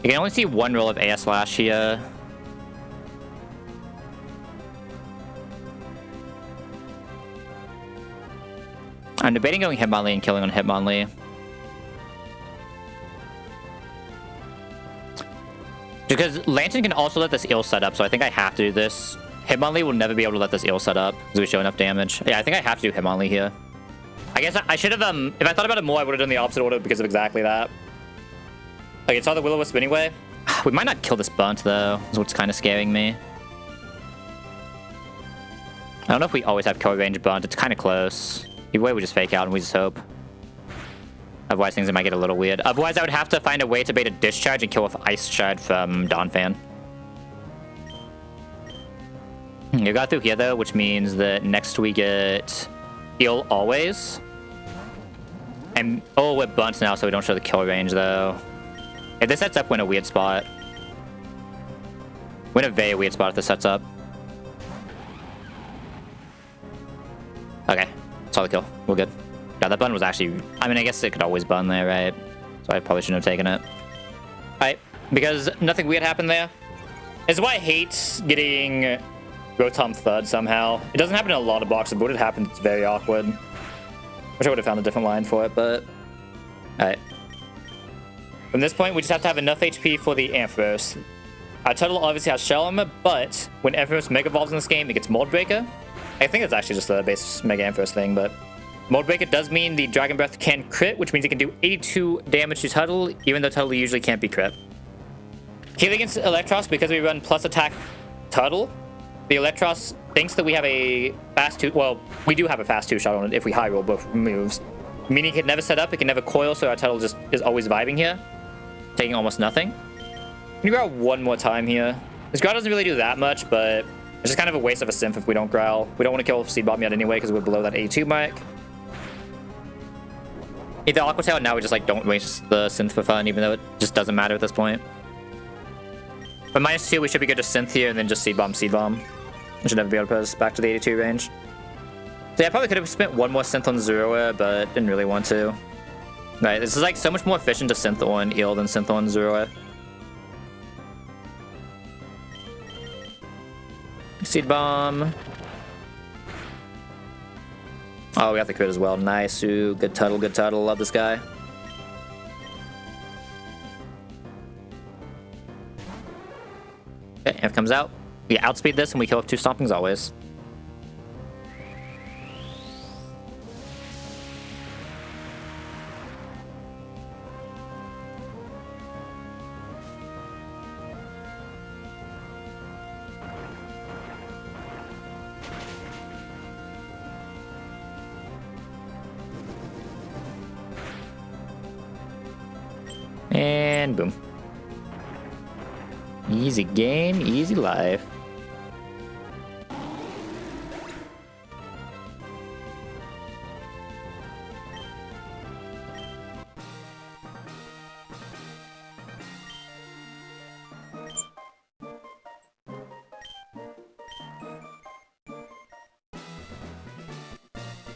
You can only see one roll of air slash here. I'm debating going Hitmonlee and killing on Hitmonlee. Because Lantern can also let this eel set up, so I think I have to do this. Hitmonlee will never be able to let this eel set up because we show enough damage. Yeah, I think I have to do Hitmonlee here. I guess I should have, if I thought about it more, I would have done the opposite order because of exactly that. Like, it's all the Will-O-Wisp anyway. We might not kill this bunt, though. That's what's kind of scaring me. I don't know if we always have kill range bunt. It's kind of close. Either way, we just fake out and we just hope. Otherwise, things might get a little weird. Otherwise, I would have to find a way to bait a discharge and kill with Ice Shard from Donphan. You got through here, though, which means that next we get Eel always. And, oh, we're bunts now, so we don't show the kill range, though. If this sets up, we're in a weird spot. We're in a very weird spot if this sets up. Okay. Saw the kill. We're good. Yeah, that bun was actually... I mean, I guess it could always bun there, right? So I probably shouldn't have taken it. Alright. Because nothing weird happened there. This is why I hate getting Rotom Thud somehow. It doesn't happen in a lot of boxes, but when it happens, it's very awkward. Wish I would have found a different line for it, but... Alright. From this point, we just have to have enough HP for the Ampharos. Our turtle obviously has Shell Armor, but when Ampharos Mega Evolves in this game, it gets Mold Breaker. I think it's actually just a base Mega Ampharos thing, but... Mold Breaker does mean the Dragon Breath can crit, which means it can do 82 damage to Turtle, even though Turtle usually can't be crit. Healing against Electros, because we run plus attack Turtle, the Electros thinks that we have a fast 2... Well, we do have a fast 2 shot on it if we high roll both moves. Meaning it can never set up, it can never coil, so our Turtle just is always vibing here. Taking almost nothing. We growl one more time here. This growl doesn't really do that much, but it's just kind of a waste of a synth if we don't growl. We don't want to kill Seed Bomb yet anyway, because we're below that 82 mark. Either Aqua Tail, now we just like don't waste the synth for fun, even though it just doesn't matter at this point. But -2, we should be good to synth here, and then just Seed Bomb, Seed Bomb. We should never be able to put us back to the 82 range. So yeah, I probably could have spent one more synth on Zorua, but didn't really want to. Right, this is like so much more efficient to synth on Eel than synth on Zorua. Seed Bomb. Oh, we got the crit as well. Nice. Ooh, good Tuttle, good Tuttle. Love this guy. Okay, Amp comes out. We outspeed this and we kill with 2 stompings always. And boom. Easy game, easy life.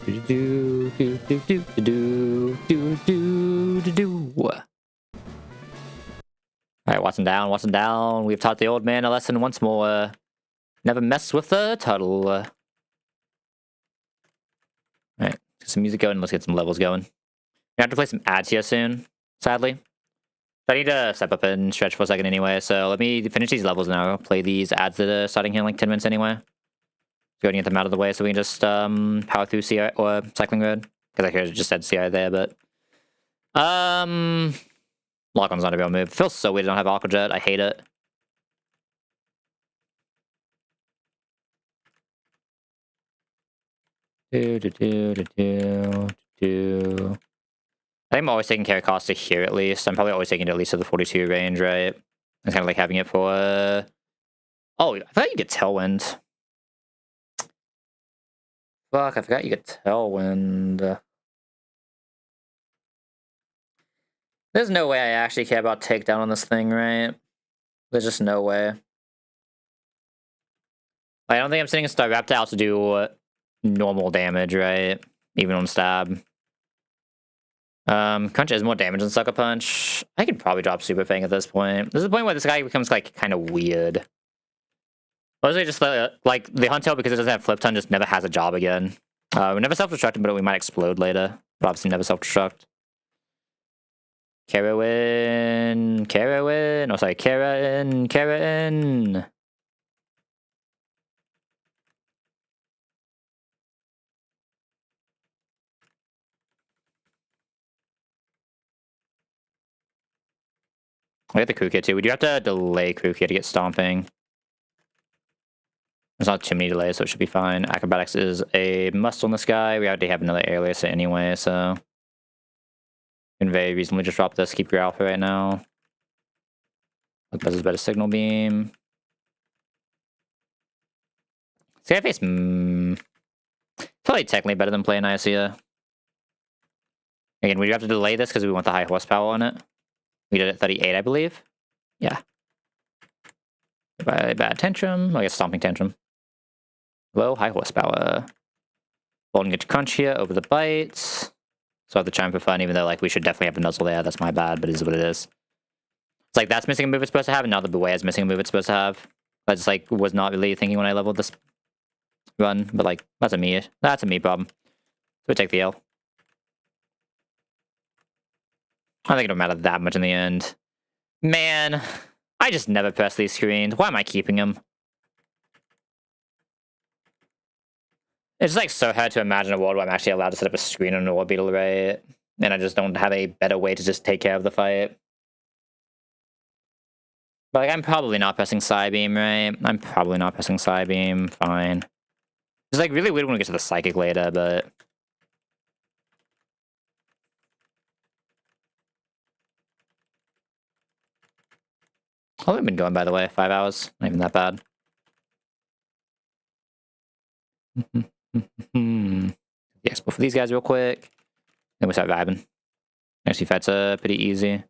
Do do do do do do do do do do. Alright, Watson down, Watson down. We've taught the old man a lesson once more. Never mess with the turtle. Alright, get some music going. Let's get some levels going. We have to play some ads here soon, sadly. I need to step up and stretch for a second anyway, so let me finish these levels now. Play these ads that are starting here in like 10 minutes anyway. Go ahead and get them out of the way so we can just power through CI or Cycling Road. Because I could have just said CI there, but... Lock-on's not a real move. It feels so weird to not have Aqua Jet. I hate it. I think I'm always taking care of Costa here at least. I'm probably always taking it at least to the 42 range, right? It's kind of like having it for... Oh, I forgot you get Tailwind. Fuck, I forgot you get Tailwind. There's no way I actually care about takedown on this thing, right? There's just no way. I don't think I'm sending a Staraptor out to do normal damage, right? Even on stab. Crunch is more damage than Sucker Punch. I could probably drop Super Fang at this point. This is the point where this guy becomes like kind of weird. Mostly just like the Huntail, because it doesn't have Flip Tongue, just never has a job again. We never self-destruct him, but we might explode later. But obviously never self-destruct. Carowin. Oh, sorry. Carowin. I get the Crew Kid too. We do have to delay Crew Kid to get Stomping. There's not too many delays, so it should be fine. Acrobatics is a must on this guy. We already have another alias anyway, so... can very reasonably just drop this, keep your alpha right now. Buzz is better Signal Beam. Skyface, probably technically better than playing Icea. Again, we do have to delay this because we want the high horsepower on it. We did it at 38, I believe. Yeah. Bad Tantrum. I guess Stomping Tantrum. Low, high horsepower. Holding it to Crunch here over the bites. So I have the Chime for fun, even though like we should definitely have the Nuzzle there. That's my bad, but it is what it is. It's like that's missing a move it's supposed to have, and now the Beware is missing a move it's supposed to have. I just like was not really thinking when I leveled this run, but like that's a me problem. So we take the L. I don't think it'll matter that much in the end. Man, I just never press these screens. Why am I keeping them? It's like so hard to imagine a world where I'm actually allowed to set up a screen on an Orbeetle, right? And I just don't have a better way to just take care of the fight. But like, I'm probably not pressing Psybeam, right? I'm probably not pressing Psybeam. Fine. It's like really weird when we get to the Psychic later, but... how long have we been going, by the way? 5 hours? Not even that bad. The expo for these guys real quick. Then we start vibing. Next few fights are pretty easy.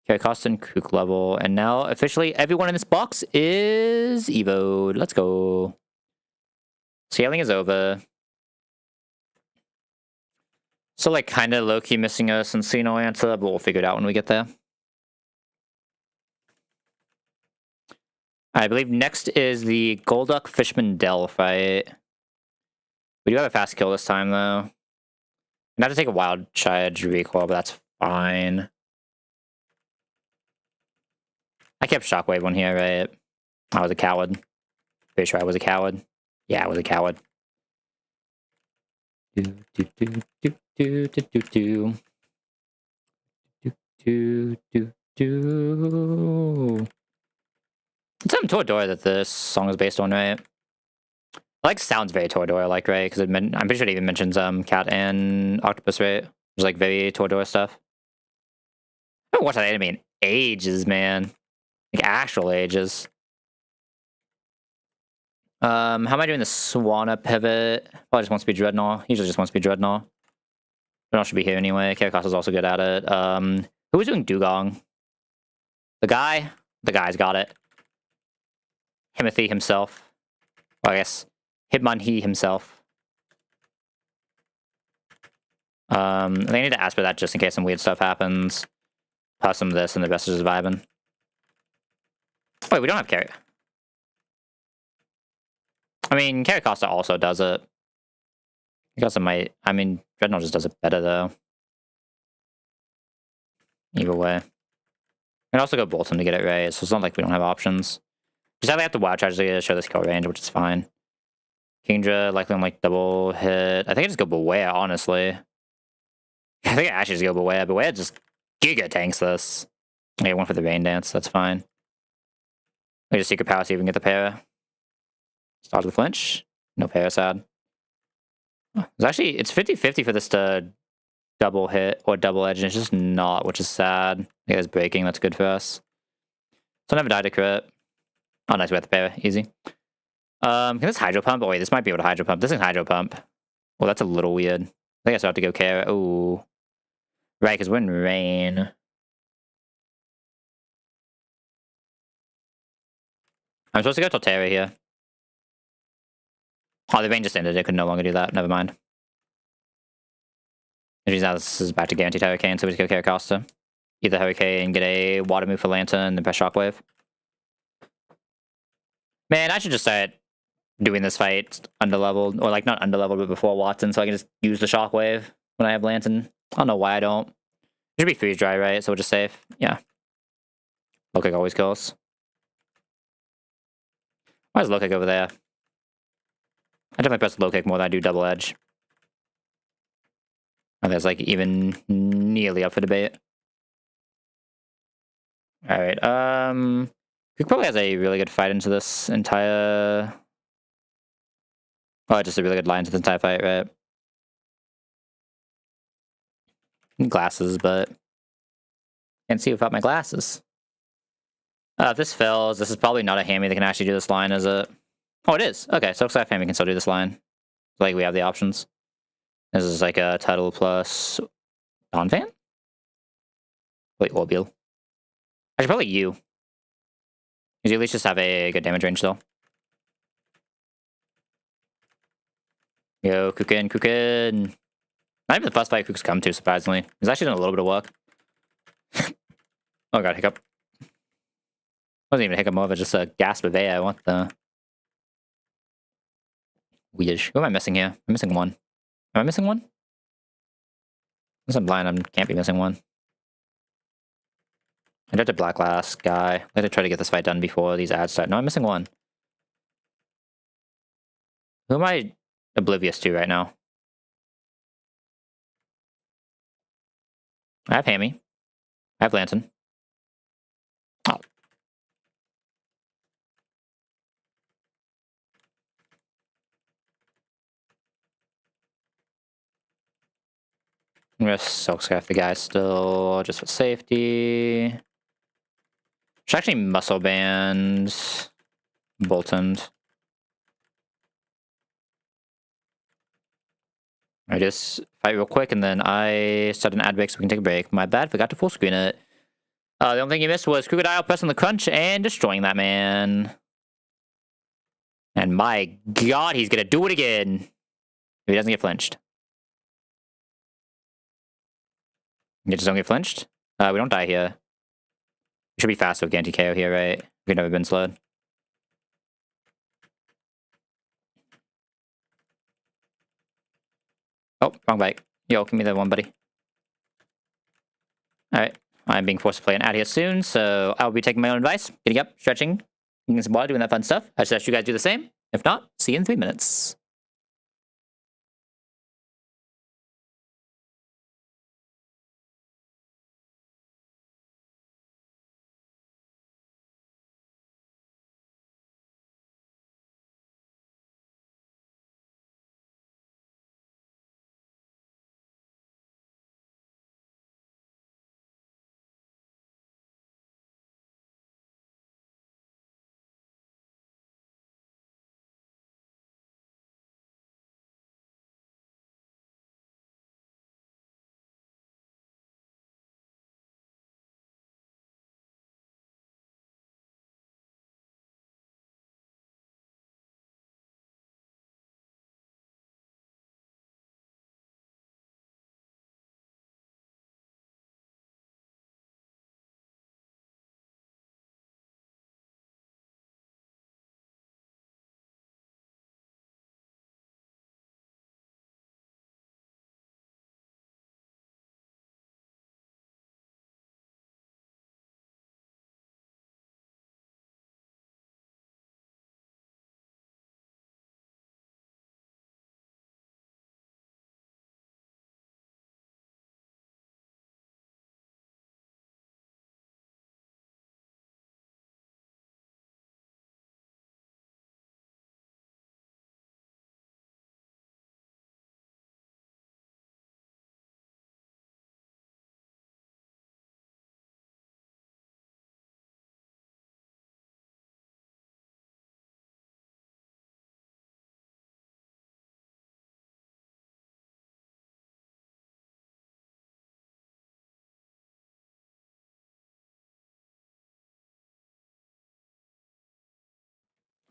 Carry cost and Kook level. And now, officially, everyone in this box is Evo'd. Let's go. Scaling is over. So, like, kind of low-key missing a Cincino answer, but we'll figure it out when we get there. I believe next is the Golduck Fishman Dell fight. We do have a fast kill this time, though. I'm gonna have to take a Wild Charge recoil, but that's fine. I kept Shockwave on here, right? I was a coward. Pretty sure I was a coward. Yeah, I was a coward. It's something Toradora that this song is based on, right? Like sounds very Toradora-like, right? Because I'm pretty sure it even mentions Cat and Octopus, right? There's like very Toradora stuff. I haven't watched that anime in ages, man. Like actual ages. How am I doing the Swanna pivot? Probably just wants to be Dreadnought. Usually just wants to be Dreadnought. Dreadnought should be here anyway. Karakos is also good at it. Who was doing Dugong? The guy? The guy's got it. Himothy himself. Well, I guess Hitmonlee himself. They need to ask for that just in case some weird stuff happens. Pass some of this and the rest is just vibing. Wait, we don't have Carry. I mean, Caracosta also does it. Caracosta might... I mean, Dreadnought just does it better, though. Either way. We can also go Bolton to get it right, so it's not like we don't have options. Just have to Wild Charge to show this kill range, which is fine. Kingdra likely on like double hit. I think I just go Beware, honestly. I think I actually just go Beware. Beware just giga tanks this. Okay, one for the Rain Dance, that's fine. We just Secret Power, see if we can get the para. Start the flinch. No para sad. It's actually, it's 50-50 for this to double hit or double edge, and it's just not, which is sad. Yeah, it's breaking, that's good for us. So I never died to crit. Oh, nice, we got the para, easy. Can this Hydro Pump? Oh wait, this might be able to Hydro Pump. This is Hydro Pump. Well, that's a little weird. I think I still have to go Kara. Ooh. Right, because we're in rain. I'm supposed to go Torterra here. Oh, the rain just ended. It could no longer do that. Never mind. Which means now this is back to guaranteed Hurricane, so we just go Caracosta. Either Hurricane, get a water move for Lantern, then press Shockwave. Man, I should just start doing this fight underleveled, or like not underleveled, but before Watson, so I can just use the Shockwave when I have Lantern. I don't know why I don't. It should be freeze dry, right? So we're just safe. Yeah. Low-kick always kills. Why is low-kick over there? I definitely press low-kick more than I do double edge. And that's like even nearly up for debate. Alright, Cook probably has a really good fight into this entire... Oh, just a really good line to the entire fight, right? Glasses, but... Can't see without my glasses. If this fails, this is probably not a Hammy that can actually do this line, is it? Oh, it is! Okay, so looks like Hammy can still do this line. Like, we have the options. This is like a Tuttle plus... Donphan? Wait, Orbeal. I should probably you. Because you at least just have a good damage range still. Yo, Kukin, Kukin. Not even the first fight Cook's come to, surprisingly. He's actually doing a little bit of work. Oh god, hiccup. Wasn't even a hiccup, more of a just a gasp of air. What the? Weird. Who am I missing here? I'm missing one. Am I missing one? Unless I'm blind, I can't be missing one. I tried to Black Glass guy. I had to try to get this fight done before these ads start. No, I'm missing one. Who am I oblivious to right now? I have Hammy. I have Lantern. Oh. I'm gonna Silk Scarf the guy still, just for safety. Should actually Muscle Band Bolton. I just fight real quick, and then I start an ad break so we can take a break. My bad, forgot to full screen it. The only thing you missed was Crocodile pressing the crunch and destroying that man. And my god, he's gonna do it again. If he doesn't get flinched. You just don't get flinched? We don't die here. We should be fast with anti-KO here, right? We've never been slowed. Oh, wrong bike. Yo, give me that one, buddy. Alright. I'm being forced to play an ad here soon, so I'll be taking my own advice. Getting up, stretching, drinking some water, doing that fun stuff. I suggest you guys do the same. If not, see you in 3 minutes.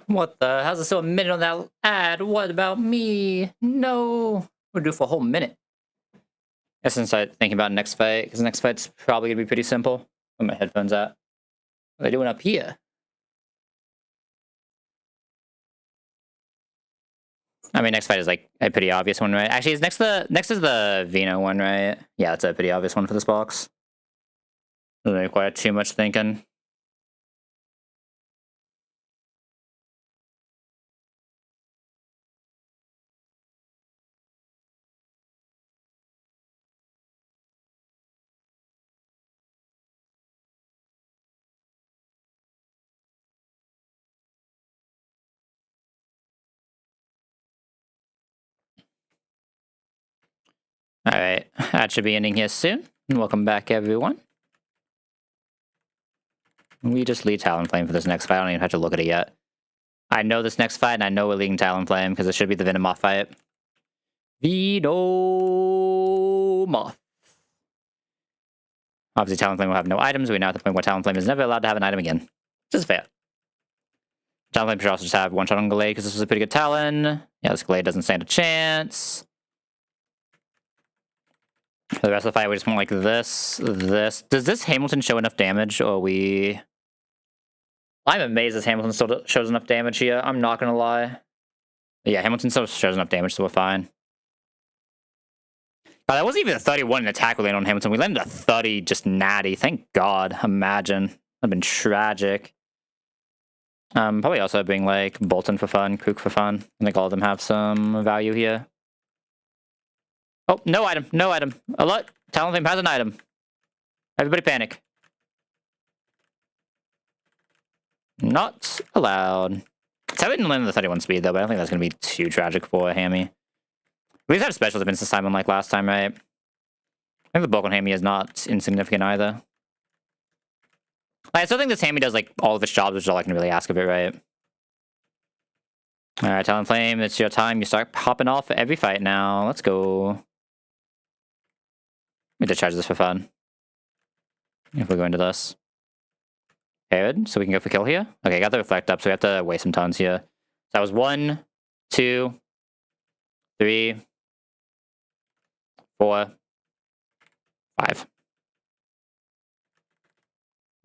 What the? How's it still a minute on that ad? What about me? No. We're due for a whole minute. Guess since I thinking about next fight, because the next fight's probably gonna be pretty simple. Where my headphones at? What are they doing up here? I mean, next fight is like a pretty obvious one, right? Actually, is next is the Vino one, right? Yeah, that's a pretty obvious one for this box. Doesn't require too much thinking. Alright, that should be ending here soon. Welcome back, everyone. We just lead Talonflame for this next fight. I don't even have to look at it yet. I know this next fight, and I know we're leading Talonflame, because it should be the Venomoth fight. Venomoth. Obviously, Talonflame will have no items. We're now at the point where Talonflame is never allowed to have an item again. Which is fair. Talonflame should also just have one shot on Gallade, because this is a pretty good Talon. Yeah, this Gallade doesn't stand a chance. For the rest of the fight, we just want like this. Does this Hamilton show enough damage, or we... I'm amazed this Hamilton still shows enough damage here. I'm not gonna lie. But yeah, Hamilton still shows enough damage, so we're fine. Oh, that wasn't even a 31 in attack we landed on Hamilton. We landed a 30 just natty. Thank God. Imagine. That'd have been tragic. Probably also being like Bolton for fun, Kook for fun. I think all of them have some value here. Oh, no item. No item. Alert. Talonflame has an item. Everybody panic. Not allowed. So we didn't land the 31 speed, though, but I don't think that's going to be too tragic for a Hammy. We just had special defense this time, unlike last time, right? I think the bulk on Hammy is not insignificant either. I still think this Hammy does like all of its jobs, which is all I can really ask of it, right? Alright, Talonflame, it's your time. You start popping off every fight now. Let's go. We have to charge this for fun. If we go into this. Good, so we can go for kill here. Okay, got the reflect up, so we have to waste some tons here. So that was 1, 2, 3, 4, 5.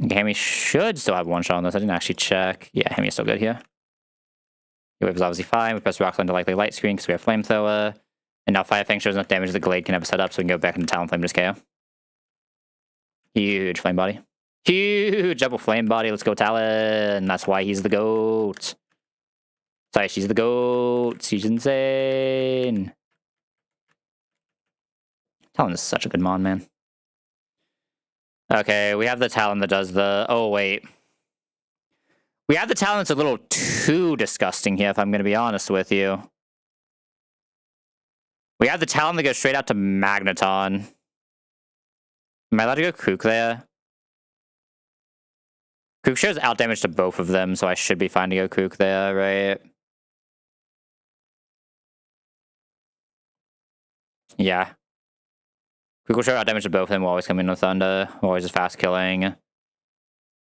Okay, Hammy should still have one shot on this. I didn't actually check. Yeah, Hammy's still good here. The wave is obviously fine. We press Rockslide to likely light screen because we have Flamethrower. And now Fire Fang shows enough damage that Gallade can have a set up, so we can go back into Talonflame just KO. Huge Flame Body. Huge double Flame Body. Let's go Talon. That's why he's the GOAT. Sorry, she's the GOAT. She's insane. Talon is such a good mon, man. Okay, we have the Talon that does the... Oh, wait. We have the Talon that's a little too disgusting here, if I'm going to be honest with you. We have the Talon that goes straight out to Magneton. Am I allowed to go Kook there? Kook shows out damage to both of them, so I should be fine to go Kook there, right? Yeah. Kook will show out damage to both of them. We'll always come in with Thunder. We're always just fast killing.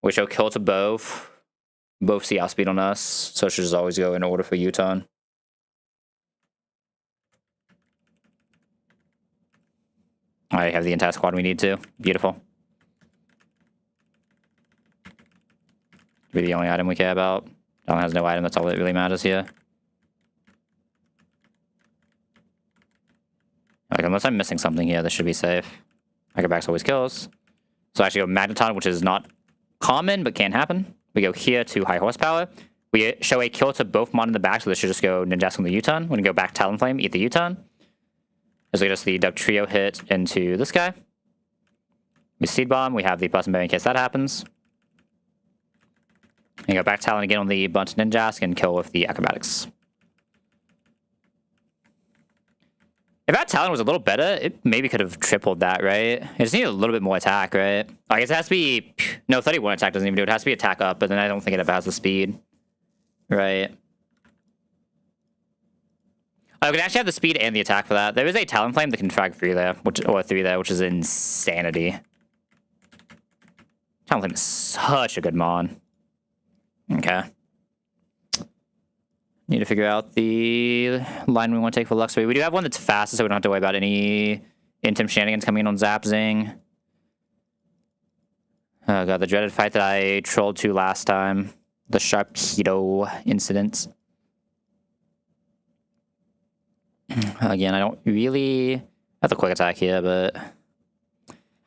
We show kill to both. Both see outspeed on us, so it should just always go in order for U-turn. I have the entire squad we need to. Beautiful. Be the only item we care about. Talon has no item, that's all that really matters here. Like, unless I'm missing something here, this should be safe. Microbax always kills. So I actually go Magneton, which is not common, but can happen. We go here to High Horsepower. We show a kill to both Mon in the back, so this should just go Ninjask on the U-turn. We're going to go back Talonflame, eat the U-turn. This will get us the Duck Trio hit into this guy. We Seed Bomb, we have the plus and berry in case that happens. And go back Talon again on the Bunt Ninjask and kill with the Acrobatics. If that Talon was a little better, it maybe could have tripled that, right? It just needed a little bit more attack, right? I guess it has to be... No, 31 attack doesn't even do it. It has to be attack up, but then I don't think it ever has the speed. Right. I can actually have the speed and the attack for that. There is a Talonflame that can frag 3 there, or 3 there, which is insanity. Talonflame is such a good mon. Okay. Need to figure out the line we want to take for Luxray. We do have one that's fast, so we don't have to worry about any Intim shenanigans coming in on Zap Zing. Oh god, the dreaded fight that I trolled to last time. The Sharpedo incident. Again, I don't really have the quick attack here, but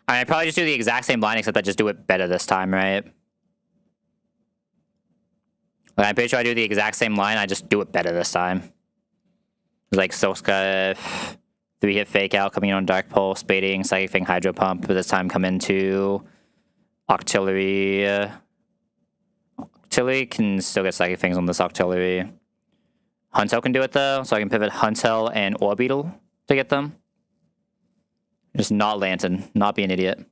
I probably just do the exact same line, except I just do it better this time, right? Like, I'm pretty sure I do the exact same line, I just do it better this time. It's like Soska, 3-hit fake out, coming in on Dark Pulse, baiting, Psychic Fang, Hydro Pump, but this time come into Octillery. Octillery can still get Psychic Fangs on this Octillery. Huntel can do it though, so I can pivot Huntel and Orbeetle to get them. Just not Lantern, not be an idiot.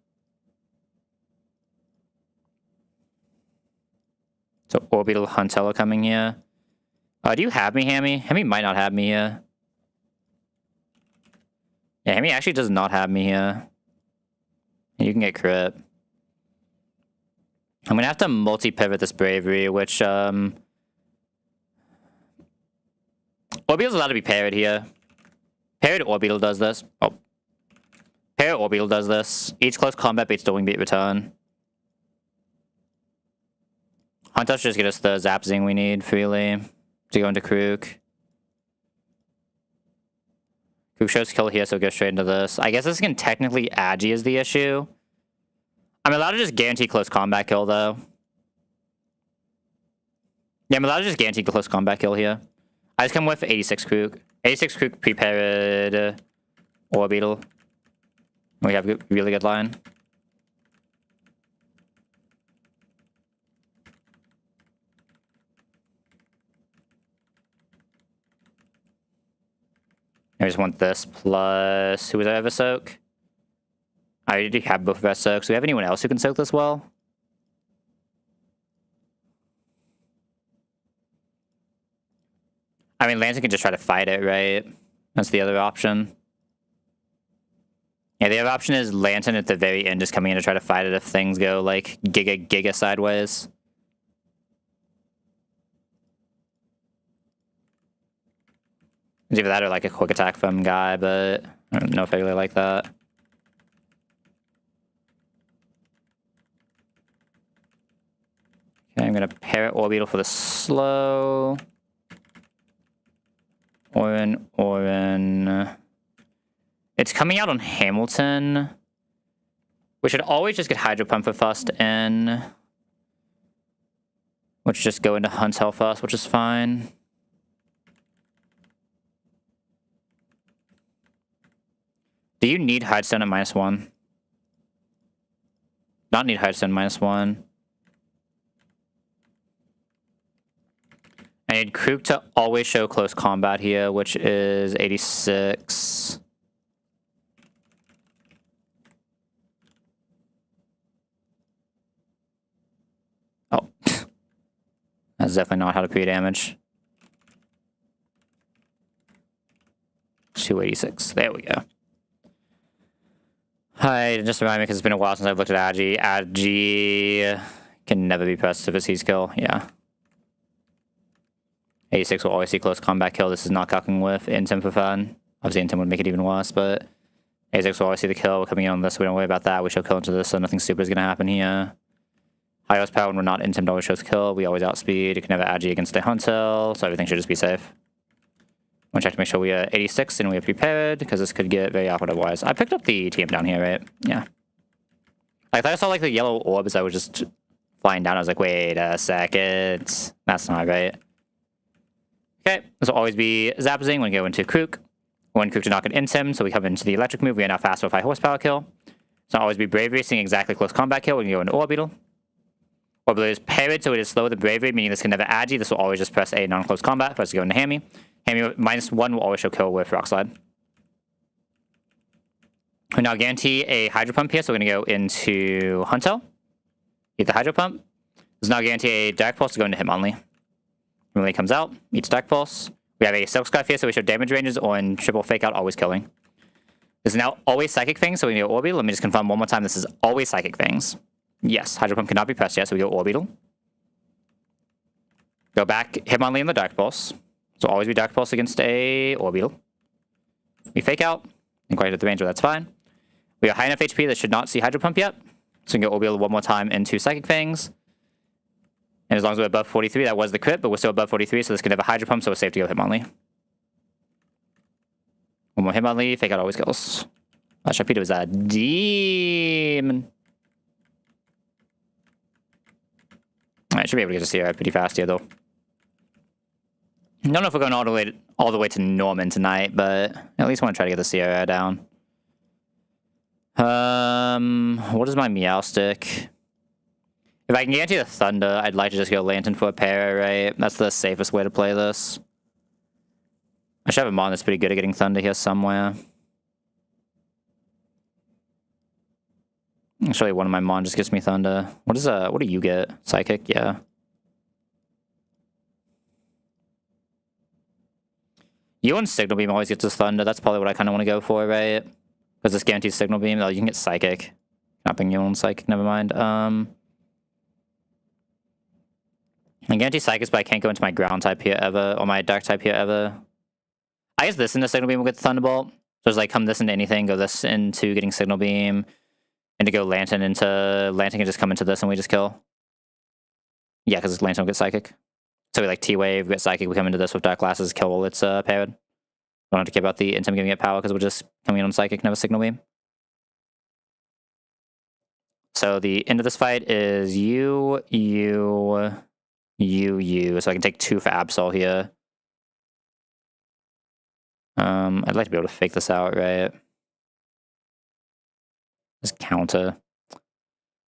So Orbeetle, Huntel are coming here. Do you have me, Hammy? Hammy might not have me here. Yeah, Hammy actually does not have me here. And you can get crit. I'm gonna have to multi-pivot this Bravery, which, Orbeetle's allowed to be parried here. Parried Orbeetle does this. Oh. Parried Orbeetle does this. Each close combat beats the wing beat return. Hunter should just get us the Zap Zing we need freely to go into Krook. Krook shows kill here, so go straight into this. I guess this can technically Agi is the issue. I'm allowed to just guarantee close combat kill, though. Yeah, I'm allowed to just guarantee close combat kill here. I just come with 86 Krook. 86 Krook prepared Orbeetle. We have a really good line. I just want this plus... Who was I ever soak? I already have both of our soaks. Do we have anyone else who can soak this well? I mean, Lantern can just try to fight it, right? That's the other option. Yeah, the other option is Lantern at the very end just coming in to try to fight it if things go, like, giga sideways. It's either that or, like, a quick attack from guy, but I don't know if I really like that. Okay, I'm gonna parrot Orbeetle for the slow. Orin. It's coming out on Hamilton. We should always just get Hydro Pump for first in. Which just go into Huntel first, which is fine. Do you need Hidestone at -1? Not need Hidestone -1. I need Krook to always show close combat here, which is 86. Oh. That's definitely not how to pre-damage. 286. There we go. Hi, just remind me because it's been a while since I've looked at Agi. Agi can never be pressed if it's Seize kill. Yeah. 86 will always see close combat kill. This is not cocking with Intim for fun. Obviously, Intim would make it even worse, but 86 will always see the kill. We're coming in on this, so we don't worry about that. We show kill into this, so nothing stupid is going to happen here. High horsepower when we're not Intim always shows kill. We always outspeed. You can never Agi against the Huntel, so everything should just be safe. I'm gonna check to make sure we are 86 and we are prepared, because this could get very awkward otherwise. I picked up the TM down here, right? Yeah. I thought I saw like the yellow orbs that were just flying down. I was like, wait a second. That's not right. Okay, this will always be Zap Zing when we go into Krook. When Krook to knock it into him, so we come into the electric move. We are now faster with high horsepower kill. So it'll always be Bravery, seeing exactly close combat kill when you go into Orbeetle. Orbeetle is parried, so it is slower than Bravery, meaning this can never Agi. This will always just press a non-close combat for us to go into Hammy. Hammy -1 will always show kill with Rock Slide. We now guarantee a Hydro Pump here, so we're going to go into Huntel. Eat the Hydro Pump. This now guarantee a Dark Pulse to go into him only. When he comes out, eats Dark Pulse. We have a Silk Scarf here, so we show damage ranges on triple fake out, always killing. This is now always Psychic Fangs, so we go Orbeetle. Let me just confirm one more time. This is always Psychic Fangs. Yes, Hydro Pump cannot be pressed yet, so we go Orbeetle. Go back, Hitmonlee in the Dark Pulse. So always be Dark Pulse against a Orbeetle. We fake out, quite hit the range, but that's fine. We are high enough HP that should not see Hydro Pump yet. So we can get Orbeal one more time into Psychic Fangs. And as long as we're above 43, that was the crit, but we're still above 43, so this can have a Hydro Pump, so we're safe to go Hitmonlee. One more Hitmonlee, Fake Out always kills. Sharpedo is a demon. Alright, should be able to get to CR pretty fast here, though. I don't know if we're going all the way to Norman tonight, but at least want to try to get the CR down. What is my Meowstic? If I can guarantee the Thunder, I'd like to just go Lantern for a para, right? That's the safest way to play this. I should have a Mon that's pretty good at getting Thunder here somewhere. Actually, one of my Mon just gives me Thunder. What do you get? Psychic? Yeah. You and Signal Beam always gets this Thunder. That's probably what I kind of want to go for, right? Because this guarantees Signal Beam. Oh, you can get Psychic. Not being your own Psychic, never mind. I guarantee Psychic, but I can't go into my Ground type here ever, or my Dark type here ever. I guess this into Signal Beam will get the Thunderbolt. So it's like, come this into anything, go this into getting Signal Beam, and to go Lantern into... Lantern can just come into this and we just kill. Yeah, because Lantern will get Psychic. So we like T-Wave, we get Psychic, we come into this with Dark Glasses, kill while it's paired. Don't have to care about the Intim giving it power, because we're just coming in on Psychic and have a Signal Beam. So the end of this fight is you, so I can take 2 for Absol here. I'd like to be able to fake this out, right? Just counter.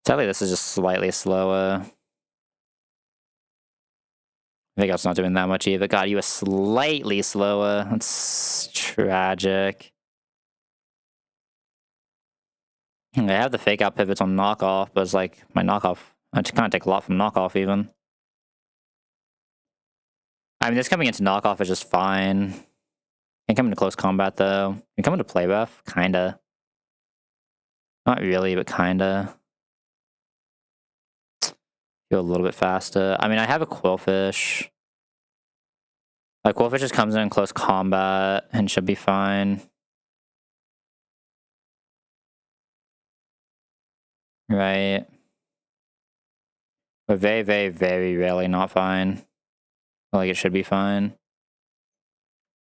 Sadly, this is just slightly slower. I think it's not doing that much either. God, you were slightly slower. That's tragic. I have the fake out pivots on knockoff, but it's like my knockoff. I kind of take a lot from knockoff even. I mean, this coming into knockoff is just fine. Can come into close combat though. Can come into play rough, kinda. Not really, but kinda. Go a little bit faster. I mean, I have a Quillfish. Like, Quillfish just comes in close combat and should be fine. Right. But very, very, very rarely not fine. Like, it should be fine.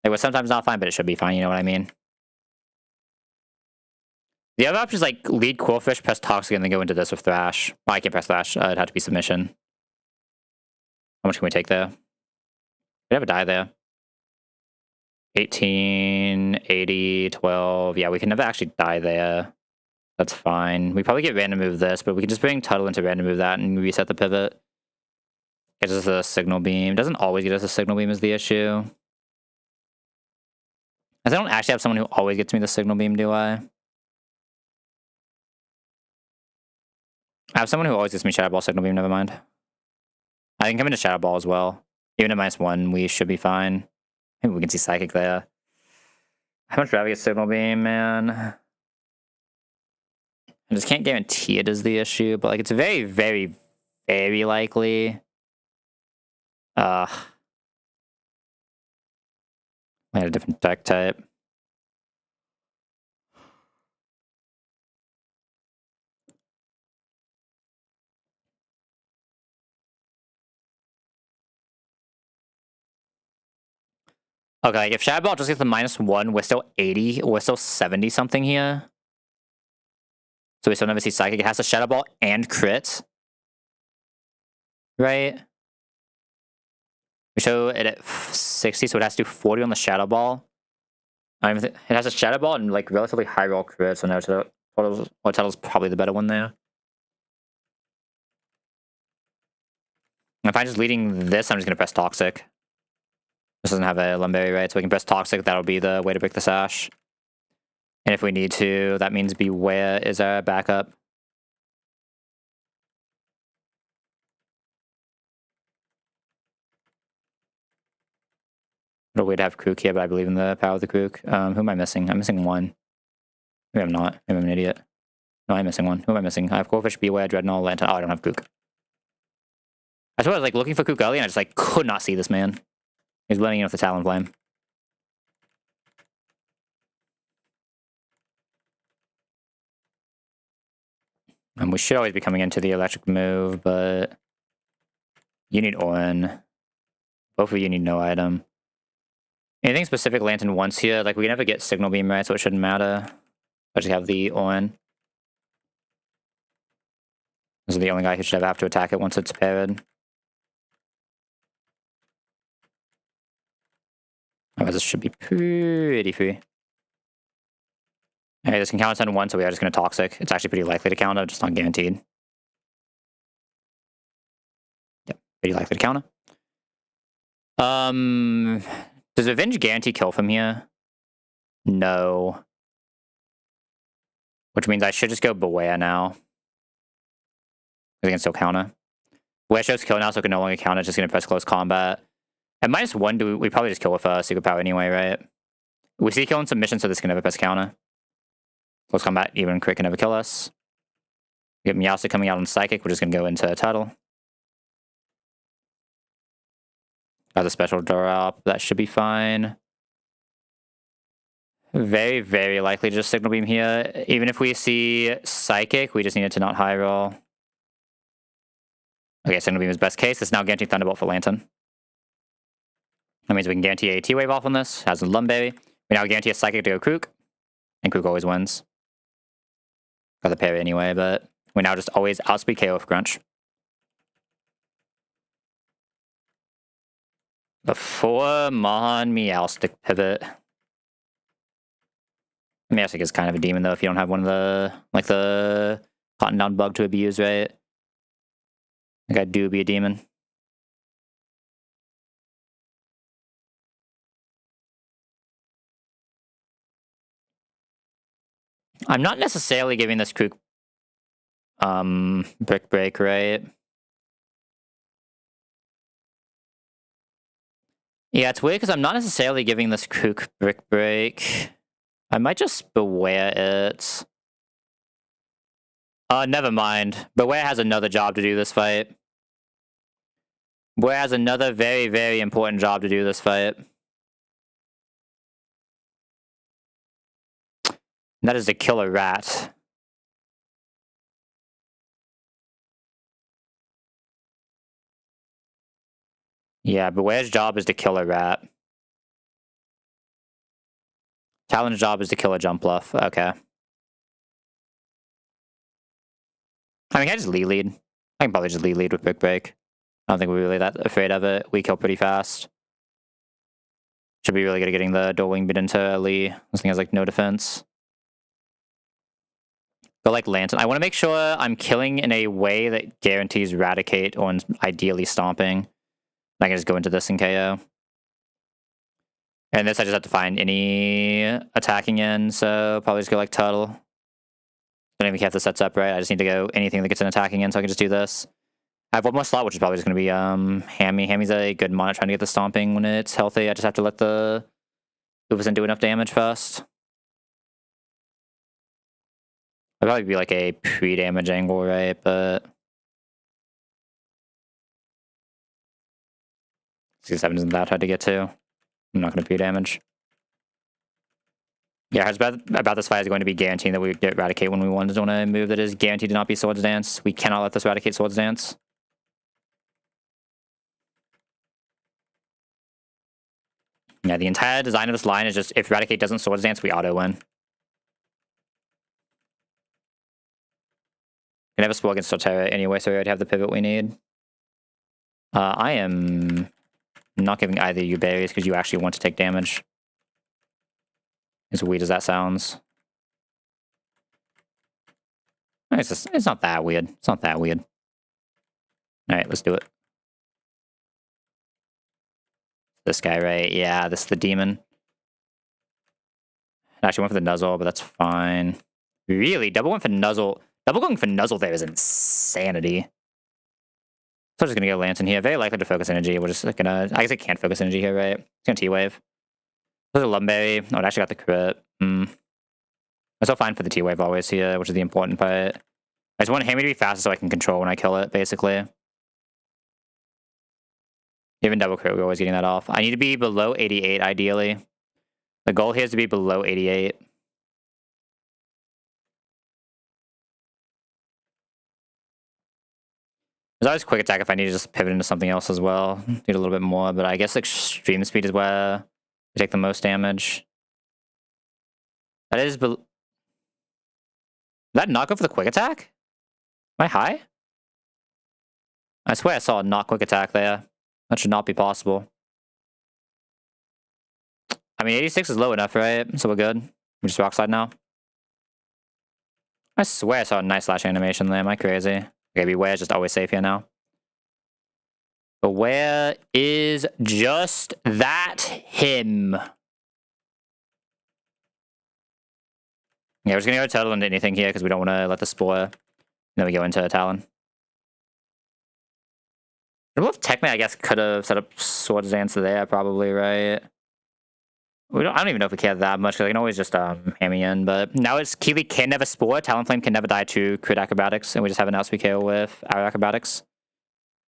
It was sometimes not fine, but it should be fine, you know what I mean? The other option is, like, lead Quillfish, press Toxic, and then go into this with Thrash. Well, I can't press Thrash. It'd have to be Submission. How much can we take there? We have a die there. 18, 80, 12. Yeah, we can never actually die there. That's fine. We probably get random move this, but we can just bring Tuttle into random move that and reset the pivot. Gets us a Signal Beam. Doesn't always get us a Signal Beam is the issue. I don't actually have someone who always gets me the Signal Beam, do I? I have someone who always gets me Shadow Ball, Signal Beam, never mind. I can come into Shadow Ball as well. Even at -1, we should be fine. Maybe we can see Psychic there. How much rather get Signal Beam, man? I just can't guarantee it is the issue, but like it's very, very, very likely. I had a different deck type. Okay, if Shadow Ball just gets the -1, we're still 80, we're still 70 something here. So we still never see Psychic. It has a Shadow Ball and crit. Right? We show it at 60, so it has to do 40 on the Shadow Ball. It has a Shadow Ball and like relatively high roll crit, so now Tuttle's probably the better one there. If I'm just leading this, I'm just going to press Toxic. This doesn't have a Lumberry, right? So we can press Toxic. That'll be the way to break the Sash. And if we need to, that means Beware is our backup. What a way to have Krook here, but I believe in the power of the Krook. Who am I missing? I'm missing one. Maybe I'm not. Maybe I'm an idiot. No, I'm missing one. Who am I missing? I have Quillfish, Beware, Dreadnought, Lantern. Oh, I don't have Krook. I suppose I was like looking for Krook early and I just like could not see this man. He's blending in with the Talonflame. We should always be coming into the electric move, but you need Orin. Both of you need no item. Anything specific Lantern wants here, like we never get Signal Beam right, so it shouldn't matter. I just have the Orin. This is the only guy who should ever have to attack it once it's paired. Otherwise, this should be pretty free. Okay, this can counter 10 1, so we are just going to Toxic. It's actually pretty likely to counter, just not guaranteed. Yep, pretty likely to counter. Does Revenge guarantee kill from here? No. Which means I should just go Beware now. I can still counter. Beware shows kill now, so it can no longer counter. It's just going to press close combat. At -1, we probably just kill with Secret Power anyway, right? We see kill in submission, so this can never press counter. Close combat, even crit can never kill us. We get Meowstic coming out on Psychic. We're just going to go into Tuttle. Got the special drop. That should be fine. Very, very likely to just Signal Beam here. Even if we see Psychic, we just need it to not high roll. Okay, Signal Beam is best case. It's now guaranteed Thunderbolt for Lantern. That means we can guarantee a T-Wave off on this. Has a Lumberry. We now guarantee a Psychic to go Krook. And Krook always wins. Got the parry anyway, but we now just always outspeed KO with Crunch. Before Mahan Meowstic pivot. Meowstic is kind of a demon though if you don't have one of the, like the Cotton Down Bug to abuse, right? Like I do be a demon. I'm not necessarily giving this Krook Brick Break, right? Yeah, it's weird because I'm not necessarily giving this Krook Brick Break. I might just Beware it. Never mind. Beware has another job to do this fight. Beware has another very, very important job to do this fight. And that is to kill a rat. Yeah, Beware's job is to kill a rat. Talon's job is to kill a jump bluff. Okay. I mean, can I just lead? I can probably just lead with Brick Break. I don't think we're really that afraid of it. We kill pretty fast. Should be really good at getting the dual wing bit into Lee. This thing has like no defense. Go like Lantern. I want to make sure I'm killing in a way that guarantees Eradicate or ideally Stomping. I can just go into this and KO. And this I just have to find any attacking in, so probably just go like Tuttle. Don't even care if the set's up right. I just need to go anything that gets an attacking in, so I can just do this. I have one more slot, which is probably just going to be Hammy. Hammy's a good mon at trying to get the Stomping when it's healthy. I just have to let the Uvison do enough damage first. I'd probably be like a pre-damage angle, right? But 67 isn't that hard to get to. I'm not going to pre-damage. Yeah, it's about this fight is going to be guaranteeing that we get Eradicate when we want to move that is guaranteed to not be Swords Dance. We cannot let this Eradicate Swords Dance. Yeah, the entire design of this line is just if Eradicate doesn't Swords Dance, we auto-win. We never spoil against Torterra anyway, so we already have the pivot we need. I am not giving either of you berries because you actually want to take damage. As weird as that sounds. It's not that weird. It's not that weird. Alright, let's do it. This guy, right? Yeah, this is the demon. I actually went for the Nuzzle, but that's fine. Really? Double went for Nuzzle. Double going for Nuzzle there is insanity. So I'm just gonna go Lantern here. Very likely to focus energy. We're just gonna... I guess I can't focus energy here, right? It's gonna T-Wave. There's a Lumberry. Oh, it actually got the crit. I'm still fine for the T-Wave always here, which is the important part. I just want Hammy to be faster so I can control when I kill it, basically. Even double crit, we're always getting that off. I need to be below 88, ideally. The goal here is to be below 88. There's always quick attack if I need to just pivot into something else as well. Need a little bit more, but I guess extreme speed is where you take the most damage. That is... Did that not go for the quick attack? Am I high? I swear I saw a not quick attack there. That should not be possible. I mean, 86 is low enough, right? So we're good. We just rock slide now. I swear I saw a nice slash animation there. Am I crazy? Okay, Beware is just always safe here now. Beware is just that him. Yeah, we're just gonna go Turtle into anything here because we don't want to let the Spore. Then we go into Talon. Technically, I guess, could have set up Swords Dance there, probably, right? I don't even know if we care that much, because I can always just hammy in, but now it's Keely can never Spore, Talonflame can never die to crit acrobatics, and we just have an outspeed KO with our acrobatics.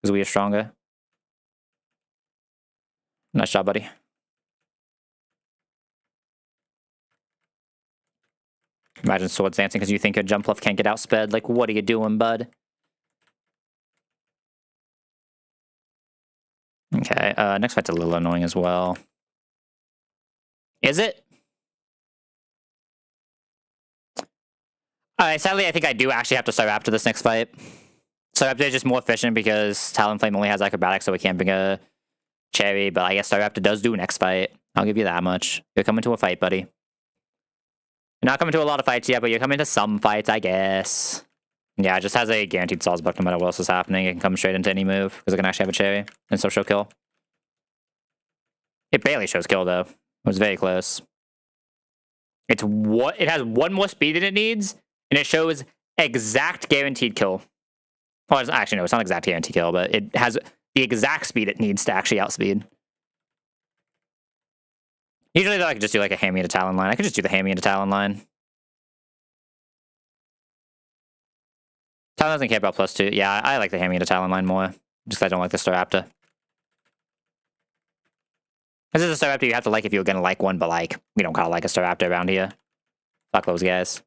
Because we are stronger. Nice job, buddy. Imagine Swords Dancing because you think your jump left can't get outsped. Like, what are you doing, bud? Okay, next fight's a little annoying as well. Is it? Alright, sadly, I think I do actually have to start after this next fight. Staraptor is just more efficient because Talonflame only has acrobatics, so we can't bring a Cherry, but I guess Staraptor does do next fight. I'll give you that much. You're coming to a fight, buddy. You're not coming to a lot of fights yet, but you're coming to some fights, I guess. Yeah, it just has a guaranteed Saw's Buck no matter what else is happening. It can come straight into any move, because it can actually have a Cherry, and still show kill. It barely shows kill, though. It was very close. It has one more speed than it needs, and it shows exact guaranteed kill. Well, actually, no, it's not exact guaranteed kill, but it has the exact speed it needs to actually outspeed. Usually, though, I could just do like a hammy into Talon line. I could just do the hammy into Talon line. Talon doesn't care about +2. Yeah, I like the hammy into Talon line more. Just I don't like the Staraptor. This is a Staraptor you have to like if you were going to like one, but like, we don't kind of like a Staraptor around here. Fuck those guys.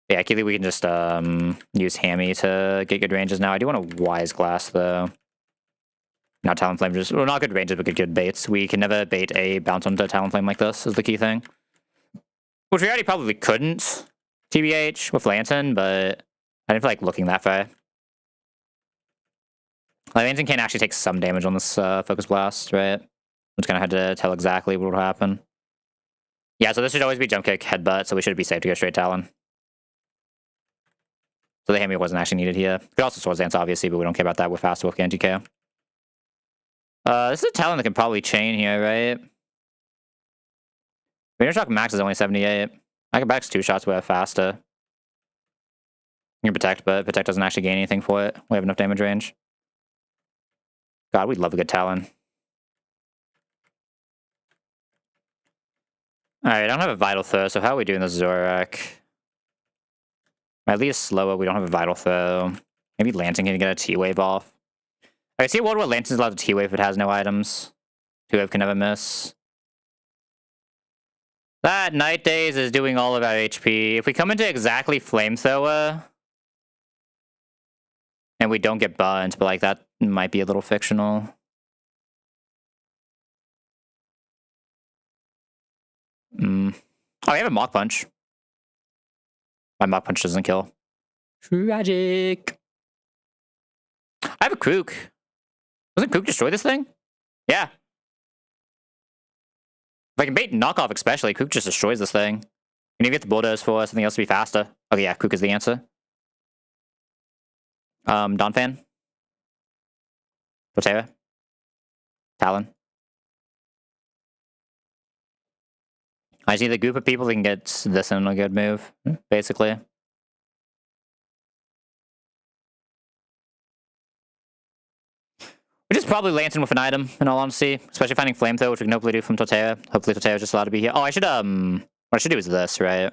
Yeah, Keely, we can just use Hammy to get good ranges now. I do want a Wise Glass, though. Not Talonflame, just... Well, not good ranges, but good baits. We can never bait a bounce onto Talonflame like this, is the key thing. Which we already probably couldn't, TBH, with Lantern, but I didn't feel like looking that far. Like, Lantern can actually take some damage on this Focus Blast, right? Just kind of had to tell exactly what would happen. Yeah, so this should always be Jump Kick, Headbutt, so we should be safe to go straight Talon. So the Hammy wasn't actually needed here. Could also Swords Dance, obviously, but we don't care about that. We're faster with anti-KO. This is a Talon that can probably chain here, right? Ranger Shock max is only 78. Acrobatics 2 shots, we have faster. You can Protect, but Protect doesn't actually gain anything for it. We have enough damage range. God, we'd love a good Talon. Alright, I don't have a Vital Throw, so how are we doing this Zorak? My lead is slower, we don't have a Vital Throw. Maybe Lantern can get a T-Wave off. I see a world where Lantern's allowed to T-Wave if it has no items. 2-Wave can never miss. That Night Days is doing all of our HP. If we come into exactly Flamethrower, and we don't get burnt, but like that might be a little fictional. Oh, I have a Mach Punch. My Mach Punch doesn't kill. Tragic. I have a Krook. Doesn't Krook destroy this thing? Yeah. If I can bait Knockoff especially, Krook just destroys this thing. We need to get the Bulldoze for something else to be faster. Okay, yeah, Krook is the answer. Donphan. Torterra. Talon. I just need a group of people that can get this in a good move, basically. Which is probably Lantern with an item, in all honesty. Especially finding Flamethrower, which we can hopefully do from Torterra. Hopefully Torterra's just allowed to be here. Oh, I should, what I should do is this, right?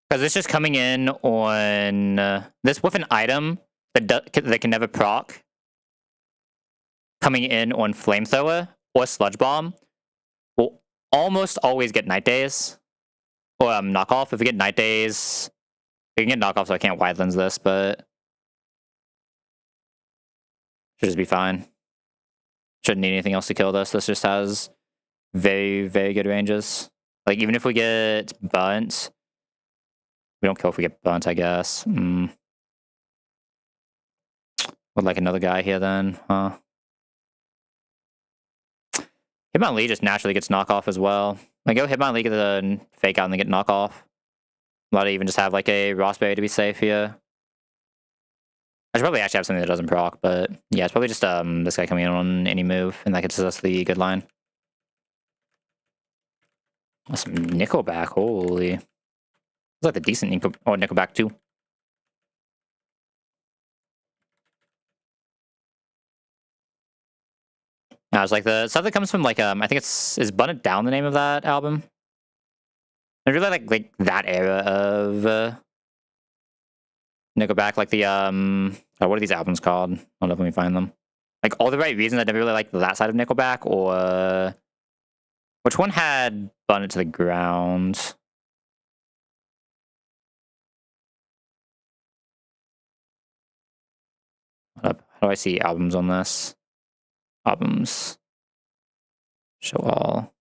Because it's just coming in on... this with an item that can never proc. Coming in on Flamethrower or Sludge Bomb. almost always get night days. Or knockoff. If we get night days, we can get knockoff, so I can't wide lens this, but should just be fine. Shouldn't need anything else to kill this. This just has very, very good ranges. Like, even if we get bunt, we don't kill if we get bunt, I guess. Would like another guy here then, huh? Hitmon Lee just naturally gets knockoff as well. Like, go Hitmon Lee, get the fake out, and then get knockoff. Might even just have like a Rossberry to be safe here. I should probably actually have something that doesn't proc, but yeah, it's probably just this guy coming in on any move, and that gets us the good line. That's some Nickelback, holy. It's like the decent Nickelback too. I was like the stuff that comes from like I think is Bun It Down the name of that album? I really like that era of Nickelback, like the what are these albums called? Hold up, let me find them. Like All the Right Reasons. I never really liked that side of Nickelback, or which one had Bun It to the Ground? Hold up. How do I see albums on this? Albums. Show all.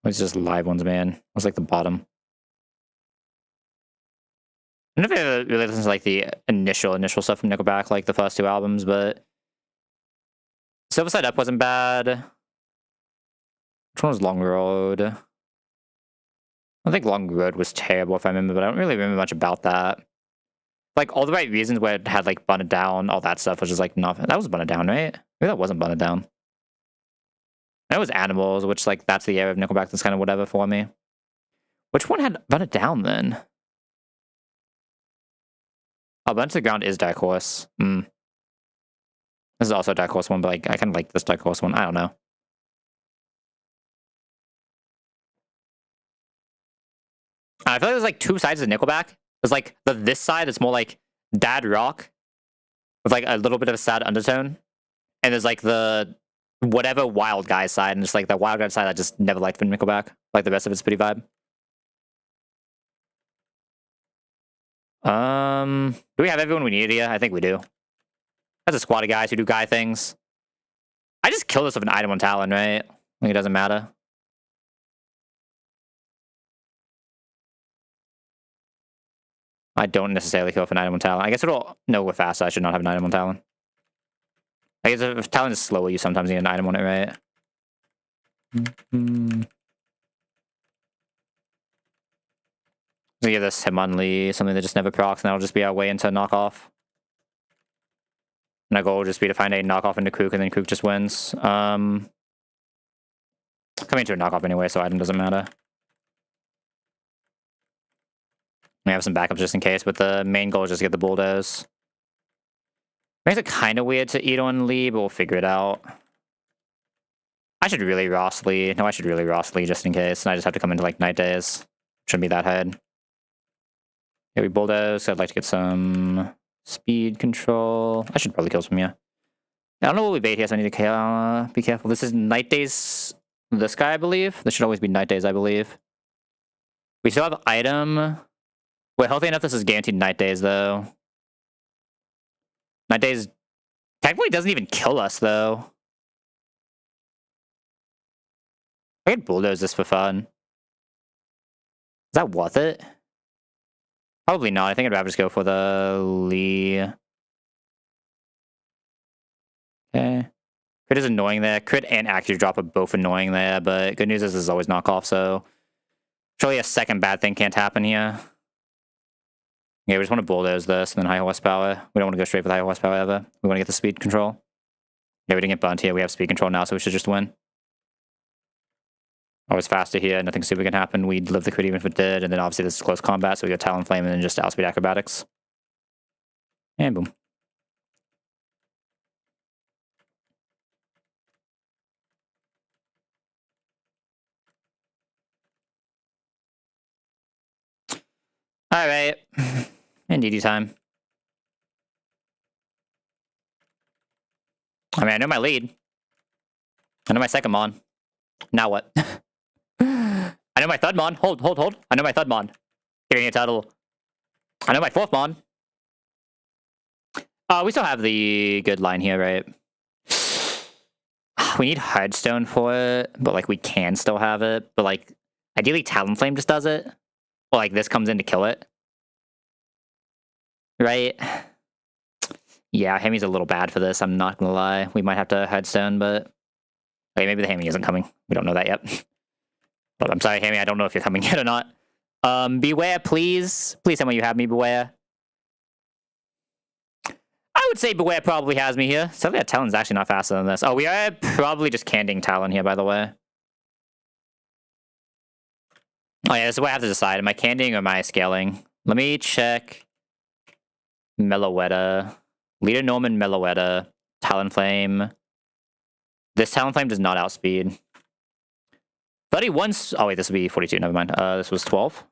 It's just live ones, man. It's like the bottom. I never really listened to like the initial stuff from Nickelback, like the first two albums, but Silver Side Up wasn't bad. Which one was Long Road? I think Long Road was terrible if I remember, but I don't really remember much about that. Like All the Right Reasons, where it had like Bun It Down, all that stuff was just like nothing. That was Bun It Down, right? Maybe that wasn't Bun It Down. And it was Animals, which like that's the era of Nickelback that's kind of whatever for me. Which one had Bun It Down then? Oh, Bun It to the Ground is Dark Horse. This is also a Dark Horse one, but like I kind of like this Dark Horse one. I don't know. I feel like there's like two sides of Nickelback. There's like this side that's more like dad rock with like a little bit of a sad undertone, and there's like the whatever wild guy side, and it's like the wild guy side I just never liked from Nickelback. Like the rest of it's pretty vibe. Do we have everyone we need here? I think we do. That's a squad of guys who do guy things. I just kill this with an item on Talon, right? Like it doesn't matter. I don't necessarily kill with an item on Talon. I guess it'll know we're fast, so I should not have an item on Talon. I guess if Talon is slower, you sometimes need an item on it, right? So give this Hitmon Lee something that just never procs, and that'll just be our way into knockoff. And our goal will just be to find a knockoff into Kook, and then Kook just wins. Coming to a knockoff anyway, so item doesn't matter. We have some backups just in case, but the main goal is just to get the bulldoze. Makes it kind of weird to eat on Lee, but we'll figure it out. I should really Ross Lee. No, I should really Ross Lee just in case, and I just have to come into like night days. Shouldn't be that hard. Yeah, we bulldoze. So I'd like to get some speed control. I should probably kill some, yeah. I don't know what we bait here, so I need to be careful. This is night days. This guy, I believe. This should always be night days, I believe. We still have item. We're healthy enough. This is guaranteed night days, though. Night days technically doesn't even kill us, though. I could bulldoze this for fun. Is that worth it? Probably not. I think I'd rather just go for the Lee. Okay. Crit is annoying there. Crit and accuracy drop are both annoying there, but good news is this is always knockoff, so surely a second bad thing can't happen here. Yeah, we just want to bulldoze this and then high horsepower. We don't want to go straight for the high horsepower ever. We want to get the speed control. Yeah, we didn't get bunt here. We have speed control now, so we should just win. Always faster here. Nothing stupid can happen. We'd live the crit even if it did. And then obviously this is close combat, so we got Talon Flame and then just outspeed acrobatics. And boom. Alright. And DD time. I mean, I know my lead. I know my second mon. Now what? I know my third mon. Hold. I know my third mon. Giving a title. I know my fourth mon. We still have the good line here, right? We need Hearthstone for it, but like we can still have it. But like, ideally Talonflame just does it. Or like this comes in to kill it. Right? Yeah, Hemi's a little bad for this, I'm not gonna lie. We might have to Hearthstone, but... Okay, maybe the Hemi isn't coming. We don't know that yet. But I'm sorry, Hemi, I don't know if you're coming yet or not. Beware, please. Please tell me you have me, Beware. I would say Beware probably has me here. Sadly, that Talon's actually not faster than this. Oh, we are probably just candying Talon here, by the way. Oh yeah, this is what I have to decide. Am I candying or am I scaling? Let me check. Meloetta. Leader Norman, Meloetta. Talonflame. This Talonflame does not outspeed. 31. Oh wait, this would be 42. Never mind. This was 12.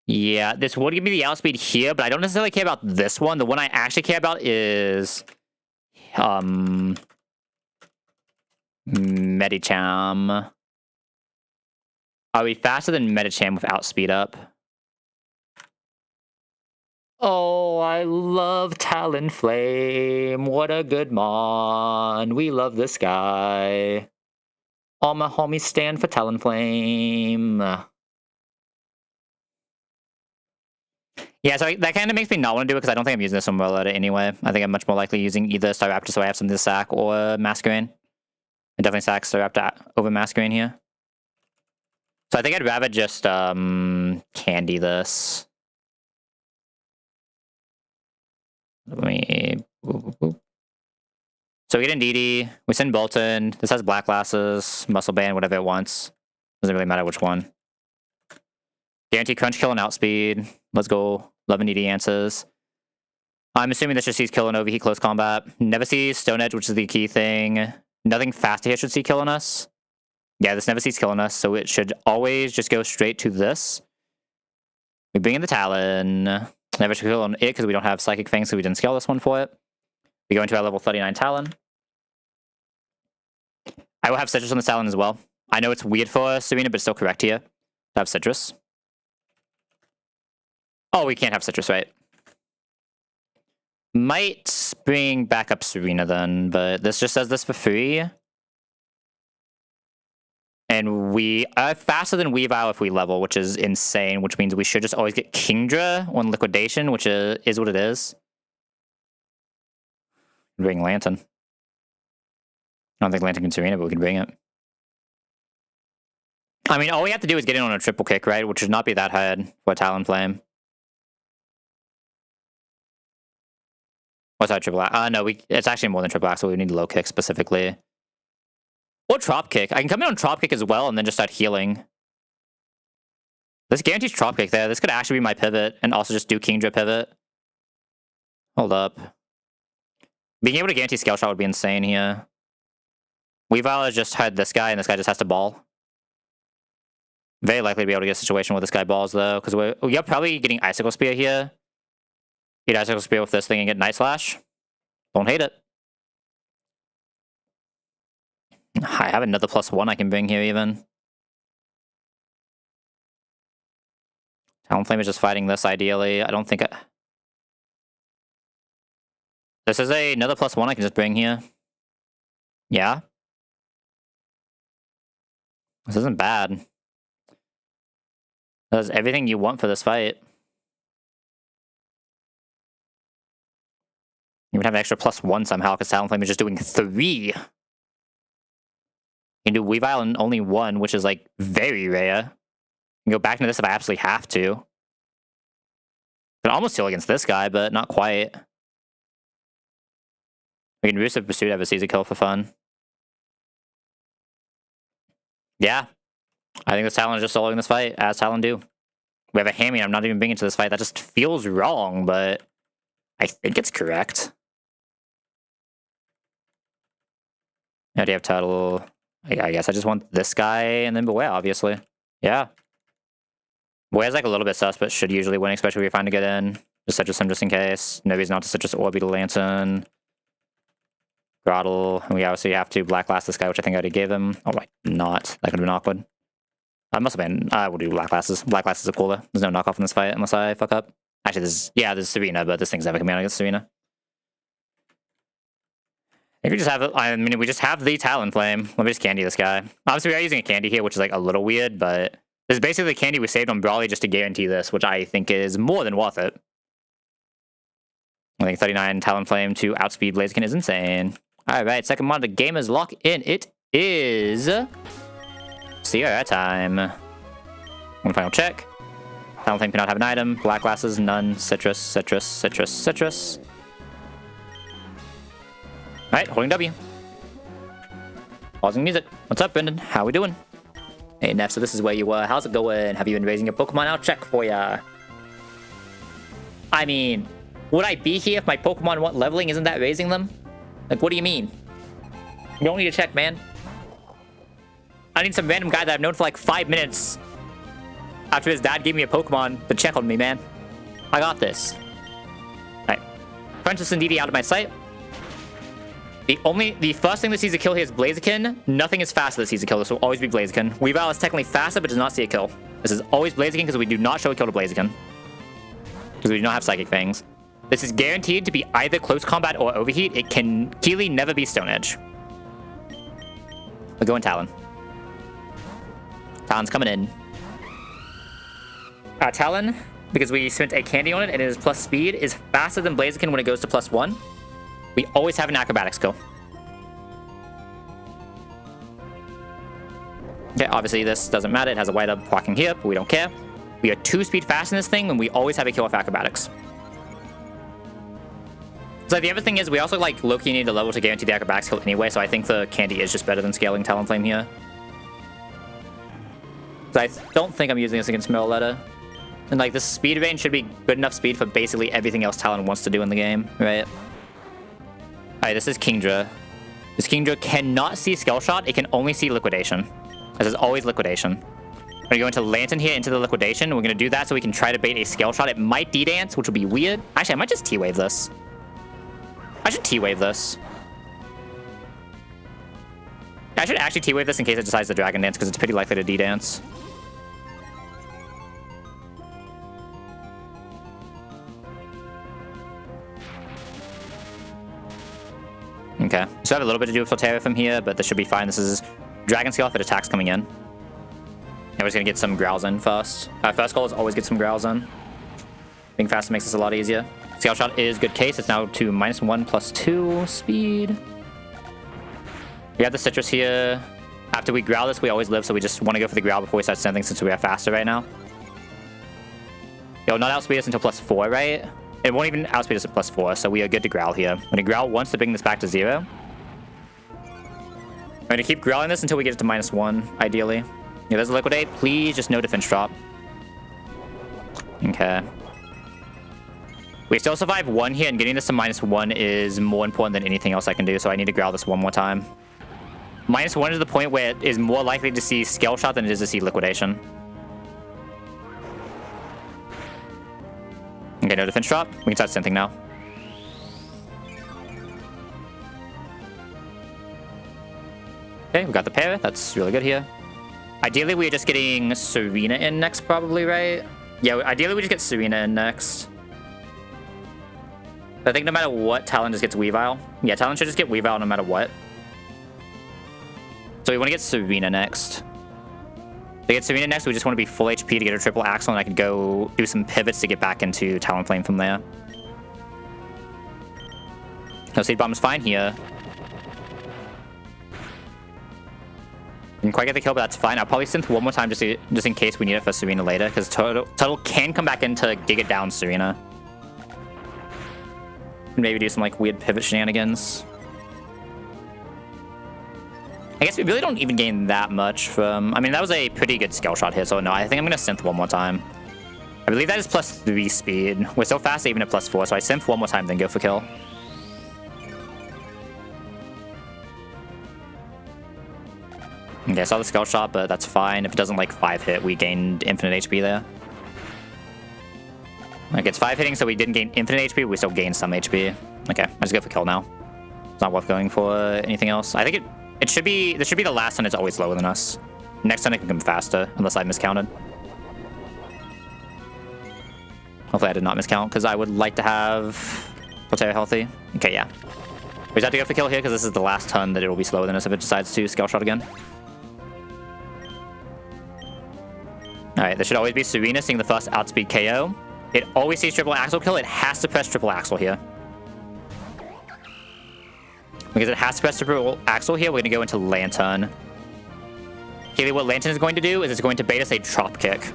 Yeah, this would give me the outspeed here, but I don't necessarily care about this one. The one I actually care about is Medicham. Are we faster than Medicham without speed up? Oh, I love Talonflame. What a good mon. We love this guy. All my homies stand for Talonflame. Yeah, so that kind of makes me not want to do it because I don't think I'm using this umbrella anyway. I think I'm much more likely using either Staraptor so I have something to sack or Masquerain. I definitely sack Staraptor over Masquerain here. So I think I'd rather just candy this. Let me... So we get Indeedee, we send Bolton. This has Black Glasses, Muscle Band, whatever it wants. Doesn't really matter which one. Guarantee Crunch Kill and Outspeed. Let's go. Love Indeedee answers. I'm assuming this just sees kill and overheat close combat. Never sees Stone Edge, which is the key thing. Nothing faster here should see killing us. Yeah, this never sees killing us, so it should always just go straight to this. We bring in the Talon. Never should kill on it because we don't have Psychic Fang, so we didn't scale this one for it. We go into our level 39 Talon. I will have Citrus on the Talon as well. I know it's weird for Serena, but it's still correct here to have Citrus. Oh, we can't have Citrus, right? Might bring back up Serena then, but this just says this for free. And we are faster than Weavile if we level, which is insane, which means we should just always get Kingdra on Liquidation, which is what it is. Bring Lantern. I don't think Lantern can Serena, but we can bring it. I mean, all we have to do is get in on a triple kick, right? Which should not be that hard for a Talonflame. What's our triple axe? No, it's actually more than triple axe, so we need low kick specifically. Or Trop Kick. I can come in on Trop Kick as well and then just start healing. This guarantees Trop Kick there. This could actually be my pivot and also just do Kingdra pivot. Hold up. Being able to guarantee Scale Shot would be insane here. Weavile has just had this guy and this guy just has to ball. Very likely to be able to get a situation where this guy balls though, because we're probably getting Icicle Spear here. Get Icicle Spear with this thing and get Night Slash. Don't hate it. I have another +1 I can bring here even. Talonflame is just fighting this ideally. I don't think this is another +1 I can just bring here. Yeah. This isn't bad. Does everything you want for this fight. You would have an extra +1 somehow because Talonflame is just doing 3. You can do Weavile and only 1, which is like very rare. I can go back into this if I absolutely have to. I can almost heal against this guy, but not quite. We can Roost of Pursuit, have a Caesar kill for fun. Yeah. I think this Talon is just soloing this fight, as Talon do. We have a Hammy, I'm not even bringing to this fight. That just feels wrong, but I think it's correct. How do you have title? I guess I just want this guy and then Beware, obviously. Yeah. Beware's like a little bit sus, but should usually win, especially if you're trying to get in. Just citrus him just in case. No reason not to citrus or Beetle Lantern. Grottle. And we obviously have to Black Glass this guy, which I think I already gave him. Oh, wait, not. That could have been awkward. I must have been. I will do Black Glasses. Black Glasses are cooler. There's no knockoff in this fight unless I fuck up. Actually, there's Serena, but this thing's never coming out against Serena. I think we just have, I mean, we just have the Talonflame. Let me just candy this guy. Obviously, we are using a candy here, which is like a little weird, but this is basically the candy we saved on Brawly just to guarantee this, which I think is more than worth it. I think 39 Talonflame to outspeed Blaziken is insane. Alright, second monitor gamers lock in. It is Sierra time. One final check. Talonflame cannot have an item. Black Glasses, none. Citrus, citrus, citrus, citrus. Alright, holding W. Pausing music. What's up, Brendan? How we doing? Hey, Neff, so this is where you were. How's it going? Have you been raising your Pokemon? I'll check for ya. I mean, would I be here if my Pokemon weren't leveling? Isn't that raising them? Like, what do you mean? You don't need to check, man. I need some random guy that I've known for like 5 minutes after his dad gave me a Pokemon to check on me, man. I got this. Alright. Princess and Didi out of my sight. The first thing that sees a kill here is Blaziken. Nothing is faster that sees a kill. This will always be Blaziken. Weavile is technically faster, but does not see a kill. This is always Blaziken because we do not show a kill to Blaziken. Because we do not have Psychic Fangs. This is guaranteed to be either close combat or overheat. It can Keely never be Stone Edge. We're going Talon. Talon's coming in. Talon, because we spent a candy on it and it is plus speed, is faster than Blaziken when it goes to +1. We always have an acrobatics skill. Okay, obviously this doesn't matter. It has a white up blocking here, but we don't care. We are 2 speed fast in this thing, and we always have a kill with acrobatics. So the other thing is, we also like low-key need a level to guarantee the acrobatics kill anyway, so I think the candy is just better than scaling Talonflame here. So I don't think I'm using this against Mirroletta. And like this speed range should be good enough speed for basically everything else Talon wants to do in the game, right? Alright, this is Kingdra. This Kingdra cannot see Skill Shot, it can only see Liquidation. This is always Liquidation. We're gonna go into Lantern here, into the Liquidation. We're gonna do that so we can try to bait a Scale Shot. It might D-Dance, which will be weird. Actually, I might just T-Wave this. I should T-Wave this. I should actually T-Wave this in case it decides to Dragon Dance, because it's pretty likely to D-Dance. Okay, so I have a little bit to do with Flotera from here, but this should be fine. This is Dragon Scale if it attacks coming in. And we're just gonna get some Growls in first. Our first goal is always get some Growls in. Being faster makes this a lot easier. Scale Shot is good case. It's now to -1 +2 speed. We have the Citrus here. After we Growl this, we always live, so we just want to go for the Growl before we start sending since we are faster right now. It'll not outspeed us until +4, right? It won't even outspeed us at +4, so we are good to Growl here. I'm gonna Growl once to bring this back to 0. I'm gonna keep Growling this until we get it to -1, ideally. Yeah, there's a Liquidate. Please, just no defense drop. Okay. We still survive 1 here, and getting this to -1 is more important than anything else I can do, so I need to Growl this one more time. -1 is the point where it is more likely to see Scale Shot than it is to see Liquidation. Okay, no defense drop. We can start synthing now. Okay, we got the pair. That's really good here. Ideally, we're just getting Serena in next, probably, right? Yeah, ideally, we just get Serena in next. But I think no matter what, Talon just gets Weavile. Yeah, Talon should just get Weavile no matter what. So we want to get Serena next. To get Serena next, we just want to be full HP to get a triple Axle, and I can go do some pivots to get back into Talonflame from there. No, Seed Bomb is fine here. Didn't quite get the kill, but that's fine. I'll probably synth one more time just in case we need it for Serena later, because Turtle can come back in to Giga down Serena. And maybe do some like weird pivot shenanigans. I guess we really don't even gain that much from... I mean, that was a pretty good Scale Shot hit, so no, I think I'm going to synth one more time. I believe that is +3 speed. We're so fast even at +4, so I synth one more time, then go for kill. Okay, I saw the Scale Shot, but that's fine. If it doesn't, like, 5 hit, we gained infinite HP there. Like, it's 5 hitting, so we didn't gain infinite HP, but we still gained some HP. Okay, I just go for kill now. It's not worth going for anything else. I think it should be... This should be the last turn it's always lower than us. Next turn it can come faster, unless I miscounted. Hopefully I did not miscount, because I would like to have Plataria healthy. Okay, yeah. We just have to go for kill here, because this is the last turn that it will be slower than us if it decides to scale shot again. Alright, there should always be Serena seeing the first outspeed KO. It always sees triple axle kill. It has to press triple axle here. Because it has to press triple axle here, we're going to go into Lantern. Here, what Lantern is going to do is it's going to bait us a drop kick.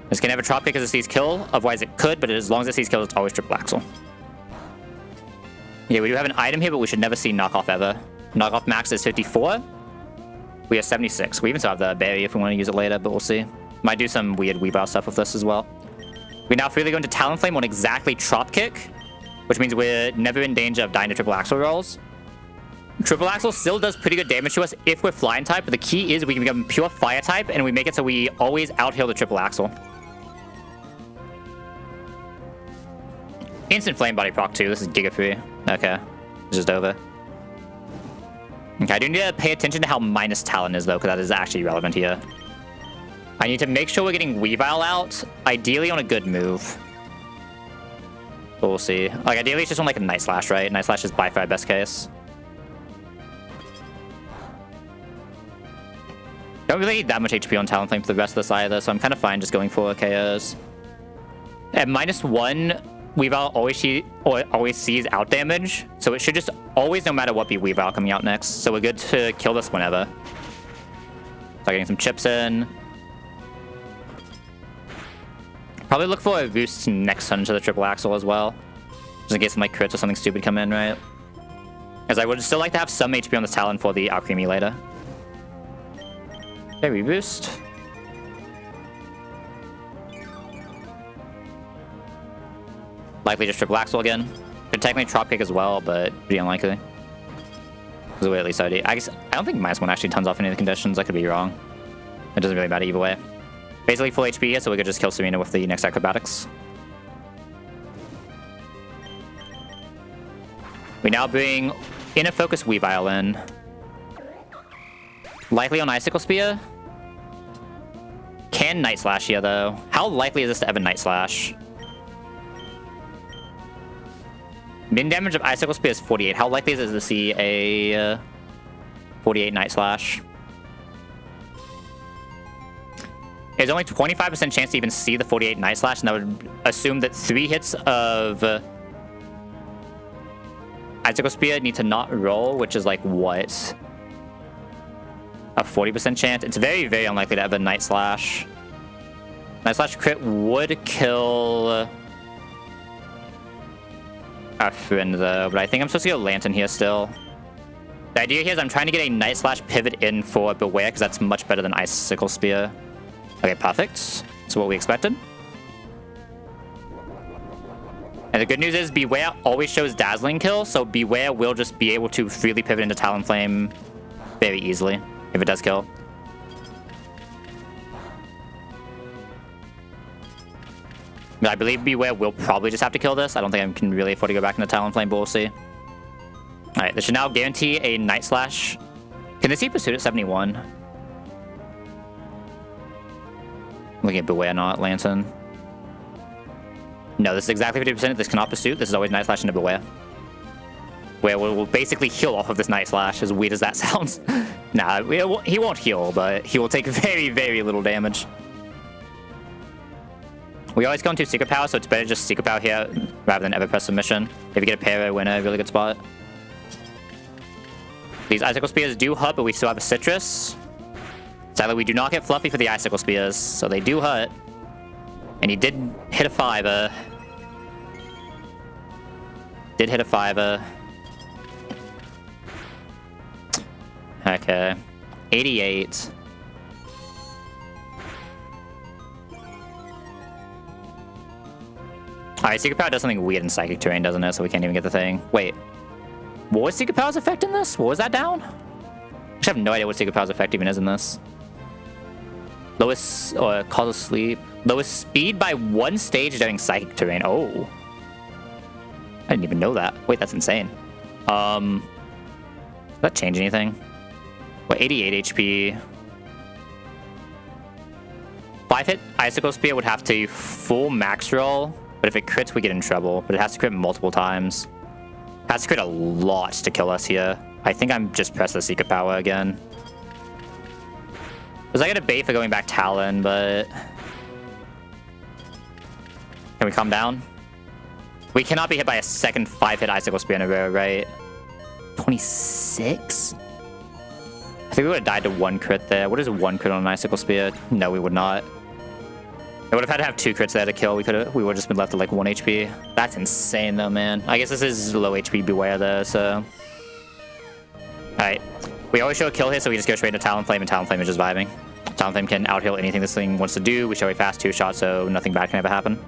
It's going to have a drop kick because it sees kill. Otherwise it could, but as long as it sees kill, it's always triple axle. Yeah, we do have an item here, but we should never see knockoff ever. Knockoff max is 54. We have 76. We even still have the berry if we want to use it later, but we'll see. Might do some weird Weavile stuff with this as well. We now freely go into Talonflame on exactly Trop Kick, which means we're never in danger of dying to triple axle rolls. Triple axle still does pretty good damage to us if we're flying type, but the key is we can become pure fire type, and we make it so we always outheal the triple axle. Instant Flame Body proc 2. This is Giga Free. Okay. It's just over. Okay, I do need to pay attention to how minus Talon is, though, because that is actually relevant here. I need to make sure we're getting Weavile out, ideally on a good move. But we'll see. Like, ideally it's just on, like, a Night Slash, right? Night Slash is by far best case. Don't really need that much HP on Talonflame for the rest of this either, so I'm kind of fine just going for KOs. At -1, Weavile always sees out damage, so it should just always, no matter what, be Weavile coming out next. So we're good to kill this whenever. So getting some chips in. Probably look for a boost next turn to the triple axle as well, just in case some like crits or something stupid come in, right? As I would still like to have some HP on this Talon for the Alchemy later. Okay, reboost. Likely just triple axle again. Could technically drop kick as well, but pretty unlikely. Because we're at least ID. I don't think -1 actually tons off any of the conditions. I could be wrong. It doesn't really matter either way. Basically full HP here, so we could just kill Serena with the next acrobatics. We now bring Inner Focus Weavile in. Likely on Icicle Spear. Can Night Slash here, though. How likely is this to ever Night Slash? Min damage of Icicle Spear is 48. How likely is it to see a 48 Night Slash? There's only 25% chance to even see the 48 Night Slash, and that would assume that 3 hits of Icicle Spear need to not roll, which is like what? A 40% chance? It's very, very unlikely to have a Night Slash. Night Slash crit would kill our friend though, but I think I'm supposed to go Lantern here still. The idea here is I'm trying to get a Night Slash pivot in for Beware, because that's much better than Icicle Spear. Okay, perfect. That's what we expected. And the good news is Beware always shows Dazzling Kill, so Beware will just be able to freely pivot into Talonflame very easily if it does kill. But I believe Beware will probably just have to kill this. I don't think I can really afford to go back into Talonflame, but we'll see. Alright, this should now guarantee a Night Slash. Can they see Pursuit at 71? Looking at Beware, not Lantern. No, this is exactly 50%. This cannot Pursuit. This is always Night Slash into Beware. Where we'll basically heal off of this Night Slash, as weird as that sounds. Nah, he won't heal, but he will take very, very little damage. We always go into Secret Power, so it's better just Secret Power here rather than ever press Submission. If you get a Para, win a really good spot. These Icicle Spears do hurt, but we still have a Citrus. Sadly, we do not get Fluffy for the Icicle Spears, so they do hurt. And he did hit a 5-er. Did hit a 5-er. Okay. 88. Alright, Secret Power does something weird in Psychic Terrain, doesn't it? So we can't even get the thing. Wait. What was Secret Power's effect in this? What was that down? I have no idea what Secret Power's effect even is in this. Lowest, or cause of sleep. Lowest speed by 1 stage during psychic terrain. Oh. I didn't even know that. Wait, that's insane. Does that change anything? What, 88 HP? 5-hit Icicle Spear would have to full max roll, but if it crits, we get in trouble. But it has to crit multiple times. It has to crit a lot to kill us here. I think I'm just pressing the Secret Power again. Because I get a bait for going back Talon, but... Can we calm down? We cannot be hit by a second 5-hit Icicle Spear in a row, right? 26? I think we would have died to 1 crit there. What is 1 crit on an Icicle Spear? No, we would not. I would have had to have 2 crits there to kill. We would have just been left with like 1 HP. That's insane though, man. I guess this is low HP Beware there, so... Alright. We always show a kill here, so we just go straight into Talonflame, and Talonflame is just vibing. Talonflame can out-heal anything this thing wants to do. We show a fast 2-shot, so nothing bad can ever happen.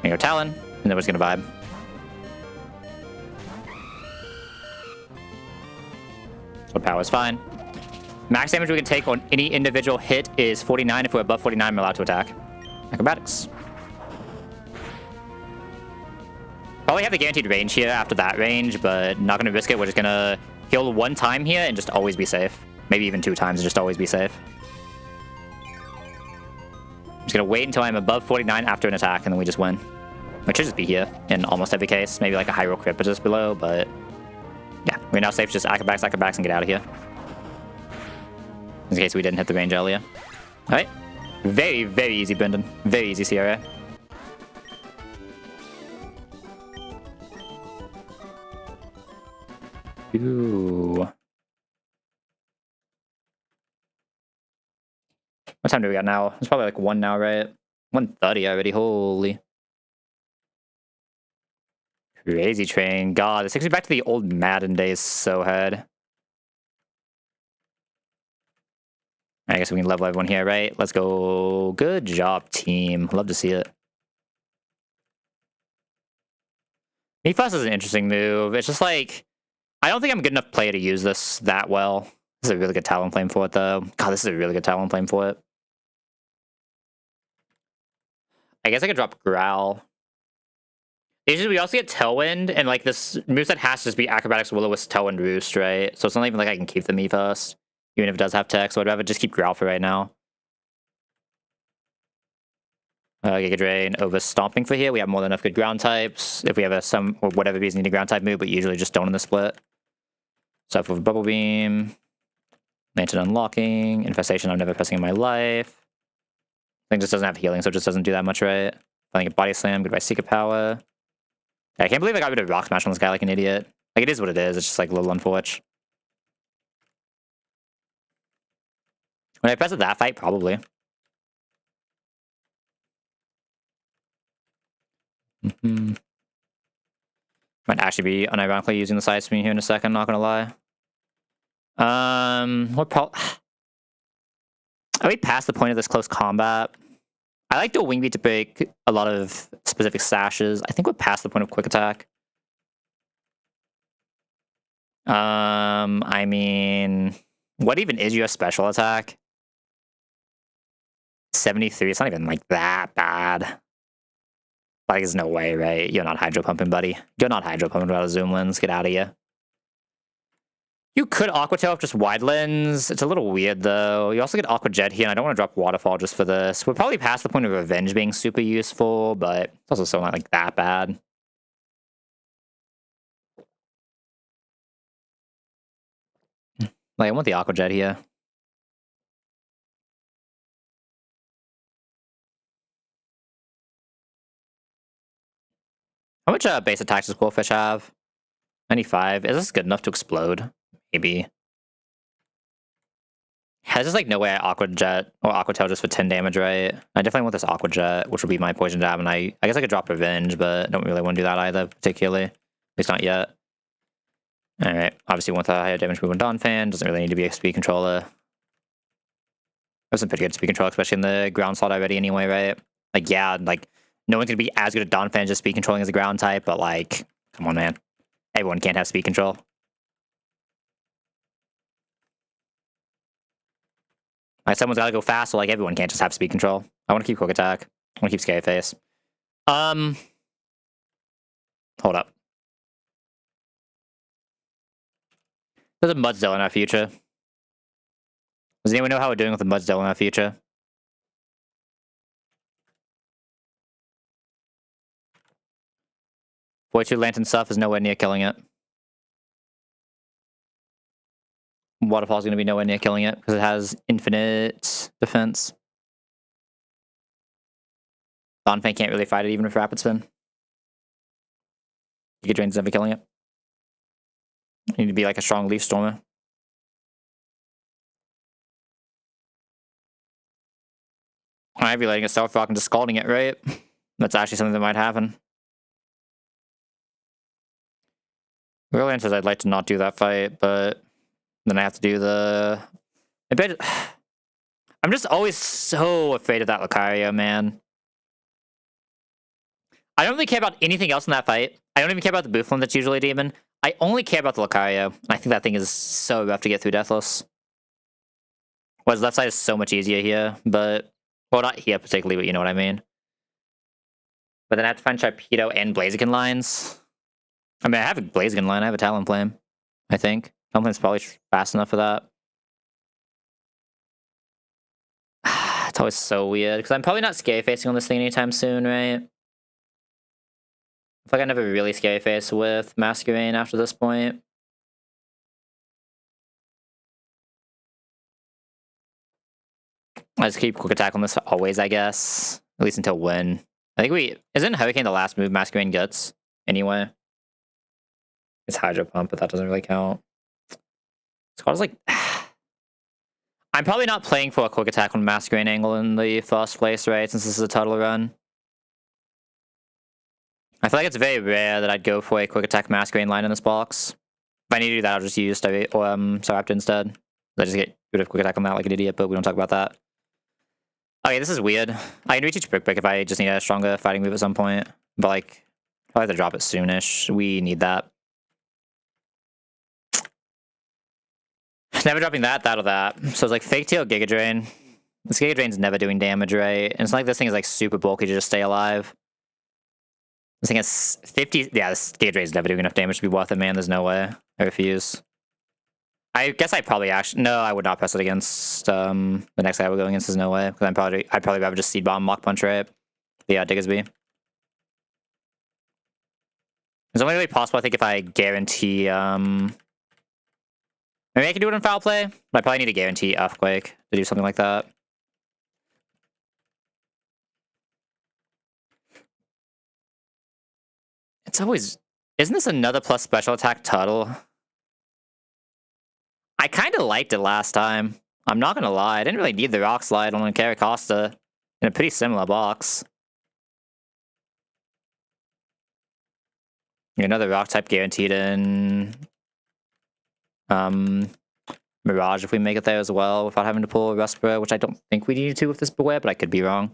We go Talon, and then we're just gonna vibe. So power is fine. Max damage we can take on any individual hit is 49. If we're above 49, we're allowed to attack. Acrobatics. Probably have the guaranteed range here after that range, but not gonna risk it. We're just gonna heal 1 time here and just always be safe. Maybe even 2 times and just always be safe. I'm just gonna wait until I'm above 49 after an attack, and then we just win. Which should just be here in almost every case. Maybe like a high roll crit, but just below, but... Yeah, we're now safe. Just acrobatics, and get out of here. In case we didn't hit the range earlier. Alright. Very, very easy, Brendan. Very easy CRA. Ooh. What time do we got now? It's probably like 1 now, right? 1:30 already. Holy. Crazy train. God, this takes me back to the old Madden days so hard. I guess we can level everyone here, right? Let's go. Good job, team. Love to see it. Meatfuss is an interesting move. It's just like, I don't think I'm a good enough player to use this that well. This is a really good Talonflame for it, though. God, this is a really good Talonflame for it. I guess I could drop Growl. Usually we also get Tailwind, and like this moveset has to just be Acrobatics, Will-O-Wisp, Tailwind, Roost, right? So it's not even like I can keep the Meatfuss. Even if it does have text, so I'd rather just keep Growl for right now. Giga Drain over Stomping for here. We have more than enough good ground types. If we have some, or whatever reason, need a ground type move, but usually just don't in the split. So with Bubble Beam, Lantern Unlocking, Infestation I'm never pressing in my life. I think just doesn't have healing, so it just doesn't do that much, right? I think a Body Slam, goodbye Secret Power. Yeah, I can't believe I got rid of Rock Smash on this guy like an idiot. Like, it is what it is. It's just like a little unfortunate. When I press it that fight, probably. Might actually be unironically using the side screen here in a second, not gonna lie. Are we past the point of this close combat? I like the wing beat to break a lot of specific sashes. I think we're past the point of quick attack. I mean, what even is your special attack? 73, it's not even like that bad. Like, there's no way, right? You're not hydro pumping, buddy. You're not hydro pumping without a zoom lens. Get out of here. You could Aqua Tail with just wide lens. It's a little weird, though. You also get Aqua Jet here, and I don't want to drop Waterfall just for this. We're probably past the point of Revenge being super useful, but it's also still not like that bad. Like, I want the Aqua Jet here. How much base attacks does Quillfish have? 95. Is this good enough to explode? Maybe. There's just like no way I Aqua Jet or Aqua Tail just for 10 damage, right? I definitely want this Aqua Jet, which will be my poison jab, and I guess I could drop Revenge, but I don't really want to do that either, particularly. At least not yet. Alright, obviously want the higher damage move on Donphan. Doesn't really need to be a speed controller. That's some pretty good speed control, especially in the ground slot already anyway, right? Like, yeah, like, no one's gonna be as good at Donphan just speed controlling as a ground type, but like, come on, man. Everyone can't have speed control. Like, someone's gotta go fast, so like everyone can't just have speed control. I want to keep quick attack. I want to keep scary face. Hold up. There's a Mudsdale in our future. Does anyone know how we're doing with the Mudsdale in our future? Void 2 Lantern stuff is nowhere near killing it. Waterfall's gonna be nowhere near killing it because it has infinite defense. Donphan can't really fight it even with Rapid Spin. Giga Drain's never killing it. You need to be like a strong Leaf Stormer. I'd be letting a Stealth Rock and just scalding it, right? That's actually something that might happen. Real answer is I'd like to not do that fight, but then I have to do the... I bet... I'm just always so afraid of that Lucario, man. I don't really care about anything else in that fight. I don't even care about the Bouffalant that's usually a demon. I only care about the Lucario. I think that thing is so rough to get through Deathless. Whereas left side is so much easier here, but... Well, not here particularly, but you know what I mean. But then I have to find Sharpedo and Blaziken lines. I mean, I have a Blaziken line. I have a Talonflame, I think. Talonflame's probably fast enough for that. It's always so weird, because I'm probably not scary facing on this thing anytime soon, right? I feel like I never really scary face with Masquerain after this point. I just keep quick attack on this always, I guess. At least until when. I think isn't Hurricane the last move Masquerain gets, anyway? It's Hydro Pump, but that doesn't really count. Scar's like... I'm probably not playing for a quick attack on Masquerain angle in the first place, right? Since this is a turtle run. I feel like it's very rare that I'd go for a quick attack Masquerain line in this box. If I need to do that, I'll just use Saraptor instead. I just get rid of quick attack on that like an idiot, but we don't talk about that. Okay, this is weird. I can reach each Brick Break if I just need a stronger fighting move at some point. But like, I'll have to drop it soonish. We need that. Never dropping that, or that. So it's like Fake Tail, Giga Drain. This Giga Drain's never doing damage, right? And it's not like this thing is like super bulky to just stay alive. This thing has 50... Yeah, this Giga Drain's never doing enough damage to be worth it, man. There's no way. I refuse. I guess I probably actually... No, I would not press it against the next guy we're going against. There's no way. Because I'd probably rather just Seed Bomb, Mach Punch, right? Yeah, Diggersby. It's only really possible, I think, if I guarantee... Maybe I can do it in Foul Play, but I probably need to guarantee Earthquake to do something like that. It's always... Isn't this another plus special attack turtle? I kind of liked it last time. I'm not gonna lie. I didn't really need the Rock Slide on Caracosta in a pretty similar box. Another Rock type guaranteed in... Mirage if we make it there as well without having to pull a Respira, which I don't think we need to with this Beware, but I could be wrong.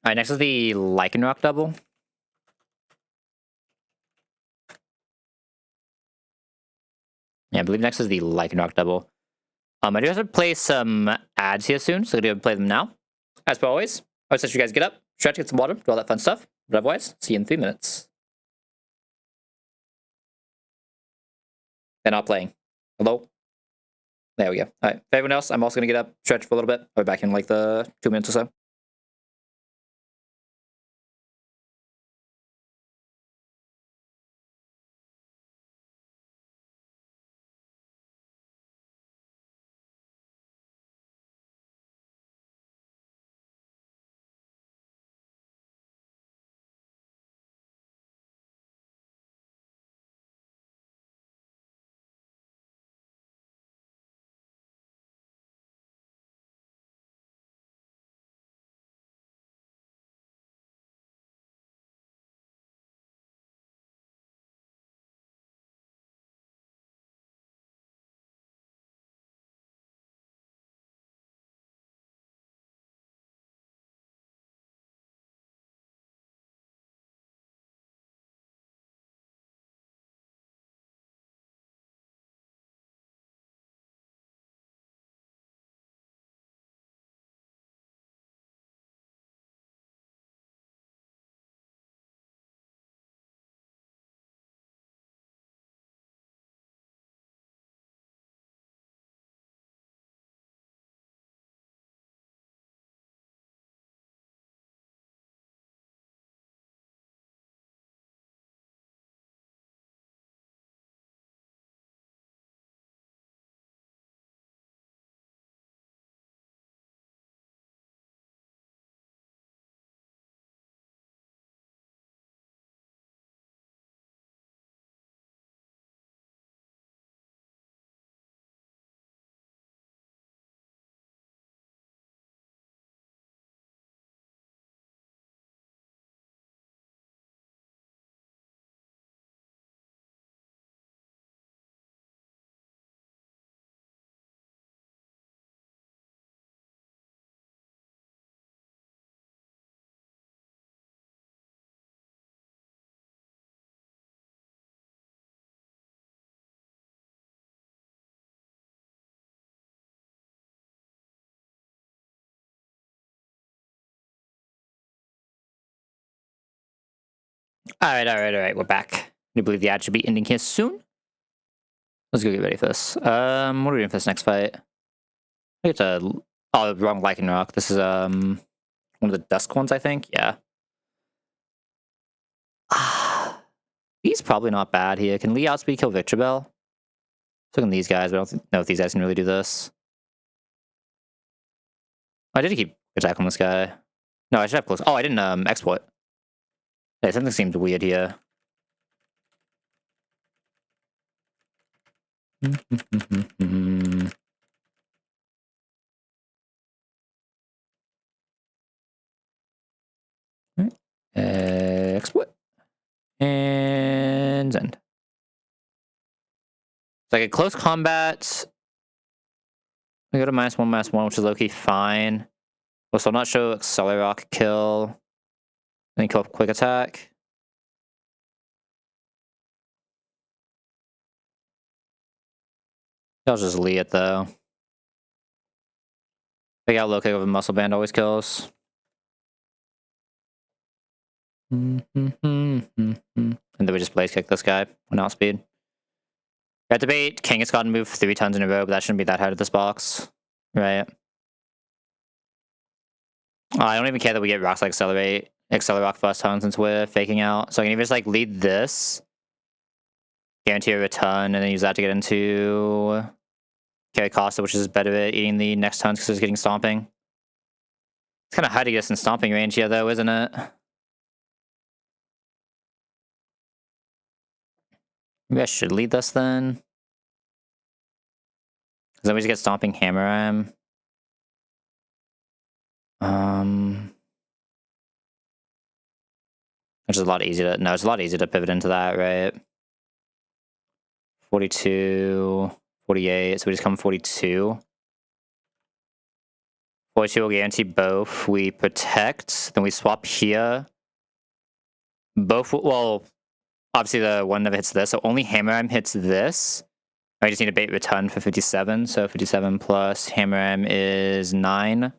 Alright, next is the Lycanroc double. Yeah, I believe next is the Lycanroc double. I do have to play some ads here soon, so I'm going to play them now. As per always, I would suggest you guys get up, stretch, get some water, do all that fun stuff. But otherwise, see you in 3 minutes. They're not playing. Hello? There we go. Alright, for everyone else, I'm also going to get up, stretch for a little bit. I'll be back in like the 2 minutes or so. Alright. We're back. I believe the ad should be ending here soon. Let's go get ready for this. What are we doing for this next fight? I think it's oh, wrong Lycan Rock. This is one of the Dusk ones, I think. Yeah. He's probably not bad here. Can Lee outspeed kill Victor Bell? Looking at these guys, but I don't know if these guys can really do this. I did keep attack on this guy. No, I should have close. Oh, I didn't exploit. Yeah, something seemed weird here. Exploit. And end. It's like a close combat. We go to -1/-1, which is low-key fine. Also, not show Accelerate kill. Then kill quick attack. I'll just Lee it though. Big out low kick over muscle band always kills. And then we just blaze kick this guy when outspeed. Got debate. King has gotten moved 3 tons in a row, but that shouldn't be that hard at this box. Right. I don't even care that we get rocks like Accelerate first ton since we're faking out. So I can even just like lead this. Guarantee a return, and then use that to get into carry Costa, which is better at eating the next tons because it's getting stomping. It's kind of hard to get us in stomping range here, though, isn't it? Maybe I should lead this then. Because then we just get stomping hammer arm. Which is a lot easier to... No, it's a lot easier to pivot into that, right? 42, 48, so we just come 42. 42 will guarantee both. We protect, then we swap here. Both, well, obviously the one never hits this, so only hammer arm hits this. I just need a bait return for 57, so 57 plus hammer arm is 9.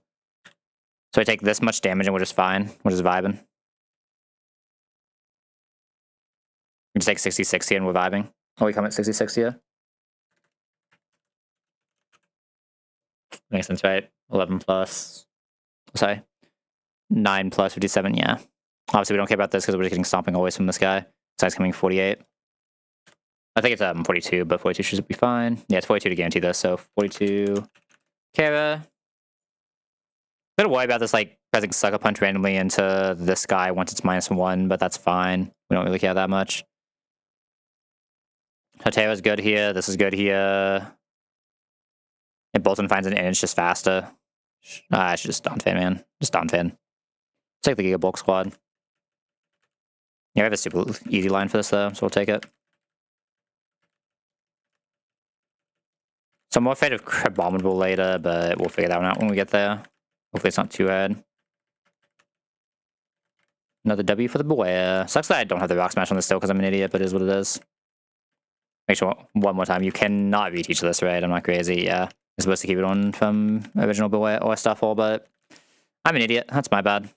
So I take this much damage and we're just fine. We're just vibing. We just take 60-60 and we're vibing. Oh, we come at 60-60 here? Makes sense, right? 11 plus... Sorry. 9 plus 57, yeah. Obviously, we don't care about this because we're just getting stomping always from this guy. This guy's coming 48. I think it's 42, but 42 should be fine. Yeah, it's 42 to guarantee this, so 42... Kara. Don't worry about this, like, pressing Sucker Punch randomly into this guy once it's -1, but that's fine. We don't really care that much. Hatera's good here. This is good here. And Bolton finds an inch just faster. I should just Dawn Fan, man. Just Dawn Fan. Take the Giga Bulk squad. Yeah, I have a super easy line for this, though, so we'll take it. So I'm more afraid of Abominable later, but we'll figure that one out when we get there. Hopefully it's not too bad. Another W for the boy. Sucks that I don't have the Rock Smash on this still because I'm an idiot, but it is what it is. Make sure one more time. You cannot reteach this, right? I'm not crazy. Yeah. You're supposed to keep it on from original boy or stuff all, but I'm an idiot. That's my bad.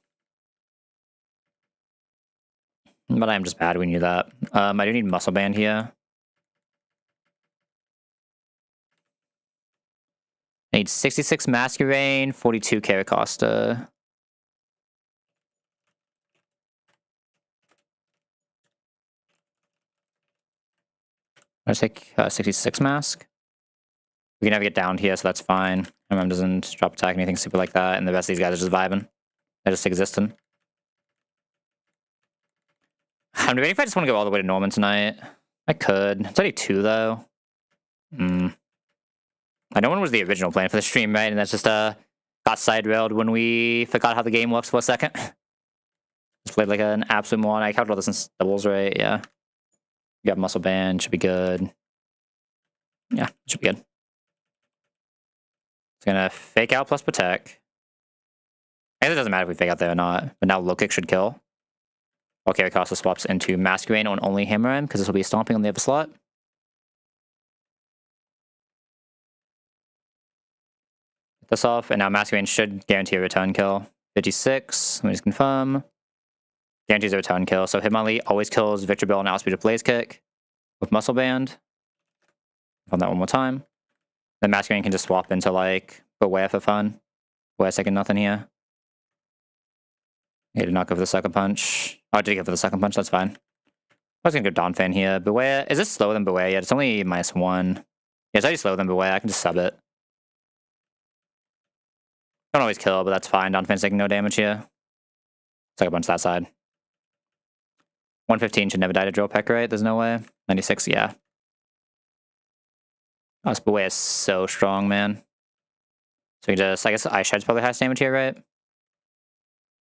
But I am just bad. We knew that. I do need Muscle Band here. I need 66 Masquerain, 42 Caracosta. I take 66 Mask. We can never get down here, so that's fine. MM doesn't drop attack anything super like that, and the rest of these guys are just vibing. They're just existing. I'm debating if I just want to go all the way to Norman tonight. I could. It's only 2, though. I know one was the original plan for the stream, right? And that's just got side-railed when we forgot how the game works for a second. Just played like an absolute moron. I counted all this in doubles, right? Yeah. You got Muscle Band, should be good. Yeah, should be good. It's gonna fake out plus protect. I guess it doesn't matter if we fake out there or not, but now low kick should kill. Okay, Costa swaps into Masquerain on only Hammer M, because this will be stomping on the other slot. Get this off, and now Masquerain should guarantee a return kill. 56, let me just confirm. Guarantees a return kill. So Hitmonlee always kills Victor Bill and outspeed with Blaze Kick with Muscle Band. On that one more time. Then Masquerade can just swap into like Beware for fun. Beware's taking nothing here. He did not go for the second punch. Oh, I did go for the second punch, that's fine. I was gonna go Donphan here. Beware. Is this slower than Beware yet? It's only -1. Yeah, it's already slower than Beware. I can just sub it. Don't always kill, but that's fine. Donphan's taking no damage here. Second punch that side. 115 should never die to Drill Peck, right? There's no way. 96, yeah. Oh, this Beware is so strong, man. So we just, I guess Ice Shred's probably highest damage here, right?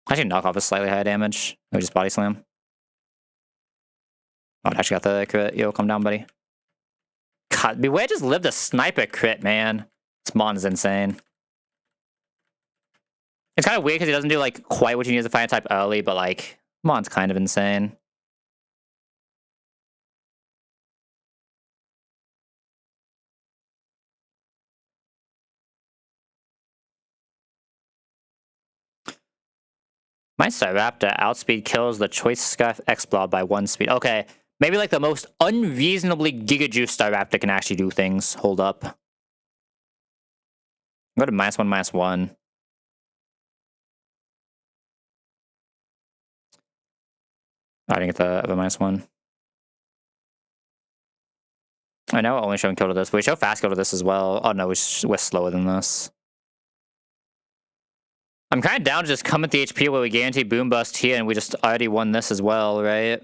Actually, Knockoff is slightly higher damage. We just Body Slam. Oh, it actually got the crit. Yo, calm down, buddy. God, Beware just lived a sniper crit, man. This Mon is insane. It's kind of weird because he doesn't do like quite what you need as a fire type early, but like, Mon's kind of insane. My Staraptor outspeed kills the Choice Scarf X-Blob by 1 speed. Okay, maybe like the most unreasonably Giga Juice Staraptor can actually do things. Hold up. Go to -1, -1. I didn't get the -1. I know we're only showing kill to this, but we show fast kill to this as well. Oh no, we're slower than this. I'm kind of down to just come at the HP where we guarantee Boom Bust here, and we just already won this as well, right?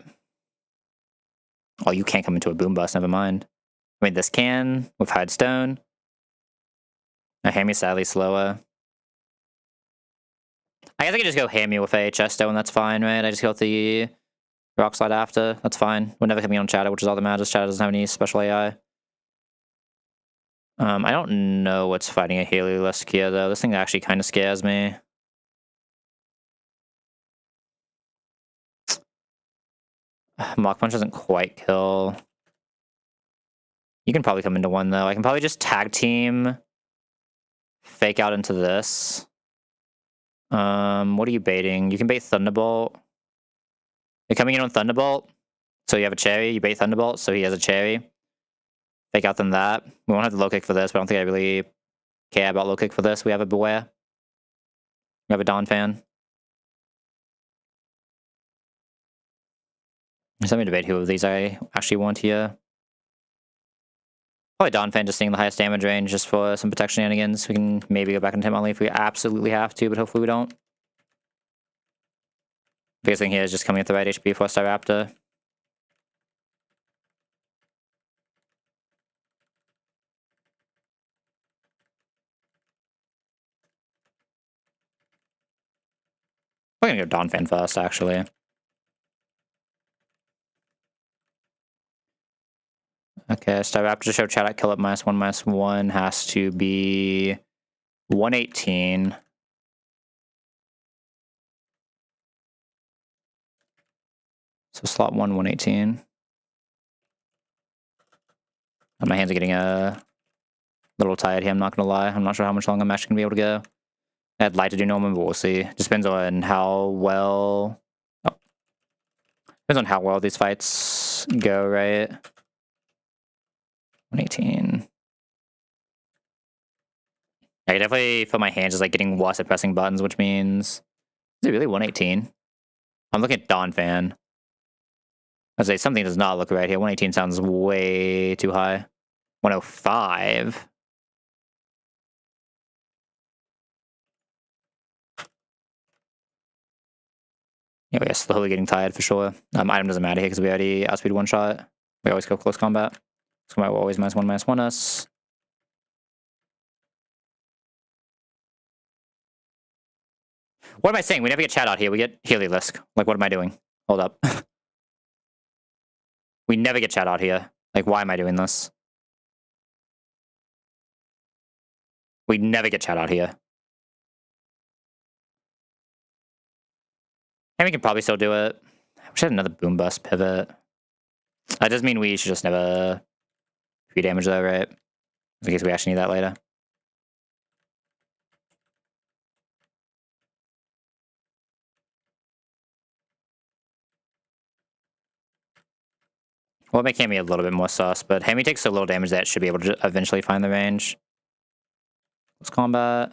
Oh, you can't come into a Boom Bust, never mind. I mean, this can, with Hard Stone. Now, Hammy's sadly slower. I guess I could just go Hammy with AHS Stone, that's fine, right? I just go with the Rock Slide after, that's fine. We're never coming on Shadow, which is all that matters. Shadow doesn't have any special AI. I don't know what's fighting a Heliolisk here, though. This thing actually kind of scares me. Mach Punch doesn't quite kill. You can probably come into one, though. I can probably just tag team, fake out into this. What are you baiting? You can bait Thunderbolt. You're coming in on Thunderbolt, so you have a Cherry. You bait Thunderbolt, so he has a Cherry. Fake out than that. We won't have the low kick for this, but I don't think I really care about low kick for this. We have a Beware. We have a Donphan. Just let me debate who of these I actually want here. Probably Donphan, just seeing the highest damage range just for some protection shenanigans. We can maybe go back into Hitmonlee if we absolutely have to, but hopefully we don't. Biggest thing here is just coming at the right HP for Staraptor. We're gonna go Donphan first, actually. Okay, Staraptor to show chat at kill up -1 has to be 118. So slot 1, 118. My hands are getting a little tired here, I'm not gonna lie. I'm not sure how much longer I'm actually gonna be able to go. I'd like to do Norman, but we'll see. Just depends on how well... Oh. Depends on how well these fights go, right? 118. I definitely feel my hands just like getting worse at pressing buttons, which means... Is it really 118? I'm looking at Donphan. I'd say something does not look right here. 118 sounds way too high. 105. Yeah, we are slowly getting tired for sure. Item doesn't matter here because we already outspeed one shot. We always go close combat. Close combat will always -1 us. What am I saying? We never get chat out here. We get Heliolisk. Like, what am I doing? Hold up. We never get chat out here. Like, why am I doing this? We never get chat out here. And we can probably still do it. I wish I had another Boom Bust pivot. That does mean we should just never pre-damage though, right? In case we actually need that later. Will make Hammy a little bit more sus, but Hammy takes so little damage that it should be able to eventually find the range. Let's combat.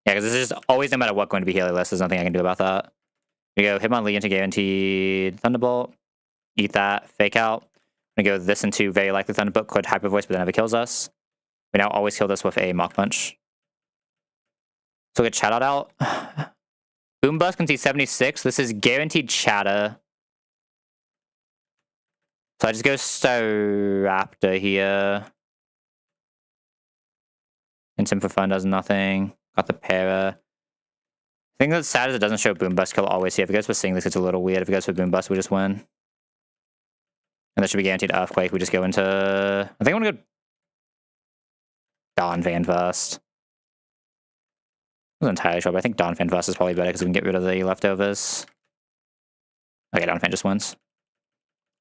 Yeah, because this is just always, no matter what, going to be Helios. There's nothing I can do about that. We go Hitmonlee into guaranteed Thunderbolt. Eat that. Fake out. I'm gonna go this into very likely Thunderbolt. Could Hyper Voice, but then never kills us. We now always kill this with a Mach Punch. So we get Chatot out. Boom Bust can see 76. This is guaranteed Chatter. So I just go Staraptor here. And Sim for Fun does nothing. Got the Para. I think that's sad is it doesn't show Boom Bust kill always here. If it goes for Sing, it's a little weird. If it goes for Boom Bust, we just win. And that should be guaranteed Earthquake. We just go into... I think I want to go Donphan first. I wasn't entirely sure, but I think Donphan first is probably better because we can get rid of the leftovers. Okay, Donphan just wins.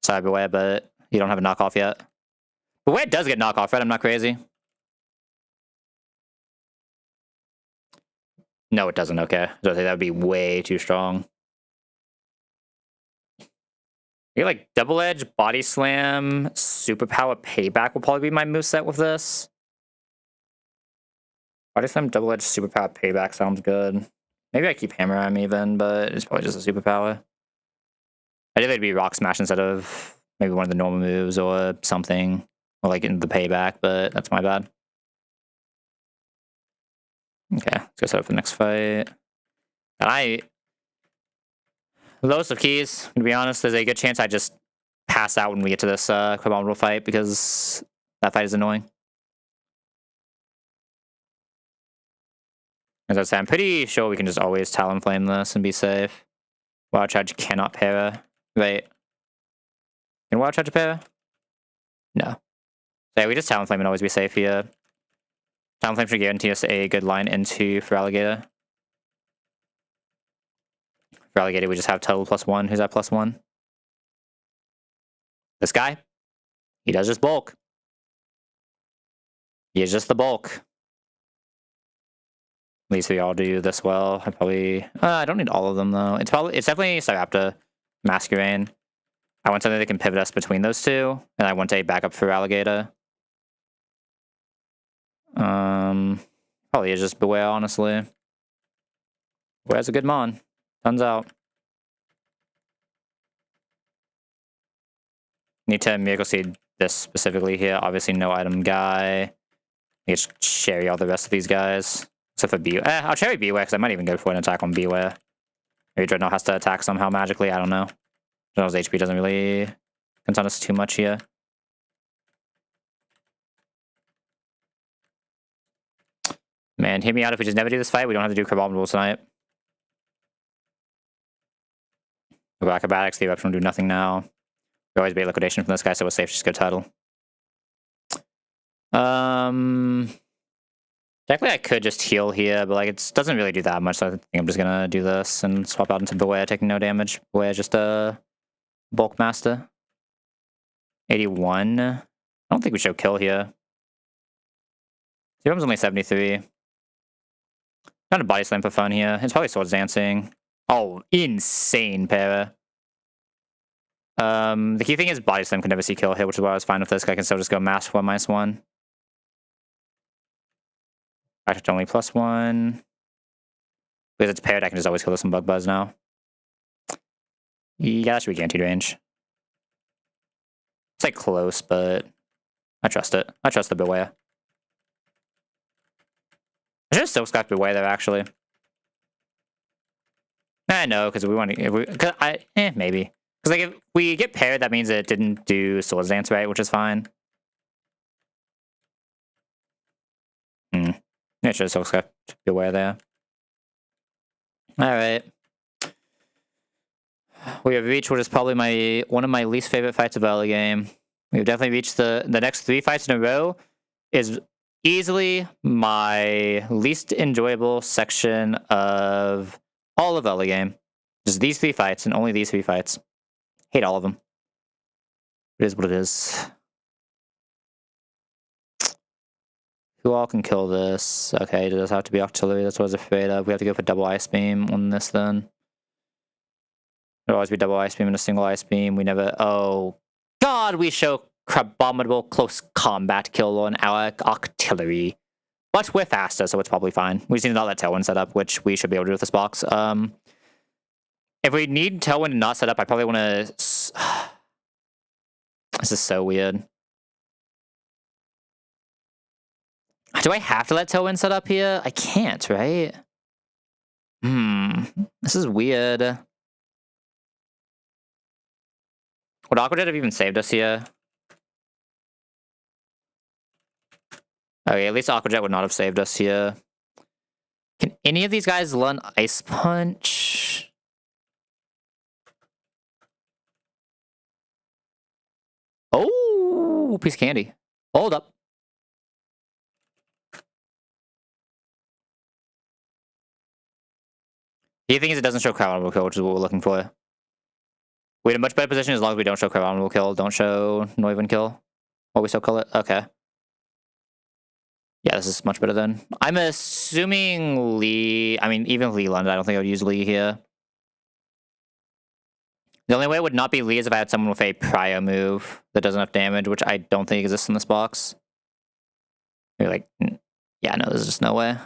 Sorry, Beware, but you don't have a knockoff yet. Beware does get knockoff, right? I'm not crazy. No, it doesn't. Okay. So I think that would be way too strong. You like Double Edge, Body Slam, Superpower Payback will probably be my moveset with this. Body Slam, Double Edge, Superpower Payback sounds good. Maybe I keep Hammer Arm even, but it's probably just a Superpower. I think it'd be Rock Smash instead of maybe one of the normal moves or something. Or like in the Payback, but that's my bad. Okay, let's go set up for the next fight. Lowest of keys, to be honest, there's a good chance I just pass out when we get to this Crabomble fight because that fight is annoying. As I said, I'm pretty sure we can just always Talonflame this and be safe. Wild Charge cannot para. Wait. Can Wild Charge para? No. So yeah, we just Talonflame and always be safe here. Talonflame should guarantee us a good line into for Alligator. For Alligator, we just have total +1. Who's at +1? This guy. He does just bulk. He is just the bulk. At least we all do this well. I don't need all of them though. It's definitely Staraptor, Masquerain. I want something that can pivot us between those two, and I want a backup for Alligator. Probably is just Beware, honestly. Beware's a good mon. Turns out. Need to Miracle Seed this specifically here. Obviously no item guy. You just Cherry all the rest of these guys. Except for Beware. I'll Cherry Beware because I might even go for an attack on Beware. Maybe Dreadnought has to attack somehow magically. I don't know. Dreadnought's HP doesn't really concern us too much here. Man, hear me out if we just never do this fight. We don't have to do Crabomble tonight. We'll go Acrobatics. The Eruption will do nothing now. We always bait Liquidation from this guy, so we're safe. Just go Tidal. Technically, I could just heal here, but like it doesn't really do that much. So I think I'm just gonna do this and swap out into Beware, taking no damage. Beware just a Bulk Master. 81. I don't think we should kill here. Zero's only 73. Trying to Body Slam for fun here. It's probably Swords Dancing. Oh, insane para. The key thing is Body Slam can never see kill here, which is why I was fine with this. I can still just go Mass for -1. Actually, only +1. Because it's paired, I can just always kill this on Bug Buzz now. Yeah, that should be guaranteed range. It's like close, but I trust it. I trust the Beware. I should have Silk Scarf Beware there, actually. I know, because we want to... maybe. Because like, if we get paired, that means it didn't do Swords Dance right, which is fine. Yeah, should have Silk Scarf Beware there. Alright. We have reached what is probably one of my least favorite fights of early game. We've definitely reached the next 3 fights in a row is easily my least enjoyable section of all of early game. Just these 3 fights and only these 3 fights. Hate all of them. It is what it is. Who all can kill this? Okay, does this have to be Octillery? That's what I was afraid of. We have to go for double Ice Beam on this then. It'll always be double Ice Beam and a single Ice Beam. We never... Oh. God, we show abominable close combat kill on our artillery. But we're faster, so it's probably fine. We just need all that tailwind set up, which we should be able to do with this box. If we need tailwind not set up, I probably want to... This is so weird. Do I have to let tailwind set up here? I can't, right? This is weird. Would Aquajet have even saved us here? Okay, at least Aquajet would not have saved us here. Can any of these guys learn Ice Punch? Oh, piece of candy. Hold up. The thing is, it doesn't show crowd honorable kill, which is what we're looking for. We're in a much better position as long as we don't show crowd honorable kill. Don't show Noivin kill. Or we still kill it? Okay. Yeah, this is much better then. I'm assuming Lee... I mean, even Lee Lund, I don't think I would use Lee here. The only way it would not be Lee is if I had someone with a prior move that does enough damage, which I don't think exists in this box. Maybe like... Yeah, no, there's just no way.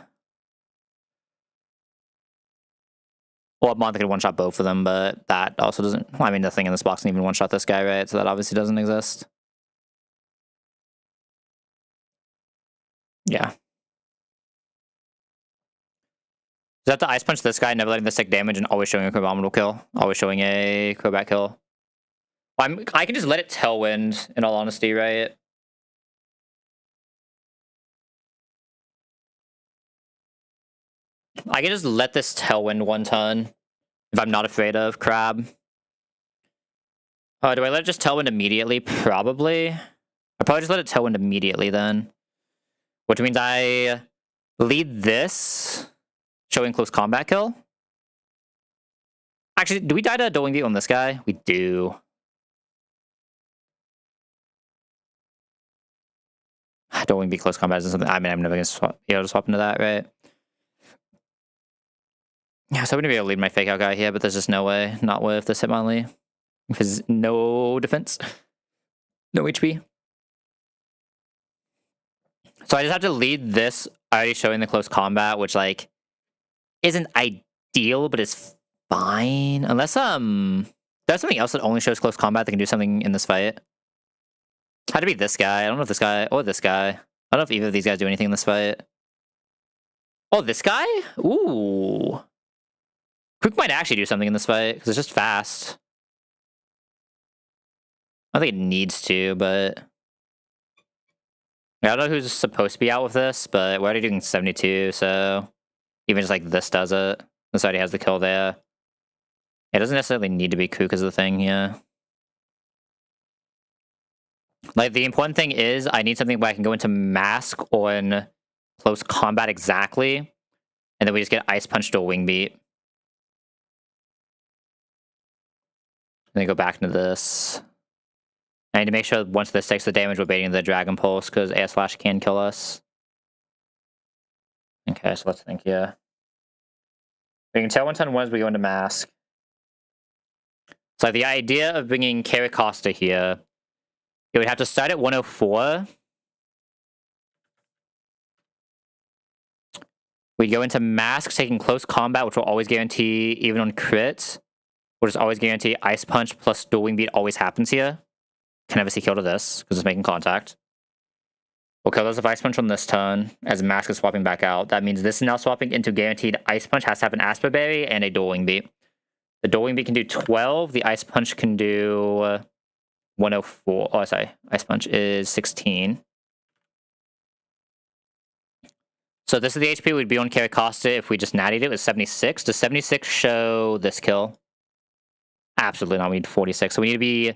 Well, Month could one-shot both of them, but that also doesn't... I mean, the thing in this box can even one-shot this guy, right? So that obviously doesn't exist. Yeah. Is that the Ice Punch this guy, never letting this take damage and always showing a abominable kill? Always showing a Crobat kill? Well, I can just let it tailwind, in all honesty, right? I can just let this tailwind one turn if I'm not afraid of Crab. Do I let it just tailwind immediately? Probably. I'll probably just let it tailwind immediately then. Which means I lead this, showing close combat kill. Actually, do we die to Doing Beat on this guy? We do. Doing Beat close combat is something. I mean, I'm never gonna be able to swap into that, right? Yeah, so I'm gonna be able to lead my fake out guy here, but there's just no way. Not with this Hitmonlee. Because no defense. No HP. So I just have to lead this already showing the close combat, which like isn't ideal, but is fine. Unless there's something else that only shows close combat that can do something in this fight. Had to be this guy. I don't know if this guy or this guy. I don't know if either of these guys do anything in this fight. Oh, this guy? Ooh. Crook might actually do something in this fight, because it's just fast. I don't think it needs to, but... I don't know who's supposed to be out with this, but we're already doing 72, so... Even just like this does it. This already has the kill there. It doesn't necessarily need to be Kook as the thing, yeah. Like, the important thing is, I need something where I can go into Mask on close combat exactly, and then we just get Ice Punch to a Wing Beat. And then go back into this. I need to make sure once this takes the damage, we're baiting the Dragon Pulse, because AS Slash can kill us. Okay, so let's think here. We can tell 110 once we go into Mask. So the idea of bringing Caracosta here, it would have to start at 104. We'd go into Mask, taking close combat, which will always guarantee, even on crit, we'll just always guarantee Ice Punch plus Dual Wing Beat always happens here. Can never see kill to this, because it's making contact. We'll kill this with Ice Punch on this turn, as Mask is swapping back out. That means this is now swapping into guaranteed Ice Punch, has to have an Asper Berry and a Dual Wing Beat. The Dual Wing Beat can do 12, the Ice Punch can do 104. Oh, sorry, Ice Punch is 16. So this is the HP we'd be on Caracosta if we just nattied it with 76. Does 76 show this kill? Absolutely not, we need 46. So we need to be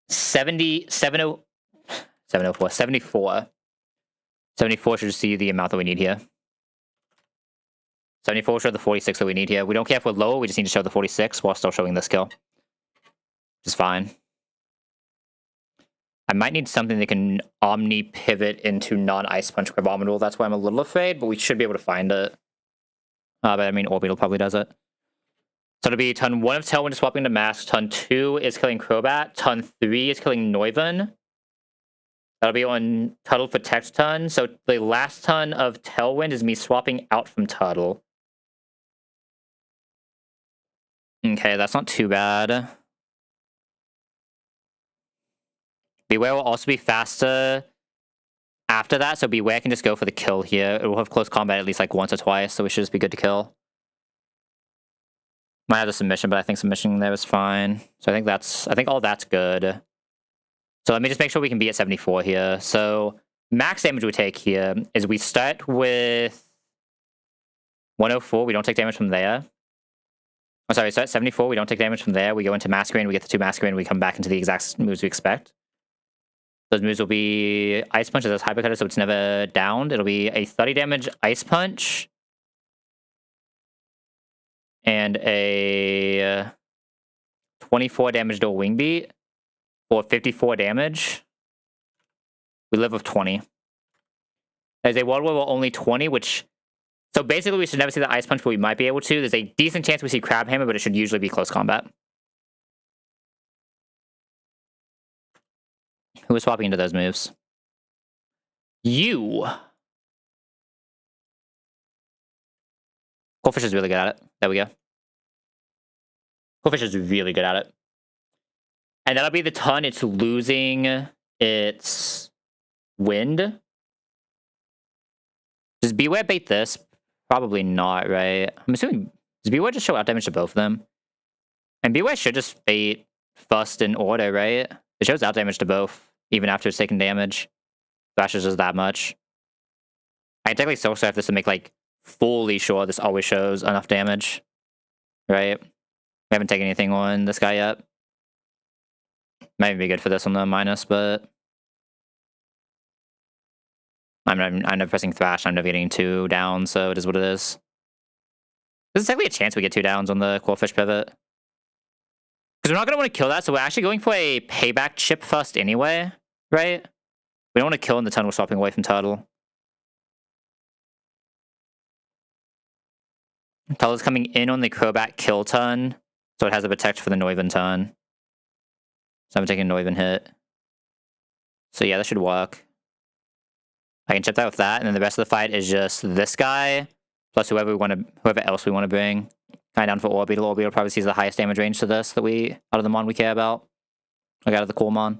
74. 74 should see the amount that we need here. 74 show the 46 that we need here. We don't care if we're low, we just need to show the 46 while still showing this kill. Which is fine. I might need something that can Omni pivot into non-Ice Punch Crabominable. That's why I'm a little afraid, but we should be able to find it. But I mean, Orbital probably does it. So it'll be turn 1 of Tailwind is swapping to Mask, turn 2 is killing Crobat, turn 3 is killing Neuven. That'll be on Tuttle for text turn. So the last turn of Tailwind is me swapping out from Tuttle. Okay, that's not too bad. Beware will also be faster after that, so Beware can just go for the kill here. It will have close combat at least like once or twice, so we should just be good to kill. Might have the submission, but I think submission there is fine. So I think all that's good. So let me just make sure we can be at 74 here. So max damage we take here is we start with 104. We don't take damage from there. Oh, sorry, so at 74, we don't take damage from there. We go into Masquerade, we get the 2 Masquerade, and we come back into the exact moves we expect. Those moves will be Ice Punch as Hyper Cutter, so it's never downed. It'll be a 30 damage Ice Punch. And a 24 damage dual Wing Beat. For 54 damage. We live with 20. There's a world where we're only 20, which... So basically, we should never see the Ice Punch, but we might be able to. There's a decent chance we see Crab Hammer, but it should usually be close combat. Who is swapping into those moves? You. Coolfish is really good at it. There we go. Coolfish is really good at it. And that'll be the turn it's losing its wind. Does Beware bait this? Probably not, right? I'm assuming... Does Beware just show out damage to both of them? And Beware should just bait first in order, right? It shows out damage to both, even after it's taken damage. Thrashes does that much. I can technically Silk Surf this to make, like, fully sure this always shows enough damage. Right? We haven't taken anything on this guy yet. Might even be good for this on the minus, but... I'm never pressing Thrash, I'm never getting 2 down, so it is what it is. There's technically a chance we get 2 downs on the Coolfish pivot. Because we're not going to want to kill that, so we're actually going for a payback chip first anyway, right? We don't want to kill in the turn we're swapping away from Turtle. Turtle's coming in on the Crobat kill turn, so it has a protect for the Neuven turn. So I'm taking a Neuven hit. So yeah, that should work. I can chip that with that, and then the rest of the fight is just this guy, plus whoever else we want to bring. Kind of down for Orbital. Orbital probably sees the highest damage range to this out of the mon we care about. Like out of the cool mon.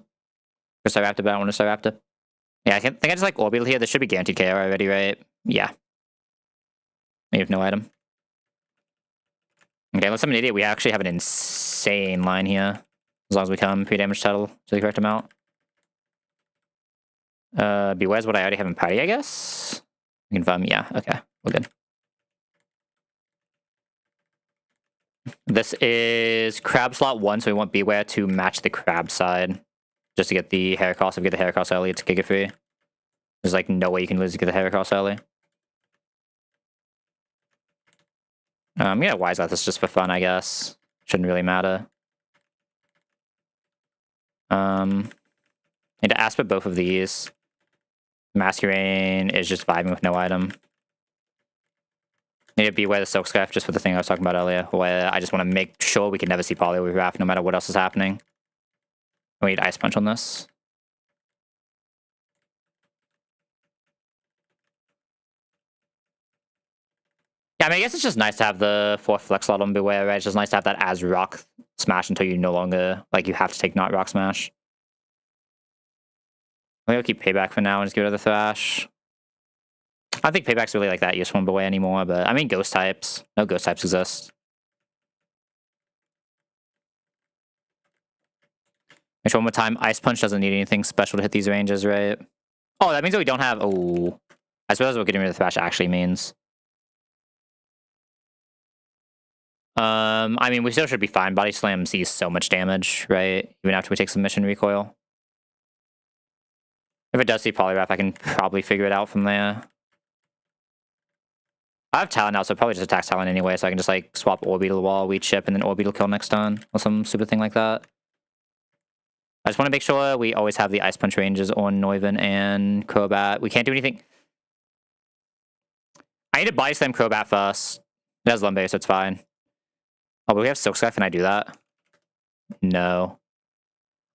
Or Staraptor, but I don't want to Staraptor. Yeah, I think I just like Orbital here. This should be guaranteed KO already, right? Yeah. We have no item. Okay, unless I'm an idiot, we actually have an insane line here. As long as we come pre-damage Tuttle to the correct amount. Beware's what I already have in party, I guess? Confirm, yeah, okay, we're good. This is Crab slot 1, so we want Beware to match the Crab side. Just to get the Heracross. If we get the Heracross early, it's Giga free. There's like no way you can lose to get the Heracross early. I'm gonna Wise Out this just for fun, I guess. Shouldn't really matter. Need to Aspect both of these. Masquerain is just vibing with no item. Need to Beware the Silk Scarf just for the thing I was talking about earlier, where I just want to make sure we can never see Poliwrath no matter what else is happening. We need Ice Punch on this. Yeah, I mean, I guess it's just nice to have the 4th Flex slot on Beware, right? It's just nice to have that as Rock Smash until you no longer, like, you have to take not Rock Smash. I think I'll keep Payback for now and just get rid of the Thrash. I don't think Payback's really like that useful in Beware anymore, but I mean Ghost types. No Ghost types exist. Make sure one more time, Ice Punch doesn't need anything special to hit these ranges, right? Oh, that means that we don't have... Oh. I suppose what getting rid of the Thrash actually means. I mean, we still should be fine. Body Slam sees so much damage, right? Even after we take Submission Recoil. If it does see Poliwrath, I can probably figure it out from there. I have Talon now, so probably just attack Talon anyway, so I can just like swap Orbital while we chip and then Orbital kill next turn, or some stupid thing like that. I just want to make sure we always have the Ice Punch ranges on Neuven and Crobat. We can't do anything. I need to Body Slam Crobat first. It has Lumberry, so it's fine. Oh, but we have Silk Scarf. Can I do that? No.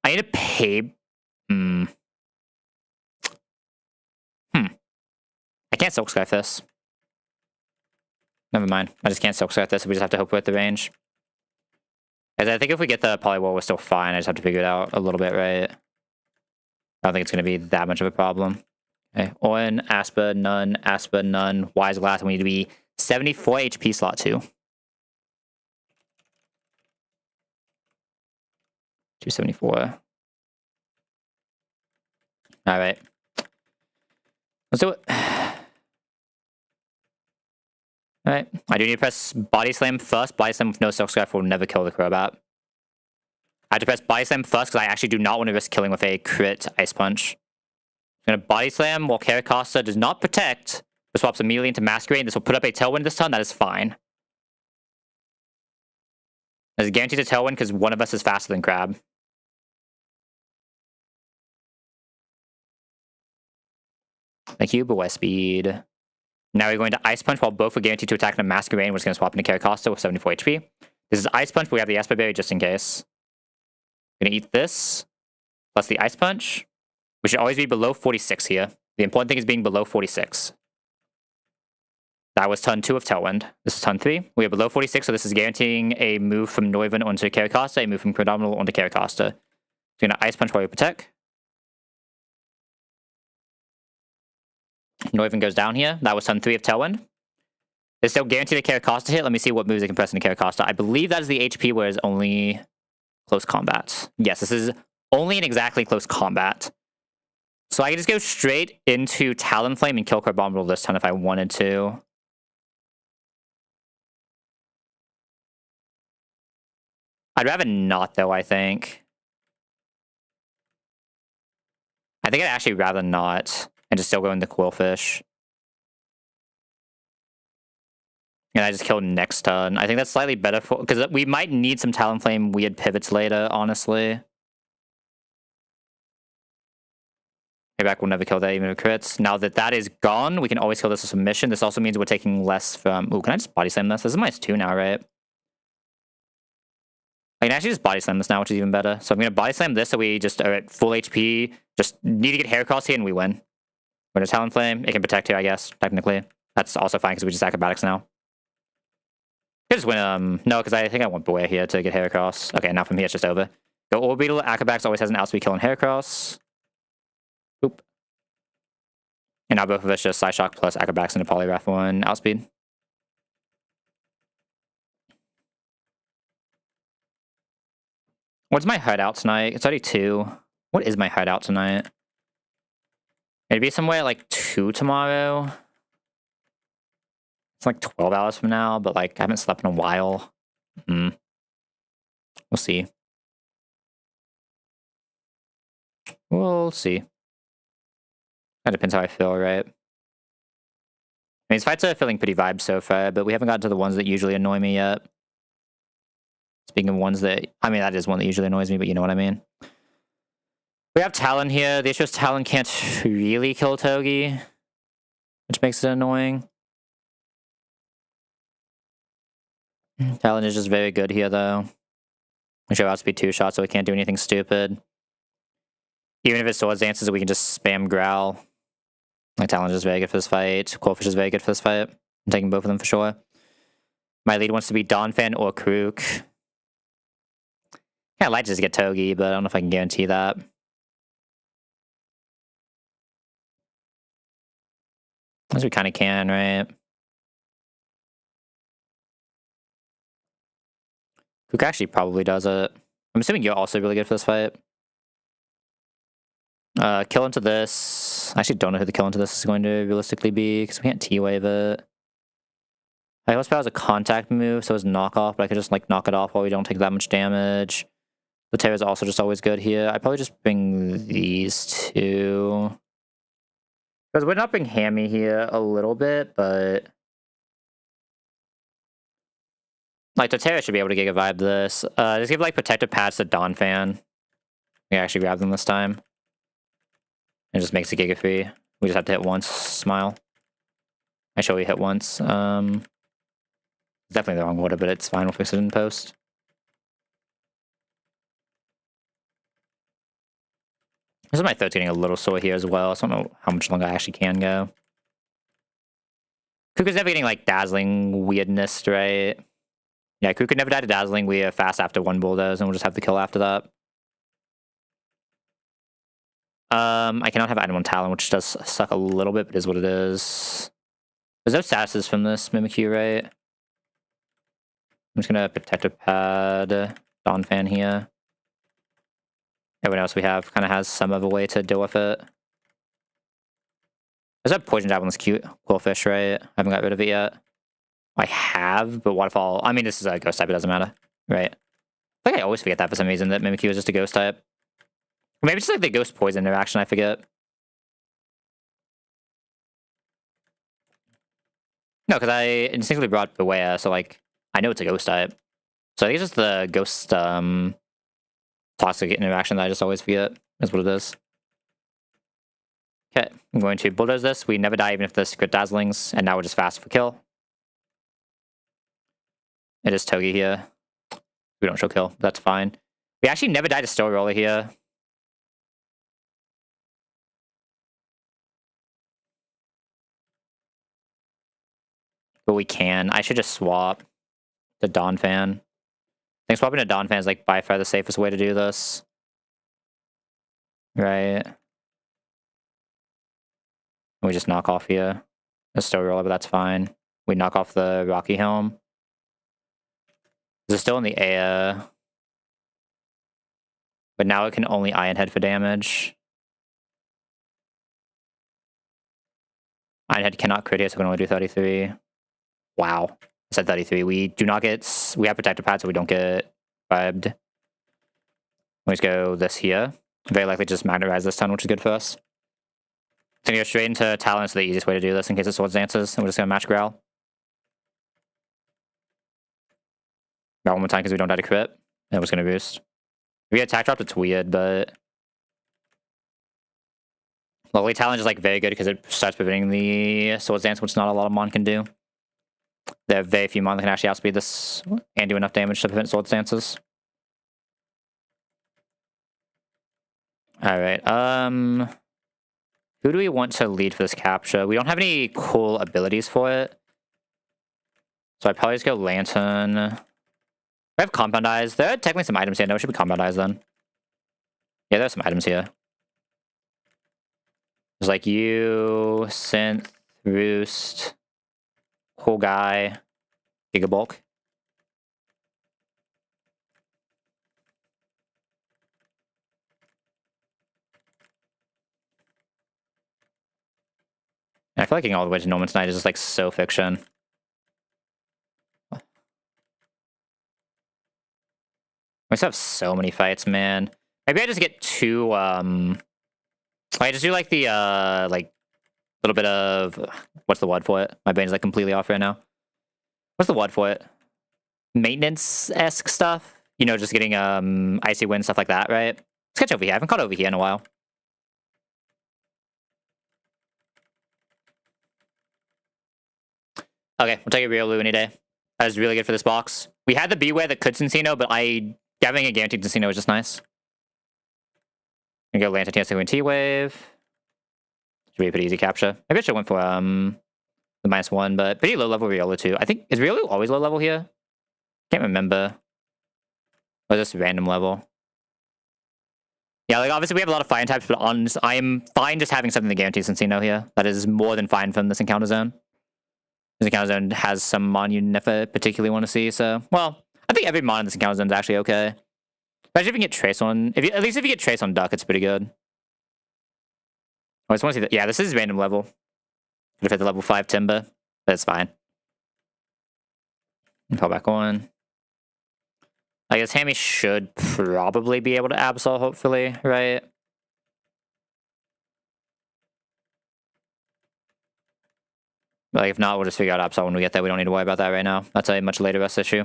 I need to pay... I can't Silk Scarf this. Never mind. I just can't Silk Scarf this. We just have to hope with the range. As I think if we get the Polywall, we're still fine. I just have to figure it out a little bit, right? I don't think it's going to be that much of a problem. Okay. Orin, Aspa, none. Wise Glass. We need to be 74 HP slot 2. 274. Alright. Let's do it. Alright. I do need to press Body Slam first. Body Slam with no Silk Scarf will never kill the Crobat. I have to press Body Slam first because I actually do not want to risk killing with a crit Ice Punch. I'm going to Body Slam while Caricasta does not protect. It swaps immediately into Masquerade. This will put up a Tailwind this turn. That is fine. There's guaranteed a Tailwind because one of us is faster than Crab. Thank you, but West Speed. Now we're going to Ice Punch while both are guaranteed to attack in a Masquerade. We're just going to swap into Caricasta with 74 HP. This is Ice Punch, but we have the Esper Berry just in case. Gonna eat this, plus the Ice Punch. We should always be below 46 here. The important thing is being below 46. That was turn 2 of Tailwind. This is turn 3. We are below 46, so this is guaranteeing a move from Noivern onto Caricasta, a move from Predominal onto Caricasta. So we're gonna Ice Punch while we protect. Noivern goes down here. That was turn 3 of Tailwind. It's still guaranteed a Caricasta hit. Let me see what moves they can press into Caricasta. I believe that is the HP where it's only close combat. Yes, this is only an exactly close combat. So I can just go straight into Talonflame and kill Carbonball this turn if I wanted to. I'd rather not, though, I think. I'd actually rather not. And just still go into Quillfish. And I just kill next turn. I think that's slightly better for... Because we might need some Talonflame weird pivots later, honestly. Payback will never kill that even with crits. Now that that is gone, we can always kill this with submission. This also means we're taking less from... Ooh, can I just Body Slam this? This is -2 now, right? I can actually just Body Slam this now, which is even better. So I'm going to Body Slam this so we just are at full HP. Just need to get Heracross here and we win. We're going to Talonflame. It can protect here, I guess, technically. That's also fine because we just Acrobatics now. I just win, no, because I think I want Boya here to get Heracross. Okay, now from here it's just over. Go Orbeetle. Acrobatics always has an outspeed kill on Heracross. Boop. And now both of us just Psyshock plus Acrobatics into Poliwrath 1 outspeed. What's my hideout tonight? It's already 2. What is my hideout tonight? It'd be somewhere at like 2 tomorrow. It's like 12 hours from now, but like I haven't slept in a while. We'll see. We'll see. That depends how I feel, right? I mean, these fights are feeling pretty vibes so far, but we haven't gotten to the ones that usually annoy me yet. Speaking of ones that... I mean, that is one that usually annoys me, but you know what I mean. We have Talon here. The issue is Talon can't really kill Togi, which makes it annoying. Talon is just very good here, though. We show outspeed 2 shots, so we can't do anything stupid. Even if it Swords Dances, we can just spam Growl. Like, Talon is very good for this fight. Quillfish is very good for this fight. I'm taking both of them for sure. My lead wants to be Donphan or Karuk. Yeah, I'd like to just get Togi, but I don't know if I can guarantee that. As we kind of can, right? Karuk actually probably does it. I'm assuming you're also really good for this fight. Kill into this. I actually don't know who the kill into this is going to realistically be, because we can't T-Wave it. High Horsepower is a contact move, so it's knockoff, but I could just like knock it off while we don't take that much damage. The Terra is also just always good here. I'd probably just bring these two. Because we're not bring Hammy here a little bit, but... Like, Totera should be able to Giga Vibe this. Just give, like, Protective Pads to Donphan. We actually grab them this time. It just makes it Giga free. We just have to hit once. Smile. I show we hit once. Definitely the wrong order, but it's fine. We'll fix it in post. This is my throat getting a little sore here as well, so I don't know how much longer I actually can go. Kuka's never getting, like, dazzling weirdness, right? Yeah, Kuka never died to dazzling. We are fast after one bulldoze, and we'll just have the kill after that. I cannot have item on Talon, which does suck a little bit, but is what it is. There's no statuses from this Mimikyu, right? I'm just gonna Protector Pad Dawn Fan here. Everyone else we have kind of has some other way to deal with it. There's a Poison Jab on this cute Quillfish, right? I haven't got rid of it yet. I have, but Waterfall... I mean, this is a Ghost type, it doesn't matter, right? I think I always forget that for some reason, that Mimikyu is just a Ghost type. Or maybe it's just like the Ghost Poison interaction, I forget. No, because I instinctively brought Beware, so like, I know it's a Ghost type. So I think it's just the Ghost toxic interaction that I just always forget is what it is. Okay, I'm going to Bulldoze this. We never die even if the Secret Dazzlings, and now we're just fast for kill. It is Togi here. We don't show kill, that's fine. We actually never died to Story Roller here. But we can. I should just swap to Dawn Fan. I think swapping to Dawn Fan is like by far the safest way to do this. Right. We just knock off here. A Story Roller, but that's fine. We knock off the Rocky Helm. This is still in the air. But now it can only Iron Head for damage. Iron Head cannot crit here, so we can only do 33. Wow. I said 33. We do not get... We have Protector Pad, so we don't get vibed. We just go this here. Very likely just magnetize this ton, which is good for us. It's gonna go straight into Talon, so the easiest way to do this in case it Swords Dances. And we're just gonna match Growl. Growl one more time because we don't die to crit. And we're just gonna boost. If we get attack dropped, it's weird, but... Lovely Talon is like very good because it starts preventing the Swords Dance, which not a lot of Mon can do. There are very few Mon that can actually outspeed this and do enough damage to prevent Swords Dances. Alright, who do we want to lead for this capture? We don't have any cool abilities for it. So I'd probably just go Lantern. We have Compound Eyes. There are technically some items here. No, it should be Compound Eyes then. Yeah, there are some items here. There's like you, Synth, Roost, Cool Guy, Gigabulk. I feel like getting all the way to No Man's Night is just like so fiction. We still have so many fights, man. Maybe I just get two, I just do like the, like, little bit of, what's the word for it? My brain's like completely off right now. What's the word for it? Maintenance-esque stuff? You know, just getting, Icy Wind, stuff like that, right? Let's catch over here. I haven't caught over here in a while. Okay, we'll take a real Lou any day. That was really good for this box. We had the Beware that could Cincino, but having a guaranteed Cincino is just nice. Go Lantern TS T-Wave. Should be a pretty easy capture. Maybe I should have went for the -1, but pretty low level Riolu too. I think, is Riolu always low level here? Can't remember. Or just random level. Yeah, like obviously we have a lot of fire types, but I'm fine just having something to guarantee Cincino here. That is more than fine from this encounter zone. This encounter zone has some mon you never particularly want to see, so... Well, I think every mon in this encounter zone is actually okay. Especially if you can get Trace on... at least if you get Trace on Duck, it's pretty good. I just want to see that. Yeah, this is random level. Could have hit the level 5 Timber. That's fine. Pull back on. I guess Hammy should probably be able to Absol, hopefully, right? Like, if not, we'll just figure out Absol when we get there. We don't need to worry about that right now. That's a much later rest issue.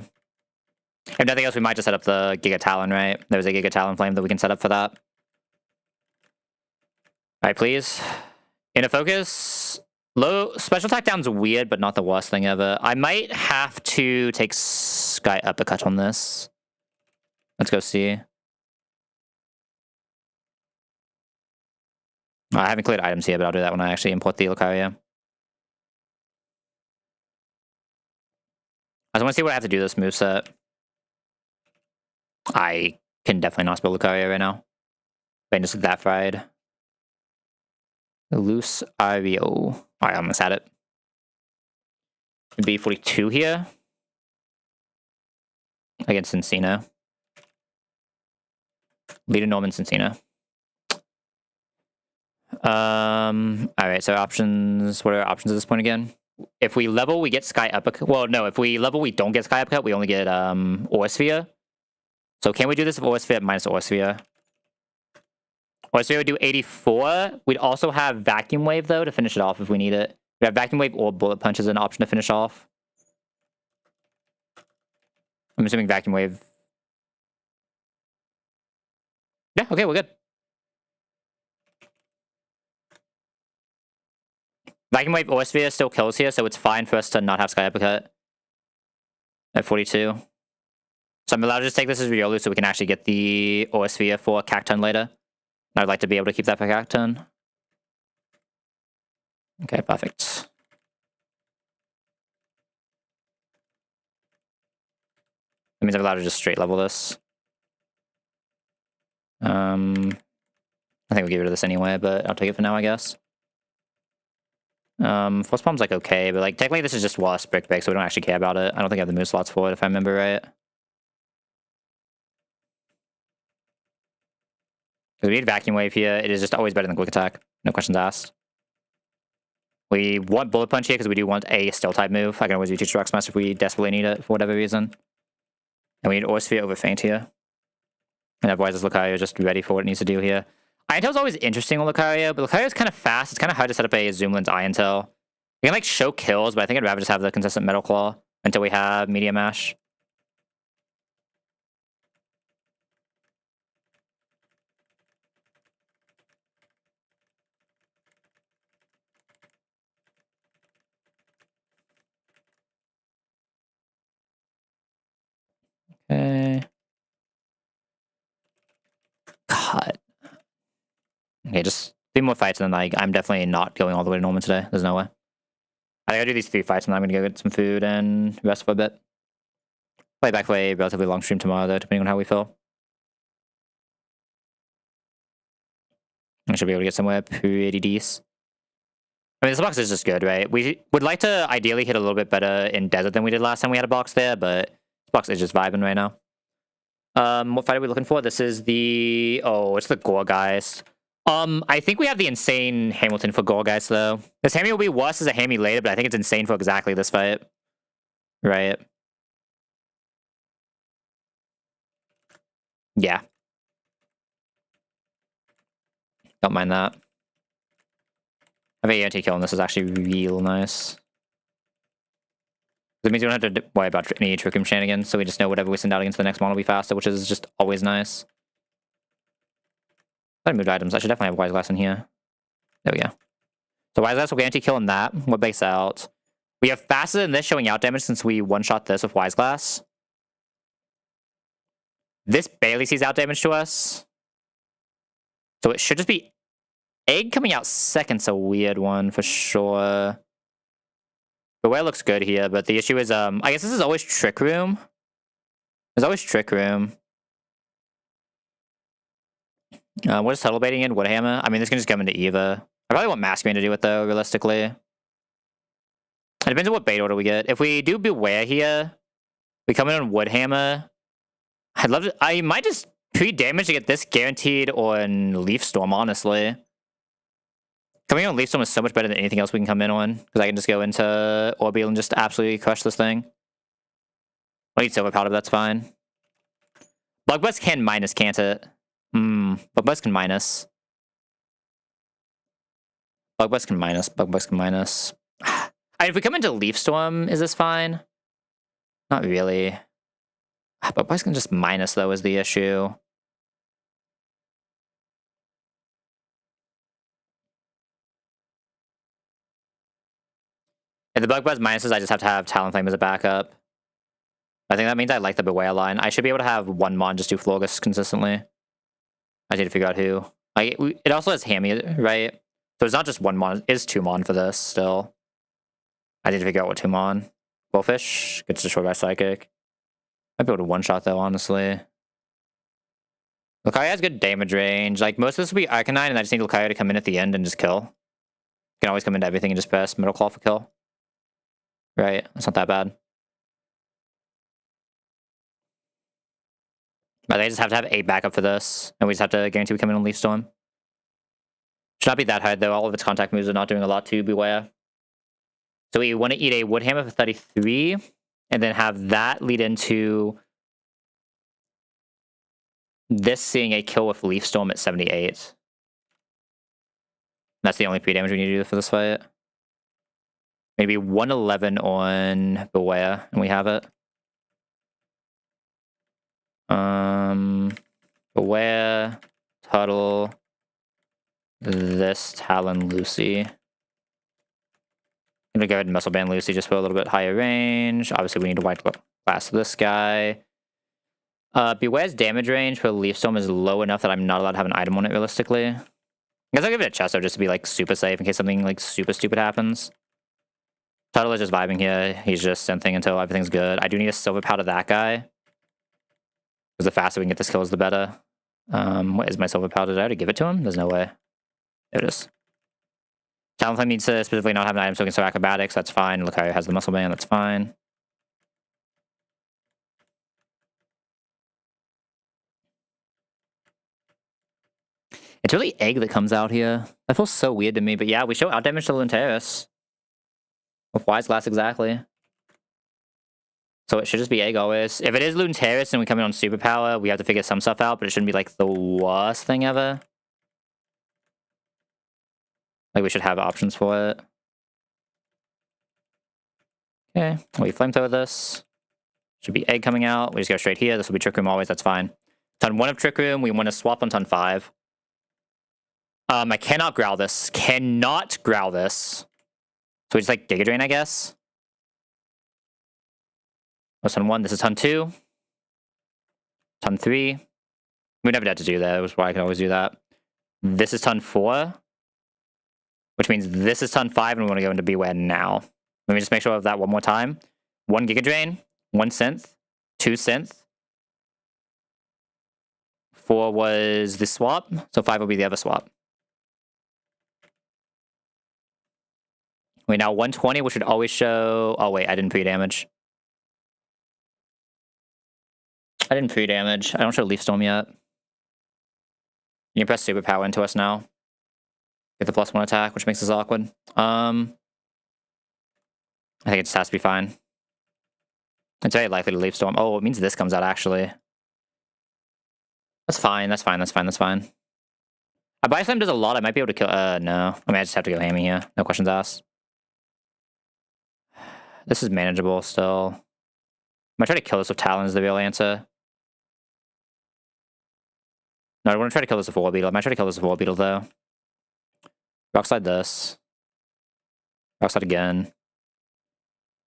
If nothing else, we might just set up the Giga Talon, right? There's a Giga Talon Flame that we can set up for that. Alright, please. Inner Focus. Low special attack down's weird, but not the worst thing ever. I might have to take Sky Uppercut on this. Let's go see. I haven't cleared items here, but I'll do that when I actually import the Lucario. I just want to see what I have to do this moveset. I can definitely not spell Lucario right now. But just that fried. Loose Ario. Alright, I almost had it. B42 here. Against Encino. Leader Norman Encino. Alright, so options. What are our options at this point again? If we level, we get Sky Uppercut. Well, no, if we level, we don't get Sky Uppercut. We only get Aura Sphere. So can we do this with Aura Sphere minus Aura Sphere? Aura Sphere would do 84. We'd also have Vacuum Wave, though, to finish it off if we need it. We have Vacuum Wave or Bullet Punch as an option to finish off. I'm assuming Vacuum Wave. Yeah, okay, we're good. Vacuum Wave Aura Sphere still kills here, so it's fine for us to not have Sky Uppercut at 42. So I'm allowed to just take this as Riolu so we can actually get the Aura Sphere for Cacturn later. I'd like to be able to keep that for Cacturn. Okay, perfect. That means I'm allowed to just straight level this. I think we'll get rid of this anyway, but I'll take it for now, I guess. Force Bomb's like okay, but like technically this is just Wasp Brick Break, so we don't actually care about it. I don't think I have the move slots for it if I remember right. Because we need Vacuum Wave here. It is just always better than Quick Attack. No questions asked. We want Bullet Punch here because we do want a Steel type move. I can always retouch Rock Smash if we desperately need it for whatever reason. And we need Aura Sphere over Feint here. And otherwise this Lucario is just ready for what it needs to do here. Iron Tail's always interesting on Lucario, but Lucario is kind of fast. It's kind of hard to set up a Zoomlands Iron Tail. We can like show kills, but I think I'd rather just have the consistent Metal Claw until we have Meteor Mash. Okay. God. Okay, just 3 more fights and then like I'm definitely not going all the way to Norman today. There's no way. I gotta do these 3 fights and then I'm gonna go get some food and rest for a bit. Play back for a relatively long stream tomorrow though, depending on how we feel. I should be able to get somewhere pretty decent. I mean, this box is just good, right? We would like to ideally hit a little bit better in Desert than we did last time we had a box there, but this box is just vibing right now. What fight are we looking for? This is the... Oh, it's the Gorgeist. I think we have the Insane Hamilton for Gorgeist, though. This Hammy will be worse as a Hammy later, but I think it's insane for exactly this fight. Right. Yeah. Don't mind that. Having anti-kill on this is actually real nice. It means we don't have to worry about any Trick Room shenanigans, so we just know whatever we send out against the next one will be faster, which is just always nice. I moved items. I should definitely have Wise Glass in here. There we go. So Wise Glass will get anti-kill on that. We'll base out. We have faster than this showing out damage since we one-shot this with Wise Glass. This barely sees out damage to us. So it should just be... Egg coming out second's a weird one for sure. The way it looks good here, but the issue is, I guess this is always Trick Room. There's always Trick Room. What is Subtle Baiting in? Woodhammer? I mean, this can just come into Eva. I probably want Masquerade to do it, though, realistically. It depends on what bait order we get. If we do Beware here, we come in on Woodhammer. I'd love to... I might just pre-damage to get this guaranteed on Leaf Storm, honestly. Coming in on Leaf Storm is so much better than anything else we can come in on, because I can just go into Orbeal and just absolutely crush this thing. I need Silver Powder, but that's fine. Bug Buzz can minus, can't it? Bug Buzz can minus. Bug Buzz can minus. Bug Buzz can minus. If we come into Leaf Storm, is this fine? Not really. Bug Buzz can just minus, though, is the issue. If the bug buzz minuses, I just have to have Talonflame as a backup. I think that means I like the Beware line. I should be able to have one Mon just do Florgus consistently. I need to figure out who. It also has Hammy, right? So it's not just one Mon, it's two Mon for this still. I need to figure out what two Mon. Bullfish gets destroyed by Psychic. Might be able to one-shot though, honestly. Lucario has good damage range. Like, most of this will be Arcanine, and I just need Lucario to come in at the end and just kill. Can always come into everything and just press Middle Claw for kill. Right, it's not that bad. But they just have to have 8 backup for this, and we just have to guarantee we come in on Leaf Storm. Should not be that hard though, all of its contact moves are not doing a lot to Beware. So we want to eat a Wood Hammer for 33, and then have that lead into this seeing a kill with Leaf Storm at 78. That's the only pre-damage we need to do for this fight. Maybe 111 on Beware, and we have it. Beware, Tuttle, this Talon Lucy. I'm gonna go ahead and Muscle Band Lucy just for a little bit higher range. Obviously, we need to white glass this guy. Beware's damage range for Leaf Storm is low enough that I'm not allowed to have an item on it realistically. I guess I'll give it a Chesto just to be like super safe in case something like super stupid happens. Tuttle is just vibing here. He's just synthing until everything's good. I do need a Silver Powder that guy. Because the faster we can get this kills, the better. What is my Silver Powder? Did I already give it to him? There's no way. There it is. Talonflame needs to specifically not have an item so we can throw Acrobatics. That's fine. Lucario has the Muscle Band. That's fine. It's really Egg that comes out here. That feels so weird to me. But yeah, we show out damage to Lunterus. With Wise Glass, exactly. So it should just be Egg always. If it is Lunterus and we come in on Superpower, we have to figure some stuff out, but it shouldn't be like the worst thing ever. Like we should have options for it. Okay, we Flamethrower this. Should be Egg coming out. We just go straight here. This will be Trick Room always, that's fine. Turn 1 of Trick Room, we want to swap on turn 5. I cannot growl this. Cannot growl this. So we just like Giga Drain, I guess. That's turn 1. This is turn 2. Turn 3. We never had to do that. That was why I can always do that. This is turn 4. Which means this is turn 5 and we want to go into Beware now. Let me just make sure of that one more time. 1 Giga Drain. 1 Synth. 2 Synth. 4 was the swap. So 5 will be the other swap. Wait, now 120, which should always show... Oh, wait, I didn't pre-damage. I didn't pre-damage. I don't show Leaf Storm yet. You can press Superpower into us now. Get the +1 attack, which makes this awkward. I think it just has to be fine. It's very likely to Leaf Storm. Oh, it means this comes out, actually. That's fine, that's fine, that's fine, that's fine. A Bite Slam does a lot. I might be able to kill... no. I mean, I just have to go Hammy here. No questions asked. This is manageable still. I might try to kill this with Talon is the real answer. No, I want to try to kill this with War Beetle. I might try to kill this with War Beetle, though. Rock Slide this. Rock Slide again.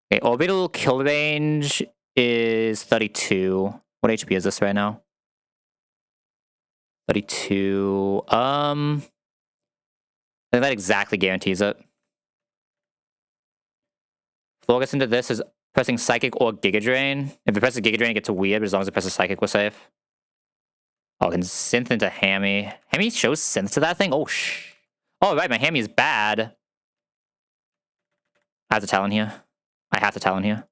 Okay, Orbital kill range is 32. What HP is this right now? 32. I think that exactly guarantees it. Florgus into this is pressing Psychic or Giga Drain. If it presses Giga Drain, it gets weird, but as long as it presses Psychic, we're safe. Oh, it can Synth into Hammy. Hammy shows Synth to that thing? Oh, oh, right, my Hammy is bad. I have to Talon here. I have to Talon here.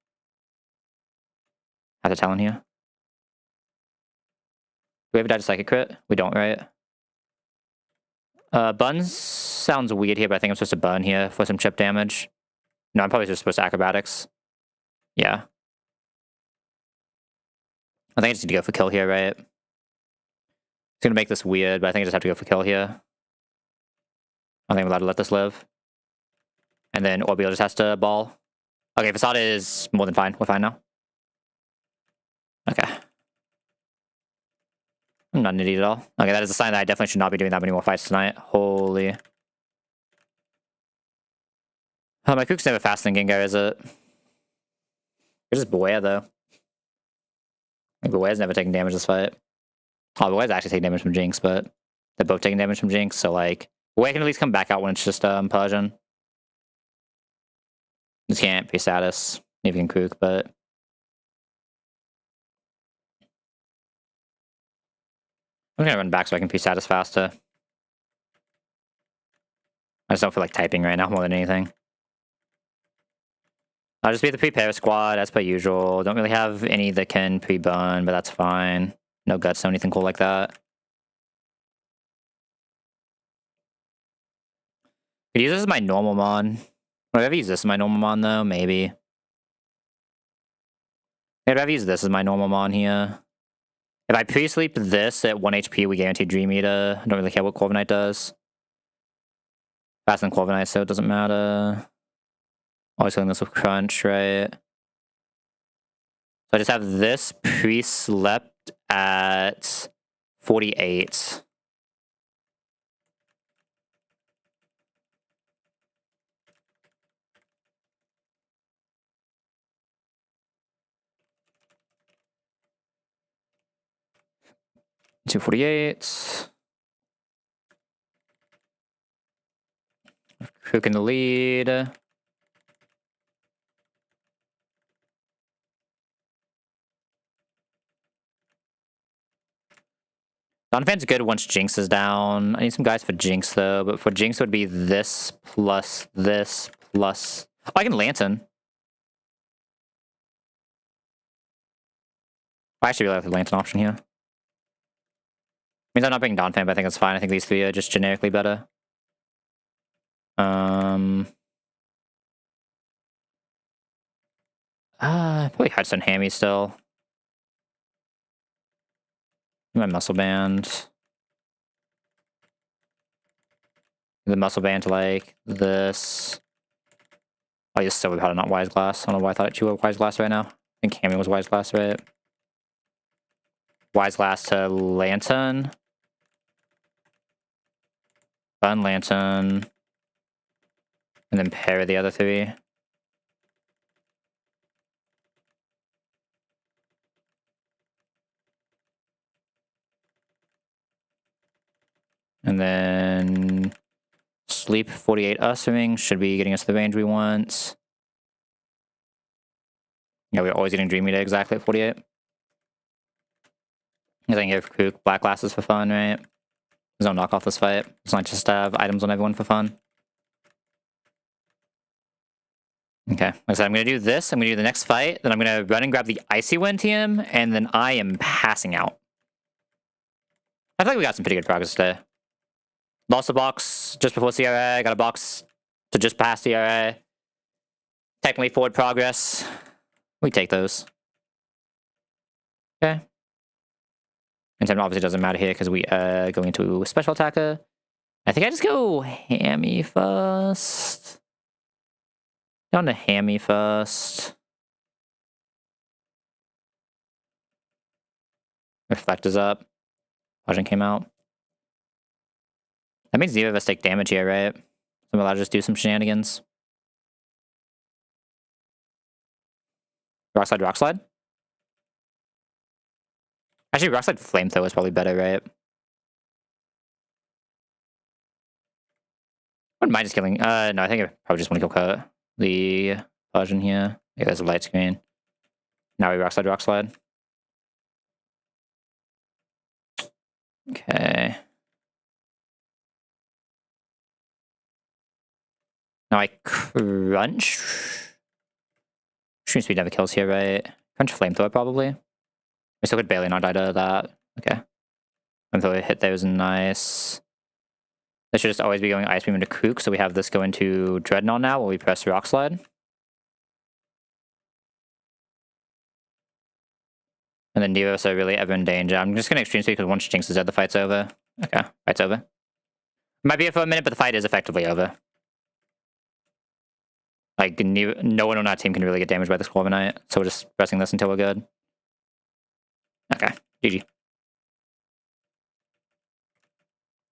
I have to Talon here. Do we ever die to Psychic crit? We don't, right? Buns sounds weird here, but I think I'm supposed to Bun here for some chip damage. No, I'm probably just supposed to Acrobatics. Yeah. I think I just need to go for kill here, right? It's gonna make this weird, but I think I just have to go for kill here. I think I'm allowed to let this live. And then Orbeal just has to ball. Okay, Facade is more than fine. We're fine now. Okay. I'm not an idiot at all. Okay, that is a sign that I definitely should not be doing that many more fights tonight. Holy. Oh, my Kook's never faster than Gengar, is it? It's just Boya, though. Boya's never taken damage this fight. Oh, Boya's actually taking damage from Jinx, but they're both taking damage from Jinx, so like Boya can at least come back out when it's just Persian. This can't be status, even Kook, but I'm gonna run back so I can P-status faster. I just don't feel like typing right now more than anything. I'll just be the prepare squad as per usual. Don't really have any that can pre-burn, but that's fine. No guts, no anything cool like that. Could use this as my normal mon. Would I ever use this as my normal mon though? Maybe. I'd rather use this as my normal mon here. If I pre-sleep this at 1 HP, we guarantee Dream Eater. I don't really care what Corviknight does. Faster than Corviknight, so it doesn't matter. Always killing this with Crunch, right? So I just have this pre-slept at 48. $248. Cook in the lead. Donphan's good once Jinx is down. I need some guys for Jinx though, but for Jinx it would be this plus this plus... Oh, I can Lantern. I actually really like the Lantern option here. Means I'm not being Donphan, but I think it's fine. I think these three are just generically better. Probably Hearthstone Hammy still. My Muscle Band. The Muscle Band to like this. Oh, you're still without not Wise Glass. I don't know why I thought you were Wise Glass right now. I think Hammy was Wise Glass, right? Wise Glass to Lantern. Fun Lantern. And then pair the other three. And then sleep 48 Ussering should be getting us the range we want. Yeah, we're always getting Dream Eater exactly at 48. I think give Kook black glasses for fun, right? There's no knock off this fight. It's not just to have items on everyone for fun. Okay, like I said, I'm gonna do this. I'm gonna do the next fight. Then I'm gonna run and grab the Icy Wind TM, and then I am passing out. I feel like we got some pretty good progress today. Lost a box just before CRA. Got a box to just pass CRA. Technically forward progress. We take those. Okay. And time obviously doesn't matter here because we are going into a special attacker. I think I just go Hammy first. Down to Hammy first. Reflect is up. Legend came out. That means neither of us take damage here, right? So I'm allowed to just do some shenanigans. Rock slide, rock slide. Actually, rock slide flamethrower is probably better, right? I wouldn't mind just killing. No, I think I probably just want to kill the Persian here. Yeah, there's a light screen. Now we rock slide, rock slide. Okay. Now I crunch. Extreme speed never kills here, right? Crunch flamethrower probably. We still could barely not die to that. Okay. Flamethrower hit there was nice. This should just always be going Ice Beam into Kook, so we have this go into Dreadnought now while we press Rock Slide. And then neither of us are really ever in danger. I'm just gonna Extreme Speed because once Jinx is dead, the fight's over. Okay, fight's over. Might be here for a minute, but the fight is effectively over. Like, no one on our team can really get damaged by this Corviknight, so we're just pressing this until we're good. Okay, GG.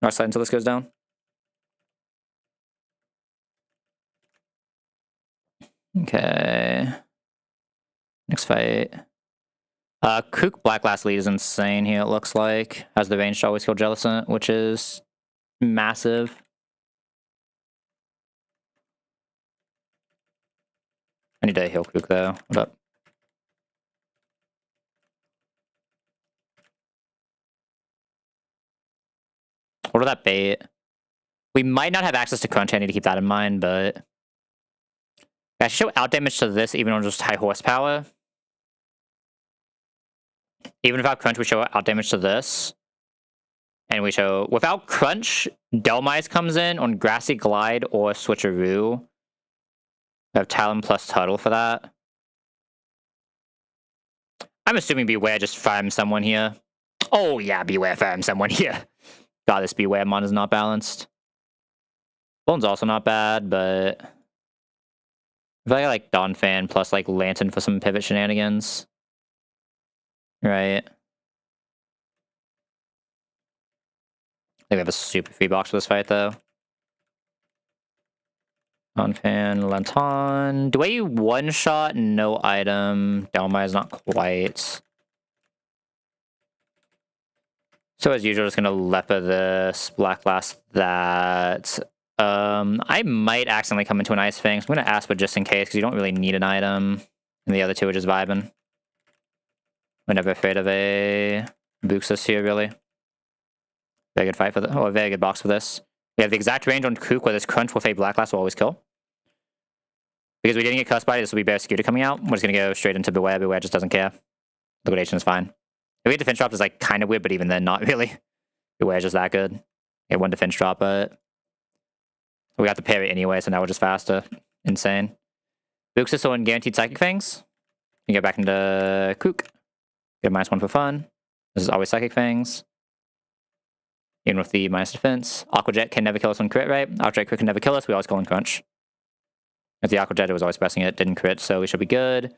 Rock Slide until this goes down. Okay. Next fight. Kook Black Last lead is insane here, it looks like. Has the range to always kill Jellicent, which is massive. I need to heal Kook though. Hold up. What that bait? We might not have access to crunch, I need to keep that in mind, but I should show out damage to this even on just high horsepower. Even without crunch, we show out damage to this. And we show, without crunch, Delmise comes in on Grassy Glide or Switcheroo. We have Talon plus Turtle for that. I'm assuming Beware just farms someone here. Oh yeah, Beware farms someone here. God, this Beware mon is not balanced. Bone's also not bad, but if I got like Dawn Fan plus like Lantern for some pivot shenanigans. Right. I think we have a super free box for this fight, though. On fan, Lanton. Do I one shot? No item. Delmai is not quite. So as usual, just gonna leper this, Black Blast that. I might accidentally come into an Ice Fang, so I'm gonna ask, but just in case, because you don't really need an item. And the other two are just vibing. We're never afraid of a Buxus here, really. Very good fight for the, or very good box for this. We have the exact range on Kook where this crunch with a Black Blast will always kill. Because we didn't get cursed by it, this will be Bear Scooter coming out. We're just gonna go straight into Beware. Beware just doesn't care. Liquidation is fine. If we get defense drop is like kind of weird, but even then, not really. Beware is just that good. Get one defense drop, but we got to parry anyway, so now we're just faster. Insane. Buxus on guaranteed psychic fangs. You get back into Kook. Get a -1 for fun. This is always psychic fangs. Even with the minus defense. Aquajet can never kill us on crit, right? Aquajet crit can never kill us, we always kill on crunch. If the Aquajet was always pressing it, didn't crit, so we should be good.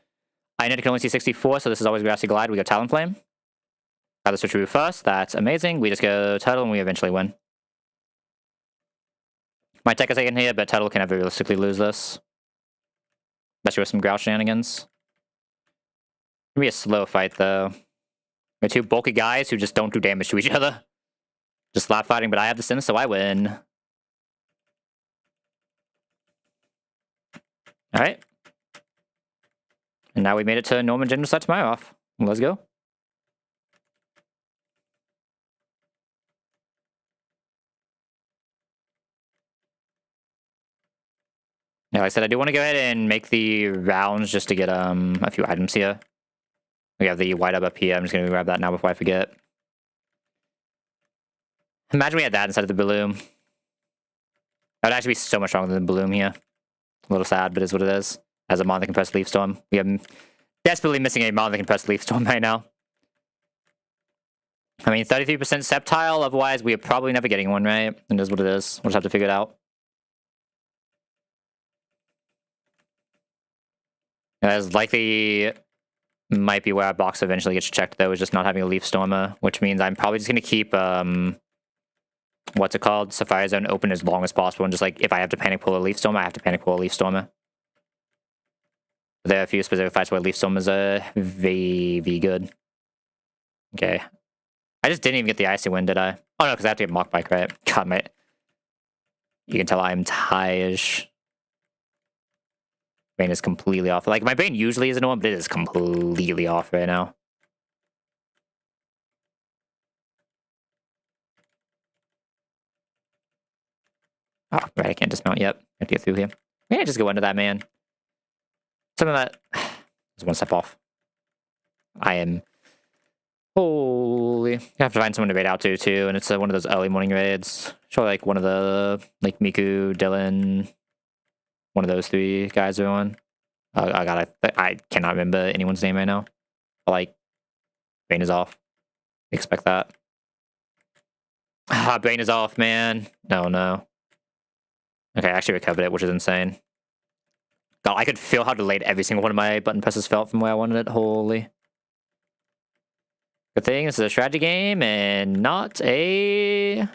Ionetta can only see 64, so this is always Grassy Glide. We go Talonflame. Got the Switcheroo first, that's amazing. We just go Turtle and we eventually win. Might take a second here, but Turtle can never realistically lose this. Especially with some Growl shenanigans. It'll be a slow fight though. We're two bulky guys who just don't do damage to each other. Just slap fighting, but I have the Sin, so I win. Alright. And now we made it to Norman Genocide tomorrow off. Let's go. Yeah, like I said, I do want to go ahead and make the rounds just to get a few items here. We have the white up here. I'm just going to grab that now before I forget. Imagine we had that inside of the Bloom. That would actually be so much stronger than the Bloom here. A little sad, but it is what it is. As a mon that can press Leaf Storm. We are desperately missing a mon that can press Leaf Storm right now. I mean, 33% Sceptile, otherwise we are probably never getting one, right? And it is what it is. We'll just have to figure it out. As likely might be where our box eventually gets checked, though, is just not having a Leaf Stormer, which means I'm probably just going to keep, what's it called? Sapphire Zone open as long as possible, and just like, if I have to panic pull a Leaf Stormer, I have to panic pull a Leaf Stormer. There are a few specific fights where Leaf Stormers are very good. Okay. I just didn't even get the Icy Wind, did I? Oh no, because I have to get Mock Bike, right? God, mate. You can tell I'm tired. Brain is completely off. Like, my brain usually isn't on, but it is completely off right now. Oh, right, I can't dismount yet. I have to get through here. I can't just go into that, man. Something that is one step off. I am... Holy... I have to find someone to raid out to, too, and it's one of those early morning raids. Sure, like, one of the... Like, Miku, Dylan... One of those three guys are on. I cannot remember anyone's name right now. But, like, brain is off. Expect that. Ah, brain is off, man. No. Okay, I actually recovered it, which is insane. God, I could feel how delayed every single one of my button presses felt from where I wanted it. Holy. Good thing this is a strategy game and not the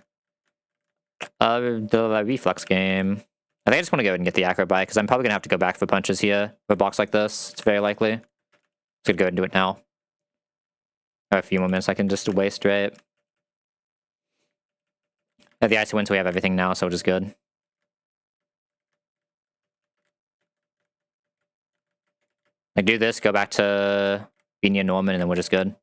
reflex game. I think I just want to go ahead and get the acro bike, because I'm probably going to have to go back for punches here for a box like this. It's very likely. Just gonna go ahead and do it now. I have a few more minutes I can just waste straight. At the icy winter, we have everything now, so which is good. Like, do this, go back to be near Norman, and then we're just good.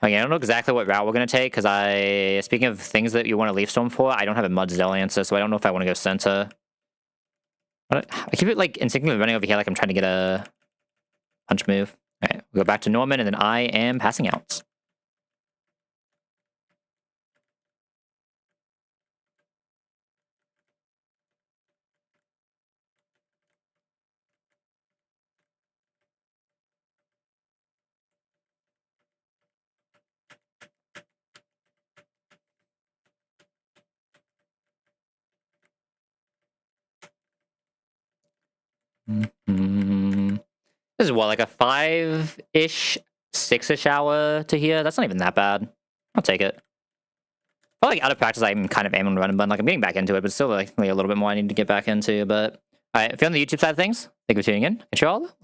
Okay, I don't know exactly what route we're going to take, because speaking of things that you want to Leaf Storm for, I don't have a Mud Zell answer, so I don't know if I want to go center. I keep it, like, instinctively running over here like I'm trying to get a punch move. Alright, we'll go back to Norman, and then I am passing out. This is what, like a 5-ish, 6-ish hour to here? That's not even that bad. I'll take it. Well, like out of practice, I'm kind of aiming to run a button. Like I'm getting back into it, but still like a little bit more I need to get back into. But all right, if you're on the YouTube side of things, thank you for tuning in. Catch you all later.